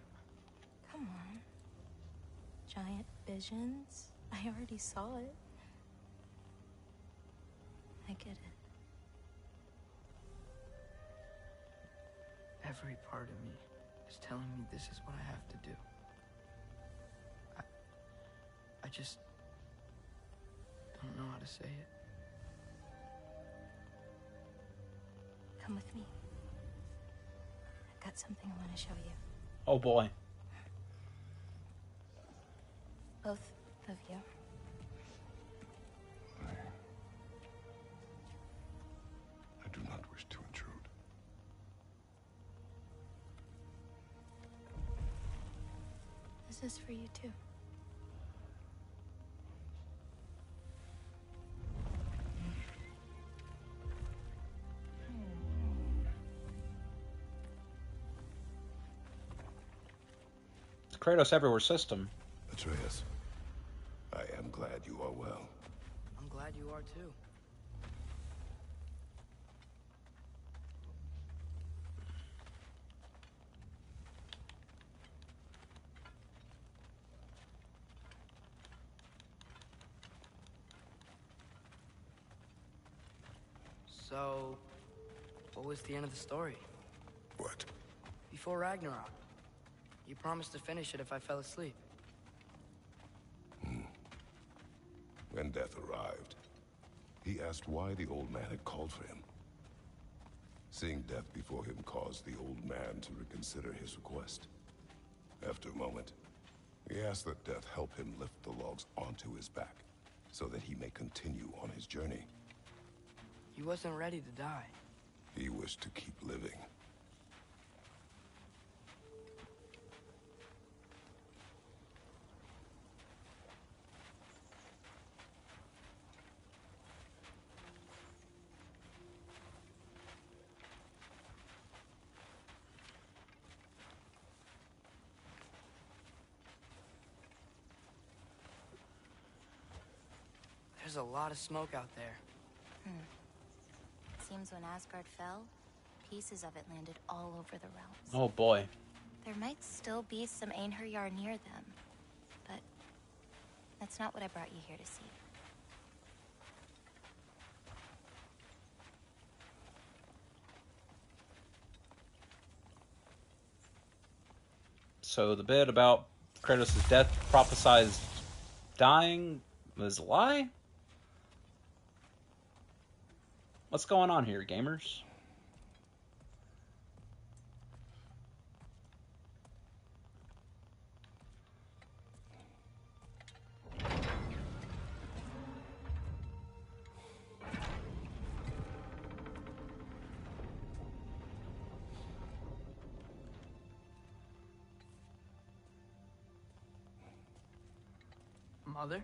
Come on. Giant visions? I already saw it. I get it. Every part of me is telling me this is what I have to do. I just don't know how to say it. Come with me. I've got something I want to show you. Oh boy. Both of you. I do not wish to intrude. This is for you too. It's Kratos Everywhere system. Atreus, I am glad you are well. I'm glad you are too. So, what was the end of the story? What? Before Ragnarok, you promised to finish it if I fell asleep. When death arrived, he asked why the old man had called for him. Seeing death before him caused the old man to reconsider his request. After a moment, he asked that death help him lift the logs onto his back, so that he may continue on his journey. He wasn't ready to die. He wished to keep living. There's a lot of smoke out there. Seems when Asgard fell, pieces of it landed all over the realms. Oh boy. There might still be some Einherjar near them, but that's not what I brought you here to see. So the bit about Kratos' death prophesized dying was a lie? What's going on here, gamers? Mother?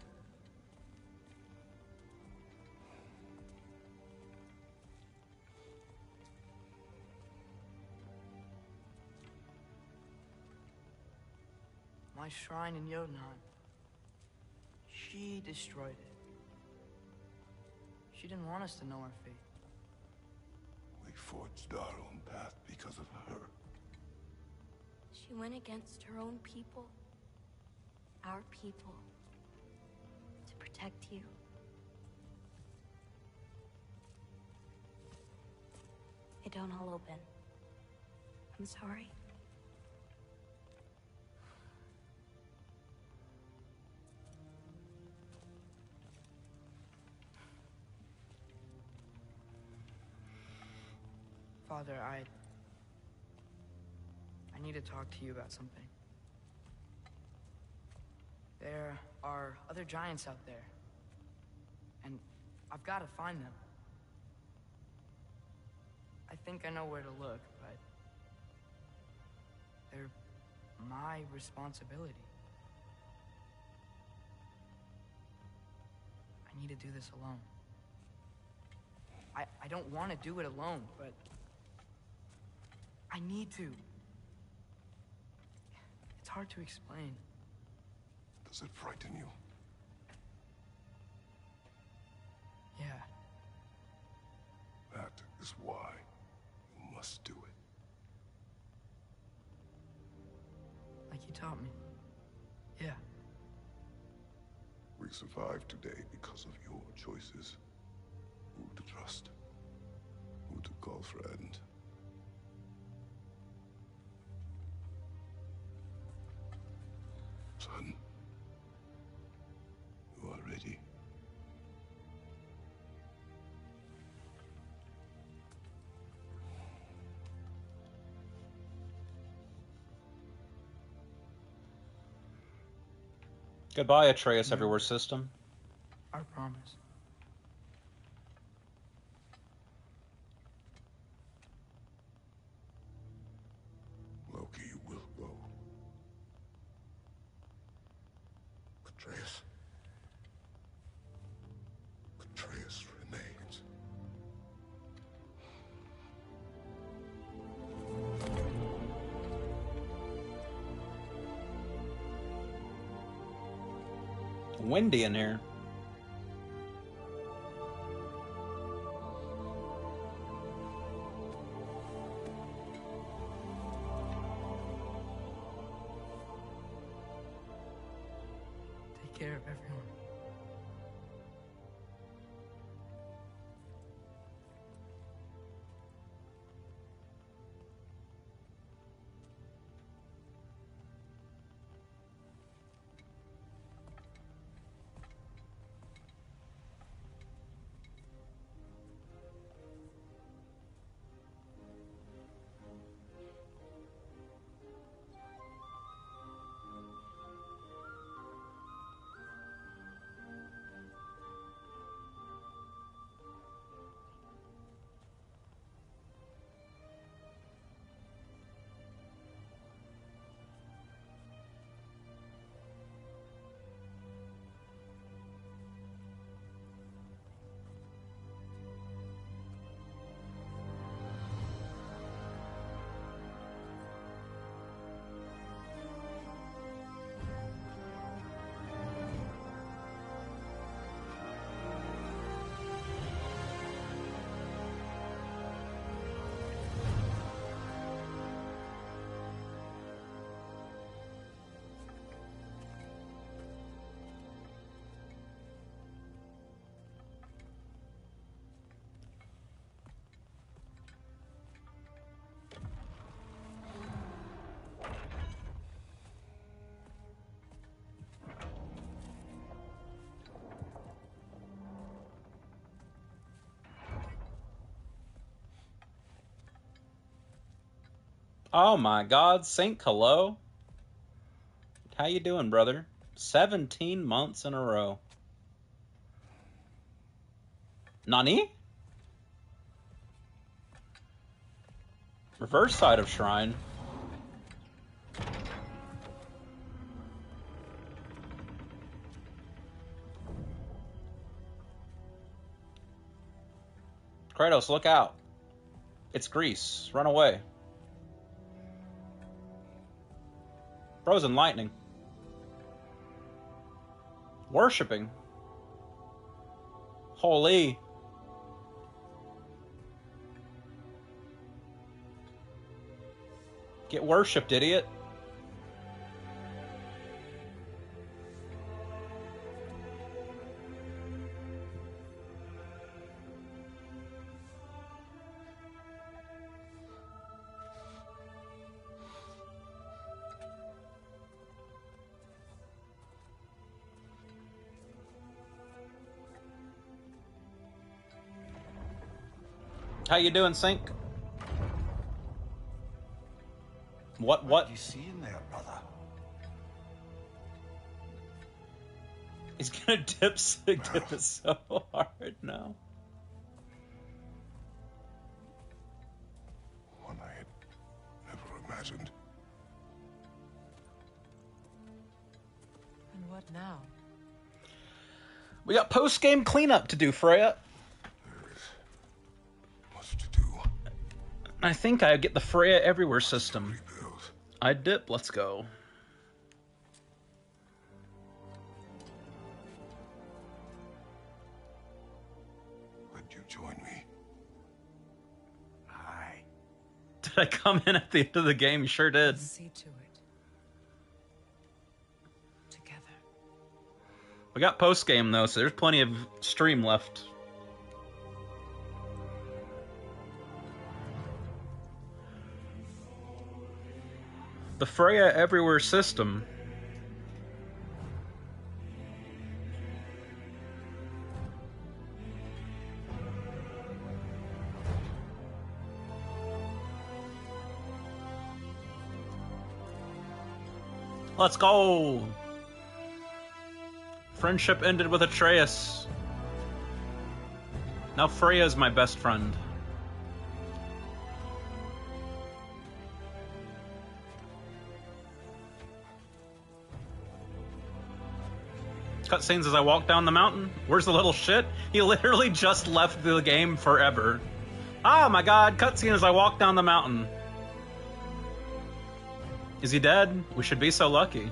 My shrine in Jotunheim. She destroyed it. She didn't want us to know our fate. We forged our own path because of her. She went against her own people. Our people. To protect you. It don't all open. I'm sorry. Father, I need to talk to you about something. There are other giants out there. And I've got to find them. I think I know where to look, but they're my responsibility. I need to do this alone. I don't want to do it alone, but I need to. It's hard to explain. Does it frighten you? Yeah. That is why must do it. Like you taught me. Yeah. We survived today because of your choices. Who to trust, who to call friend. Son, you are ready. Goodbye, Atreus Everywhere System. I promise. Loki, you will go. Atreus. Atreus remains. Windy in here. Take care of everyone. Oh my god, Saint Hello. How you doing, brother? 17 months in a row. Nani? Reverse side of Shrine. Kratos, look out. It's Greece. Run away. Frozen lightning. Worshipping. Holy. Get worshipped, idiot. How you doing, Sync? What? You see in there, brother? He's gonna dip it so hard now. One I had never imagined. And what now? We got post-game cleanup to do, Freya. I think I get the Freya Everywhere system. I dip, let's go. Would you join me? Aye. Did I come in at the end of the game? You sure did. See to it. Together. We got post game though, so there's plenty of stream left. The Freya Everywhere system. Let's go! Friendship ended with Atreus. Now Freya's my best friend. Cutscenes as I walk down the mountain. Where's the little shit? He literally just left the game forever. Oh my god, cutscene as I walk down the mountain. Is he dead? We should be so lucky.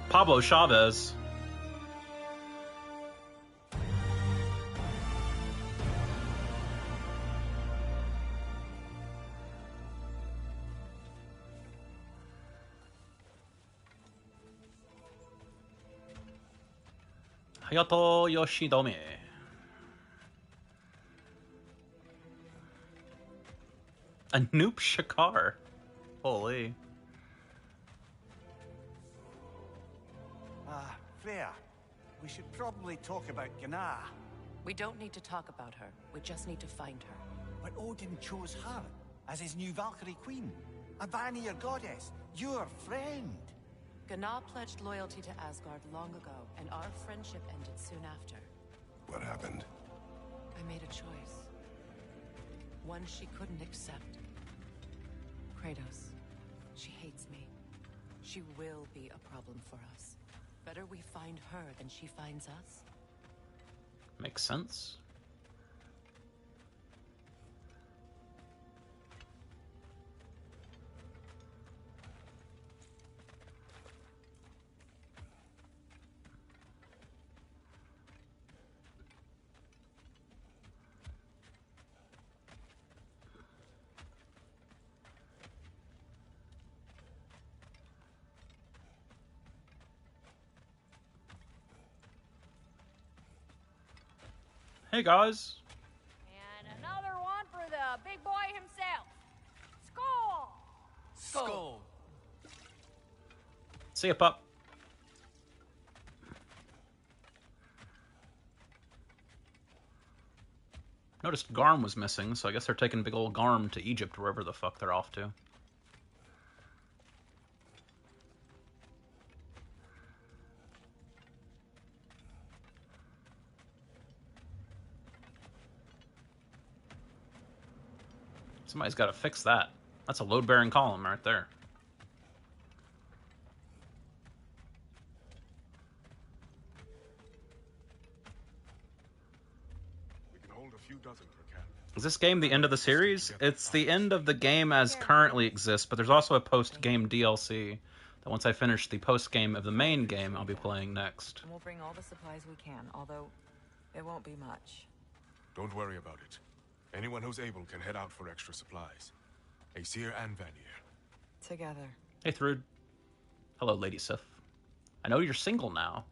Pablo Chavez. Hayato Yoshidome. Anoop Shakar. Holy. Freya, we should probably talk about Gná. We don't need to talk about her. We just need to find her. But Odin chose her as his new Valkyrie queen. A Vanir goddess, your friend. Gná pledged loyalty to Asgard long ago, and our friendship ended soon after. What happened? I made a choice. One she couldn't accept. Kratos. She hates me. She will be a problem for us. Better we find her than she finds us. Makes sense. Hey guys. And another one for the big boy himself. Skull! Skull. See ya, pup. Noticed Garm was missing, so I guess they're taking big old Garm to Egypt, wherever the fuck they're off to. Somebody's got to fix that. That's a load-bearing column right there. We can hold a few dozen per camp. Is this game the end of the series? It's the end of the game as currently exists, but there's also a post-game DLC that once I finish the post-game of the main game, I'll be playing next. And we'll bring all the supplies we can, although it won't be much. Don't worry about it. Anyone who's able can head out for extra supplies. Aesir and Vanir. Together. Hey, Thrud. Hello, Lady Sif. I know you're single now.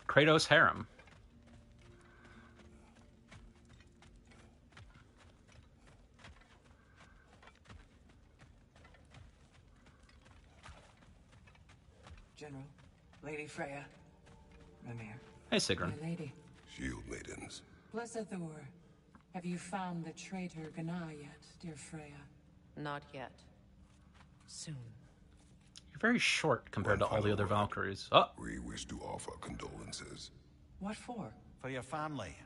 Kratos harem. General, Lady Freya, Mimir. Hey, Sigrun. My lady. Shield maidens. Blessed Thor, have you found the traitor Gná yet, dear Freya? Not yet. Soon. You're very short compared to all the other Valkyries. Oh! We wish to offer condolences. What for? For your family.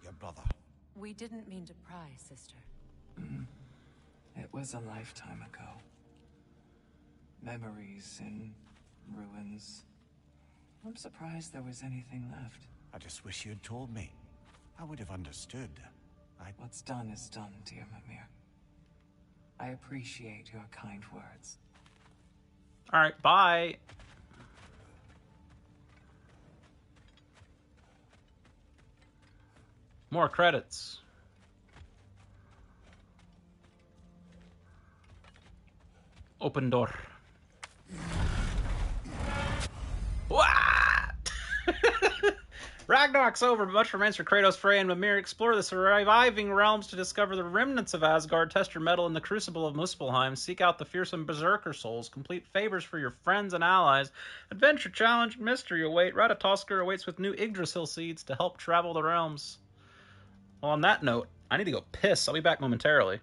Your brother. We didn't mean to pry, sister. It was a lifetime ago. Memories in ruins. I'm surprised there was anything left. I just wish you'd told me. I would have understood. What's done is done, dear Mimir. I appreciate your kind words. Alright, bye! More credits. Open door. What? Ragnarok's over, but much remains for Kratos, Freya, and Mimir. Explore the surviving realms to discover the remnants of Asgard. Test your mettle in the crucible of Muspelheim. Seek out the fearsome berserker souls. Complete favors for your friends and allies. Adventure, challenge, and mystery await. Ratatoskr awaits with new Yggdrasil seeds to help travel the realms. Well, on that note, I need to go piss. I'll be back momentarily.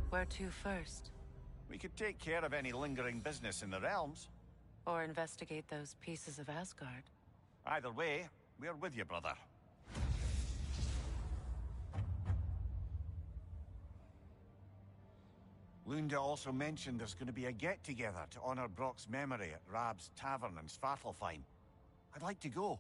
Where to first? We could take care of any lingering business in the realms. Or investigate those pieces of Asgard? Either way, we're with you, brother. Lunda also mentioned there's going to be a get-together to honor Brock's memory at Rab's Tavern in Svartalfheim. I'd like to go.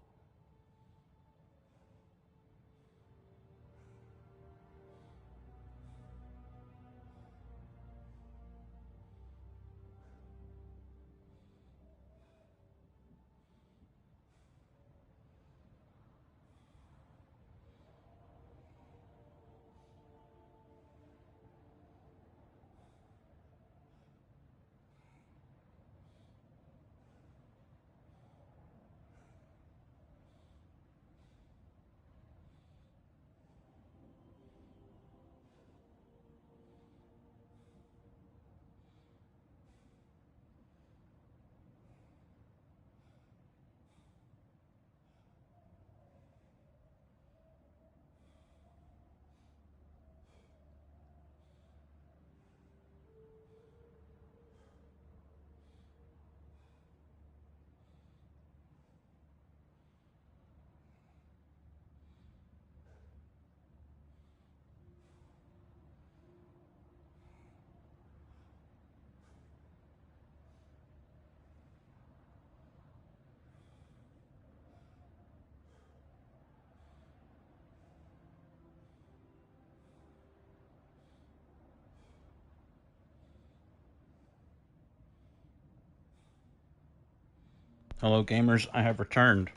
Hello, gamers. I have returned.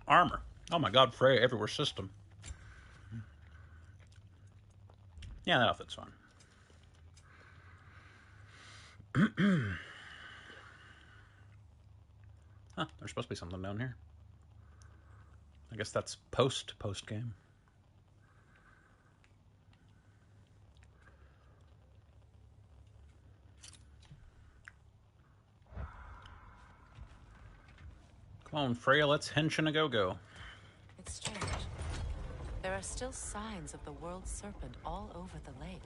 Armor. Oh my god, Freya everywhere system. Yeah, that outfit's fine. Huh, there's supposed to be something down here. I guess that's post game. Come on, Freya, let's hench and a go-go. It's strange. There are still signs of the world serpent all over the lake.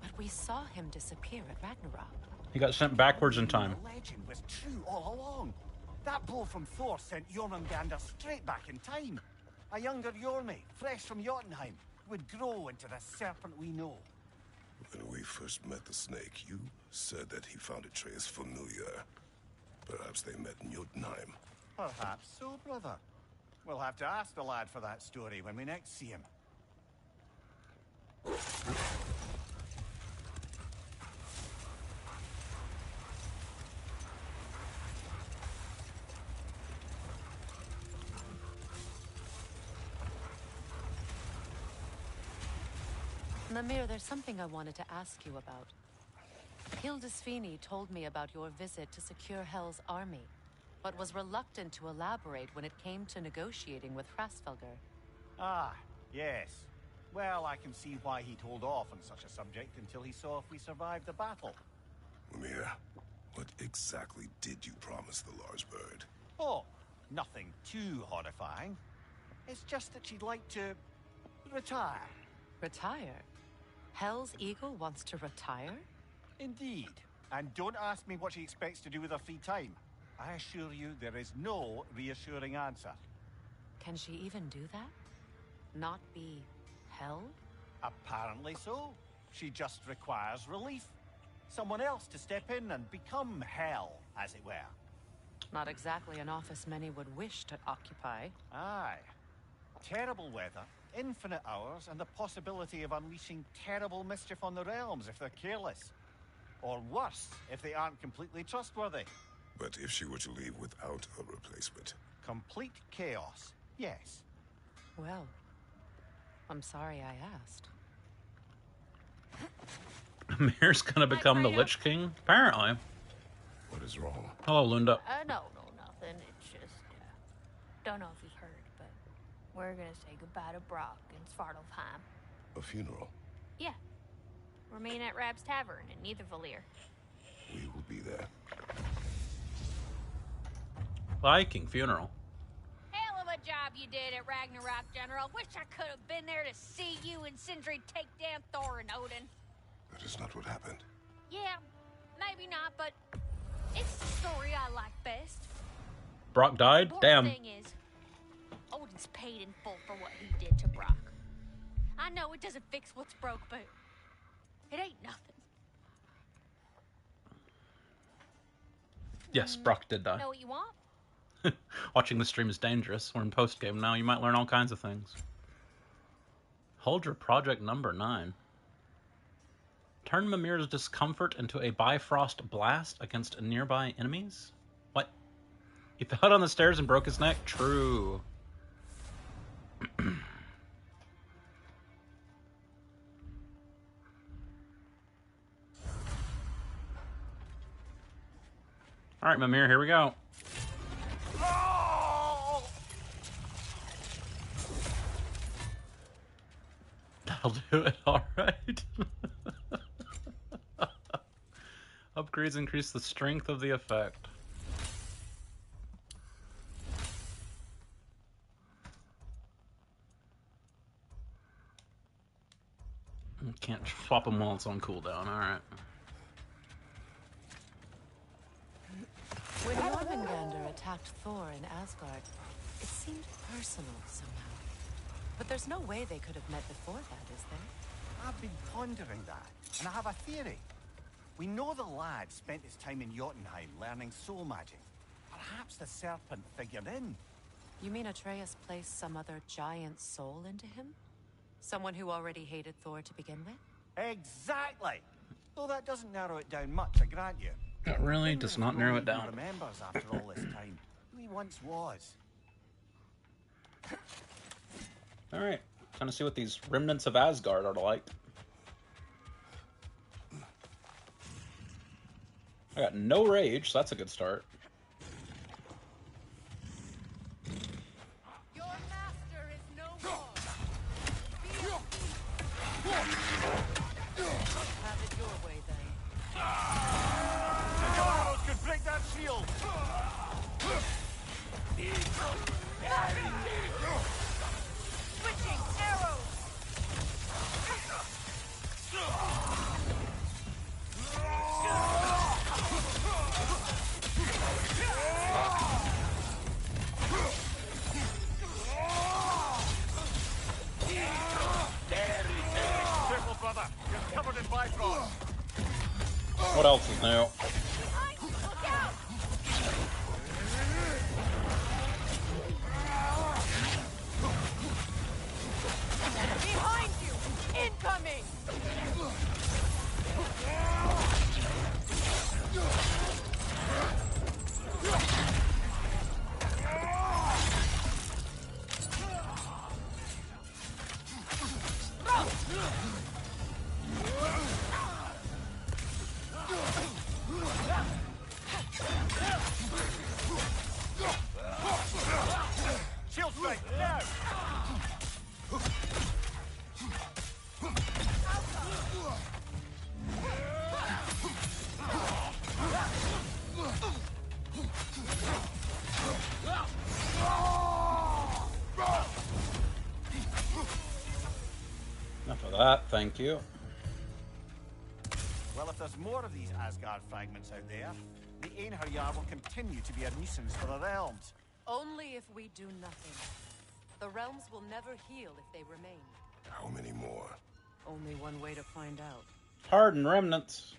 But we saw him disappear at Ragnarok. He got sent backwards in time. The legend was true all along. That blow from Thor sent Jormungandr straight back in time. A younger Jormi, fresh from Jotunheim, would grow into the serpent we know. When we first met the snake, you said that he found Atreus familiar. Perhaps they met in Jotunheim. Perhaps so, brother. We'll have to ask the lad for that story when we next see him. Mimir, there's something I wanted to ask you about. Hildisvini told me about your visit to secure Hel's army, but was reluctant to elaborate when it came to negotiating with Hrasfelger. Ah, yes. Well, I can see why he'd hold off on such a subject until he saw if we survived the battle. Mimir, what exactly did you promise the large bird? Oh, nothing too horrifying. It's just that she'd like to retire. Retire? Hel's eagle wants to retire? Indeed. And don't ask me what she expects to do with her free time. I assure you there is no reassuring answer. Can she even do that? Not be Hel? Apparently so. She just requires relief. Someone else to step in and become Hel, as it were. Not exactly an office many would wish to occupy. Aye. Terrible weather, infinite hours and the possibility of unleashing terrible mischief on the realms if they're careless. Or worse, if they aren't completely trustworthy. But if she were to leave without a replacement? Complete chaos, yes. Well, I'm sorry I asked. Mir's gonna become the Lich King, apparently. What is wrong? Hello, Lunda. No, nothing. It's just, don't know if you've heard, but we're gonna say goodbye to Brock in Svartalfheim. A funeral? Yeah. We're meeting at Rab's Tavern in Nethervalir. We will be there. Viking funeral. Hell of a job you did at Ragnarök, General. Wish I could have been there to see you and Sindri take down Thor and Odin. That is not what happened. Yeah, maybe not, but it's the story I like best. Brock died? The Damn. thing is, Odin's paid in full for what he did to Brock. I know it doesn't fix what's broke, but it ain't nothing. Yes, Brock did die. Know what you want? Watching the stream is dangerous. We're in post-game now. You might learn all kinds of things. Hold your project number 9. Turn Mimir's discomfort into a Bifrost blast against nearby enemies? What? He fell down the stairs and broke his neck? True. Alright, Mimir, here we go. That'll do it, alright. Upgrades increase the strength of the effect. Can't swap them while it's on cooldown, alright. When Jormungandr attacked Thor in Asgard, it seemed personal somehow. But there's no way they could have met before that, is there? I've been pondering that, and I have a theory. We know the lad spent his time in Jotunheim learning soul magic. Perhaps the serpent figured in. You mean Atreus placed some other giant soul into him? Someone who already hated Thor to begin with? Exactly! Though that doesn't narrow it down much, I grant you. That really does not narrow it down. Remembers after all this time who he once was. Alright, time to see what these remnants of Asgard are like. I got no rage, so that's a good start. Your master is no more. Have it your way then. The arrows could break that shield! Switching arrows! Careful, brother. You're covered in Bifrost. What else is new? Behind you! Incoming! Shield strike, now! Enough of that, thank you. Well, if there's more of these Asgard fragments out there, the Einherjar will continue to be a nuisance for the realms. Only if we do nothing. The realms will never heal if they remain. How many more? Only one way to find out. Pardon, remnants.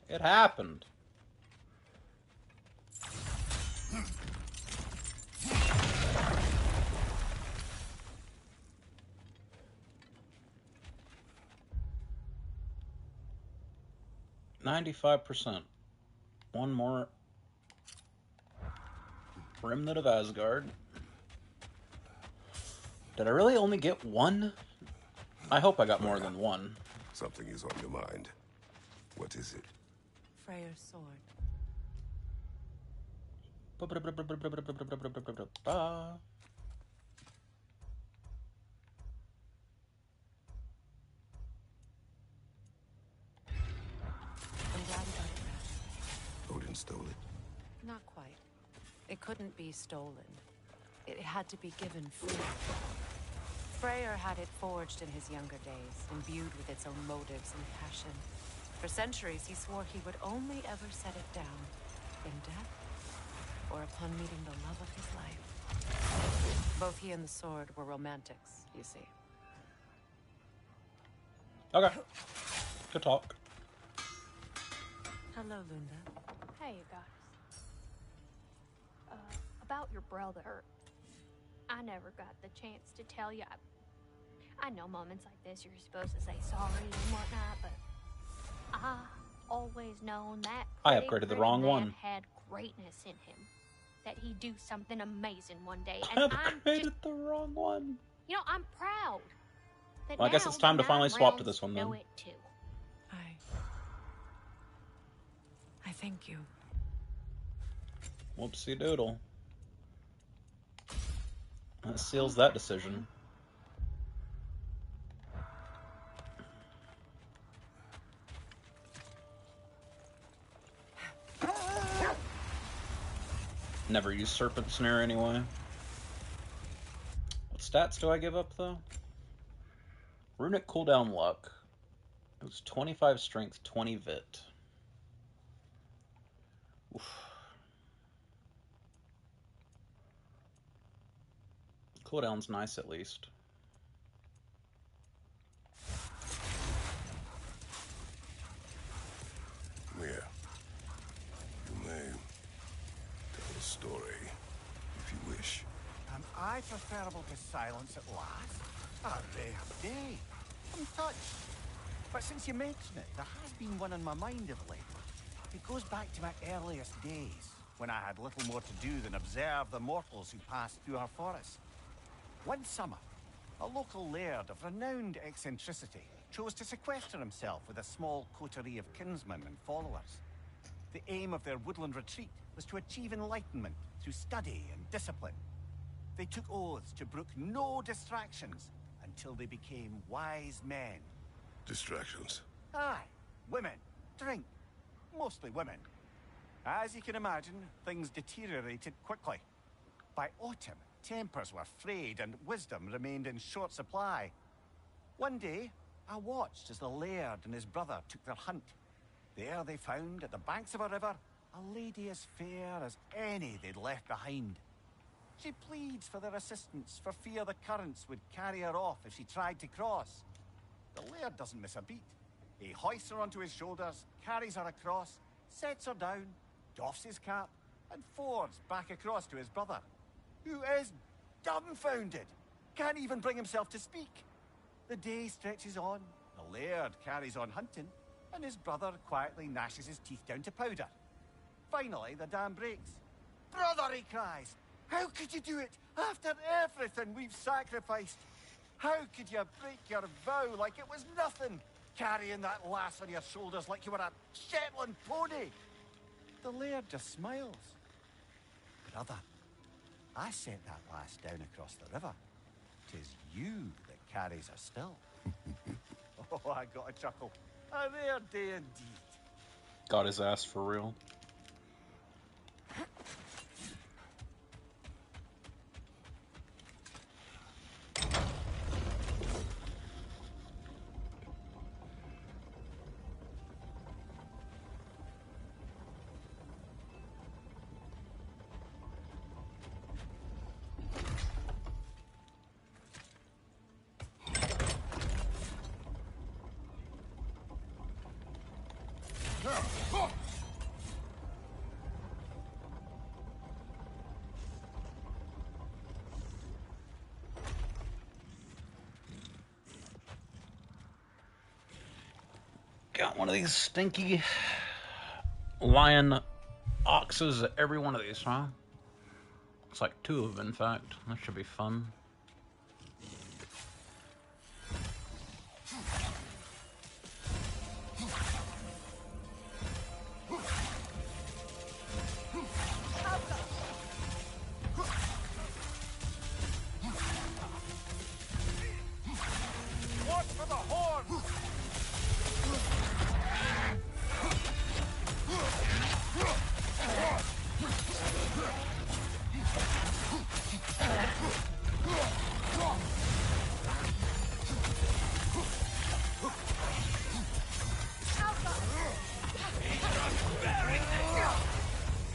It happened. 95%. One more Remnant of Asgard. Did I really only get one? I hope I got more than one. Something is on your mind. What is it? Freyr's sword. I'm glad you got it back. Odin stole it? Not quite. It couldn't be stolen. It had to be given free. Freyr had it forged in his younger days, imbued with its own motives and passion. For centuries, he swore he would only ever set it down in death or upon meeting the love of his life. Both he and the sword were romantics, you see. Okay. Good talk. Hello, Lunda. Hey, goddess. About your brother. I never got the chance to tell you. I know moments like this you're supposed to say sorry and whatnot, but I always known that I pretty upgraded the wrong man one. had greatness in him. That he'd do something amazing one day. I And I'm upgraded just, the wrong one. you know, I'm proud. That Well, I guess now it's time the to finally Nine swap to Realms this one know then. it too. I thank you. Whoopsie doodle. That seals that decision. Never use Serpent Snare anyway. What stats do I give up though? Runic cooldown luck. It was 25 strength, 20 vit. Oof. Cooldown's nice at least. Mia, you may tell a story if you wish. Am I preferable to silence at last? A rare day. I'm touched. But since you mention it, there has been one on my mind of late. It goes back to my earliest days, when I had little more to do than observe the mortals who passed through our forest. One summer, a local laird of renowned eccentricity chose to sequester himself with a small coterie of kinsmen and followers. The aim of their woodland retreat was to achieve enlightenment through study and discipline. They took oaths to brook no distractions until they became wise men. Distractions. Aye, women, drink, mostly women. As you can imagine, things deteriorated quickly. By autumn, tempers were frayed and wisdom remained in short supply. One day, I watched as the laird and his brother took their hunt. There they found, at the banks of a river, a lady as fair as any they'd left behind. She pleads for their assistance for fear the currents would carry her off if she tried to cross. The laird doesn't miss a beat. He hoists her onto his shoulders, carries her across, sets her down, doffs his cap, and fords back across to his brother, who is dumbfounded, can't even bring himself to speak. The day stretches on, the laird carries on hunting, and his brother quietly gnashes his teeth down to powder. Finally, the dam breaks. "Brother," he cries, "how could you do it after everything we've sacrificed? How could you break your vow like it was nothing, carrying that lass on your shoulders like you were a Shetland pony?" The laird just smiles. "Brother, I sent that lass down across the river. 'Tis you that carries her still." Oh, I got a chuckle. A rare day indeed. Got his ass for real. Got one of these stinky lion oxes at every one of these, huh? It's like 2 of them, in fact. That should be fun. Watch for the horn!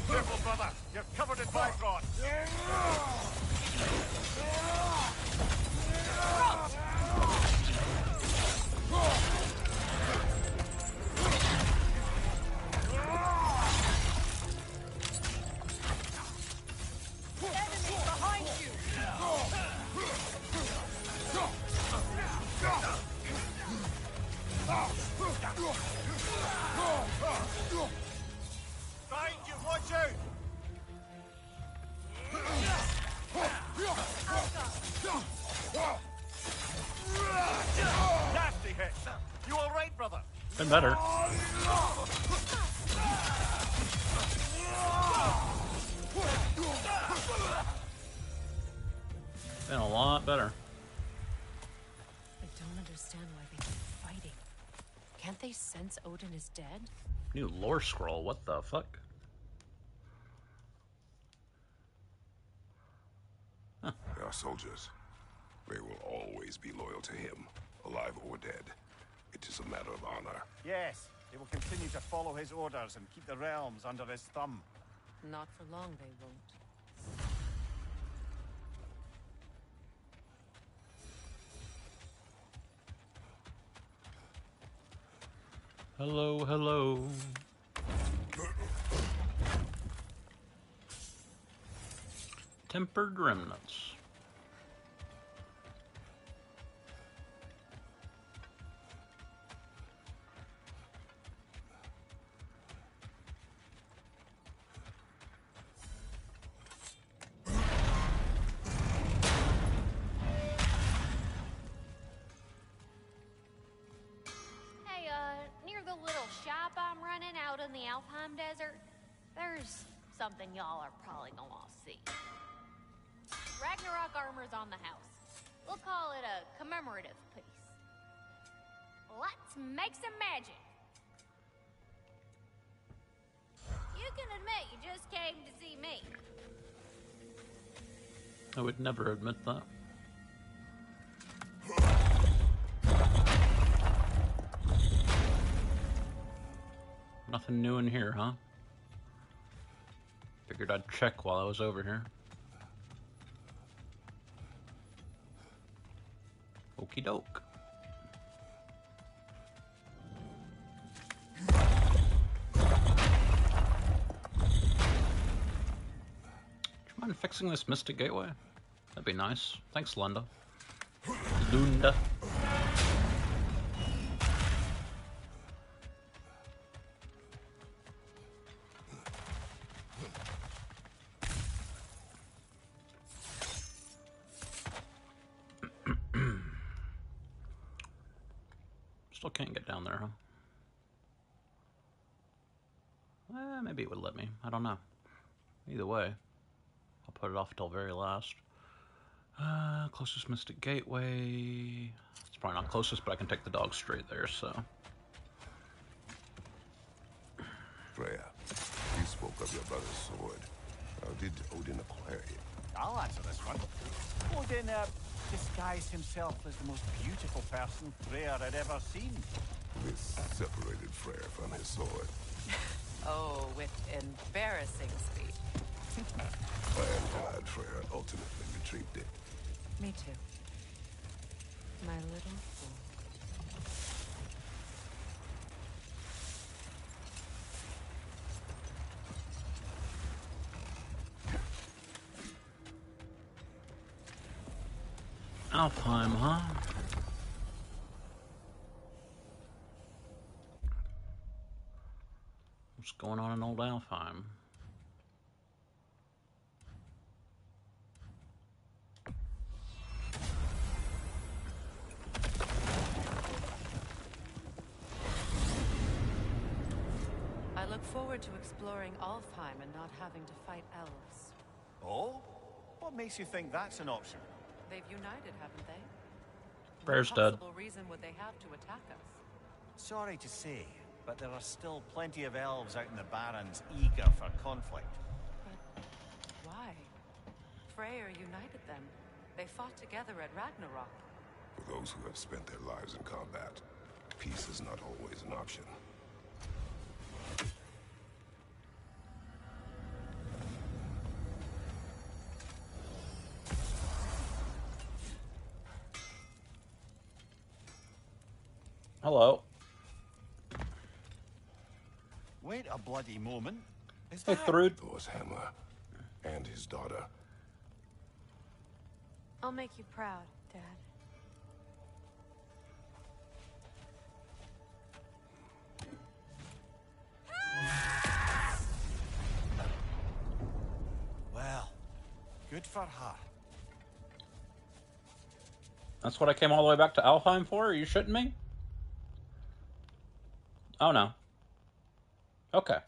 Careful, brother. You're covered in bifrost. Enemy behind you! Behind you, watch out! Nasty hit. You all right, brother? Been better. Been a lot better. I don't understand why they keep fighting. Can't they sense Odin is dead? New lore scroll, what the fuck? They are soldiers. They will always be loyal to him, alive or dead. It is a matter of honor. Yes, they will continue to follow his orders and keep the realms under his thumb. Not for long, they won't. Hello, hello. Tempered remnants. Hey, near the little shop I'm running out in the Alfheim Desert, there's something y'all are probably gonna want to see. Ragnarök armor's on the house. We'll call it a commemorative piece. Let's make some magic. You can admit you just came to see me. I would never admit that. Nothing new in here, huh? Figured I'd check while I was over here. Okie doke. Do you mind fixing this Mystic Gateway? That'd be nice. Thanks, Lunda. Lunda. Still can't get down there, huh? Maybe it would let me. I don't know. Either way, I'll put it off till very last. Closest Mystic Gateway. It's probably not closest, but I can take the dog straight there, so. Freya, you spoke of your brother's sword. How did Odin acquire it? I'll answer this one. Odin disguised himself as the most beautiful person Freyr had ever seen. This separated Freyr from his sword. Oh, with embarrassing speed. I am glad Freyr ultimately retrieved it. Me too. My little fool. Alfheim, huh? What's going on in old Alfheim. I look forward to exploring Alfheim and not having to fight elves. Oh? What makes you think that's an option? They've united, haven't they? Freyr's What dead. possible reason would they have to attack us? Sorry to say, but there are still plenty of elves out in the Barrens eager for conflict. Why? Freyr united them. They fought together at Ragnarök. For those who have spent their lives in combat, peace is not always an option. Hello. Wait a bloody moment. Is Hey, that Thrud. Thor's hammer and his daughter. I'll make you proud, Dad. Well, good for her. That's what I came all the way back to Alfheim for? Are you shitting me? Oh, no. Okay.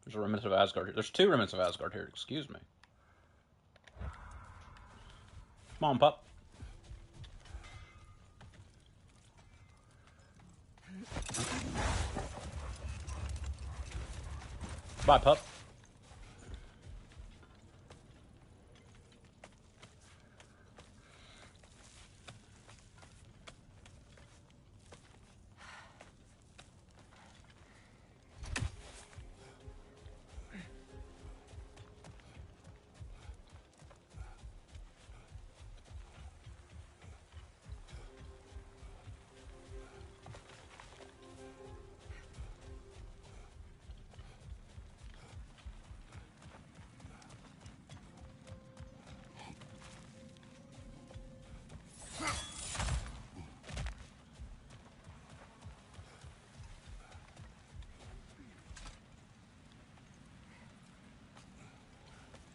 There's a remnant of Asgard here. There's 2 remnants of Asgard here. Excuse me. Come on, pup. Bye, pup.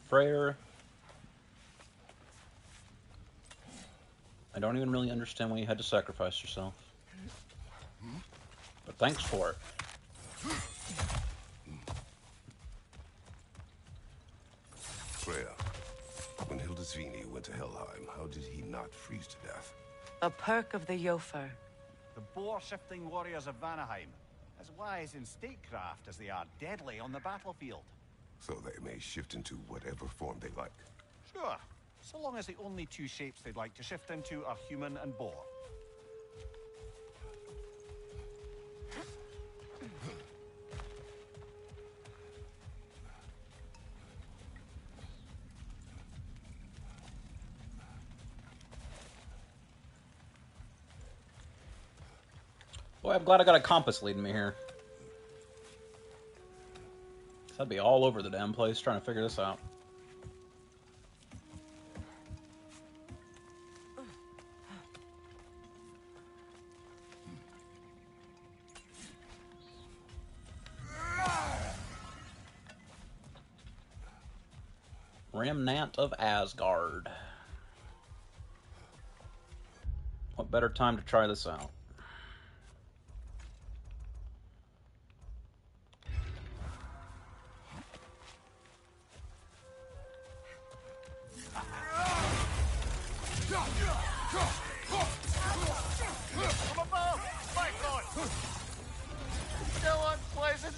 Freyr. I don't even really understand why you had to sacrifice yourself. But thanks for it. Freya, when Hildisvini went to Helheim, how did he not freeze to death? A perk of the Jofer. The boar-shifting warriors of Vanaheim, as wise in statecraft as they are deadly on the battlefield. So they may shift into whatever form they like. Sure, so long as the only 2 shapes they'd like to shift into are human and boar. Boy, I'm glad I got a compass leading me here. I'd be all over the damn place trying to figure this out. Remnant of Asgard. What better time to try this out? From above! My God! Still unpleasant!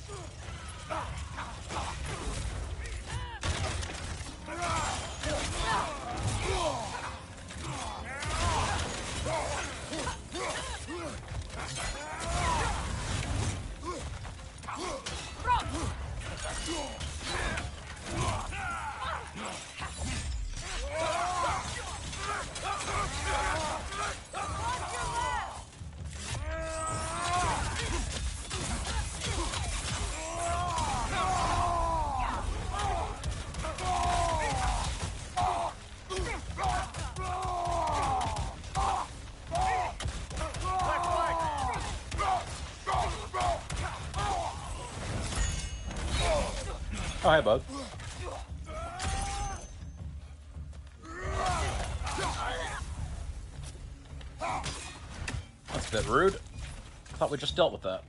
Oh, hi, bud. That's a bit rude. I thought we just dealt with that.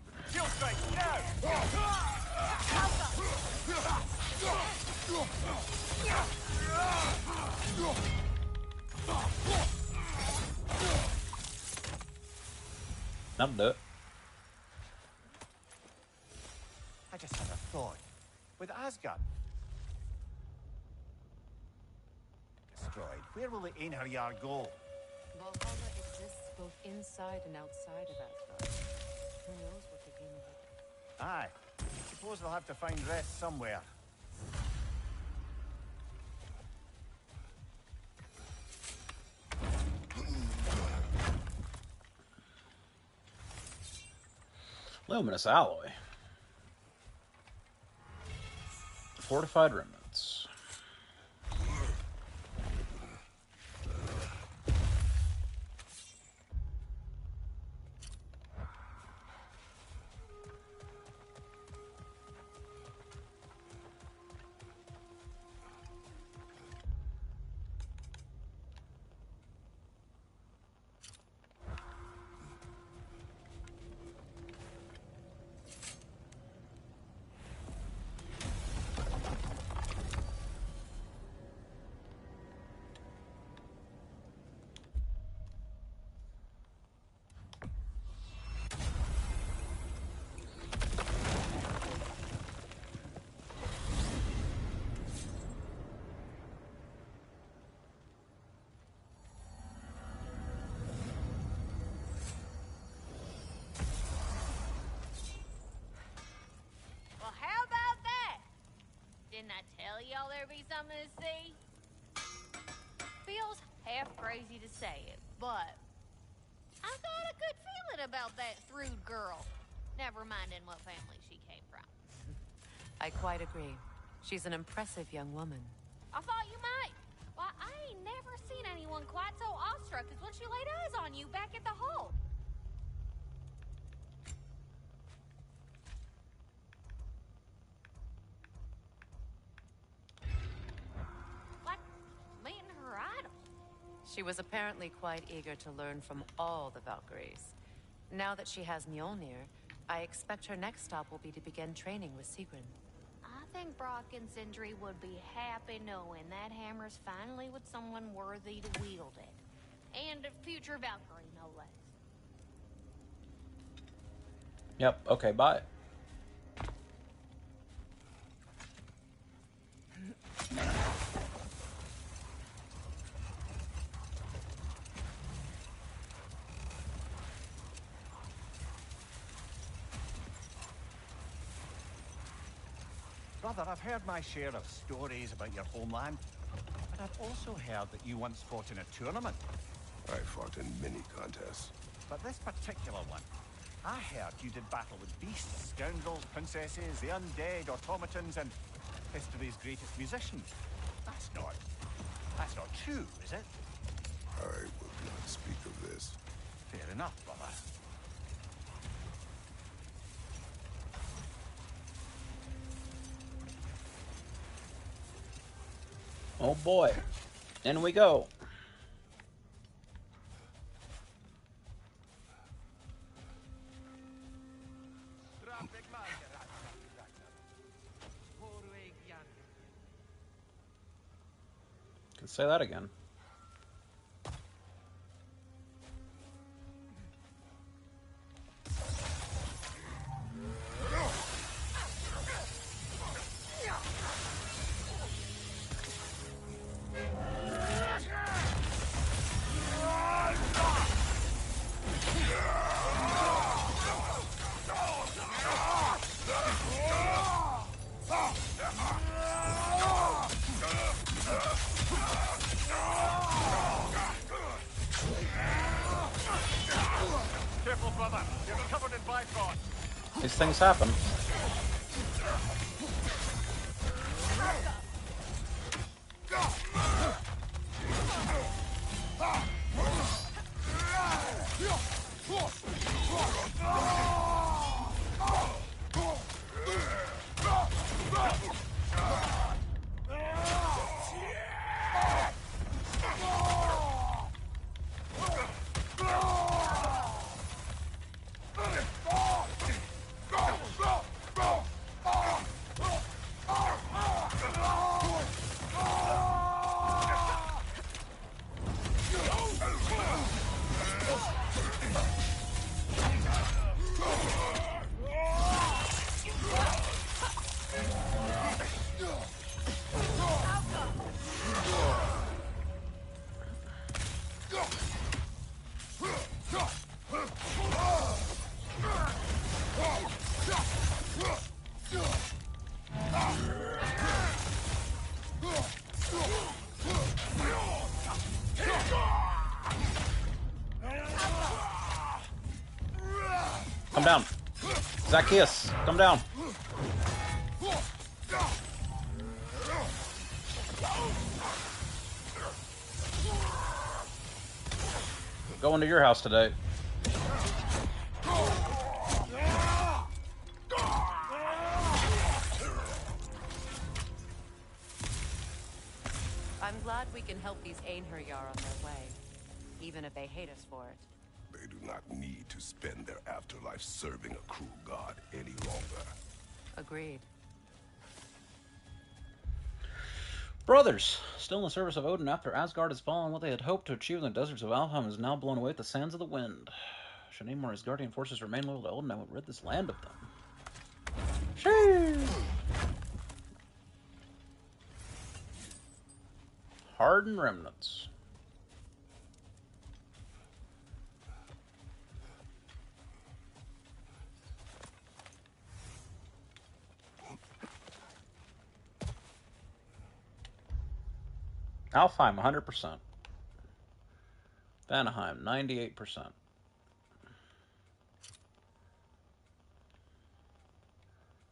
That'll do it. I just had a thought. With Asgard destroyed, where will the Einherjar go? Valhalla exists both inside and outside of Asgard. Who knows what became of it? Aye. Suppose they'll have to find rest somewhere. Luminous alloy. Fortified remnants. Well, how about that? Didn't I tell y'all there'd be something to see? Feels half crazy to say it, but I got a good feeling about that Thrud girl. Never minding what family she came from. I quite agree. She's an impressive young woman. I thought you might. Why, I ain't never seen anyone quite so awestruck as when she laid eyes on you back at the hall. Like, meeting her idol. She was apparently quite eager to learn from all the Valkyries. Now that she has Mjolnir, I expect her next stop will be to begin training with Sigrun. I think Brock and Sindri would be happy knowing that hammer's finally with someone worthy to wield it. And a future Valkyrie, no less. Yep, okay, bye. Brother, I've heard my share of stories about your homeland, but I've also heard that you once fought in a tournament. I fought in many contests. But this particular one, I heard you did battle with beasts, scoundrels, princesses, the undead, automatons, and history's greatest musicians. That's not true, is it? I will not speak of this. Fair enough, brother. Oh boy. In we go. Can say that again. Careful, brother. You're covered in Bifrost. These things happen. Come down. Zacchaeus, come down. Going to your house today. I'm glad we can help these Einherjar on their way, even if they hate us for it. They do not need to spend their afterlife serving a cruel god any longer. Agreed. Brothers, still in the service of Odin after Asgard has fallen, what they had hoped to achieve in the deserts of Alfheim is now blown away with the sands of the wind. Should Namor and his guardian forces remain loyal to Odin, I would rid this land of them. Sheesh. Hardened remnants. Alfheim, 100%. Vanaheim, 98%.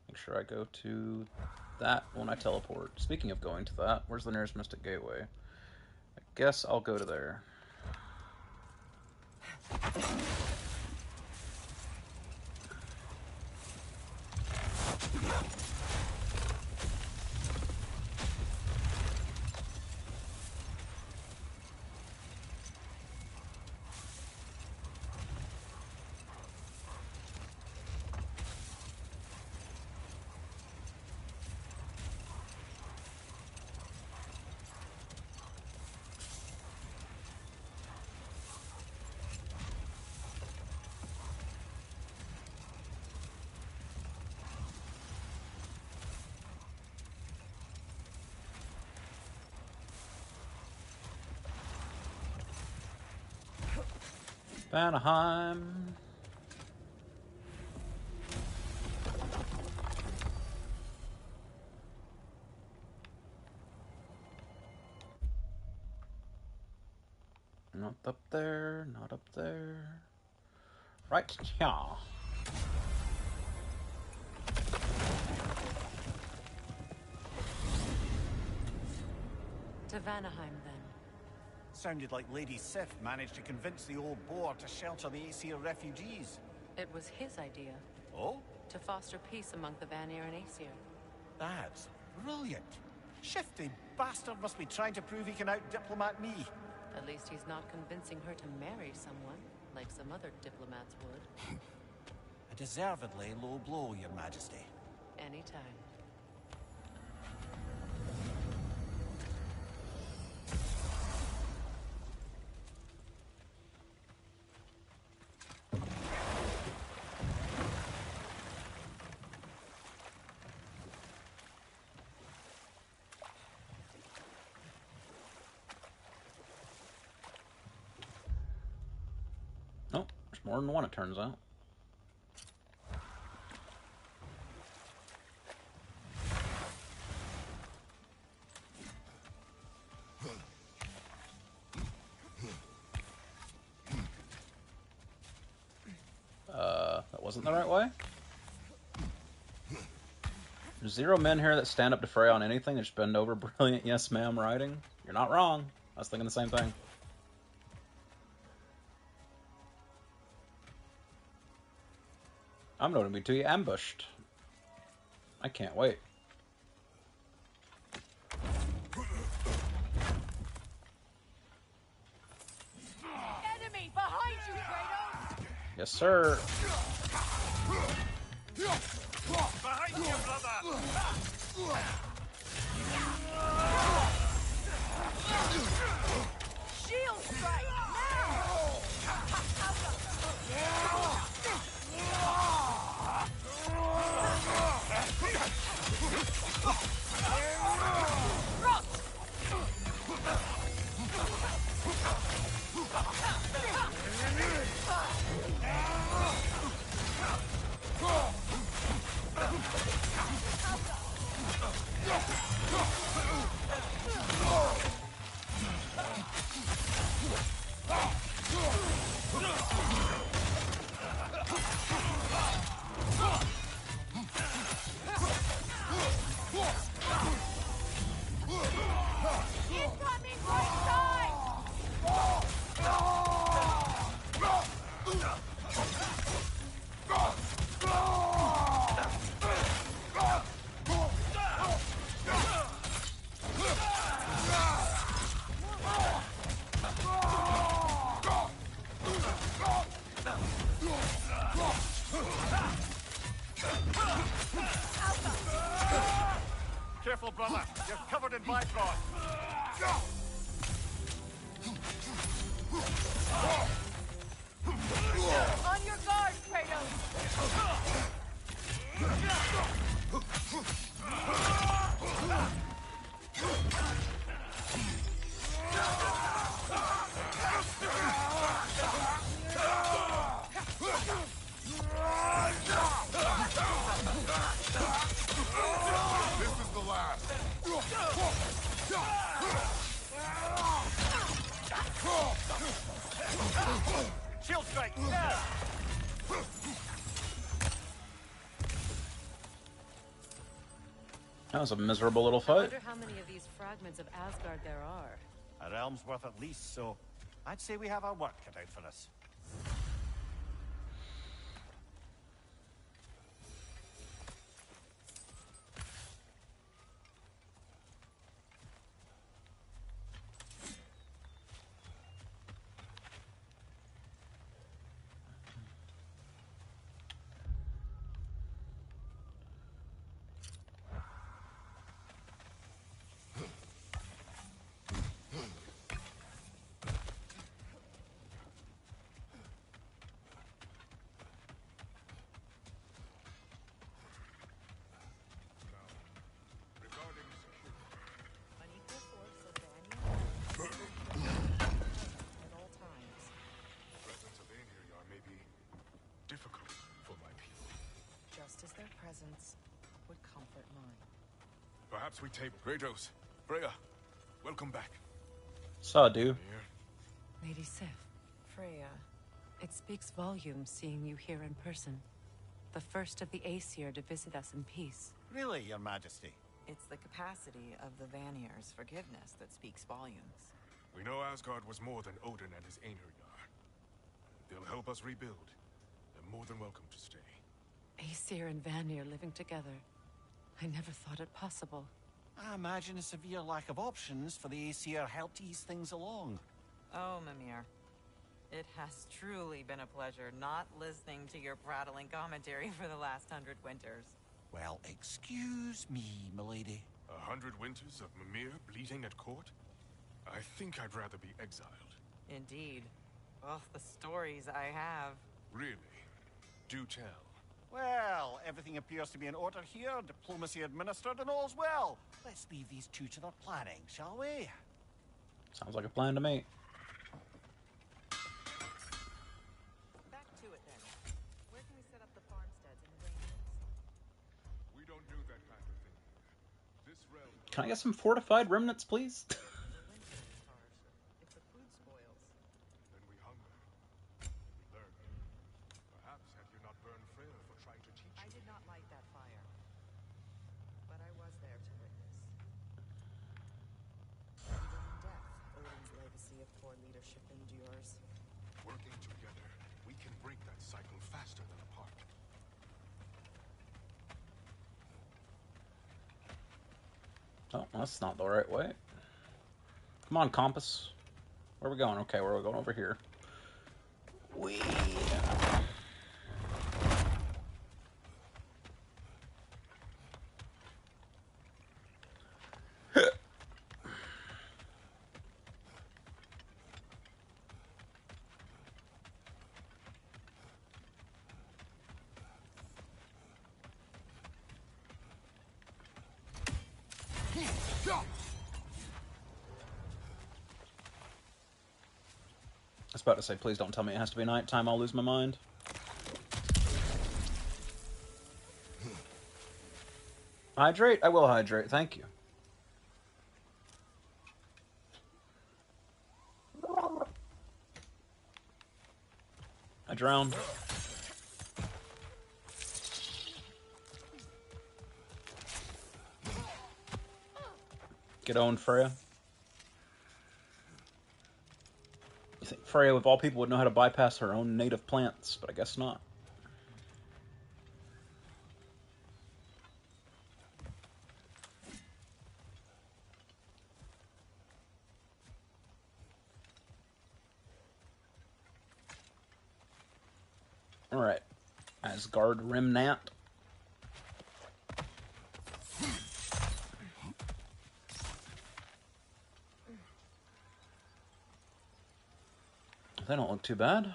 Make sure I go to that when I teleport. Speaking of going to that, where's the nearest Mystic Gateway? I guess I'll go to there. Vanaheim. Not up there, not up there. Right here. To Vanaheim, then. Sounded like Lady Sif managed to convince the old boar to shelter the Aesir refugees. It was his idea. Oh? To foster peace among the Vanir and Aesir. That's brilliant. Shifty bastard must be trying to prove he can out-diplomat me. At least he's not convincing her to marry someone, like some other diplomats would. A deservedly low blow, Your Majesty. Anytime. Oh, there's more than one, it turns out. That wasn't the right way? There's 0 men here that stand up to Freya on anything. They just bend over brilliant yes ma'am writing. You're not wrong. I was thinking the same thing. I'm going to be ambushed. I can't wait. Enemy behind you, Kratos! Yes, sir. Behind you, brother! Shield strike, careful, brother. You're covered in Bifrost. On your guard, Kratos! This is the last. Shield strike. That was a miserable little I fight. wonder how many of these fragments of Asgard there are. A realm's worth at least, so I'd say we have our work cut out for us. Presence of Aenir may be difficult for my people. Just as their presence would comfort mine. Perhaps we table. Kratos, Freya, welcome back. Saw, dude. Lady Sif. Freya. It speaks volumes seeing you here in person. The first of the Aesir to visit us in peace. Really, Your Majesty? It's the capacity of the Vanir's forgiveness that speaks volumes. We know Asgard was more than Odin and his Aenir. They'll help us rebuild. They're more than welcome to stay. Aesir and Vanir living together. I never thought it possible. I imagine a severe lack of options for the Aesir helped ease things along. Oh, Mimir. It has truly been a pleasure not listening to your prattling commentary for the last 100 winters. Well, excuse me, milady. 100 winters of Mimir bleeding at court? I think I'd rather be exiled. Indeed. Oh, the stories I have. Really? Do tell. Well, everything appears to be in order here, diplomacy administered, and all's well. Let's leave these two to their planning, shall we? Sounds like a plan to me. Back to it then. Where can we set up the farmsteads and ranges? We don't do that kind of thing. This realm... Can I get some fortified remnants, please? If the food spoils. Then we hunger. We learn. Perhaps had you not burned Freya for trying to teach you. I did not light that fire. But I was there to witness. Even in death, Odin's legacy of poor leadership endures. Working together, we can break that cycle faster than apart. Oh, that's not the right way. Come on, compass. Where are we going? Okay, we're going over here. We. I was about to say, please don't tell me it has to be nighttime, I'll lose my mind. Hydrate? I will hydrate, thank you. I drowned. Get owned, Freya. You think Freya, of all people, would know how to bypass her own native plants, but I guess not. Alright. Asgard Remnant. They don't look too bad.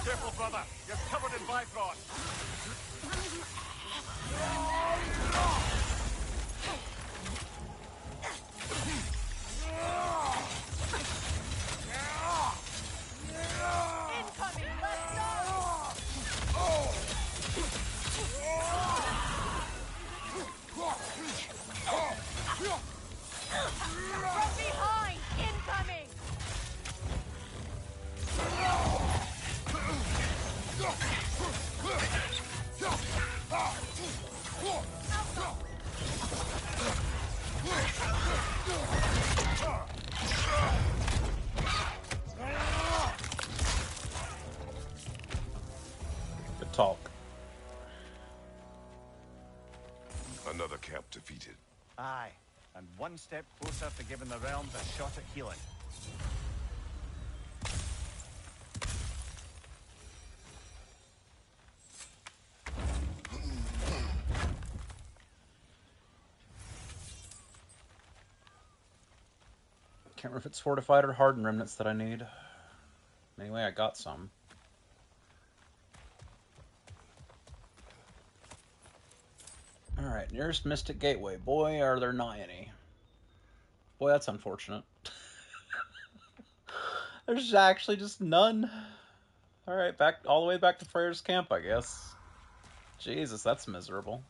Careful, brother. You're covered in Bifrost. Incoming, let's go! From behind, incoming! Good talk. Another camp defeated. Aye, and one step closer to giving the realms a shot at healing. Can't remember if it's fortified or hardened remnants that I need. Anyway, I got some. Alright, nearest Mystic Gateway. Boy, are there not any. Boy, that's unfortunate. There's actually just none. Alright, back all the way back to Freyr's camp, I guess. Jesus, that's miserable.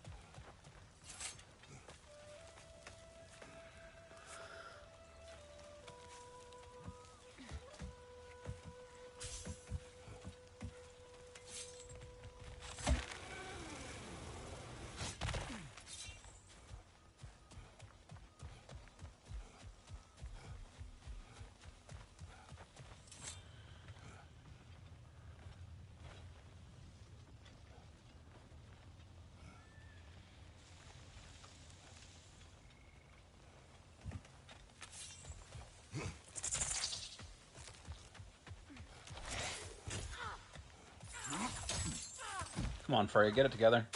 Come on, Frey, get it together.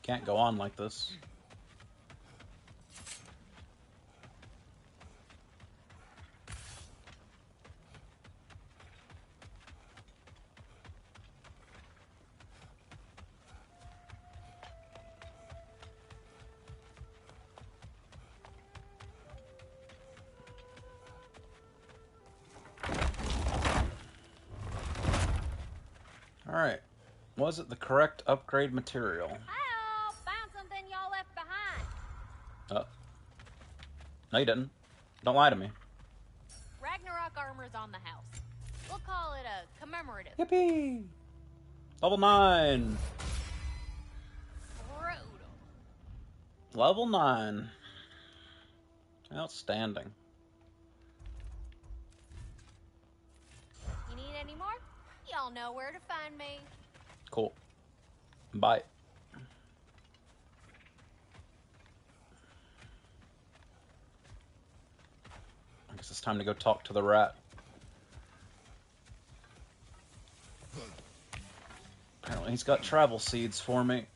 Can't go on like this. Alright. Was it the correct upgrade material? Hi-oh! Found something y'all left behind. Oh. No, you didn't. Don't lie to me. Ragnarök armor's on the house. We'll call it a commemorative. Yippee! Level 9! Brutal. Level 9. Outstanding. You need any more? Y'all know where to find me. Cool. Bye. I guess it's time to go talk to the rat. Apparently he's got travel seeds for me.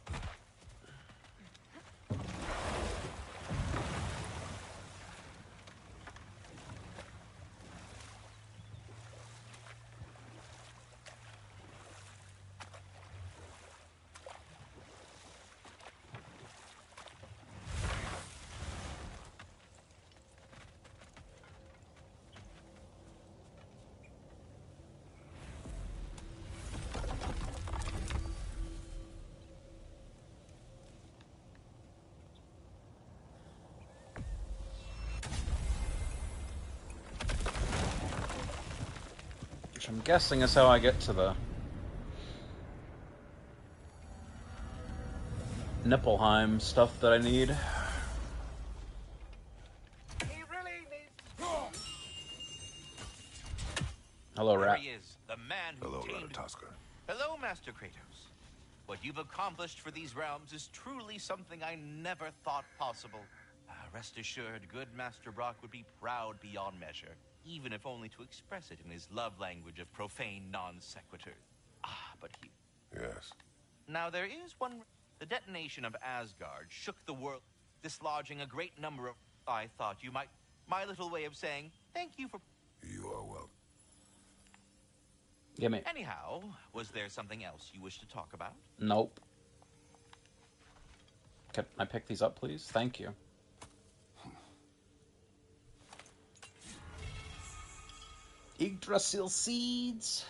Which I'm guessing is how I get to the Niflheim stuff that I need. Hello, There rat. he is, the man who tamed... Hello, Master Kratos. What you've accomplished for these realms is truly something I never thought possible. Rest assured, good Master Brock would be proud beyond measure. even if only to express it in his love language of profane non sequitur. Ah, but he... Yes. Now there is one... The detonation of Asgard shook the world, dislodging a great number of... I thought you might... My little way of saying, thank you for... You are welcome. Gimme. Anyhow, was there something else you wish to talk about? Nope. Can I pick these up, please? Thank you. Yggdrasil seeds.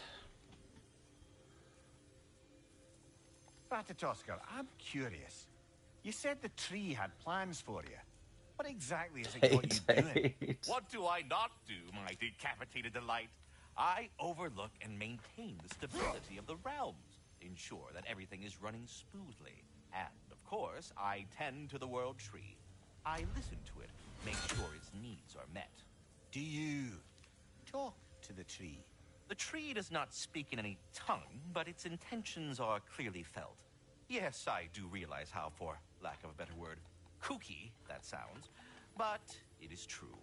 Ratatoskr, I'm curious. You said the tree had plans for you. What exactly is it got you doing? What do I not do, my decapitated delight? I overlook and maintain the stability of the realms, ensure that everything is running smoothly, and, of course, I tend to the world tree. I listen to it, make sure its needs are met. Do you talk to the tree? The tree does not speak in any tongue, but its intentions are clearly felt. Yes, I do realize how, for lack of a better word, kooky that sounds, but it is true.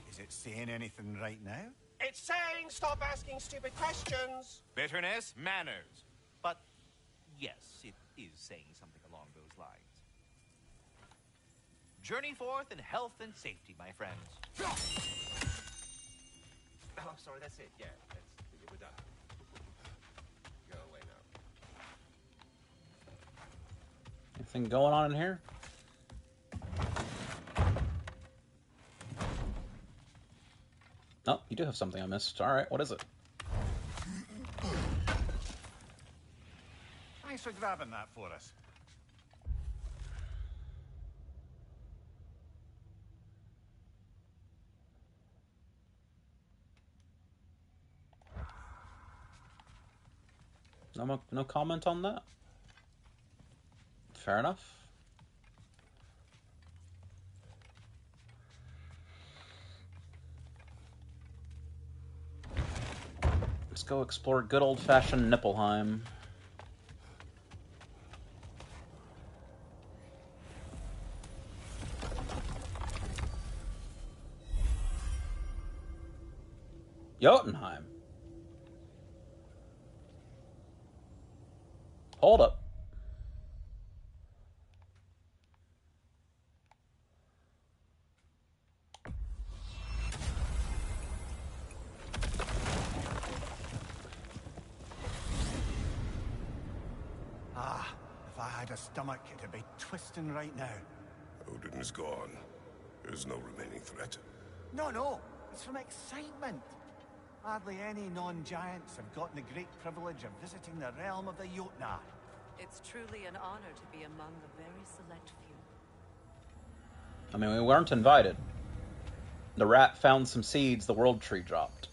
Is it saying anything right now? It's saying stop asking stupid questions. Bitterness, manners. But yes, it is saying something along those lines. Journey forth in health and safety, my friends. Oh, sorry, that's it. Yeah, we're done. Go away now. Anything going on in here? Oh, you do have something I missed. Alright, what is it? Thanks for grabbing that for us. No comment on that? Fair enough. Let's go explore good old-fashioned Niflheim. Jotunheim. Hold up. Ah, if I had a stomach, it'd be twisting right now. Odin is gone. There's no remaining threat. No, it's from excitement. Hardly any non-giants have gotten the great privilege of visiting the realm of the Jotnar. It's truly an honor to be among the very select few. I mean, we weren't invited. The rat found some seeds the world tree dropped.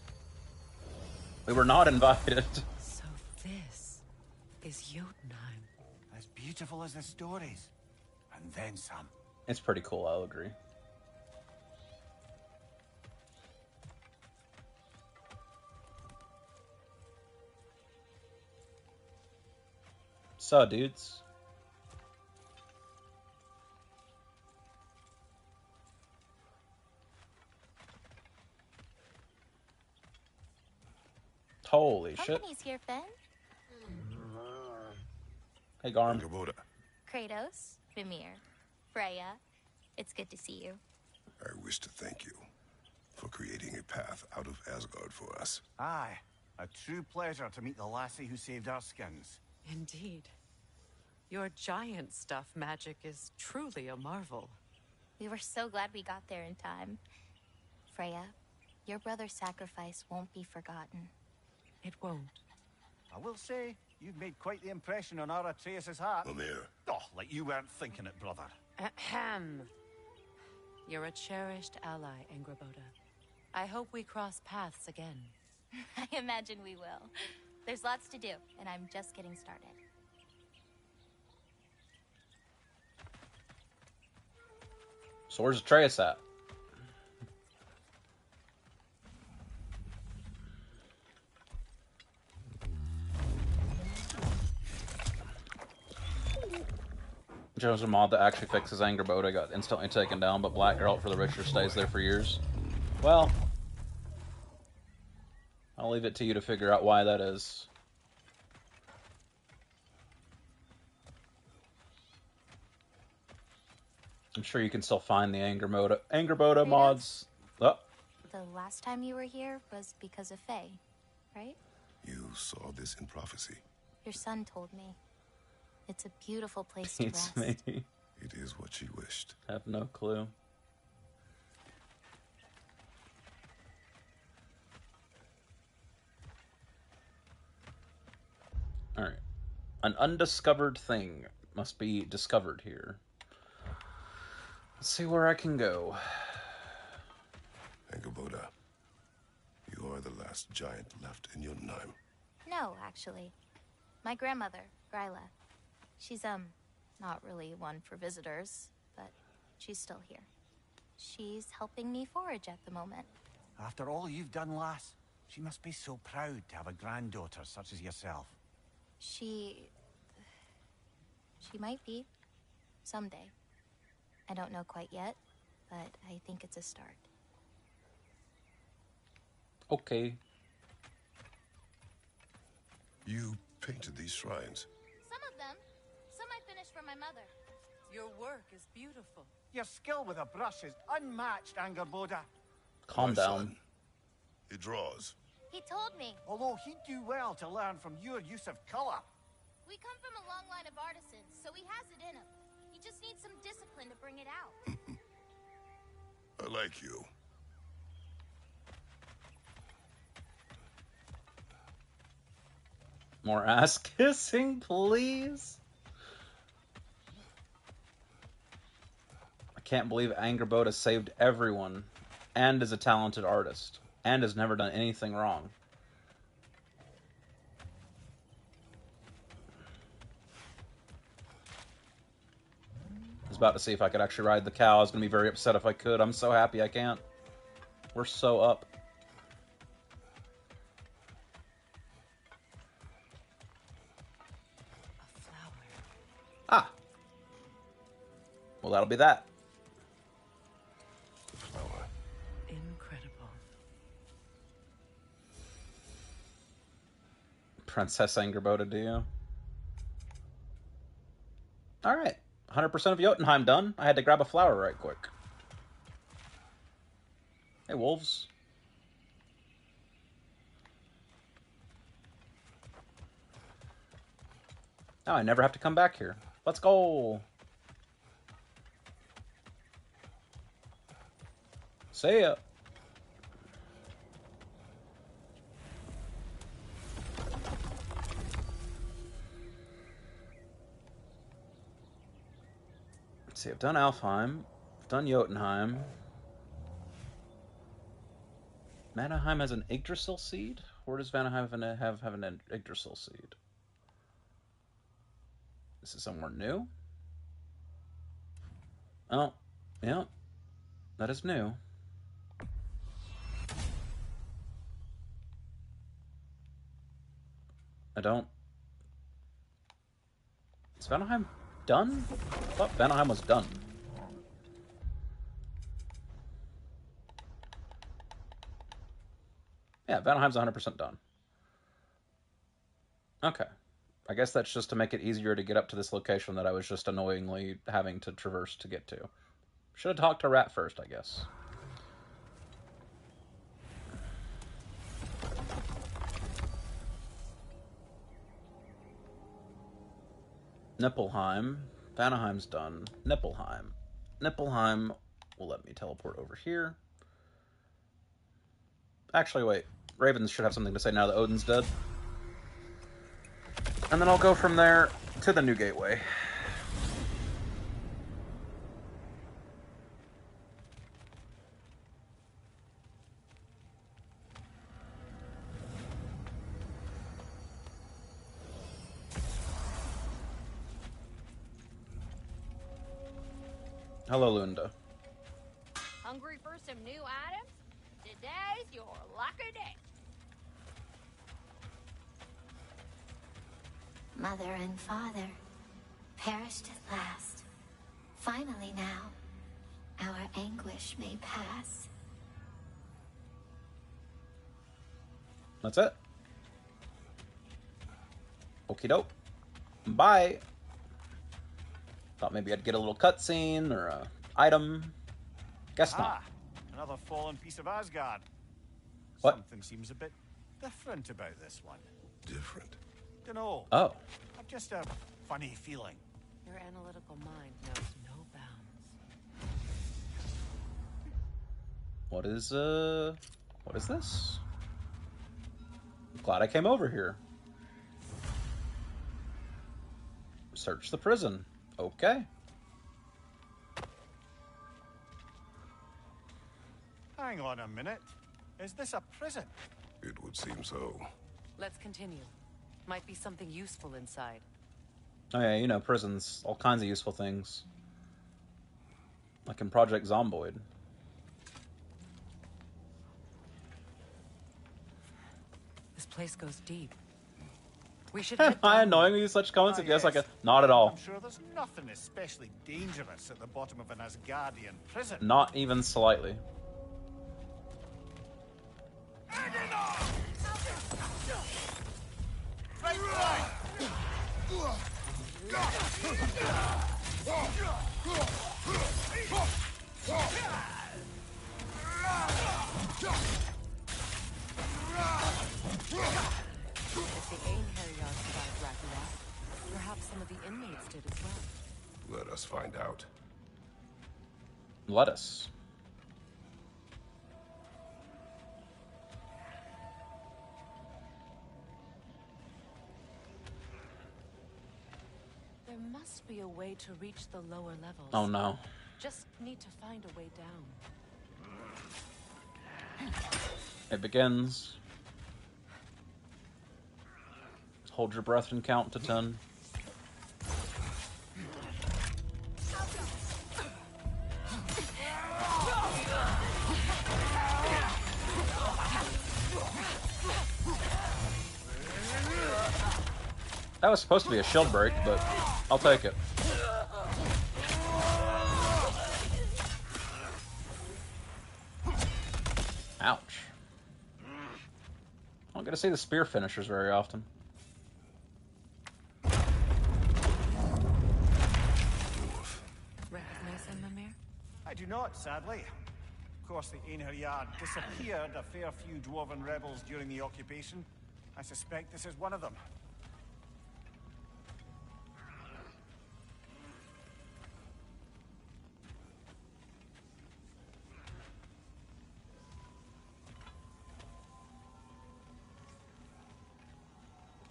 We were not invited. So this is Jotunheim. As beautiful as the stories. And then some. It's pretty cool, I'll agree. So, dudes. Holy shit. Company's here, Finn. Hey, Garm. Kratos, Mimir, Freya. It's good to see you. I wish to thank you for creating a path out of Asgard for us. Aye, a true pleasure to meet the lassie who saved our skins. Indeed. Your giant stuff magic is truly a marvel. We were so glad we got there in time. Freya, your brother's sacrifice won't be forgotten. It won't. I will say, you've made quite the impression on our Atreus' heart. Mimir. Oh, like you weren't thinking it, brother. Ahem. You're a cherished ally, Angrboda. I hope we cross paths again. I imagine we will. There's lots to do, and I'm just getting started. So where's Atreus at? Joe's a mod that actually fixes Angrboda got instantly taken down, but Black Girl for the Richer stays there for years. Well, I'll leave it to you to figure out why that is. I'm sure you can still find the Angerboda mods. Oh. The last time you were here was because of Faye, right? You saw this in prophecy. Your son told me. It's a beautiful place to It's rest. me. It is what she wished. Have no clue. Alright. An undiscovered thing must be discovered here. Let's see where I can go. Angerboda, you are the last giant left in Jotunheim. No, actually. My grandmother, Gryla. She's, not really one for visitors, but she's still here. She's helping me forage at the moment. After all you've done, lass, she must be so proud to have a granddaughter such as yourself. She might be. Someday. I don't know quite yet, but I think it's a start. Okay. You painted these shrines. Some of them. Some I finished for my mother. Your work is beautiful. Your skill with a brush is unmatched, Angerboda. Calm My down. son, he draws. He told me. Although he'd do well to learn from your use of color. We come from a long line of artisans, so he has it in him. He just needs some discipline to bring it out. I like you. More ass kissing, please. I can't believe Angerboda saved everyone and is a talented artist and has never done anything wrong. I was about to see if I could actually ride the cow. I was going to be very upset if I could. I'm so happy I can't. We're so up. Ah. Well, that'll be that. The flower. Incredible. Princess Angerboda, do you? Alright. 100% of Jotunheim done. I had to grab a flower right quick. Hey, wolves. Now I never have to come back here. Let's go. See ya. Let's see, I've done Alfheim. I've done Jotunheim. Vanaheim has an Yggdrasil seed? Or does Vanaheim have an Yggdrasil seed? This is somewhere new? Oh, yeah. That is new. I don't... Is Vanaheim done? I thought Vanaheim was done. Yeah, Vanaheim's 100% done. Okay. I guess that's just to make it easier to get up to this location that I was just annoyingly having to traverse to get to. Should have talked to Rat first, I guess. Niflheim. Vanaheim's done. Niflheim. Niflheim will let me teleport over here. Actually, wait. Ravens should have something to say now that Odin's dead. And then I'll go from there to the new gateway. Hello, Lunda. Hungry for some new items? Today's your lucky day. Mother and father perished at last. Finally now, our anguish may pass. That's it. Okie doke. Bye. Thought maybe I'd get a little cutscene or a item. Guess not. Another fallen piece of Asgard. What? Something seems a bit different about this one. Different? Dunno. Oh. I've just a funny feeling. Your analytical mind knows no bounds. What is this? I'm glad I came over here. Search the prison. Okay. Hang on a minute. Is this a prison? It would seem so. Let's continue. Might be something useful inside. Oh yeah, you know, prisons. All kinds of useful things. Like in Project Zomboid. This place goes deep. We should head Am I annoying with such comments? Yes, like not at all. I'm sure there's nothing especially dangerous at the bottom of an Asgardian prison. Not even slightly. If the Einherjar survived Ragnarök, perhaps some of the inmates did as well. Let us find out. Let us. There must be a way to reach the lower levels. Oh no. Just need to find a way down. It begins. Hold your breath and count to 10. That was supposed to be a shield break, but I'll take it. Ouch. I don't get to see the spear finishers very often. Recognize him, Mimir? I do not, sadly. Of course, the Einherjar disappeared a fair few dwarven rebels during the occupation. I suspect this is one of them.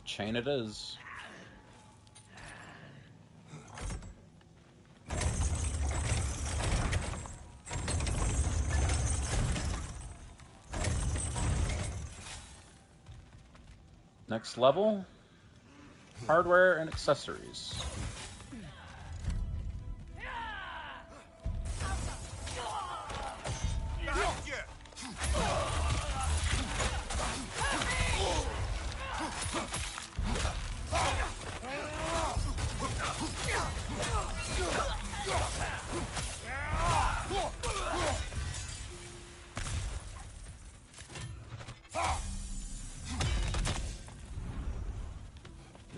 Chain it is. Next level, hardware and accessories.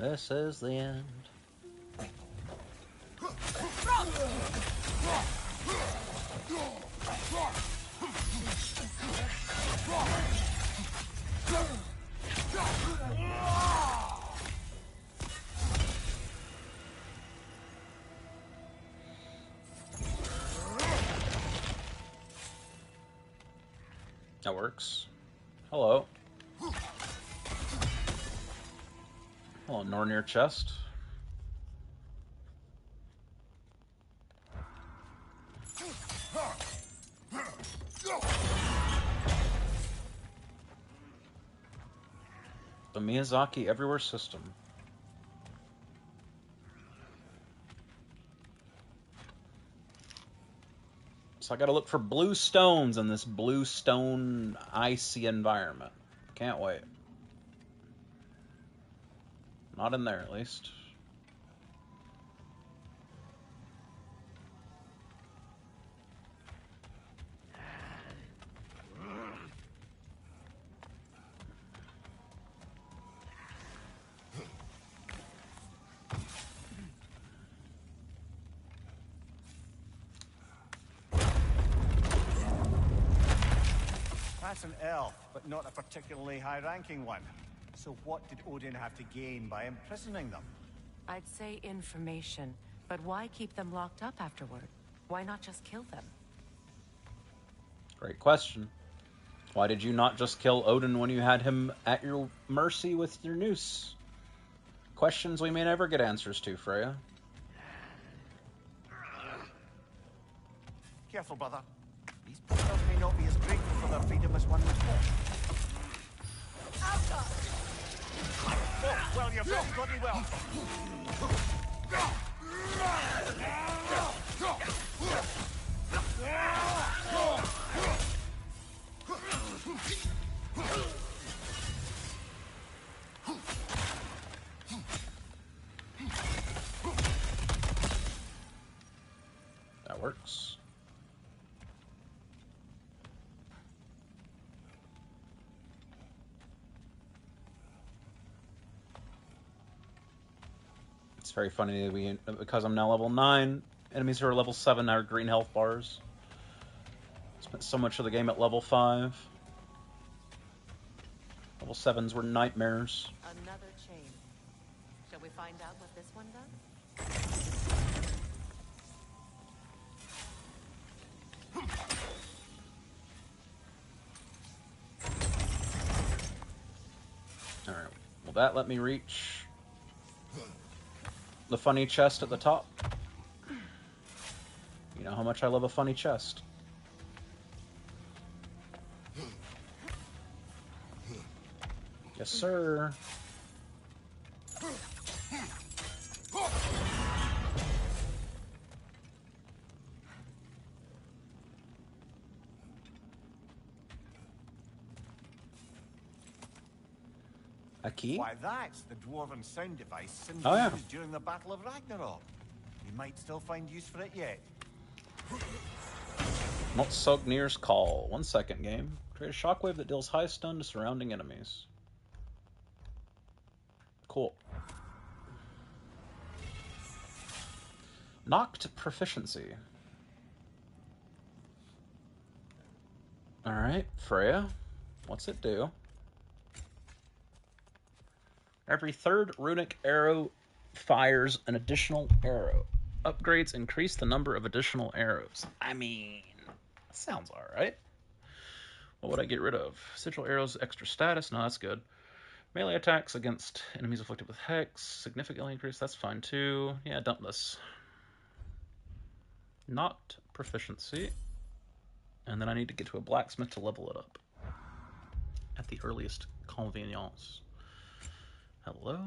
This is the end. That works. Hello. Hello, Nornir chest. The Miyazaki Everywhere system. So I gotta look for blue stones in this blue stone icy environment. Can't wait. Not in there, at least. That's an elf, but not a particularly high-ranking one. So what did Odin have to gain by imprisoning them? I'd say information, but why keep them locked up afterward? Why not just kill them? Great question. Why did you not just kill Odin when you had him at your mercy with your noose? Questions we may never get answers to, Freya. Careful, brother. These prisoners may not be as grateful for their freedom as one would hope. Oh, well, you've done bloody well. That works. It's very funny that because I'm now level 9, enemies who are level 7 are green health bars. Spent so much of the game at level 5. Level 7s were nightmares. Another chain. Shall we find out what this one does? Alright, will that let me reach the funny chest at the top? You know how much I love a funny chest. Yes, sir. A key? Why, that's the dwarven sound device Sindri Oh, yeah. used during the Battle of Ragnarok. We might still find use for it yet. Motsognir's Call. 1 second, game. Create a shockwave that deals high stun to surrounding enemies. Cool. Knocked proficiency. Alright, Freya. What's it do? Every third runic arrow fires an additional arrow. Upgrades increase the number of additional arrows. I mean, sounds alright. What would I get rid of? Sigil arrows, extra status. No, that's good. Melee attacks against enemies afflicted with Hex. Significantly increased. That's fine too. Yeah, dump this. Not proficiency. And then I need to get to a blacksmith to level it up. At the earliest convenience. Hello?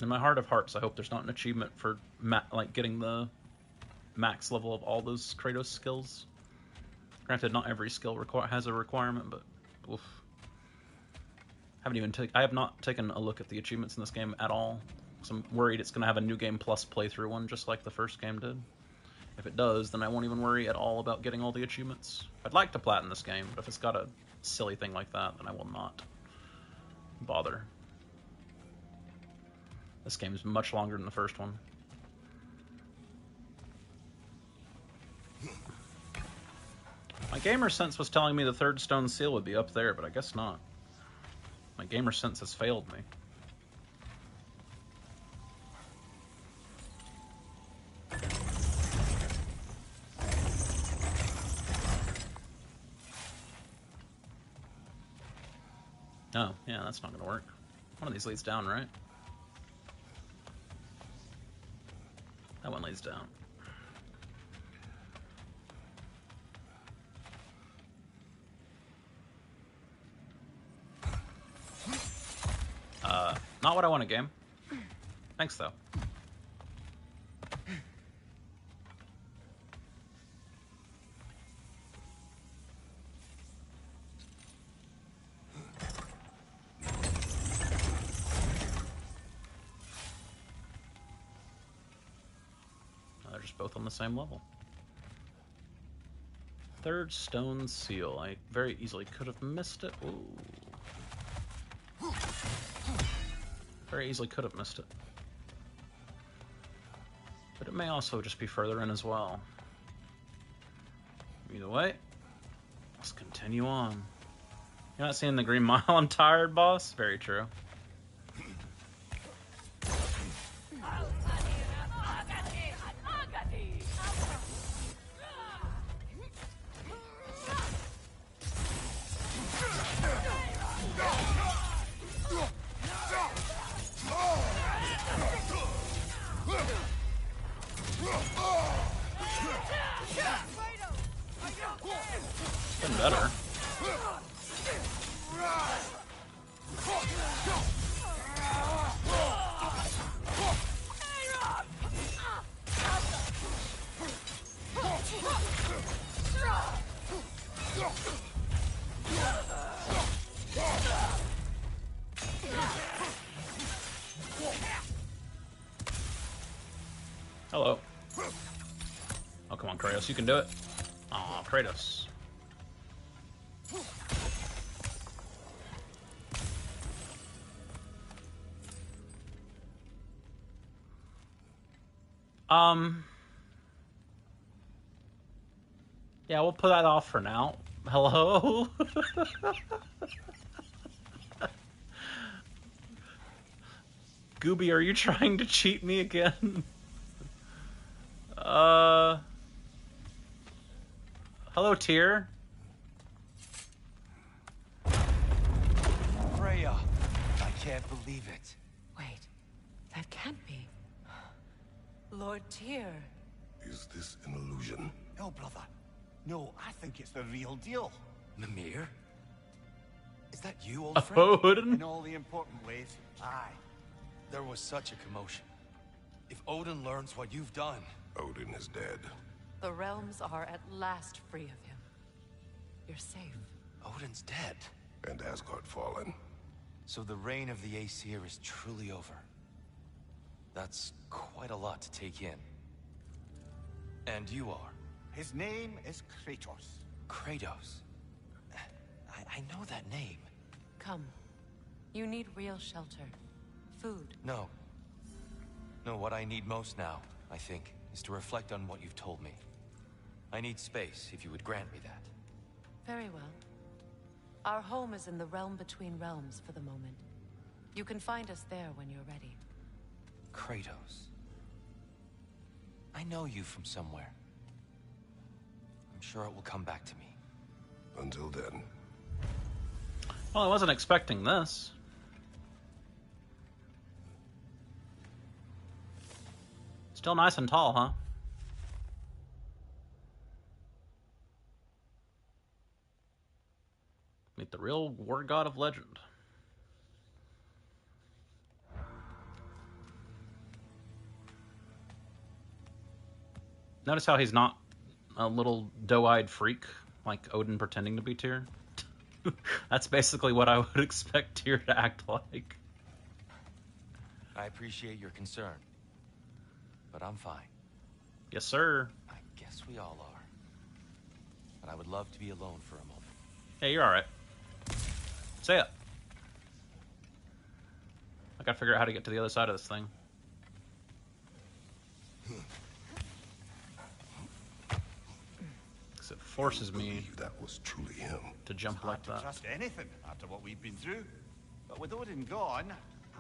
In my heart of hearts, I hope there's not an achievement for like getting the max level of all those Kratos skills. Granted, not every skill has a requirement, but oof. I have not taken a look at the achievements in this game at all. So I'm worried it's going to have a New Game Plus playthrough one, just like the first game did. If it does, then I won't even worry at all about getting all the achievements. I'd like to platinum this game, but if it's got a silly thing like that, then I will not bother. This game is much longer than the first one. My gamer sense was telling me the third stone seal would be up there, but I guess not. My gamer sense has failed me. Oh, yeah, that's not gonna work. One of these leads down, right? That one leads down. Not what I want a game. Thanks, though. They're just both on the same level. Third stone seal. I very easily could have missed it. Ooh. Very easily could have missed it. But it may also just be further in as well. Either way, let's continue on. You're not seeing the Green Mile I'm tired, boss? Very true. Been better. Hello. Oh, come on, Kratos, you can do it. Aw, Kratos. Yeah, we'll put that off for now. Hello? Gooby, are you trying to cheat me again? Hello, Tyr. Freya, I can't believe it. Wait, that can't be. Lord Tyr. Is this an illusion? No, brother. No, I think it's the real deal. Mimir? Is that you, old friend? Odin? In all the important ways, aye. There was such a commotion. If Odin learns what you've done... Odin is dead. The realms are at last free of him. You're safe. Odin's dead. And Asgard fallen. So the reign of the Aesir is truly over. That's quite a lot to take in. And you are? His name is Kratos. Kratos? I know that name. Come. You need real shelter. Food. No. No, what I need most now, I think, is to reflect on what you've told me. I need space, if you would grant me that. Very well. Our home is in the realm between realms for the moment. You can find us there when you're ready. Kratos. I know you from somewhere. I'm sure it will come back to me. Until then. Well, I wasn't expecting this. Still nice and tall, huh? Meet the real war god of legend. Notice how he's not a little doe-eyed freak like Odin pretending to be Tyr? That's basically what I would expect Tyr to act like. I appreciate your concern, but I'm fine. Yes, sir. I guess we all are. But I would love to be alone for a moment. Hey, you're alright. Say it. I gotta figure out how to get to the other side of this thing. Because it forces me that was truly him. to jump like that. Trust anything after what we've been through. But with Odin gone,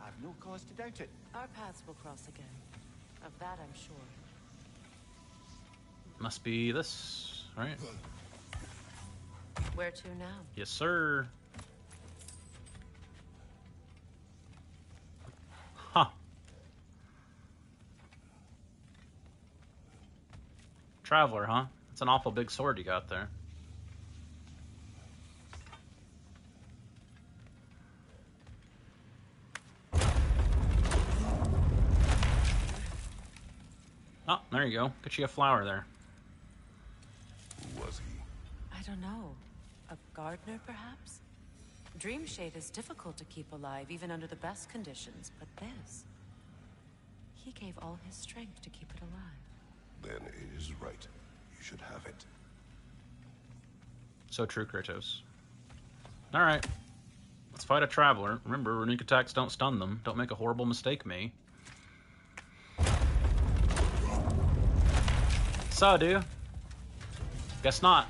I've no cause to doubt it. Our paths will cross again. Of that I'm sure. Must be this, right? Where to now? Yes, sir. Huh. Traveler, huh? That's an awful big sword you got there. Oh, there you go. Get you a flower there. Who was he? I don't know. A gardener, perhaps? Dreamshade is difficult to keep alive, even under the best conditions, but this... He gave all his strength to keep it alive. Then it is right. You should have it. So true, Kratos. Alright. Let's Let's fight a traveler. Remember, runic attacks don't stun them. Don't make a horrible mistake, me. So, dude. Guess not.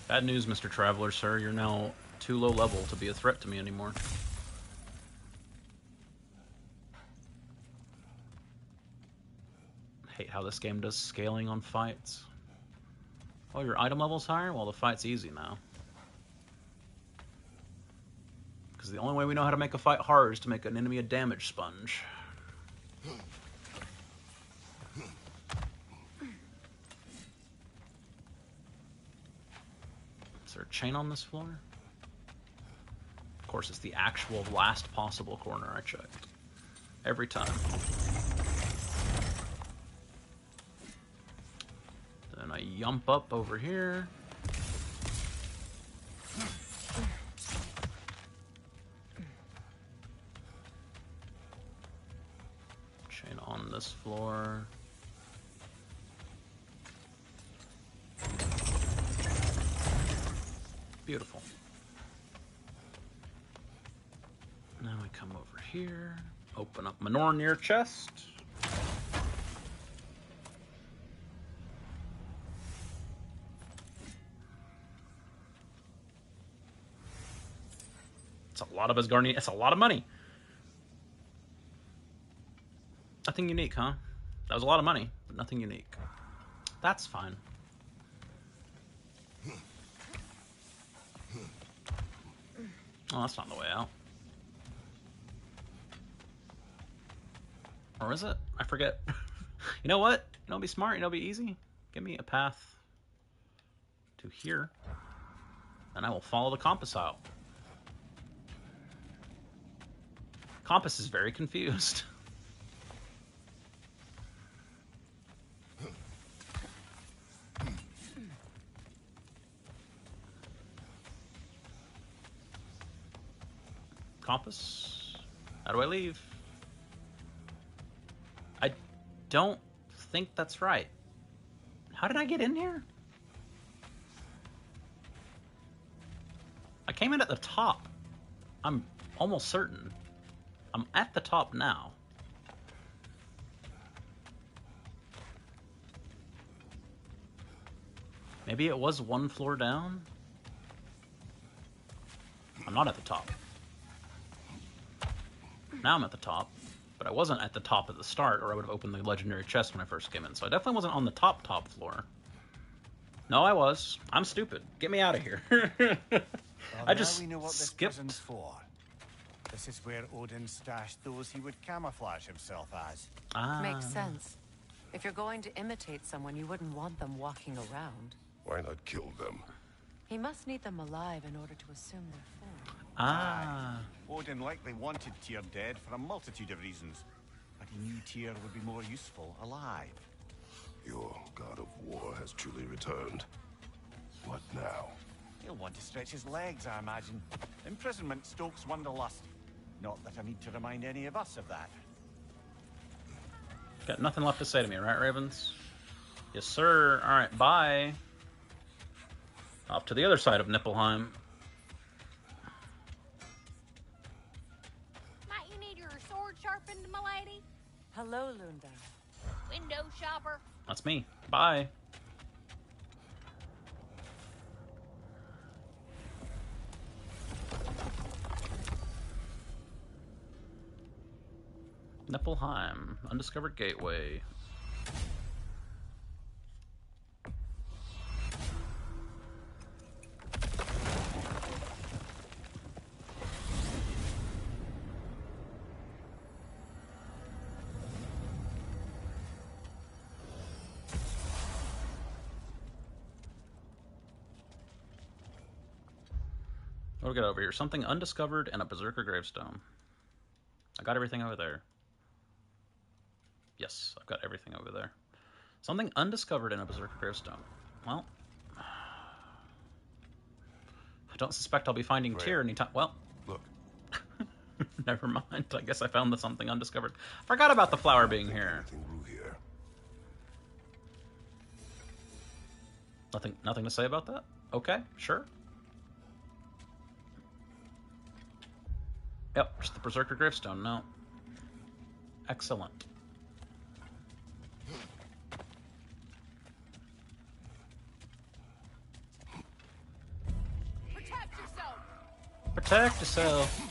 Bad news, Mr. Traveler, sir. You're now too low level to be a threat to me anymore. Hate how this game does scaling on fights. Oh, your item level's higher? Well, the fight's easy now. Because the only way we know how to make a fight hard is to make an enemy a damage sponge. Is there a chain on this floor? Of course, it's the actual last possible corner I checked. Every time. Then I yump up over here. Chain on this floor. Beautiful. Now we come over here, open up Minornir chest. It's a lot of Asgardian. It's a lot of money. Nothing unique, huh? That was a lot of money, but nothing unique. That's fine. Oh, that's not the way out. Or is it? I forget. You know what? You know, be smart. You know, be easy. Give me a path to here, and I will follow the compass out. Compass is very confused. Compass? How do I leave? I don't think that's right. How did I get in here? I came in at the top. I'm almost certain. I'm at the top now. Maybe it was one floor down? I'm not at the top. Now I'm at the top, but I wasn't at the top at the start, or I would have opened the legendary chest when I first came in. So I definitely wasn't on the top floor. No, I was. I'm stupid. Get me out of here. I just we know what this skipped. prison's for. This is where Odin stashed those he would camouflage himself as. Makes sense. If you're going to imitate someone, you wouldn't want them walking around. Why not kill them? He must need them alive in order to assume their form. Odin likely wanted Tyr dead for a multitude of reasons, but he knew Tyr would be more useful alive. Your god of war has truly returned. What now? He'll want to stretch his legs, I imagine. Imprisonment stokes wanderlust. Not that I need to remind any of us of that. Got nothing left to say to me, right, Ravens? Yes, sir. Alright, bye. Off to the other side of Niflheim. Might you need your sword sharpened, milady? Hello, Lunda. Window shopper. That's me. Bye. Niflheim, undiscovered gateway. What do we got over here? Something undiscovered and a berserker gravestone. I got everything over there. Yes, I've got everything over there. Something undiscovered in a berserker gravestone. Well, I don't suspect I'll be finding Tyr anytime. Well, look. Never mind. I guess I found something undiscovered. Forgot about the flower being here. Nothing to say about that? Okay, sure. Yep, just the berserker gravestone. No. Excellent. Protect yourself! Protect yourself.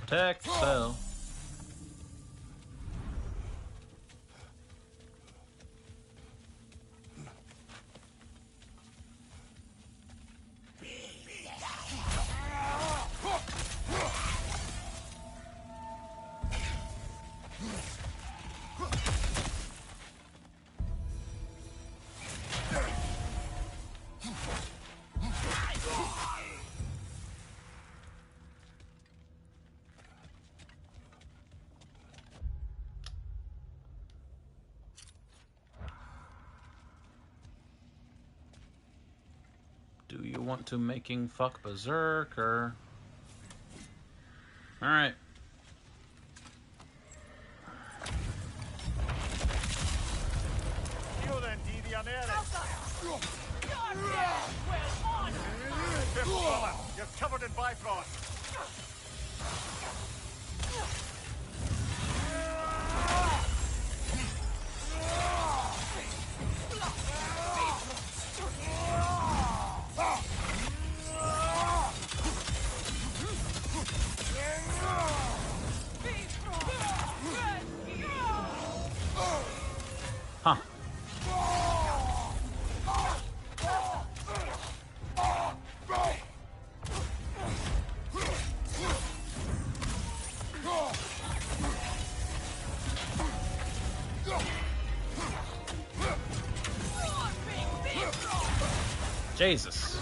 Protect yourself. Do you want to making fuck berserker? Alright. You're covered in Bifrost. Huh. Jesus.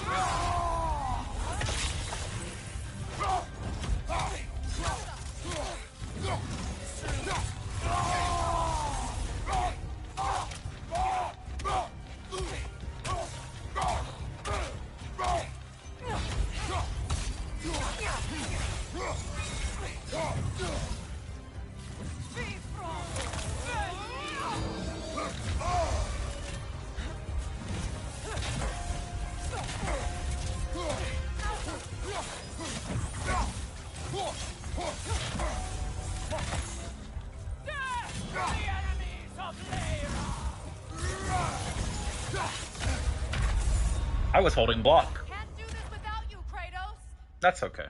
I was holding block. Can't do this without you, Kratos. That's okay.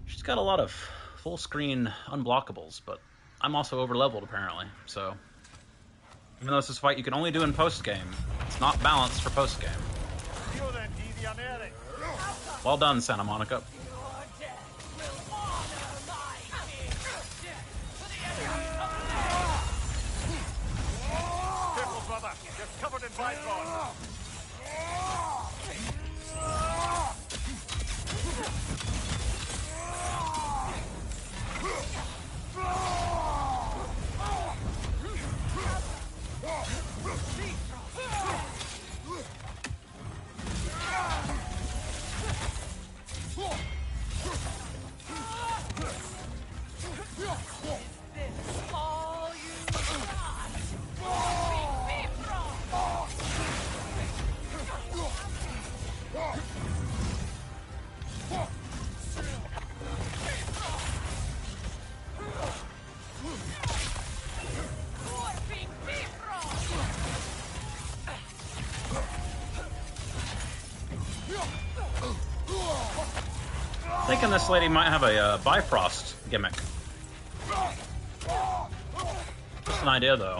She's got a lot of full screen unblockables, but I'm also over leveled apparently, so even though this is a fight you can only do in post game, it's not balanced for post game. Well done, Santa Monica. Careful, brother. You're covered in Bifrost. Thinking this lady might have a Bifrost gimmick. Just an idea, though.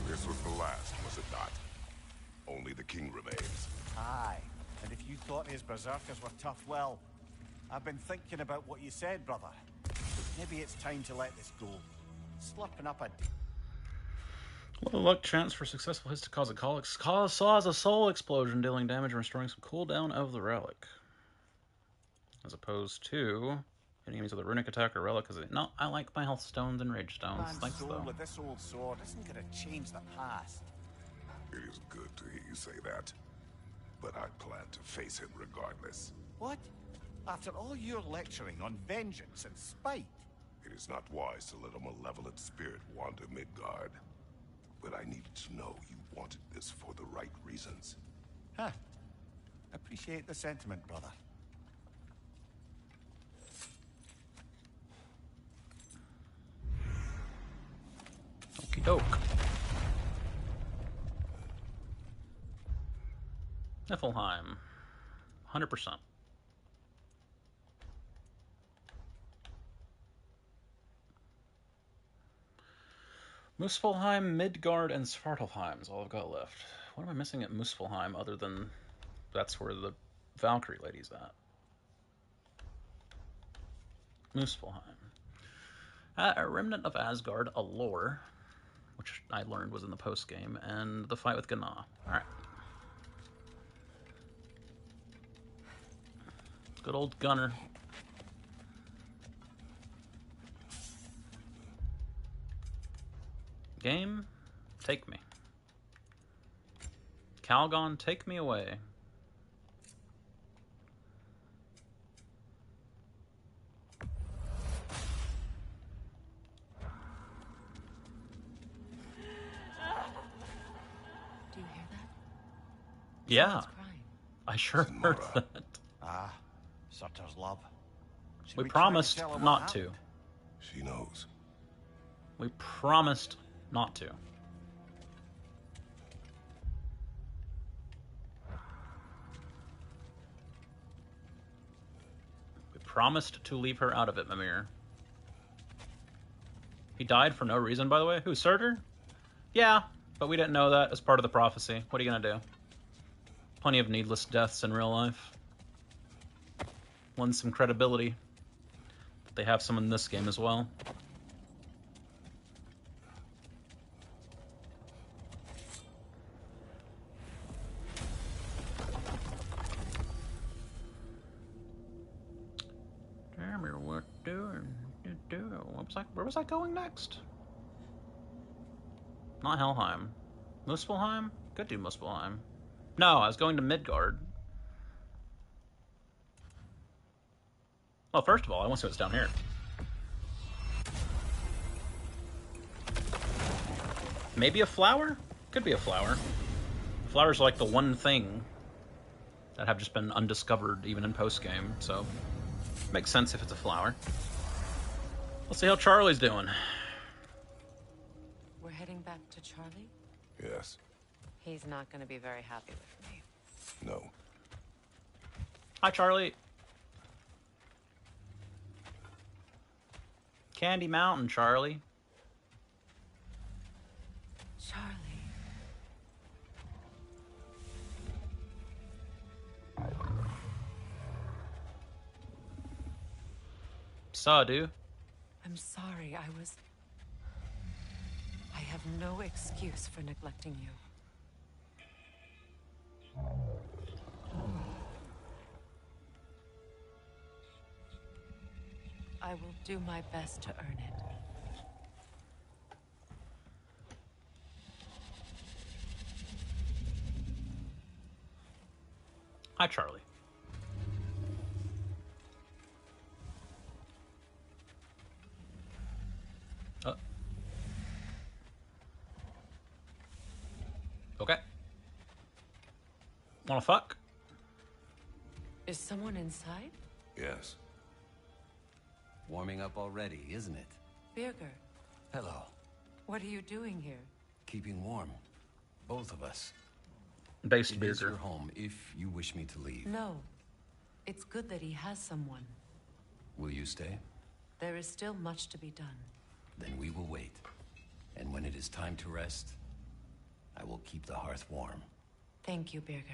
This was the last, was it not? Only the king remains. Aye, and if you thought his berserkers were tough, well, I've been thinking about what you said, brother. Maybe it's time to let this go. Slurping up a... Low luck chance for successful hits to cause a soul explosion, dealing damage and restoring some cooldown of the relic. As opposed to hitting enemies with a runic attack or relic. No, I like my health stones and rage stones. Man's Thanks, soul though. with this old sword isn't gonna change the past. It is good to hear you say that, but I plan to face him regardless. What? After all your lecturing on vengeance and spite? It is not wise to let a malevolent spirit wander Midgard. But I needed to know you wanted this for the right reasons. Huh. Appreciate the sentiment, brother. Okie doke. Niflheim. 100%. Muspelheim, Midgard, and Svartalfheim is all I've got left. What am I missing at Muspelheim other than that's where the Valkyrie lady's at? Muspelheim. A Remnant of Asgard, a lore, which I learned was in the post-game, and the fight with Gná. Alright. Good old Gunner. Game, take me. Calgon, take me away. Do you hear that? Yeah, Someone's crying. I sure heard that. Ah, Surtur's love. Should We try promised tell her what not to. happened? She knows. We promised not to. We promised to leave her out of it, Mimir. He died for no reason, by the way. Who, Surtur? Yeah, but we didn't know that as part of the prophecy. What are you gonna do? Plenty of needless deaths in real life. Won some credibility. They have some in this game as well. Damn, what doing? Where was I going next? Not Helheim. Muspelheim? Could do Muspelheim. No, I was going to Midgard. Well, first of all, I want to see what's down here. Maybe a flower? Could be a flower. Flowers are like the one thing that have just been undiscovered even in post-game, so makes sense if it's a flower. Let's see how Charlie's doing. We're heading back to Charlie? Yes. He's not going to be very happy with me. No. Hi, Charlie. Candy Mountain, Charlie. Charlie. Saw, dude. I'm sorry, I have no excuse for neglecting you. I will do my best to earn it. Hi, Charlie. Okay. Wanna fuck? Is someone inside? Yes. Warming up already, isn't it? Birger, Hello. what are you doing here? Keeping warm. Both of us. Based It is Birger. your home if you wish me to leave. No. It's good that he has someone. Will you stay? There is still much to be done. Then we will wait. And when it is time to rest, I will keep the hearth warm. Thank you, Birger.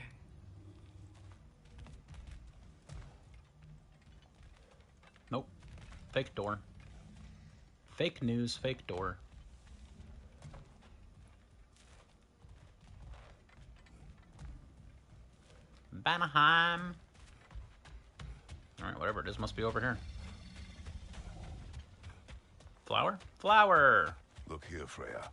Nope. Fake door. Fake news, fake door. Vanaheim. Alright, whatever it is, must be over here. Flower? Flower! Look here, Freya.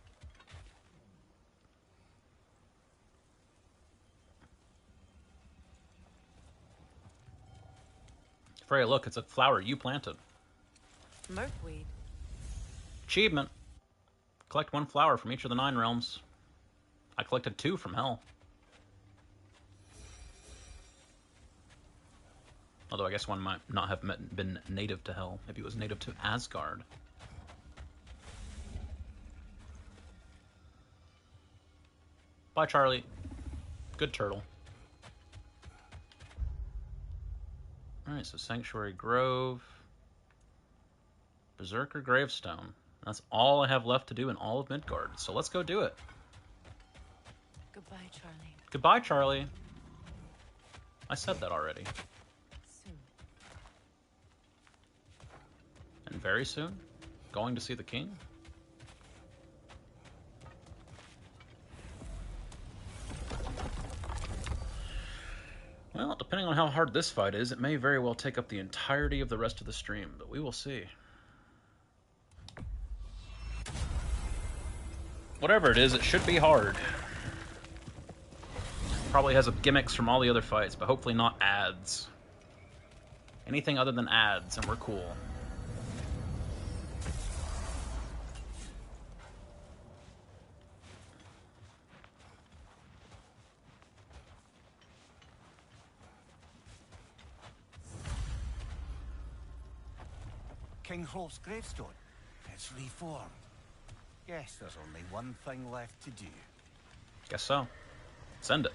Freya, look, it's a flower you planted. Merkweed. Achievement. Collect 1 flower from each of the 9 realms. I collected 2 from Hell. Although I guess one might not have been native to Hell. Maybe it was native to Asgard. Bye, Charlie. Good turtle. Alright, so Sanctuary Grove. Berserker Gravestone. That's all I have left to do in all of Midgard. So let's go do it. Goodbye, Charlie. Goodbye, Charlie. I said that already. Soon. And very soon? Going to see the king? Well, depending on how hard this fight is, it may very well take up the entirety of the rest of the stream, but we will see. Whatever it is, it should be hard. Probably has gimmicks from all the other fights, but hopefully not ads. Anything other than ads, and we're cool. King Hrolf's gravestone. It's reformed. Guess there's only one thing left to do. Guess so. Send it.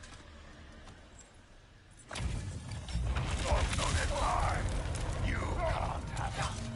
You can't have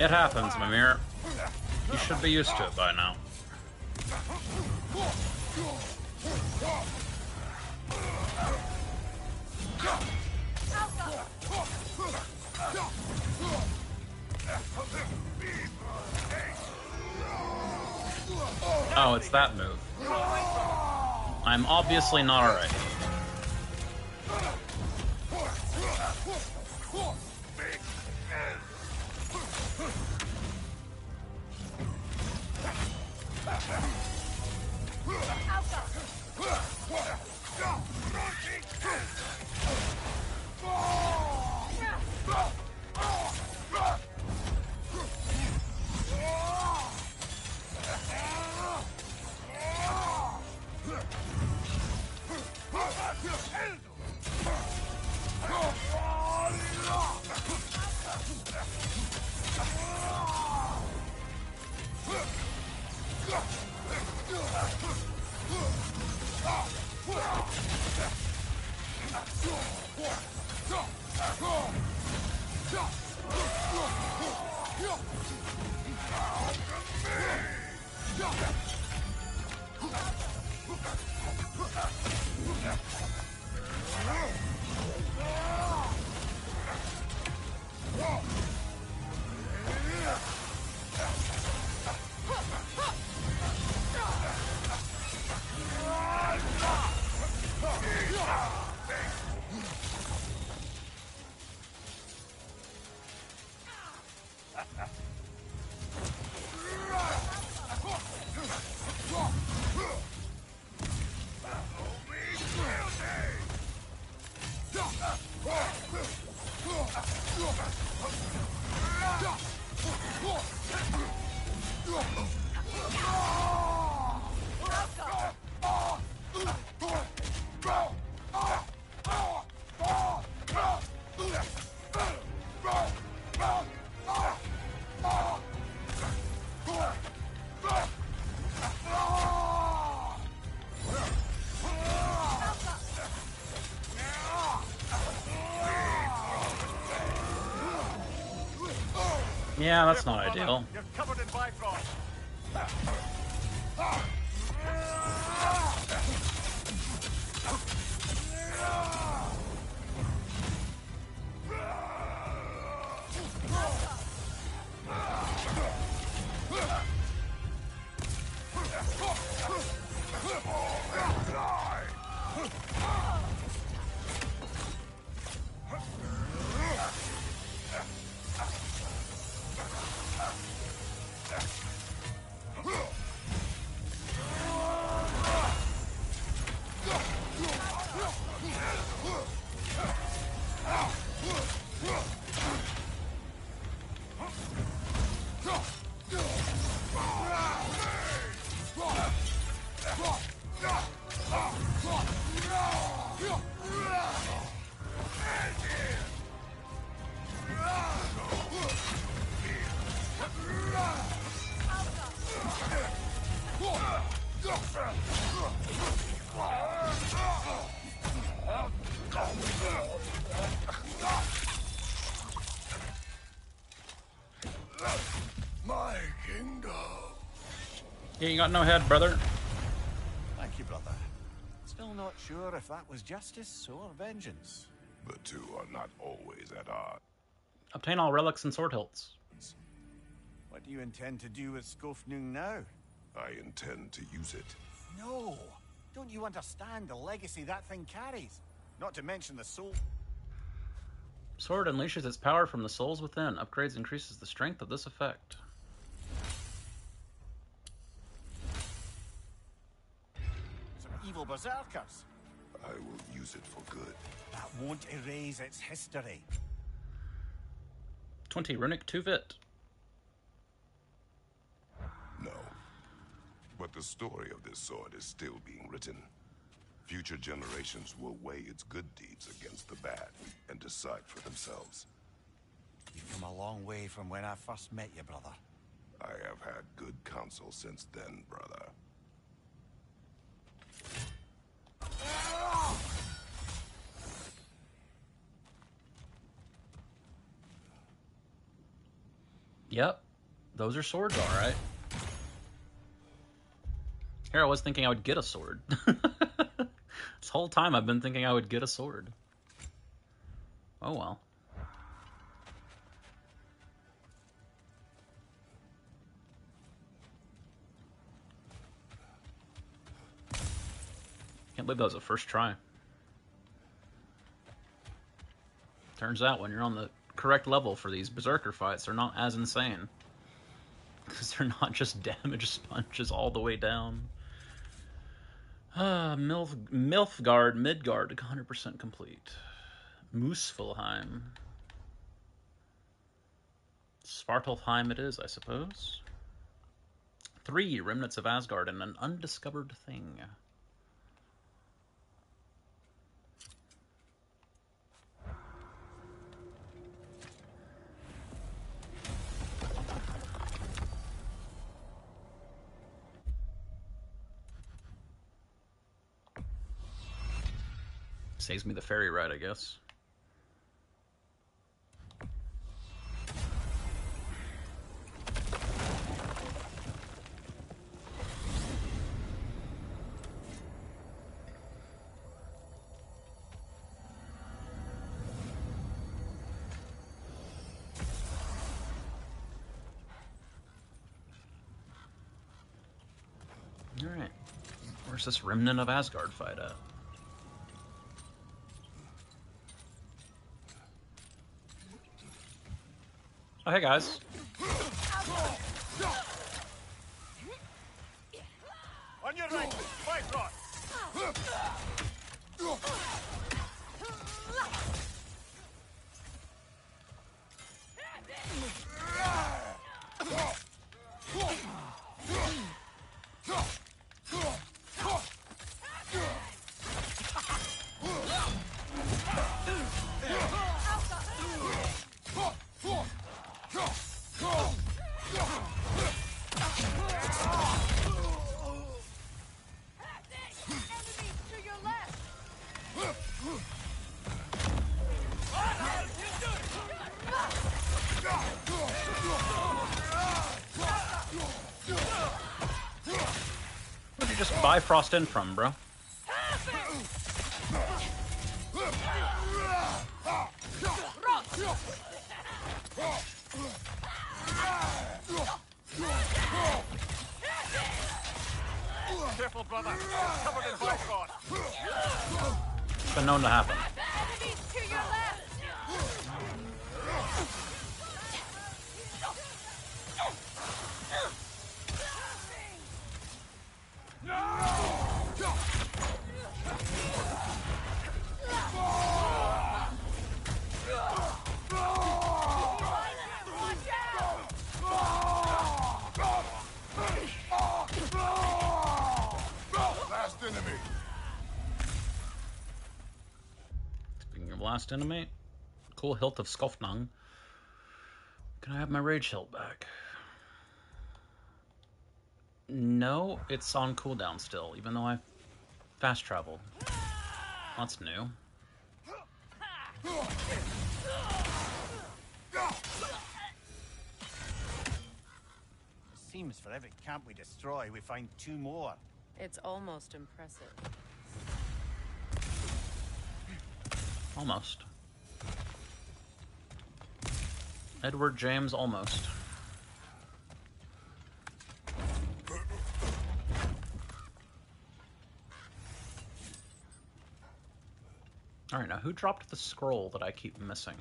It happens, Mimir. You should be used to it by now. Oh, it's that move. I'm obviously not alright. Yeah, that's not ideal. You're covered in Bifrost. My kingdom. Yeah, you got no head, brother. Thank you, brother. Still not sure if that was justice or vengeance. The two are not always at odds. Obtain all relics and sword hilts. What do you intend to do with Skofnung now? I intend to use it. No! Don't you understand the legacy that thing carries? Not to mention the soul... Sword unleashes its power from the souls within. Upgrades increases the strength of this effect. Some evil berserkers. I will use it for good. That won't erase its history. 20 runic 2 vit. No. But the story of this sword is still being written. Future generations will weigh its good deeds against the bad and decide for themselves. You've come a long way from when I first met you, brother. I have had good counsel since then, brother. Yep. Those are swords, alright. Here I was thinking I would get a sword. This whole time I've been thinking I would get a sword. Oh well. Can't believe that was a first try. Turns out when you're on the correct level for these berserker fights, they're not as insane. Because they're not just damage sponges all the way down. Milfgard, Midgard, 100% complete. Muspelheim. Svartalfheim it is, I suppose. 3 remnants of Asgard and an undiscovered thing. Saves me the ferry ride, I guess. Alright. Where's this remnant of Asgard fight at? Oh, hey guys. On your right, fight rod. Where'd you just buy Frost in from, bro? Careful, brother. Covered in Bifrost. It's been known to happen. Last enemy. Speaking of last enemy, cool hilt of Skofnung. Can I have my rage hilt back? No, it's on cooldown still, even though I fast traveled. That's new. It seems for every camp we destroy, we find 2 more. It's almost impressive. Almost. Edward James almost. Alright, now who dropped the scroll that I keep missing?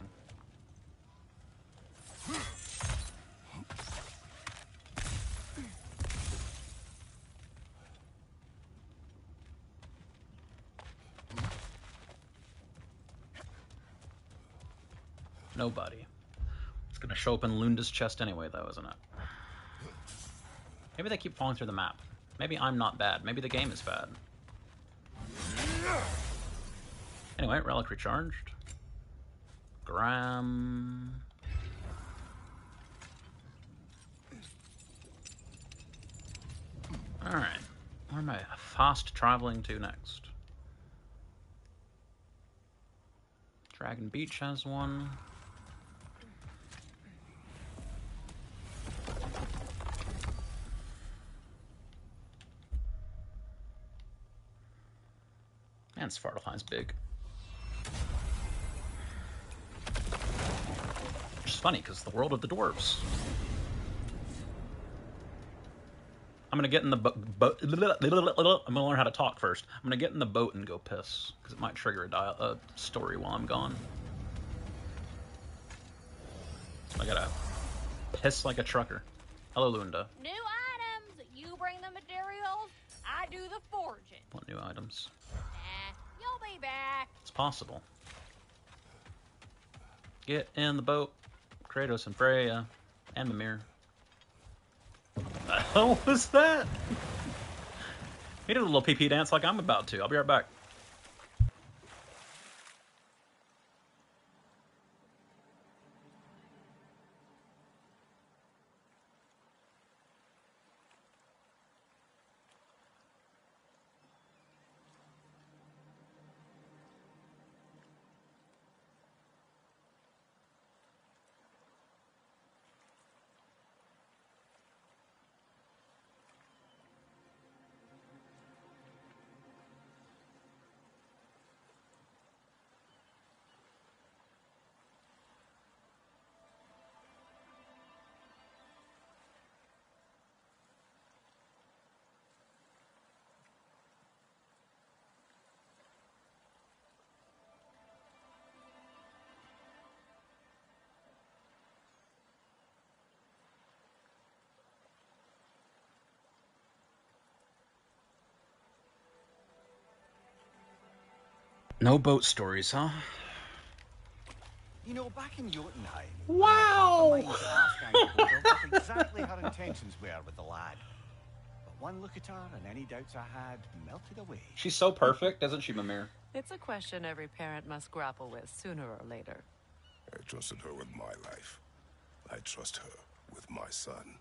Nobody. It's gonna show up in Lunda's chest anyway, though, isn't it? Maybe they keep falling through the map. Maybe I'm not bad. Maybe the game is bad. Anyway, relic recharged. Graham. Alright. Where am I fast traveling to next? Dragon Beach has one. And Svartalfheim's big. Which is funny, because the world of the dwarves. I'm gonna get in the boat. I'm gonna learn how to talk first. I'm gonna get in the boat and go piss, because it might trigger a story while I'm gone. So I gotta piss like a trucker. Hello, Lunda. New items. You bring the materials. I do the forging. What new items? You'll be back. It's possible. Get in the boat. Kratos and Freya and Mimir. What the hell was that? He did a little pee-pee dance like I'm about to. I'll be right back. No boat stories, huh? You know, back in Jotunheim, Wow! I had half the mind to ask Angerboda what exactly her intentions were with the lad. But one look at her and any doubts I had melted away. She's so perfect, isn't she, Mimir? It's a question every parent must grapple with sooner or later. I trusted her with my life. I trust her with my son.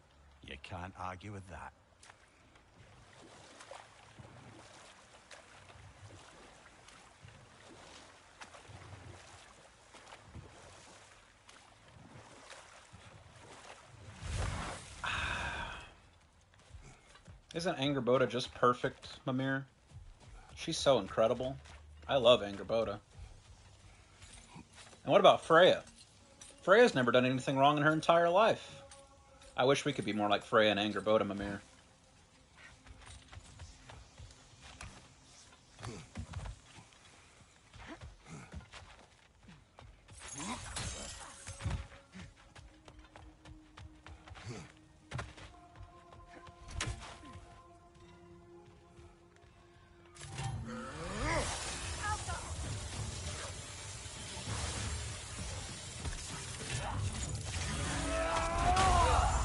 You can't argue with that. Isn't Angerboda just perfect, Mimir? She's so incredible. I love Angerboda. And what about Freya? Freya's never done anything wrong in her entire life. I wish we could be more like Freya and Angerboda, Mimir.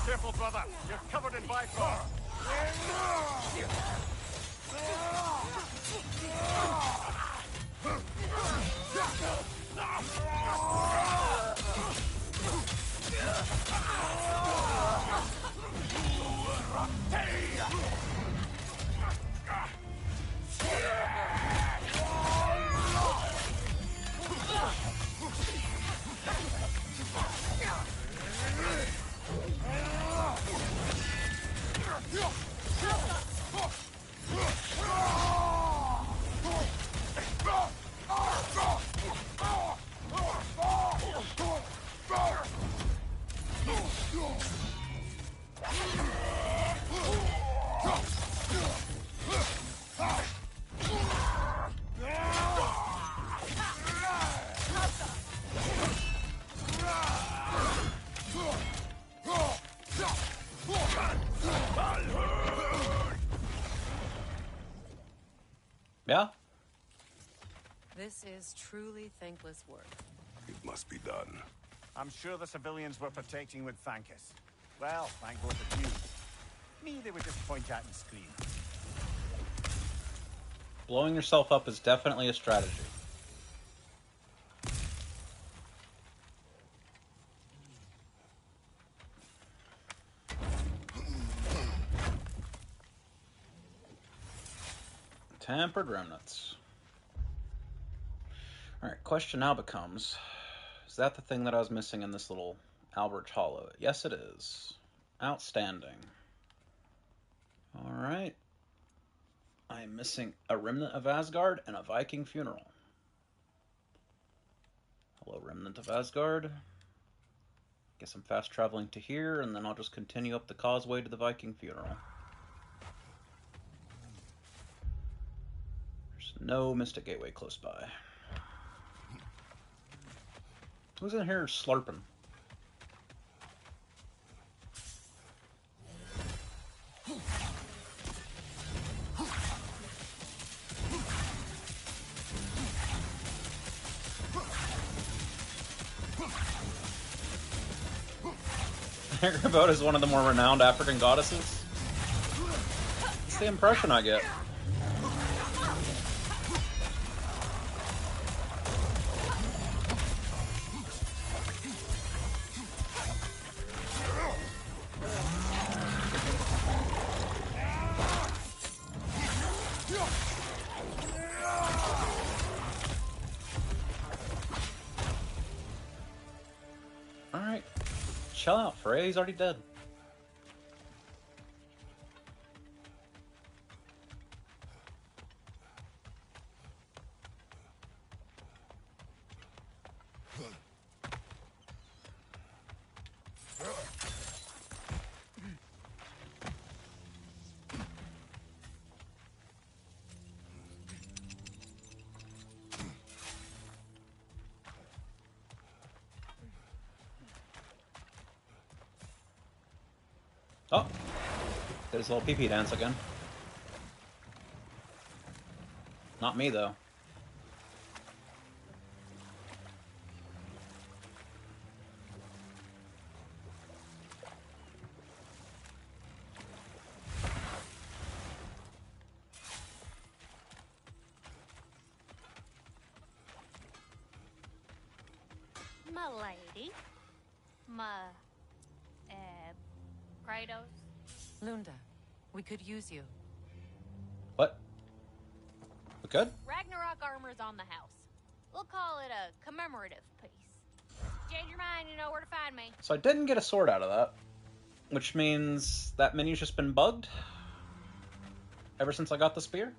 Careful, brother. You're covered in Viper. Yeah? This is truly thankless work. It must be done. I'm sure the civilians were protecting would thank us. Well, thank both of you. Me, they would just point at and scream. Blowing yourself up is definitely a strategy. Tampered remnants. Alright, question now becomes, is that the thing that I was missing in this little Albert Hollow? Yes, it is. Outstanding. Alright. I am missing a remnant of Asgard and a Viking funeral. Hello, remnant of Asgard. Guess I'm fast traveling to here, and then I'll just continue up the causeway to the Viking funeral. There's no Mystic Gateway close by. Who's in here slurping? Angerboda is one of the more renowned African goddesses. That's the impression I get. Alright. Chill out, Frey. He's already dead. Oh! Did his little pee-pee dance again. Not me, though. My lady. Kratos. Lunda, we could use you. What? We could? Ragnarok armor's on the house. We'll call it a commemorative piece. Change your mind, you know where to find me. So I didn't get a sword out of that, which means that menu's just been bugged ever since I got the spear?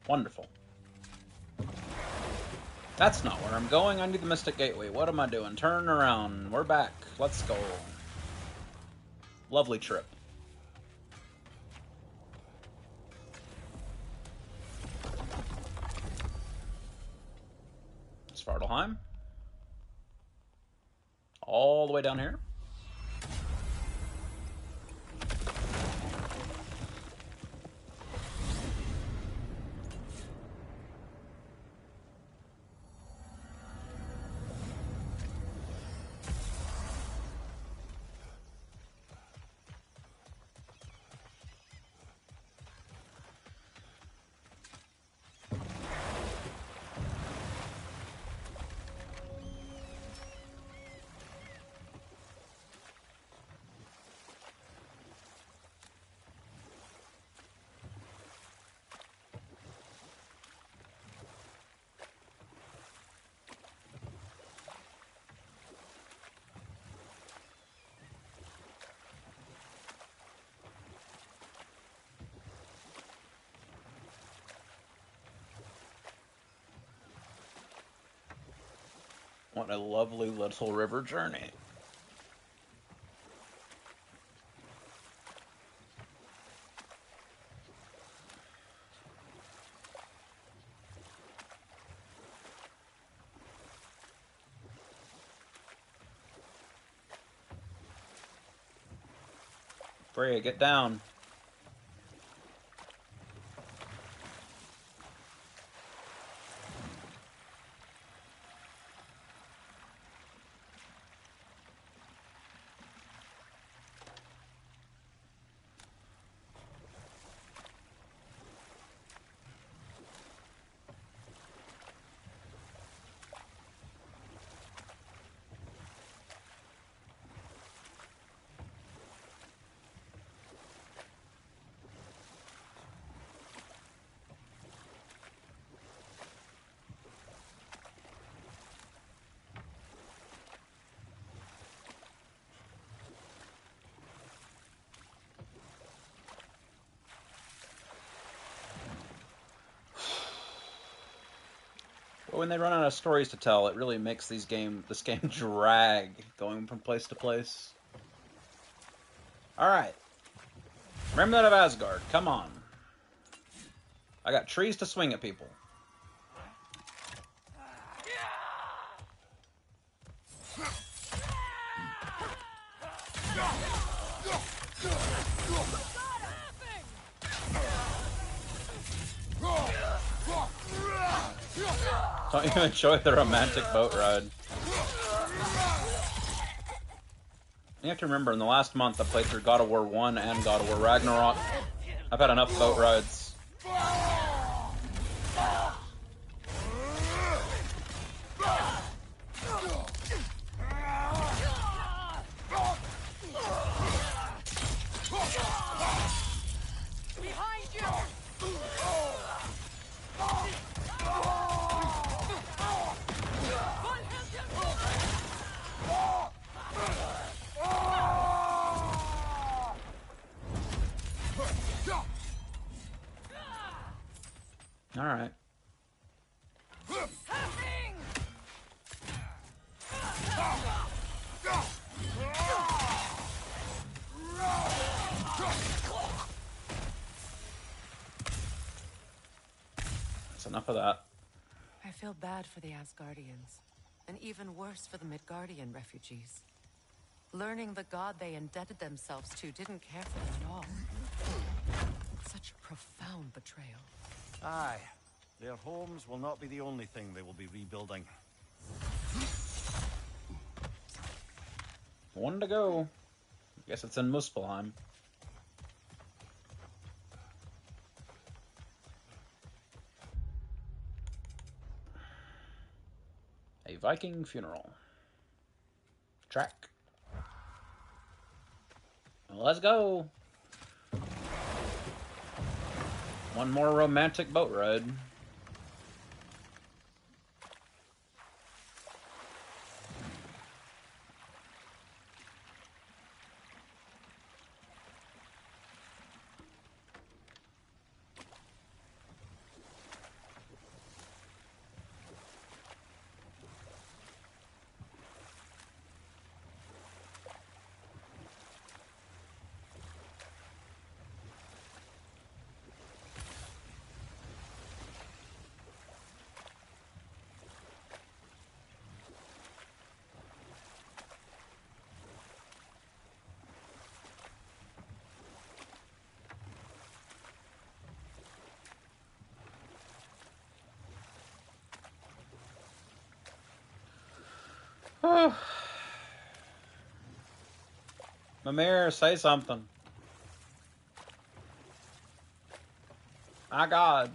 Wonderful. That's not where I'm going. I need the Mystic Gateway. What am I doing? Turn around. We're back. Let's go. Lovely trip. Svartalheim. All the way down here. What a lovely little river journey. Freya, get down. But when they run out of stories to tell, it really makes this game drag, going from place to place. Alright. Remnant of Asgard, come on. I got trees to swing at people. Don't you enjoy the romantic boat ride? You have to remember, in the last month I played through God of War 1 and God of War Ragnarok. I've had enough boat rides. Alright. That's enough of that. I feel bad for the Asgardians, and even worse for the Midgardian refugees. Learning the god they indebted themselves to didn't care for them at all. Such a profound betrayal. Aye. Their homes will not be the only thing they will be rebuilding. One to go. Guess it's in Muspelheim. A Viking funeral. track. Let's go. One more romantic boat ride. Mimir, say something. My God.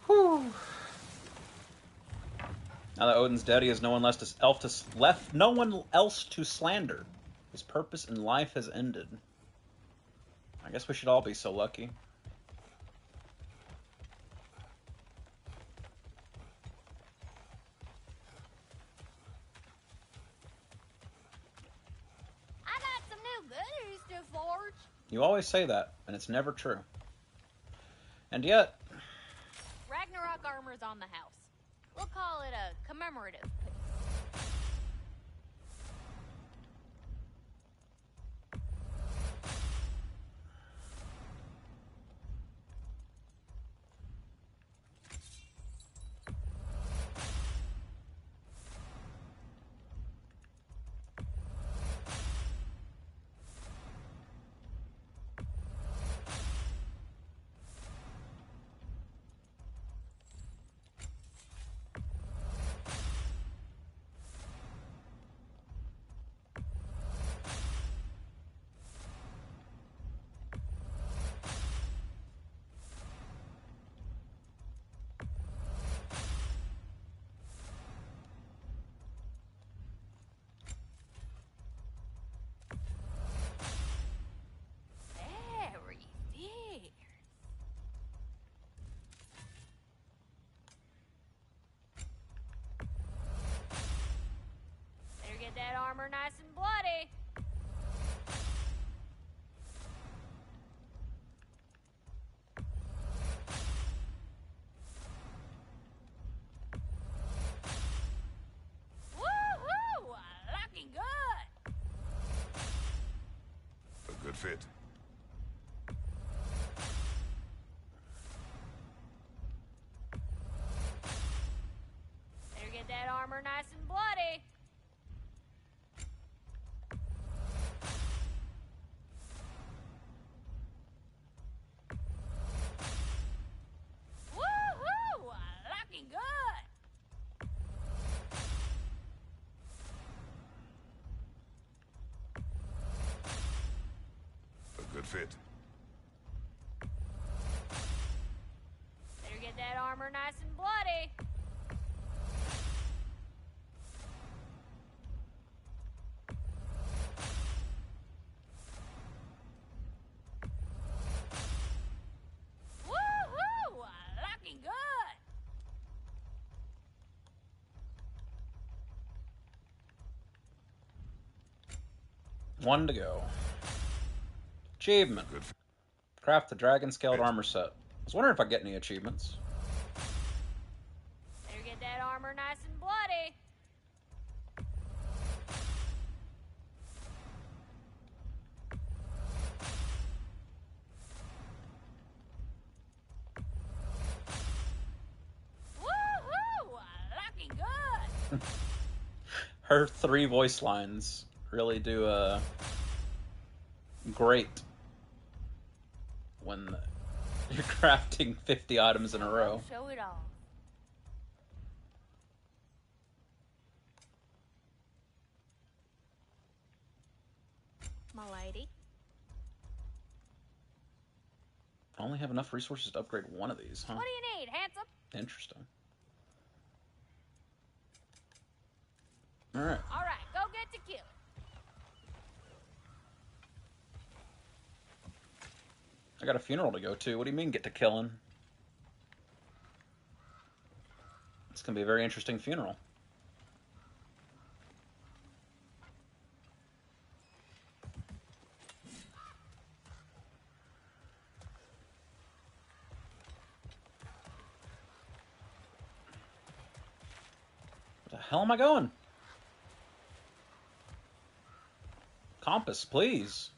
Whew. Now that Odin's dead, he has no one no one else to slander. His purpose in life has ended. I guess we should all be so lucky. I got some new goodies to forge. You always say that, and it's never true. And yet... Ragnarok armor's on the house. We'll call it a commemorative piece. That armor nice and bloody. Woohoo! Looking good. A good fit. Better get that armor nice and bloody. Good fit. Better get that armor nice and bloody. Woohoo! Looking good. One to go. Achievement. Craft the dragon-scaled armor set. I was wondering if I get any achievements. Better get that armor nice and bloody. Woohoo! Looking good. Her 3 voice lines really do great when you're crafting 50 items in a row. Show it all. My lady. I only have enough resources to upgrade one of these, huh? What do you need, handsome? Interesting. Alright. Alright, go get to killing. I got a funeral to go to. What do you mean, get to killing? It's gonna be a very interesting funeral. Where the hell am I going? Compass, please.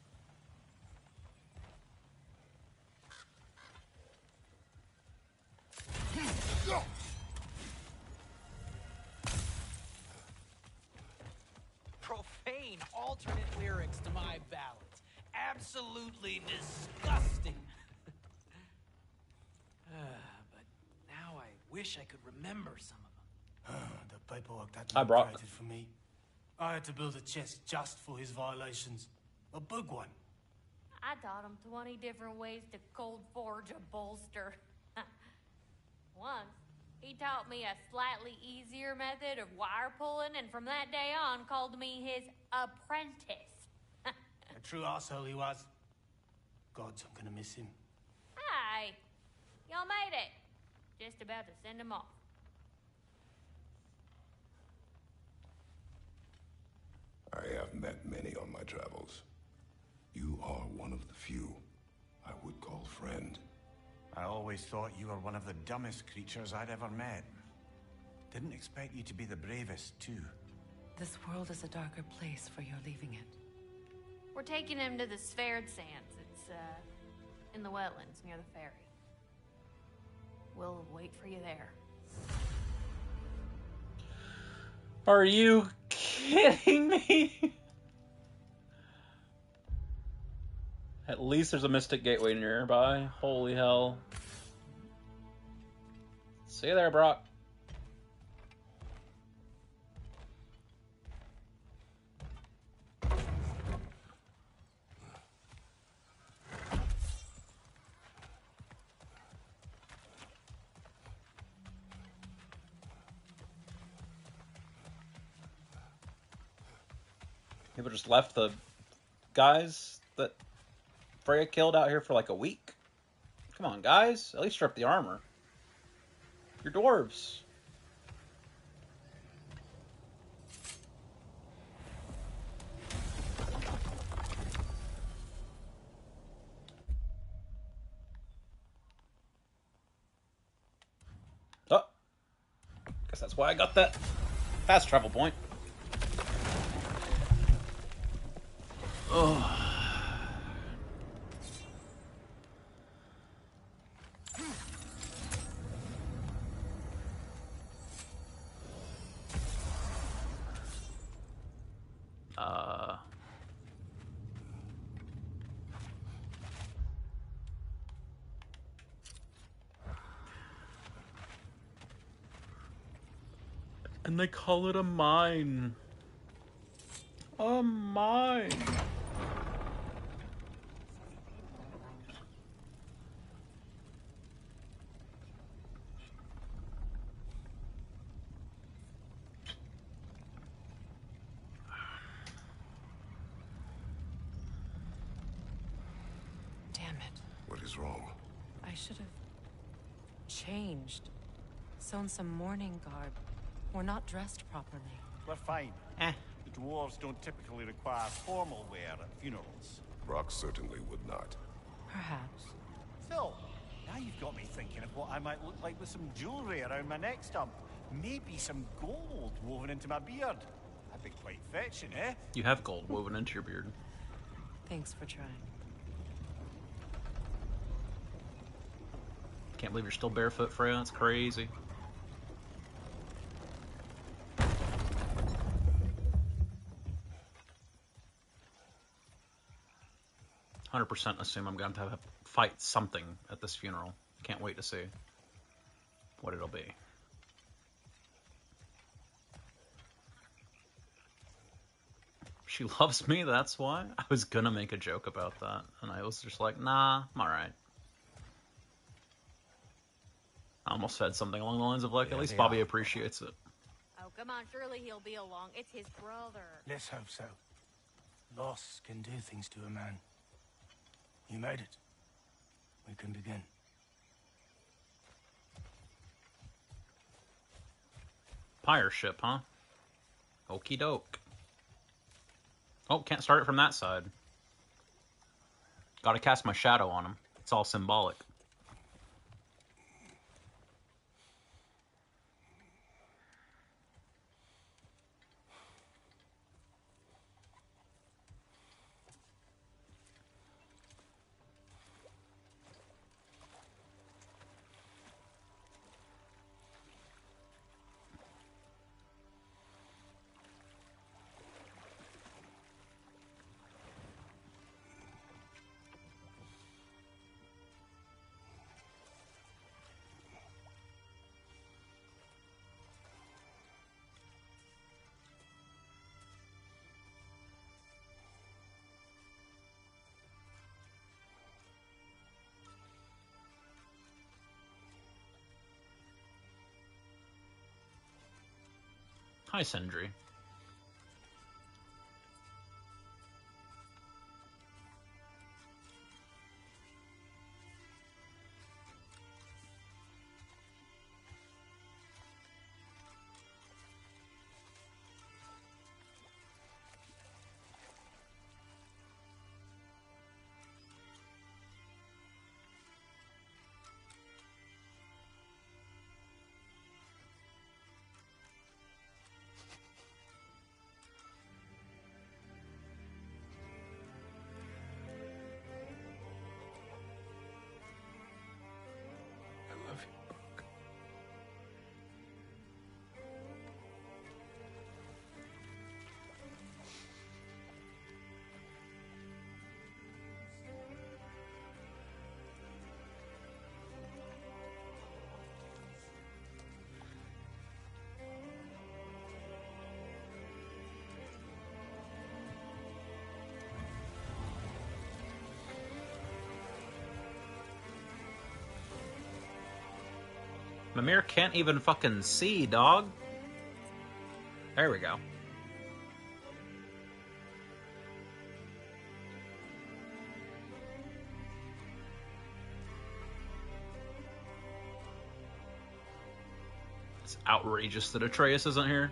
Profane alternate lyrics to my ballads. Absolutely disgusting. But now I wish I could remember some of them. The paperwork that I brought created for me. I had to build a chest just for his violations. A big one. I taught him 20 different ways to cold forge a bolster. Once, he taught me a slightly easier method of wire pulling, and from that day on called me his apprentice. A true asshole he was. Gods, I'm gonna miss him. Hi, y'all made it. Just about to send him off. I have met many on my travels. You are one of the few I would call friend. I always thought you were one of the dumbest creatures I'd ever met. Didn't expect you to be the bravest, too. This world is a darker place for your leaving it. We're taking him to the Sphered Sands. It's, in the wetlands near the ferry. We'll wait for you there. Are you kidding me? At least there's a Mystic Gateway nearby. Holy hell. See you there, Brock. People just left the guys that Freya killed out here for like a week. Come on, guys. At least strip the armor. You're dwarves. Oh. Guess that's why I got that fast travel point. Oh. And they call it a mine. A mine. Damn it. What is wrong? I should have changed. Sewn some mourning garb. We're not dressed properly. We're fine. The dwarves don't typically require formal wear at funerals. Brock certainly would not. Perhaps. Still, now you've got me thinking of what I might look like with some jewelry around my neck stump. Maybe some gold woven into my beard. That'd be quite fetching, eh? You have gold woven into your beard. Thanks for trying. Can't believe you're still barefoot, Freya. That's crazy. 100% assume I'm going to have to fight something at this funeral. Can't wait to see what it'll be. She loves me, that's why? I was gonna make a joke about that, and I was just like, nah, I'm alright. I almost said something along the lines of, like, at least Bobby appreciates it. Oh, come on, surely he'll be along. It's his brother. Let's hope so. Loss can do things to a man. You made it. We can begin. Pyre ship, huh? Okie doke. Oh, can't start it from that side. Gotta cast my shadow on him. It's all symbolic. Hi, Sindri. I love you, Brooke. Mimir can't even fucking see, dog. There we go. It's outrageous that Atreus isn't here.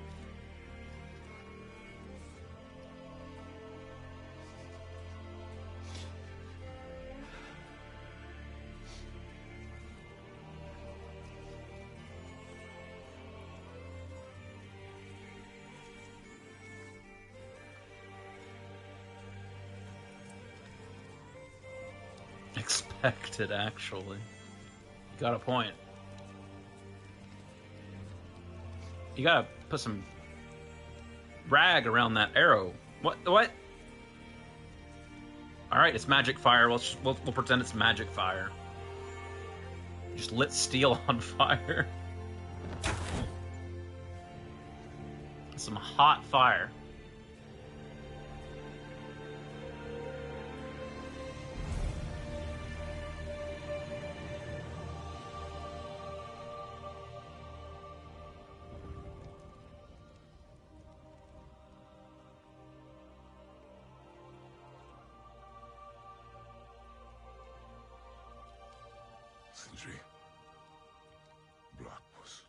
Expected, actually. You got a point. You gotta put some rag around that arrow. What? What? All right, it's magic fire. We'll pretend it's magic fire. Just lit steel on fire. Some hot fire. Sindri. Blackpuss.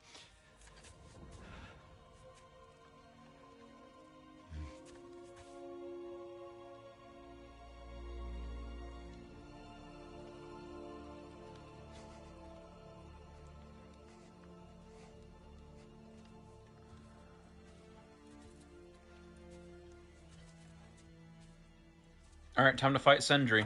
All right, time to fight Sindri.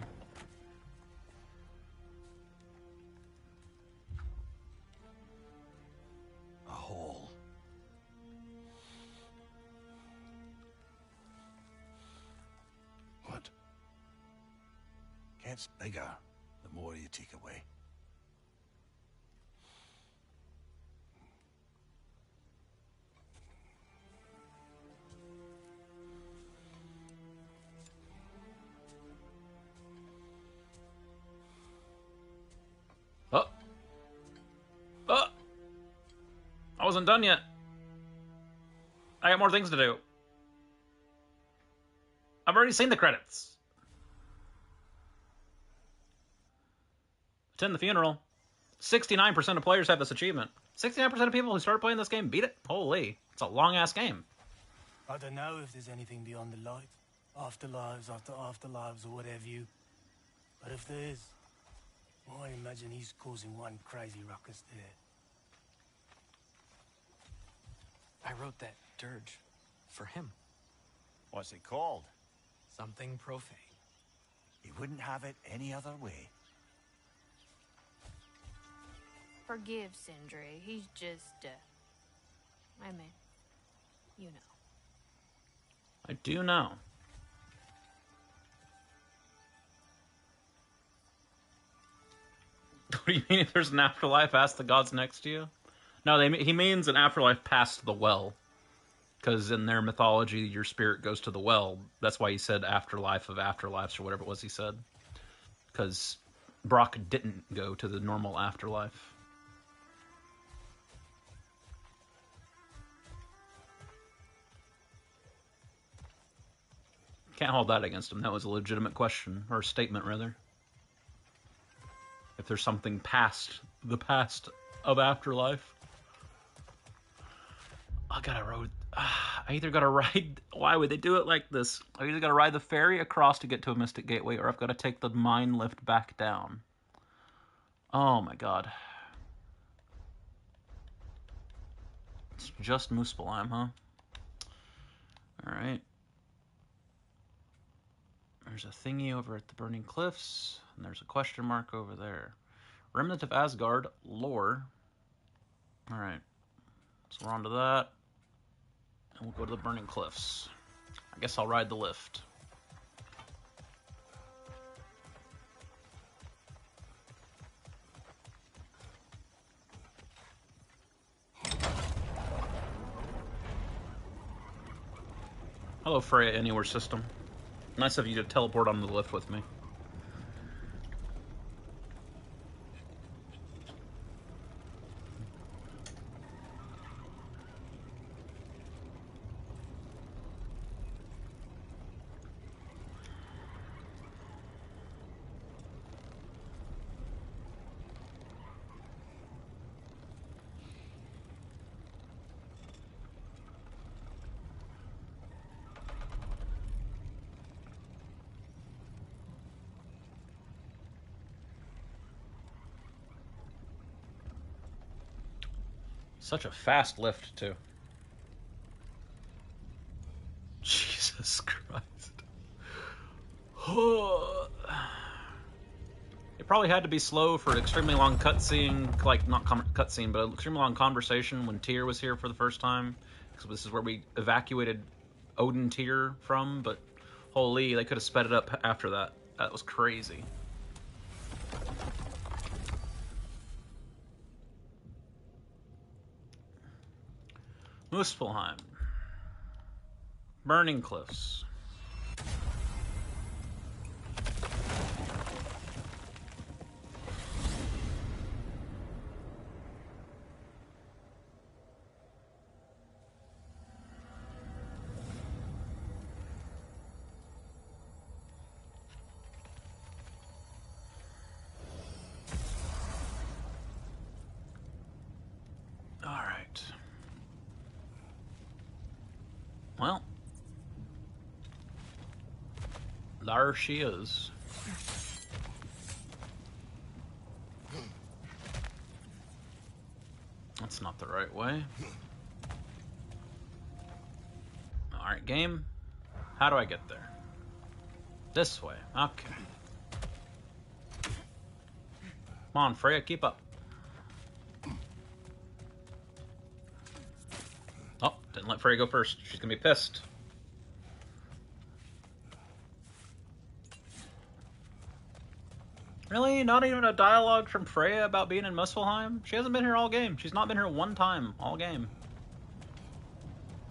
A hole. What? gets bigger the more you take away. Oh. Oh. I wasn't done yet. I got more things to do. I've already seen the credits. Attend the funeral. 69% of players have this achievement. 69% of people who started playing this game beat it? Holy. It's a long-ass game. I don't know if there's anything beyond the light. Afterlives after afterlives or whatever you. But if there is, I imagine he's causing one crazy ruckus there. I wrote that dirge for him. What's it called? Something profane. He wouldn't have it any other way. Forgive Sindri. He's just, I mean, you know. I do know. What do you mean if there's an afterlife? Ask the gods next to you? No, he means an afterlife past the well. Because in their mythology, your spirit goes to the well. That's why he said afterlife of afterlives, or whatever it was he said. Because Brock didn't go to the normal afterlife. Can't hold that against him. That was a legitimate question, or a statement, rather. If there's something past the past of afterlife. I either gotta ride... Why would they do it like this? I either gotta ride the ferry across to get to a Mystic Gateway, or I've gotta take the mine lift back down. Oh my god. It's just Muspelheim, huh? Alright. There's a thingy over at the Burning Cliffs, and there's a question mark over there. Remnant of Asgard, lore. Alright. So we're on to that. And we'll go to the Burning Cliffs. I guess I'll ride the lift. Hello, Freya Anywhere System. Nice of you to teleport on the lift with me. Such a fast lift, too. Jesus Christ. It probably had to be slow for an extremely long cutscene, like, not cutscene, but an extremely long conversation when Tyr was here for the first time. Because this is where we evacuated Odin Tyr from, but holy, they could have sped it up after that. That was crazy. Muspelheim. Burning Cliffs. Alright. Well. There she is. That's not the right way. Alright, game. How do I get there? This way. Okay. Come on, Freya, keep up. Oh, didn't let Freya go first. She's gonna be pissed. Really? Not even a dialogue from Freya about being in Muspelheim? She hasn't been here all game. She's not been here one time all game.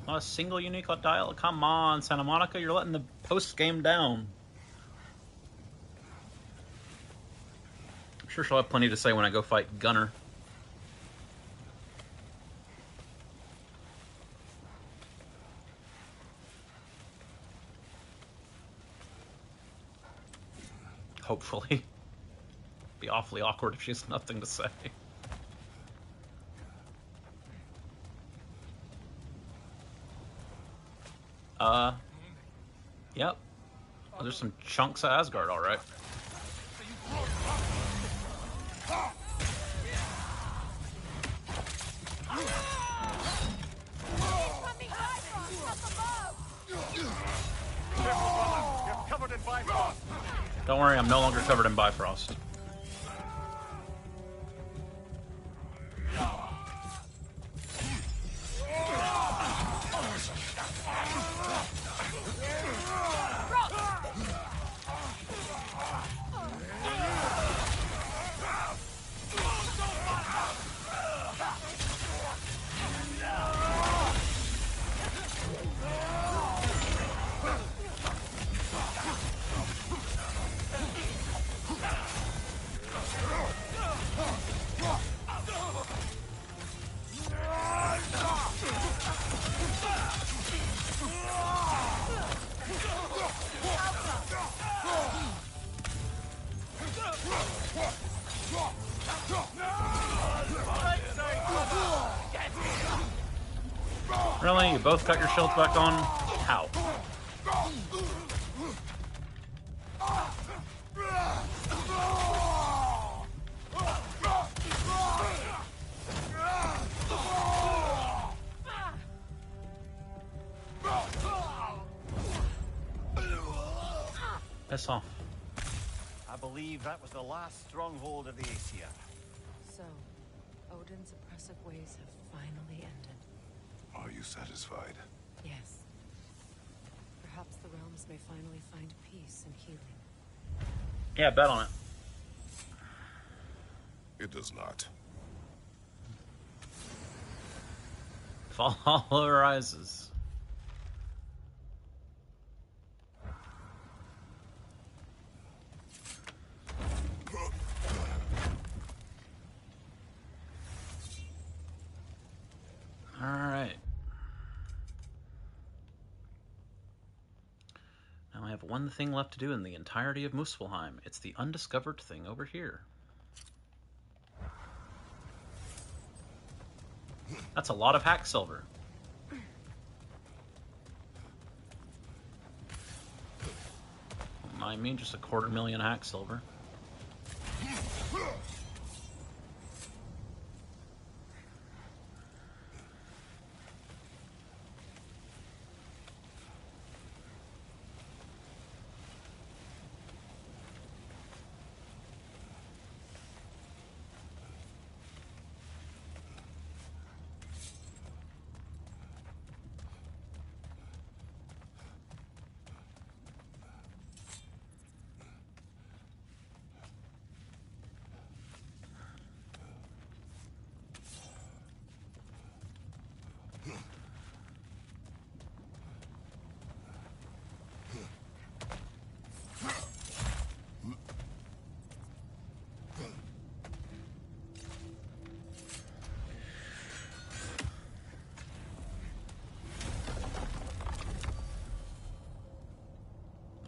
Not a single unique dialogue. Come on, Santa Monica, you're letting the post-game down. I'm sure she'll have plenty to say when I go fight Gunner. Hopefully. Be awfully awkward if she has nothing to say. Yep. Oh, there's some chunks of Asgard, alright. You're covered in Bifrost. Don't worry, I'm no longer covered in Bifrost. Really? You both got your shields back on? How? Piss off. I believe that was the last stronghold of the Aesir. So, Odin's oppressive ways have finally ended. Are you satisfied? Yes. Perhaps the realms may finally find peace and healing. Yeah, bet on it. It does not. Valhalla rises. Alright. Now I have one thing left to do in the entirety of Muspelheim. It's the undiscovered thing over here. That's a lot of hack silver. I mean, just 250,000 hack silver.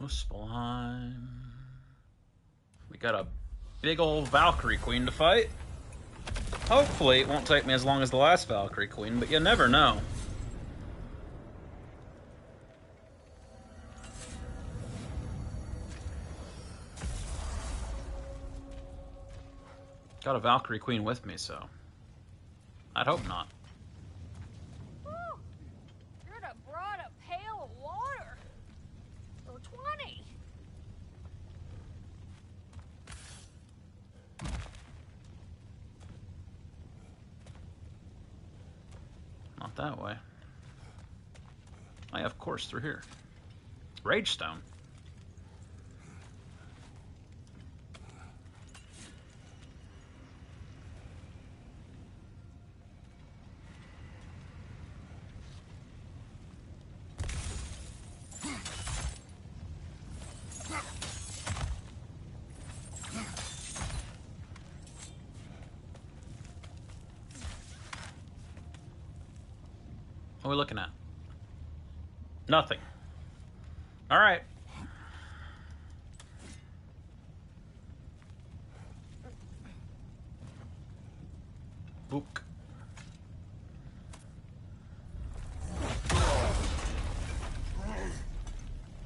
Muspelheim. We got a big old Valkyrie Queen to fight. Hopefully it won't take me as long as the last Valkyrie Queen, but you never know. Got a Valkyrie Queen with me, so I'd hope not. You'd have brought a pail of water. For 20. Not that way. Of course, through here. Rage Stone. What are we looking at? Nothing. All right. Book.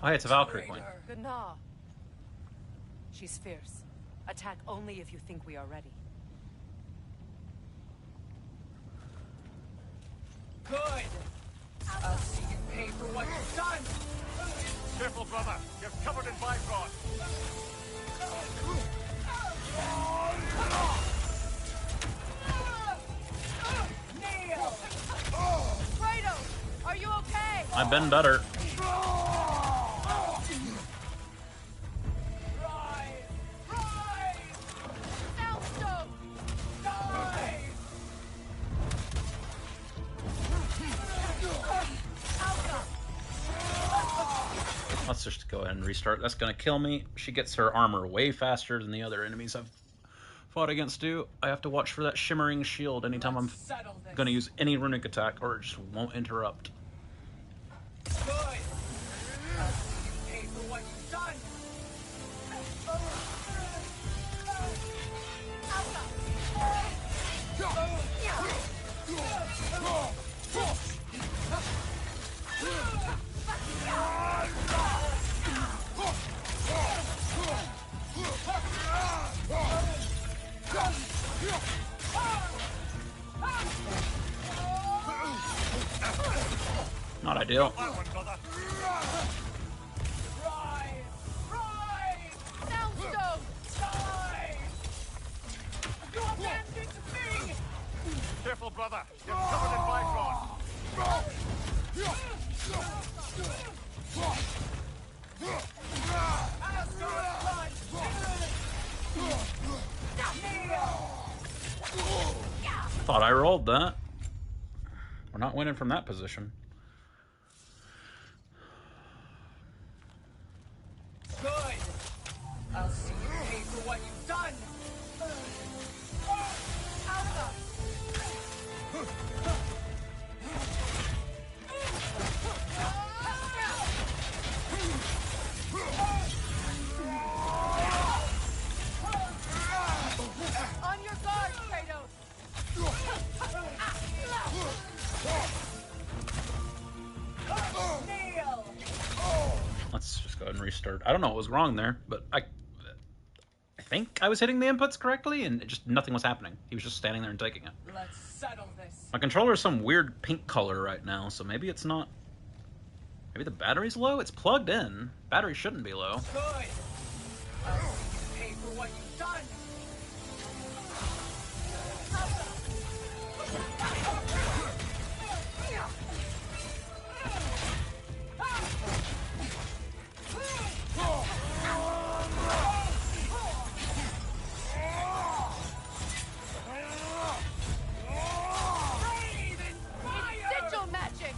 Oh, hey, it's a Valkyrie coin. Gna. She's fierce. Attack only if you think we are ready. Good! I'll see you pay for what you've done! Careful, brother. You're covered in Bifrost. Neil! Kratos! Are you okay? I've been better. Let's just go ahead and restart. That's gonna kill me. She gets her armor way faster than the other enemies I've fought against do. I have to watch for that shimmering shield anytime I'm gonna use any runic attack, or it just won't interrupt. Good! I'll see you pay for what you've done! Not ideal. Careful, brother. You're covered in Bifrost. Thought I rolled that. We're not winning from that position. Good! I'll see you pay for what you've done! On your guard, Kratos! Let's just go ahead and restart. I don't know what was wrong there, but I think I was hitting the inputs correctly, and it just nothing was happening. He was just standing there and taking it. Let's settle this. My controller is some weird pink color right now, so maybe it's not... Maybe the battery's low? It's plugged in. Battery shouldn't be low. Good! I'll see you pay for what you've done! Sigil magic!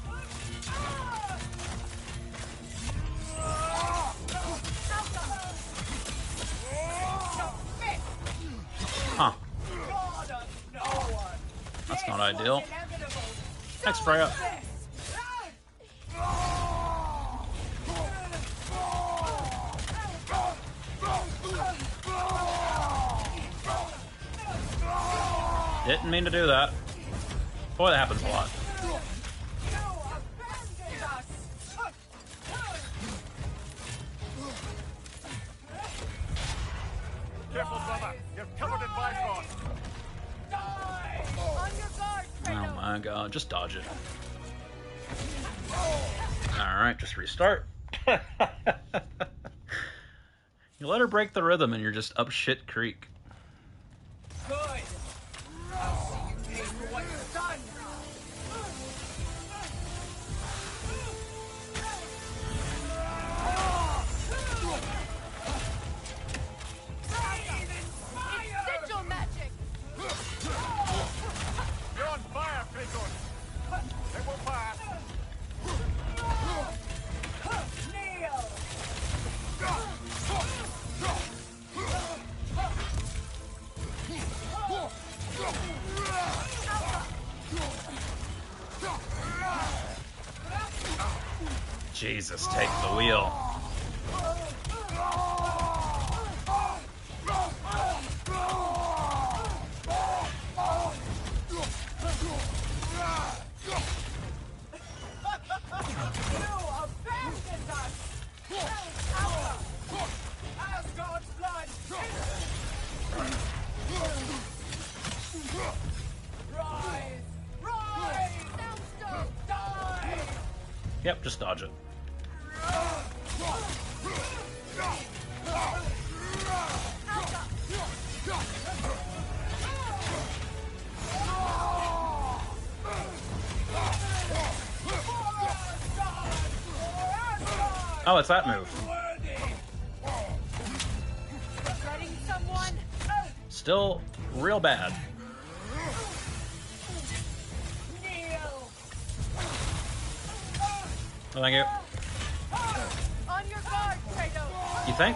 Huh. That's not ideal. Thanks, Freya. Didn't mean to do that. Boy, that happens a lot. Careful, brother. You're covered in Bifrost. On your guard, Oh my god, just dodge it. Alright, just restart. You let her break the rhythm and you're just up shit creek. Good! I'll see you pay for what you've done! Sigil magic! You're on fire, Kratos. It will pass. Neil! Jesus, take the wheel. Yep, just dodge it. Oh, it's that move. Still real bad. Oh, thank you. On your guard, Kratos. You think?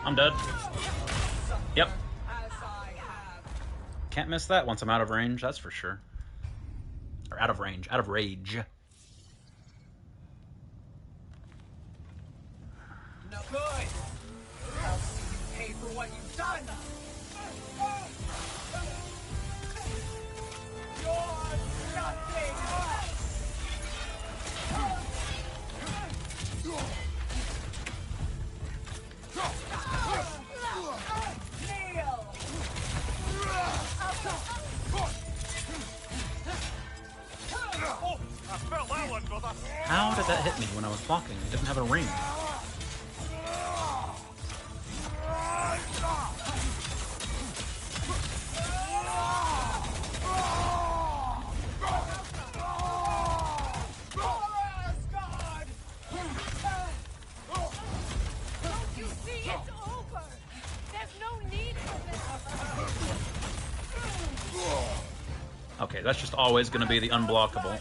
I'm dead. Yep. Can't miss that once I'm out of range, that's for sure. Or out of range, out of rage. No good. I'll see you pay for what you've done. You're nothing. How did that hit me when I was blocking? It didn't have a ring. Okay, that's just always going to be the unblockable.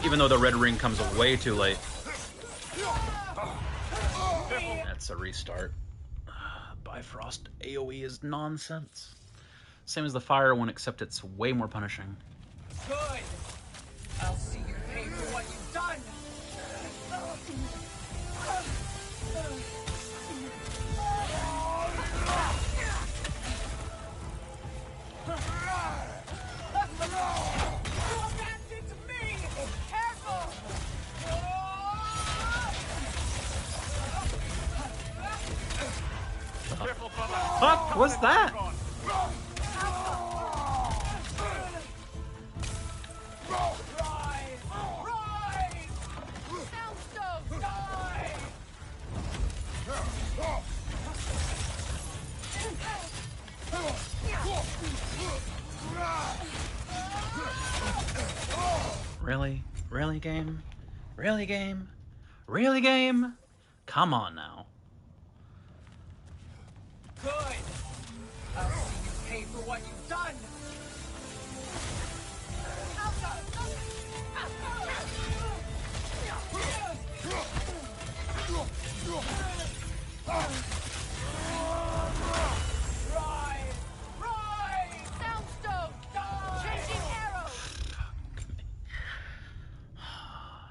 Even though the red ring comes way too late. That's a restart. Bifrost AoE is nonsense. Same as the fire one, except it's way more punishing. Good. I'll see you pay for what you've done. Fuck was that? Really? Really, game? Really, game? Really, game? Come on now. Good. I'll see you pay for what you've done.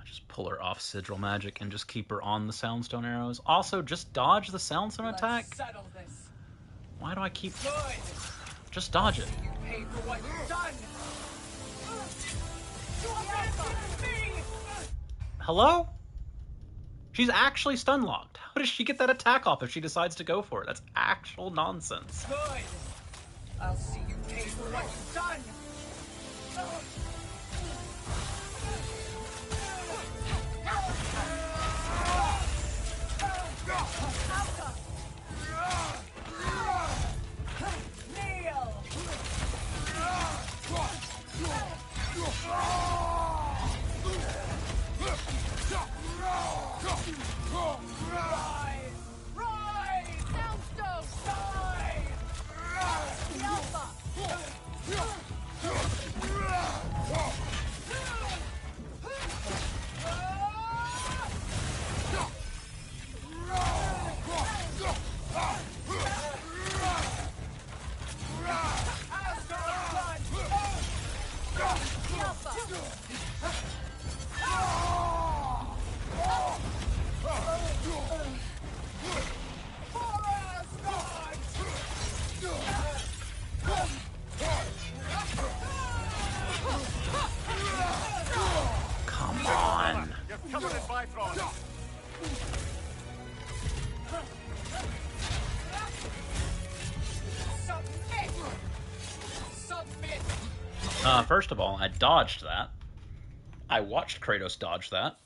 Just pull her off Sigil Magic and just keep her on the Soundstone arrows. Also, just dodge the Soundstone attack. Settle this. Why do I keep... Good. Just dodge it. You pay for what you've done. Hello? She's actually stun locked. How does she get that attack off if she decides to go for it? That's actual nonsense. Good. I'll see you pay for what you've done. First of all, I dodged that. I watched Kratos dodge that.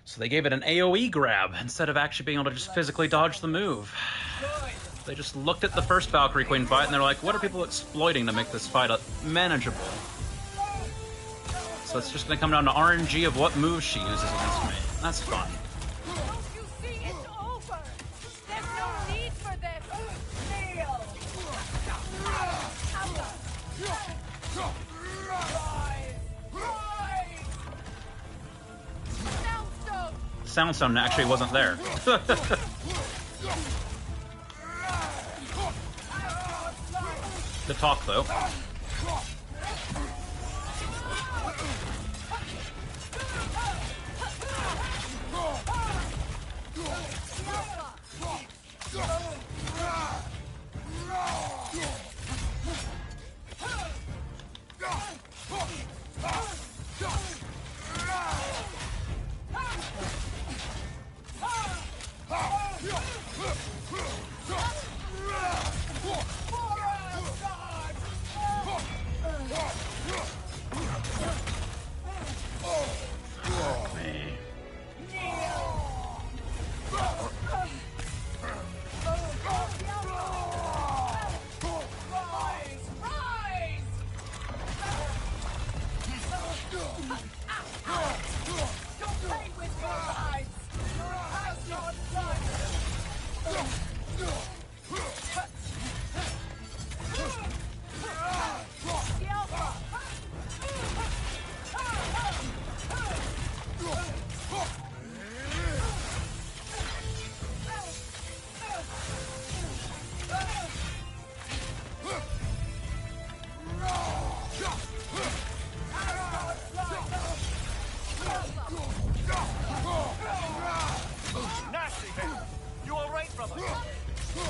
So they gave it an AoE grab instead of actually being able to just physically dodge the move. They just looked at the first Valkyrie Queen fight and they're like, what are people exploiting to make this fight manageable? So it's just going to come down to RNG of what moves she uses against me. That's fun. Soundstone actually wasn't there. Good talk, though.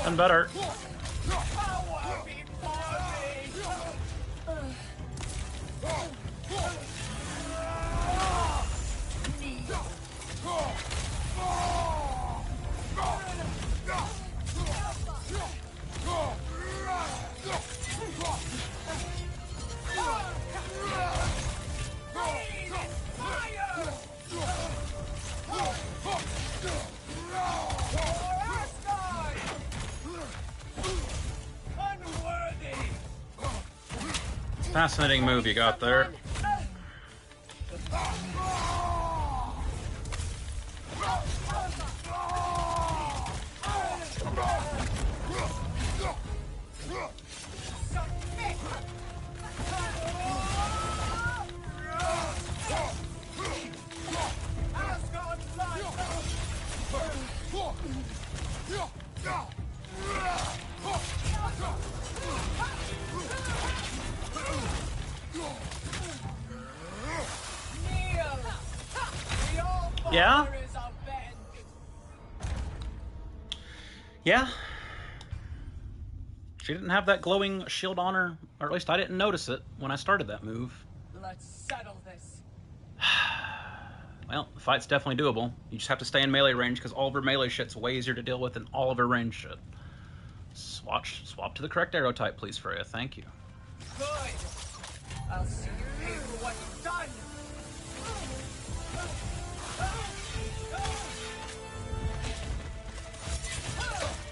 Done better. Fascinating move you got there. Yeah? Yeah? She didn't have that glowing shield on her, or at least I didn't notice it when I started that move. Let's settle this. Well, the fight's definitely doable. You just have to stay in melee range because all of her melee shit's way easier to deal with than all of her range shit. Swap to the correct arrow type, please, Freya. Thank you. Good. I'll see you pay for what you've done.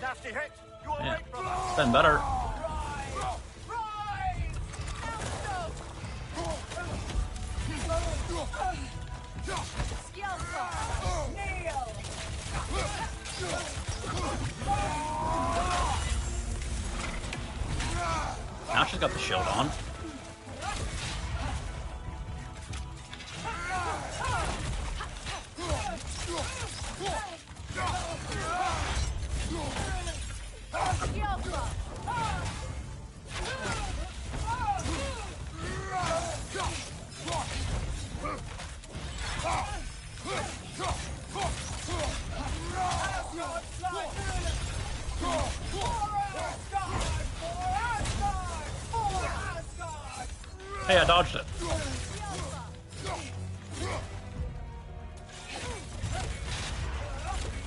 Nasty hit. You all right, brother? It's been better. Now she's got the shield on. Hey, I dodged it.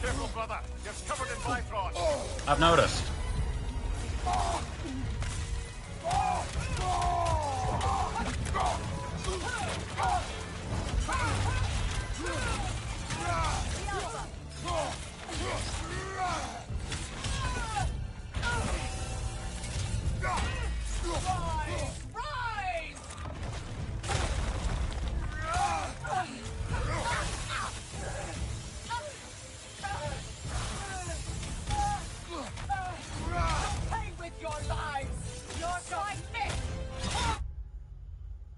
Careful, brother. You're covered in Bifrost. I've noticed.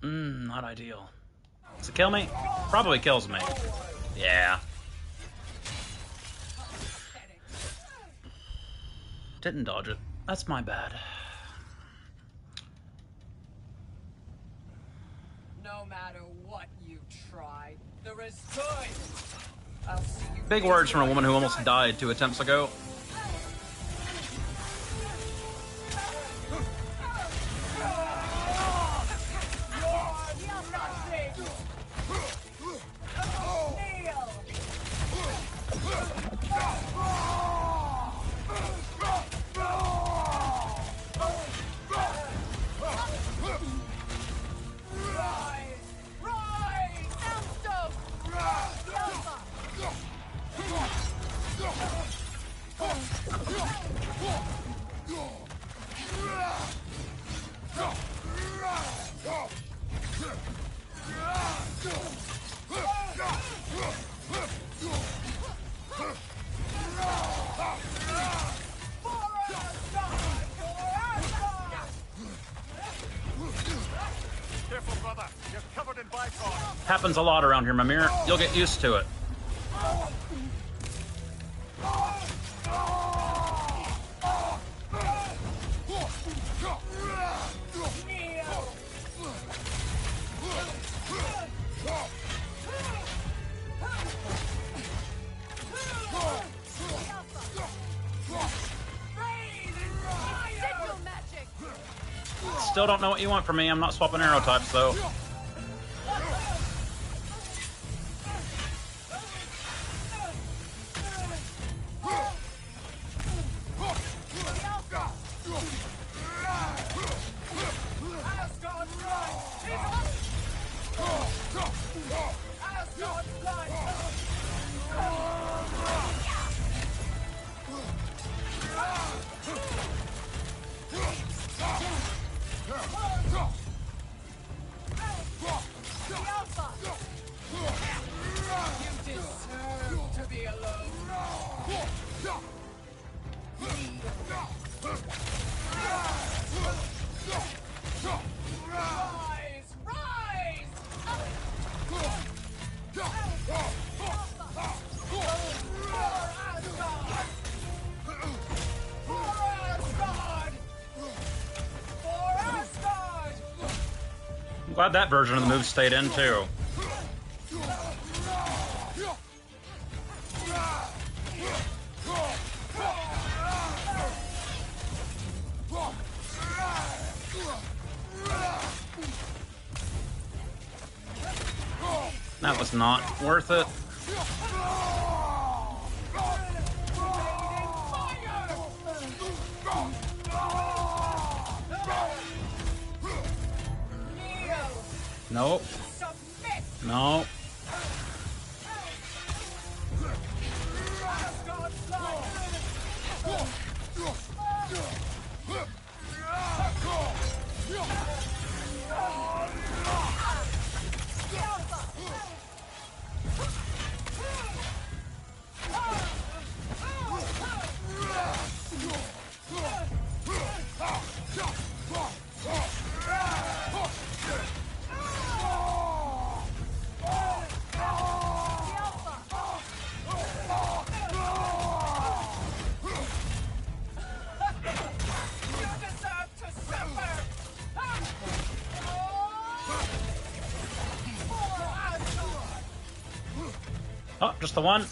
Not ideal. Does it kill me? Probably kills me. Yeah. Didn't dodge it. That's my bad. No matter what you try, there is good. I'll see you. Big words from a woman who almost died 2 attempts ago. Happens a lot around here, Mimir. You'll get used to it. Still don't know what you want from me. I'm not swapping arrow types, though. Glad that version of the move stayed in, too. That was not worth it. Nope. No. Oh, just the one.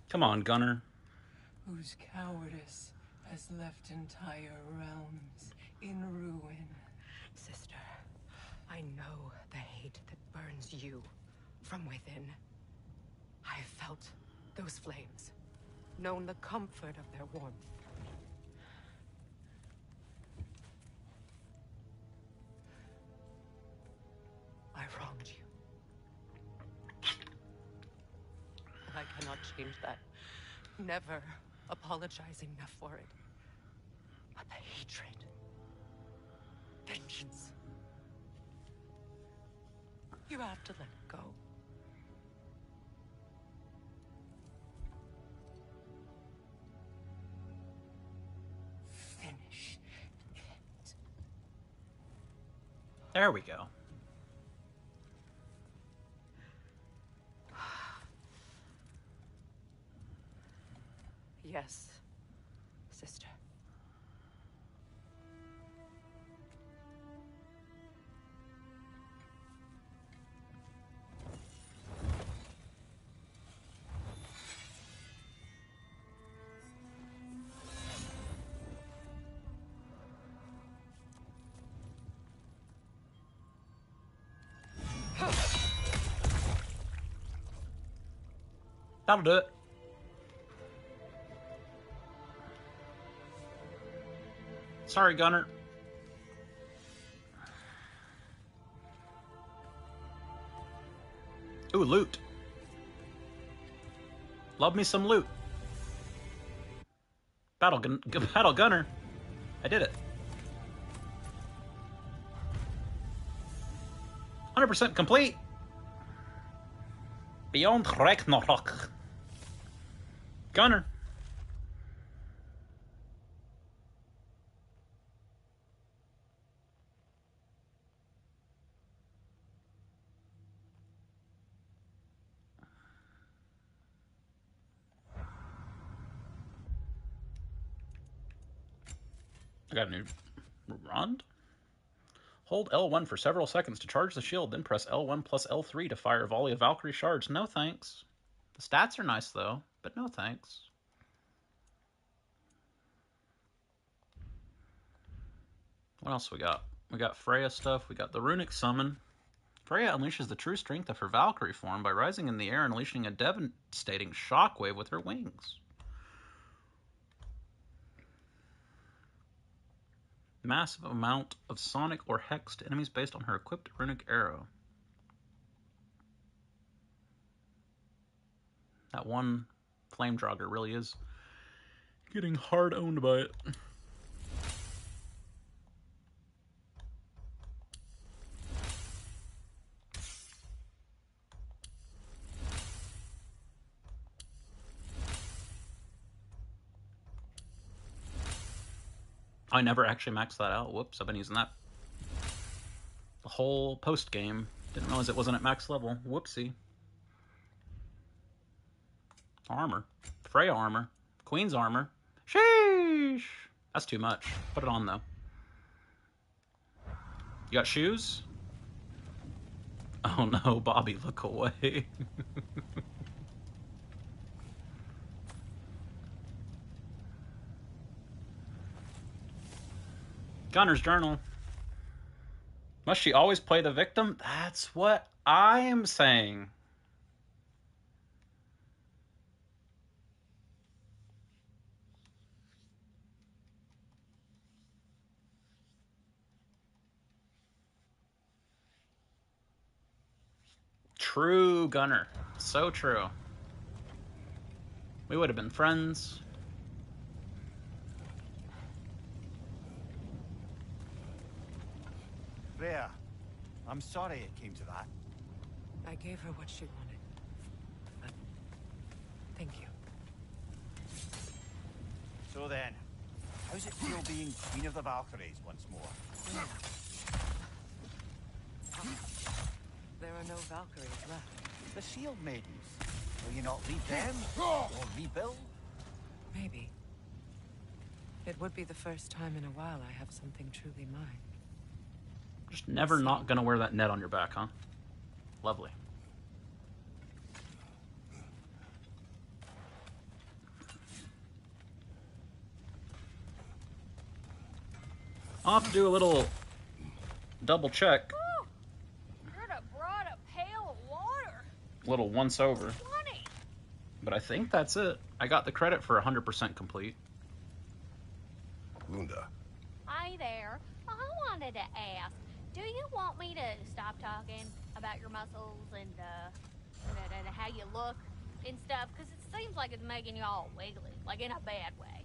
Come on, Gunner. Whose cowardice has left entire realms in ruin. Sister, I know the hate that burns you from within. I have felt those flames, known the comfort of their warmth. I wronged you. And I cannot change that. Never apologize enough for it. But the hatred, vengeance, you have to let it go. Finish it. There we go. Yes, sister. That'll do it. Sorry, Gunner. Ooh, loot. Love me some loot. Battle Gunner. I did it. 100% complete. Beyond Ragnarök. Gunner. I got a new rond. Hold L1 for several seconds to charge the shield, then press L1 plus L3 to fire a volley of Valkyrie shards. No thanks. The stats are nice though, but no thanks. What else we got? We got Freya stuff. We got the runic summon. Freya unleashes the true strength of her Valkyrie form by rising in the air and unleashing a devastating shockwave with her wings. Massive amount of sonic or hex to enemies based on her equipped runic arrow. That one flame jogger really is getting hard owned by it. I never actually maxed that out. Whoops, I've been using that the whole post game. Didn't realize it wasn't at max level. Whoopsie. Armor. Freya armor. Queen's armor. Sheesh! That's too much. Put it on though. You got shoes? Oh no, Bobby, look away. Gunner's journal. Must she always play the victim? That's what I am saying. True, Gunner. So true. We would have been friends. Freya, I'm sorry it came to that. I gave her what she wanted. But thank you. So then, how's it feel being Queen of the Valkyries once more? There are no Valkyries left. The Shield Maidens. Will you not lead them? Or rebuild? Maybe. It would be the first time in a while I have something truly mine. Just never not gonna wear that net on your back, huh? Lovely. I'll have to do a little double check. Should have brought a pail of water. Little once over. 20. But I think that's it. I got the credit for 100% complete. Lunda. Hi there. I wanted to ask, do you want me to stop talking about your muscles and how you look and stuff? Because it seems like it's making you all wiggly, like in a bad way.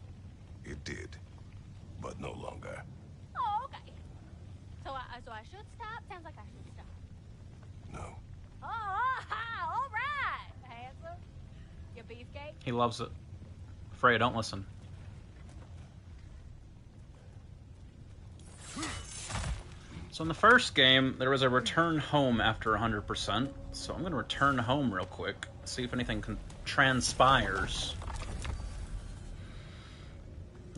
It did, but no longer. Oh, okay. So I should stop? Sounds like I should stop. No. Oh, all right, handsome. You beefcake? He loves it. Freya, don't listen. So in the first game, there was a return home after 100%. So I'm going to return home real quick, see if anything transpires.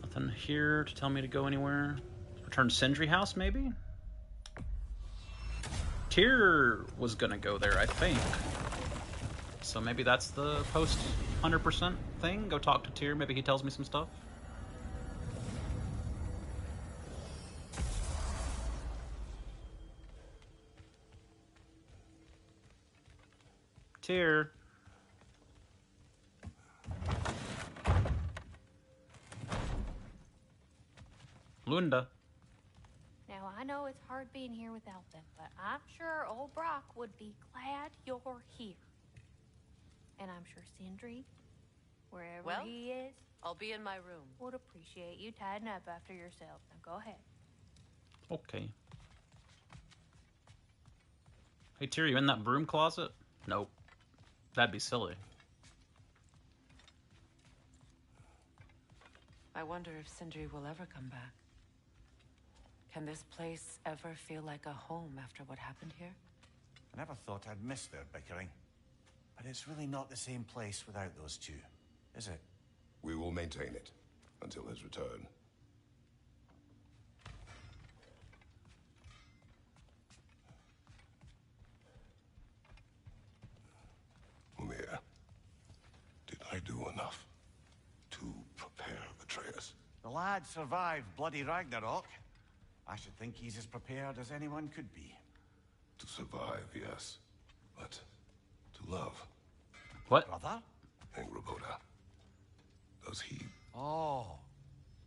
Nothing here to tell me to go anywhere. Return to Sindri House, maybe? Tyr was going to go there, I think. So maybe that's the post 100% thing. Go talk to Tyr, maybe he tells me some stuff. Tyr. Lunda. Now, I know it's hard being here without them, but I'm sure old Brock would be glad you're here. And I'm sure Sindri, wherever he is, I'll be in my room. would appreciate you tidying up after yourself. Now, go ahead. Okay. Hey, Tyr, you in that broom closet? Nope. That'd be silly. I wonder if Sindri will ever come back. Can this place ever feel like a home after what happened here? I never thought I'd miss their bickering. But it's really not the same place without those two, is it? We will maintain it until his return. Mimir, did I do enough to prepare Atreus? The lad survived bloody Ragnarok. I should think he's as prepared as anyone could be. To survive, yes. But to love. What? Brother? Angrboda. Does he? Oh.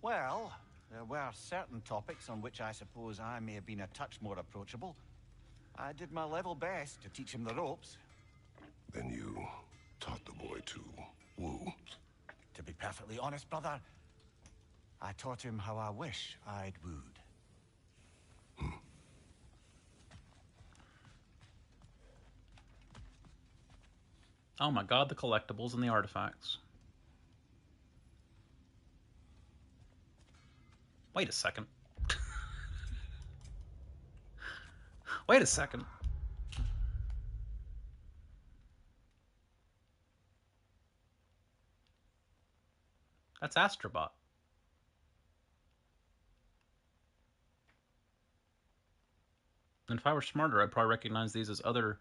Well, there were certain topics on which I suppose I may have been a touch more approachable. I did my level best to teach him the ropes. Then you taught the boy to woo? To be perfectly honest, brother, I taught him how I wish I'd wooed. Oh my god, the collectibles and the artifacts. Wait a second. Wait a second. That's Astrobot. And if I were smarter, I'd probably recognize these as other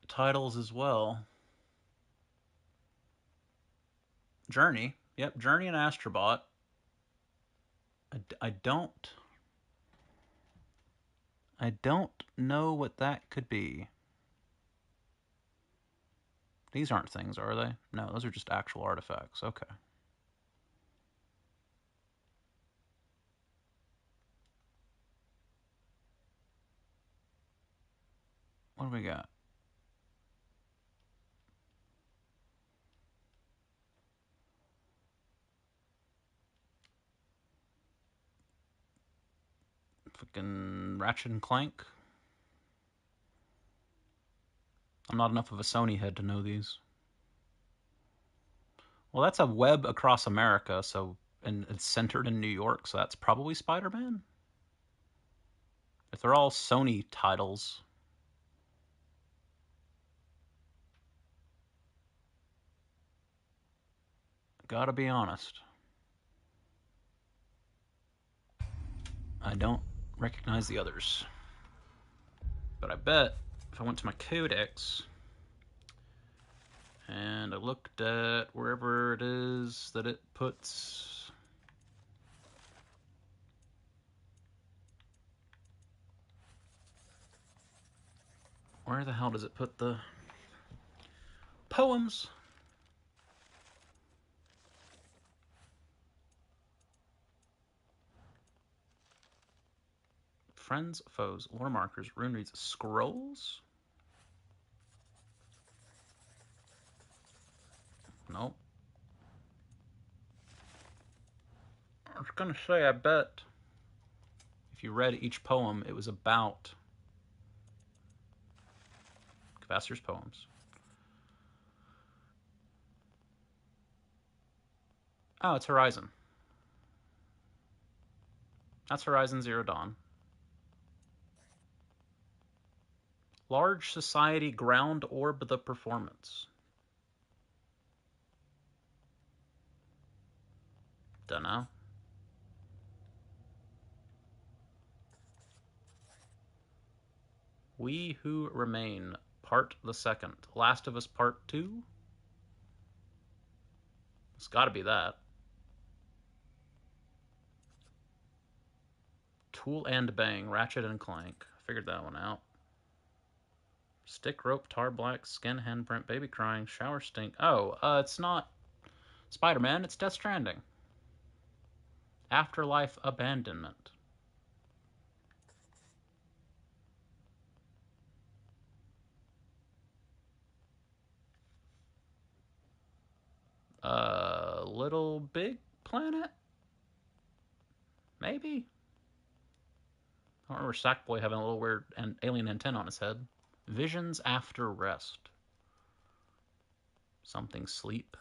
titles as well. Journey. Yep, Journey and Astrobot. I don't know what that could be. These aren't things, are they? No, those are just actual artifacts. Okay. What do we got? Fucking Ratchet and Clank. I'm not enough of a Sony head to know these. Well, that's a web across America, so and it's centered in New York, so that's probably Spider-Man. If they're all Sony titles. Gotta be honest. I don't recognize the others. But I bet if I went to my codex and I looked at wherever it is that it puts Where the hell does it put the poems? Friends, foes, lore markers, rune reads, scrolls? Nope. I was gonna say, I bet if you read each poem, it was about Kvasir's poems. Oh, it's Horizon. That's Horizon Zero Dawn. Large Society Ground Orb the Performance. Dunno. We Who Remain, Part the Second. Last of Us Part 2? It's gotta be that. Tool and Bang, Ratchet and Clank. Figured that one out. Stick Rope, Tar Black, Skin Handprint, Baby Crying, Shower Stink. Oh, it's not Spider-Man, it's Death Stranding. Afterlife Abandonment. Little Big Planet? Maybe? I don't remember Sackboy having a little weird alien antenna on his head. Visions After Rest. Something Sleep.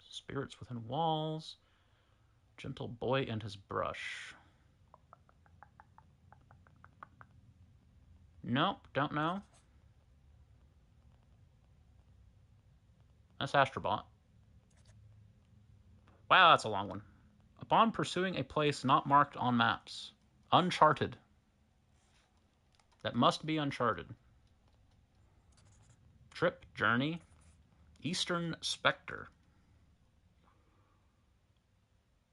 Spirits Within Walls. Gentle Boy and His Brush. Nope, don't know. That's Astrobot. Wow, that's a long one. Upon pursuing a place not marked on maps. Uncharted. That must be Uncharted. Trip, Journey. Eastern Spectre.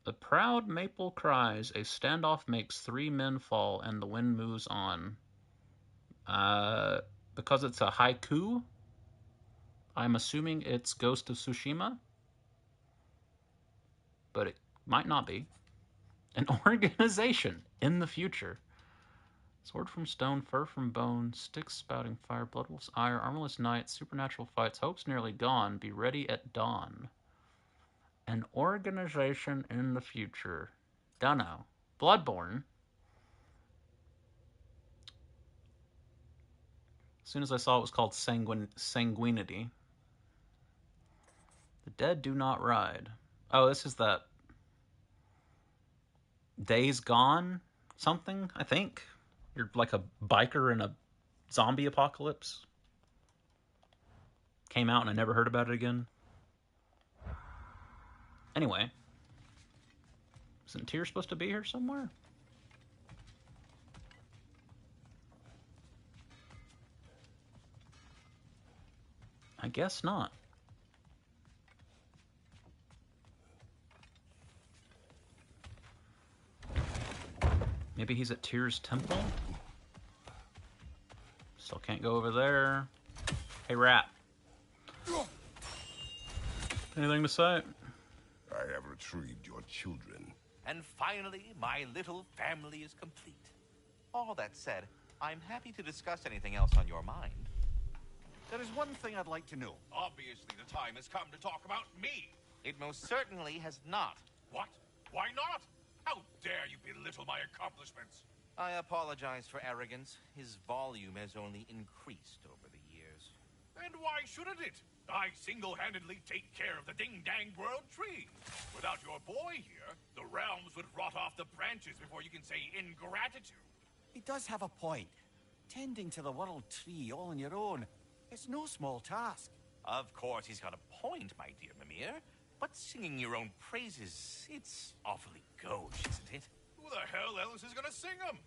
The proud maple cries, a standoff makes 3 men fall, and the wind moves on. Because it's a haiku, I'm assuming it's Ghost of Tsushima, but it might not be. An organization in the future. Sword from stone, fur from bone, sticks spouting fire, bloodwolf's ire, armorless knight, supernatural fights, hope's nearly gone, be ready at dawn. An organization in the future. Dunno. Bloodborne. As soon as I saw it was called Sanguinity. The dead do not ride. Oh, this is that Days Gone something, I think. You're like a biker in a zombie apocalypse. Came out and I never heard about it again. Anyway. Isn't Tyr supposed to be here somewhere? I guess not. Maybe he's at Tyr's temple? Still can't go over there. Hey, Rat. Anything to say? I have retrieved your children. And finally, my little family is complete. All that said, I'm happy to discuss anything else on your mind. There is one thing I'd like to know. Obviously, the time has come to talk about me. It most certainly has not. What? Why not? How dare you belittle my accomplishments? I apologize for arrogance. His volume has only increased over the years. And why shouldn't it? I single-handedly take care of the ding-dang world tree. Without your boy here, the realms would rot off the branches before you can say ingratitude. He does have a point. Tending to the world tree all on your own, it's no small task. Of course he's got a point, my dear Mimir. But singing your own praises, it's awfully gauche, isn't it? Who the hell else is gonna sing them?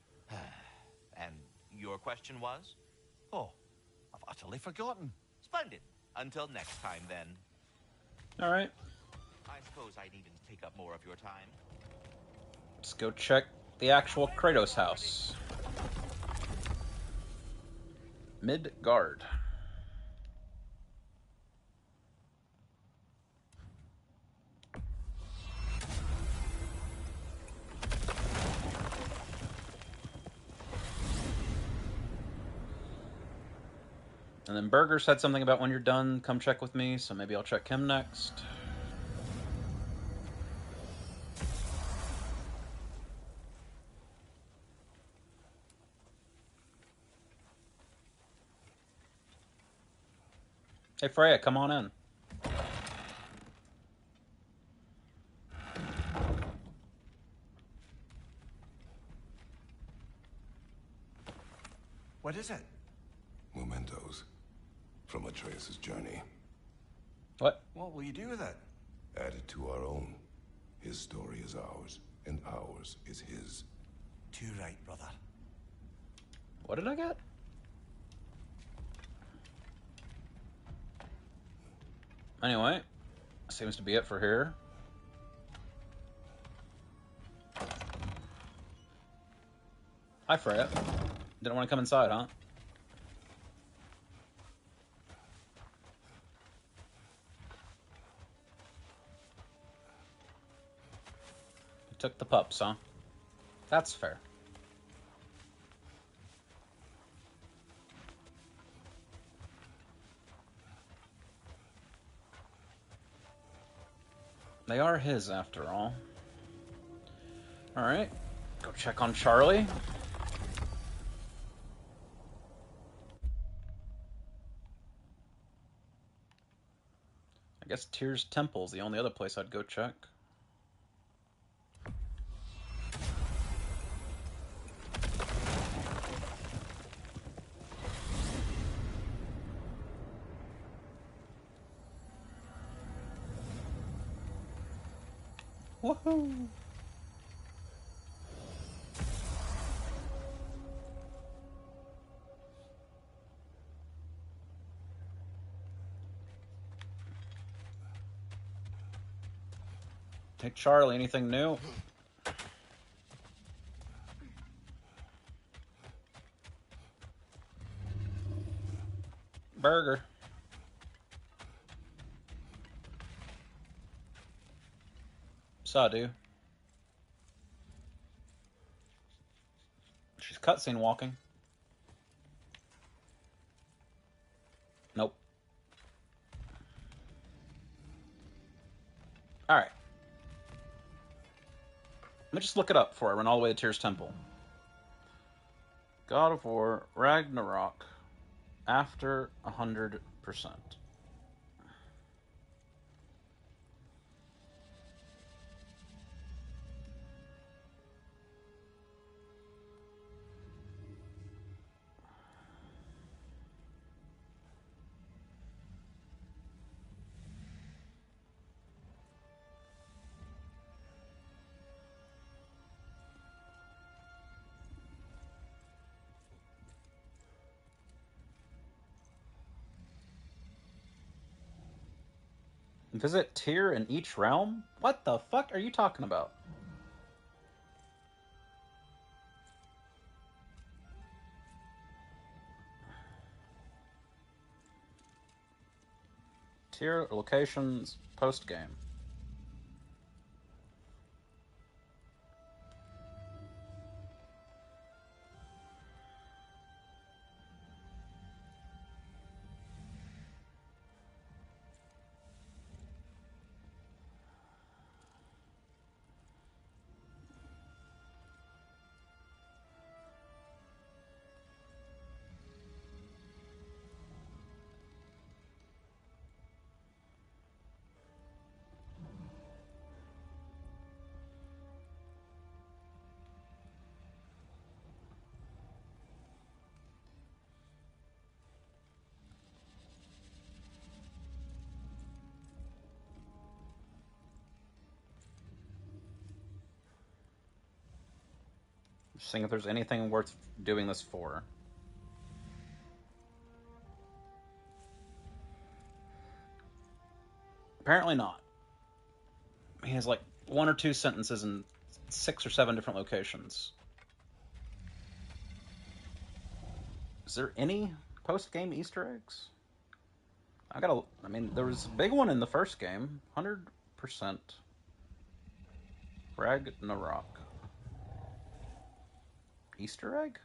And your question was? Oh, I've utterly forgotten. Splendid. Until next time, then. All right. I suppose I'd even take up more of your time. Let's go check the actual Kratos house. Midgard. And then Burger said something about when you're done, come check with me, so maybe I'll check him next. Hey Freya, come on in. What is it? Mementos from Atreus' journey. What? What will you do with it? Add it to our own. His story is ours, and ours is his. Too right, brother. What did I get? Anyway, seems to be it for here. Hi, Freya. Didn't want to come inside, huh? You took the pups, huh? That's fair. They are his, after all. Alright. Go check on Charlie. I guess Tyr's Temple's the only other place I'd go check. Woohoo! Hey Charlie, anything new? Burger. Saw, She's cutscene walking. Nope. Alright. Let me just look it up before I run all the way to Tyr's Temple. God of War Ragnarok after 100%. Visit Tyr in each realm? What the fuck are you talking about? Tyr locations post-game. Just seeing if there's anything worth doing this for. Apparently not. He has like 1 or 2 sentences in 6 or 7 different locations. Is there any post-game Easter eggs? I mean, there was a big one in the first game. 100% Ragnarok. Easter egg?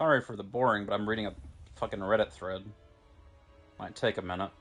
Sorry for the boring, but I'm reading a fucking Reddit thread. Might take a minute.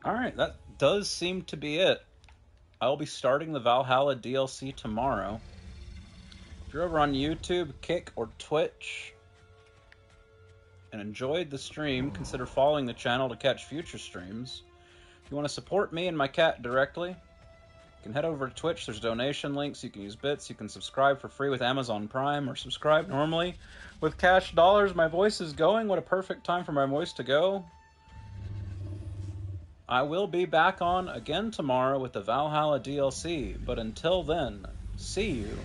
Alright, that does seem to be it. I'll be starting the Valhalla DLC tomorrow. If you're over on YouTube, Kick, or Twitch, and enjoyed the stream, consider following the channel to catch future streams. If you want to support me and my cat directly, you can head over to Twitch. There's donation links. You can use bits. You can subscribe for free with Amazon Prime, or subscribe normally with cash dollars. My voice is going. What a perfect time for my voice to go. I will be back on again tomorrow with the Valhalla DLC, but until then, see you.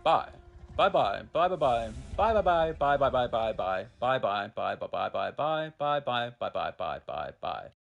Bye. Bye-bye. Bye-bye-bye. Bye-bye-bye. Bye-bye-bye-bye-bye. Bye-bye. Bye-bye-bye-bye. Bye-bye. Bye-bye. Bye-bye. Bye-bye. Bye-bye.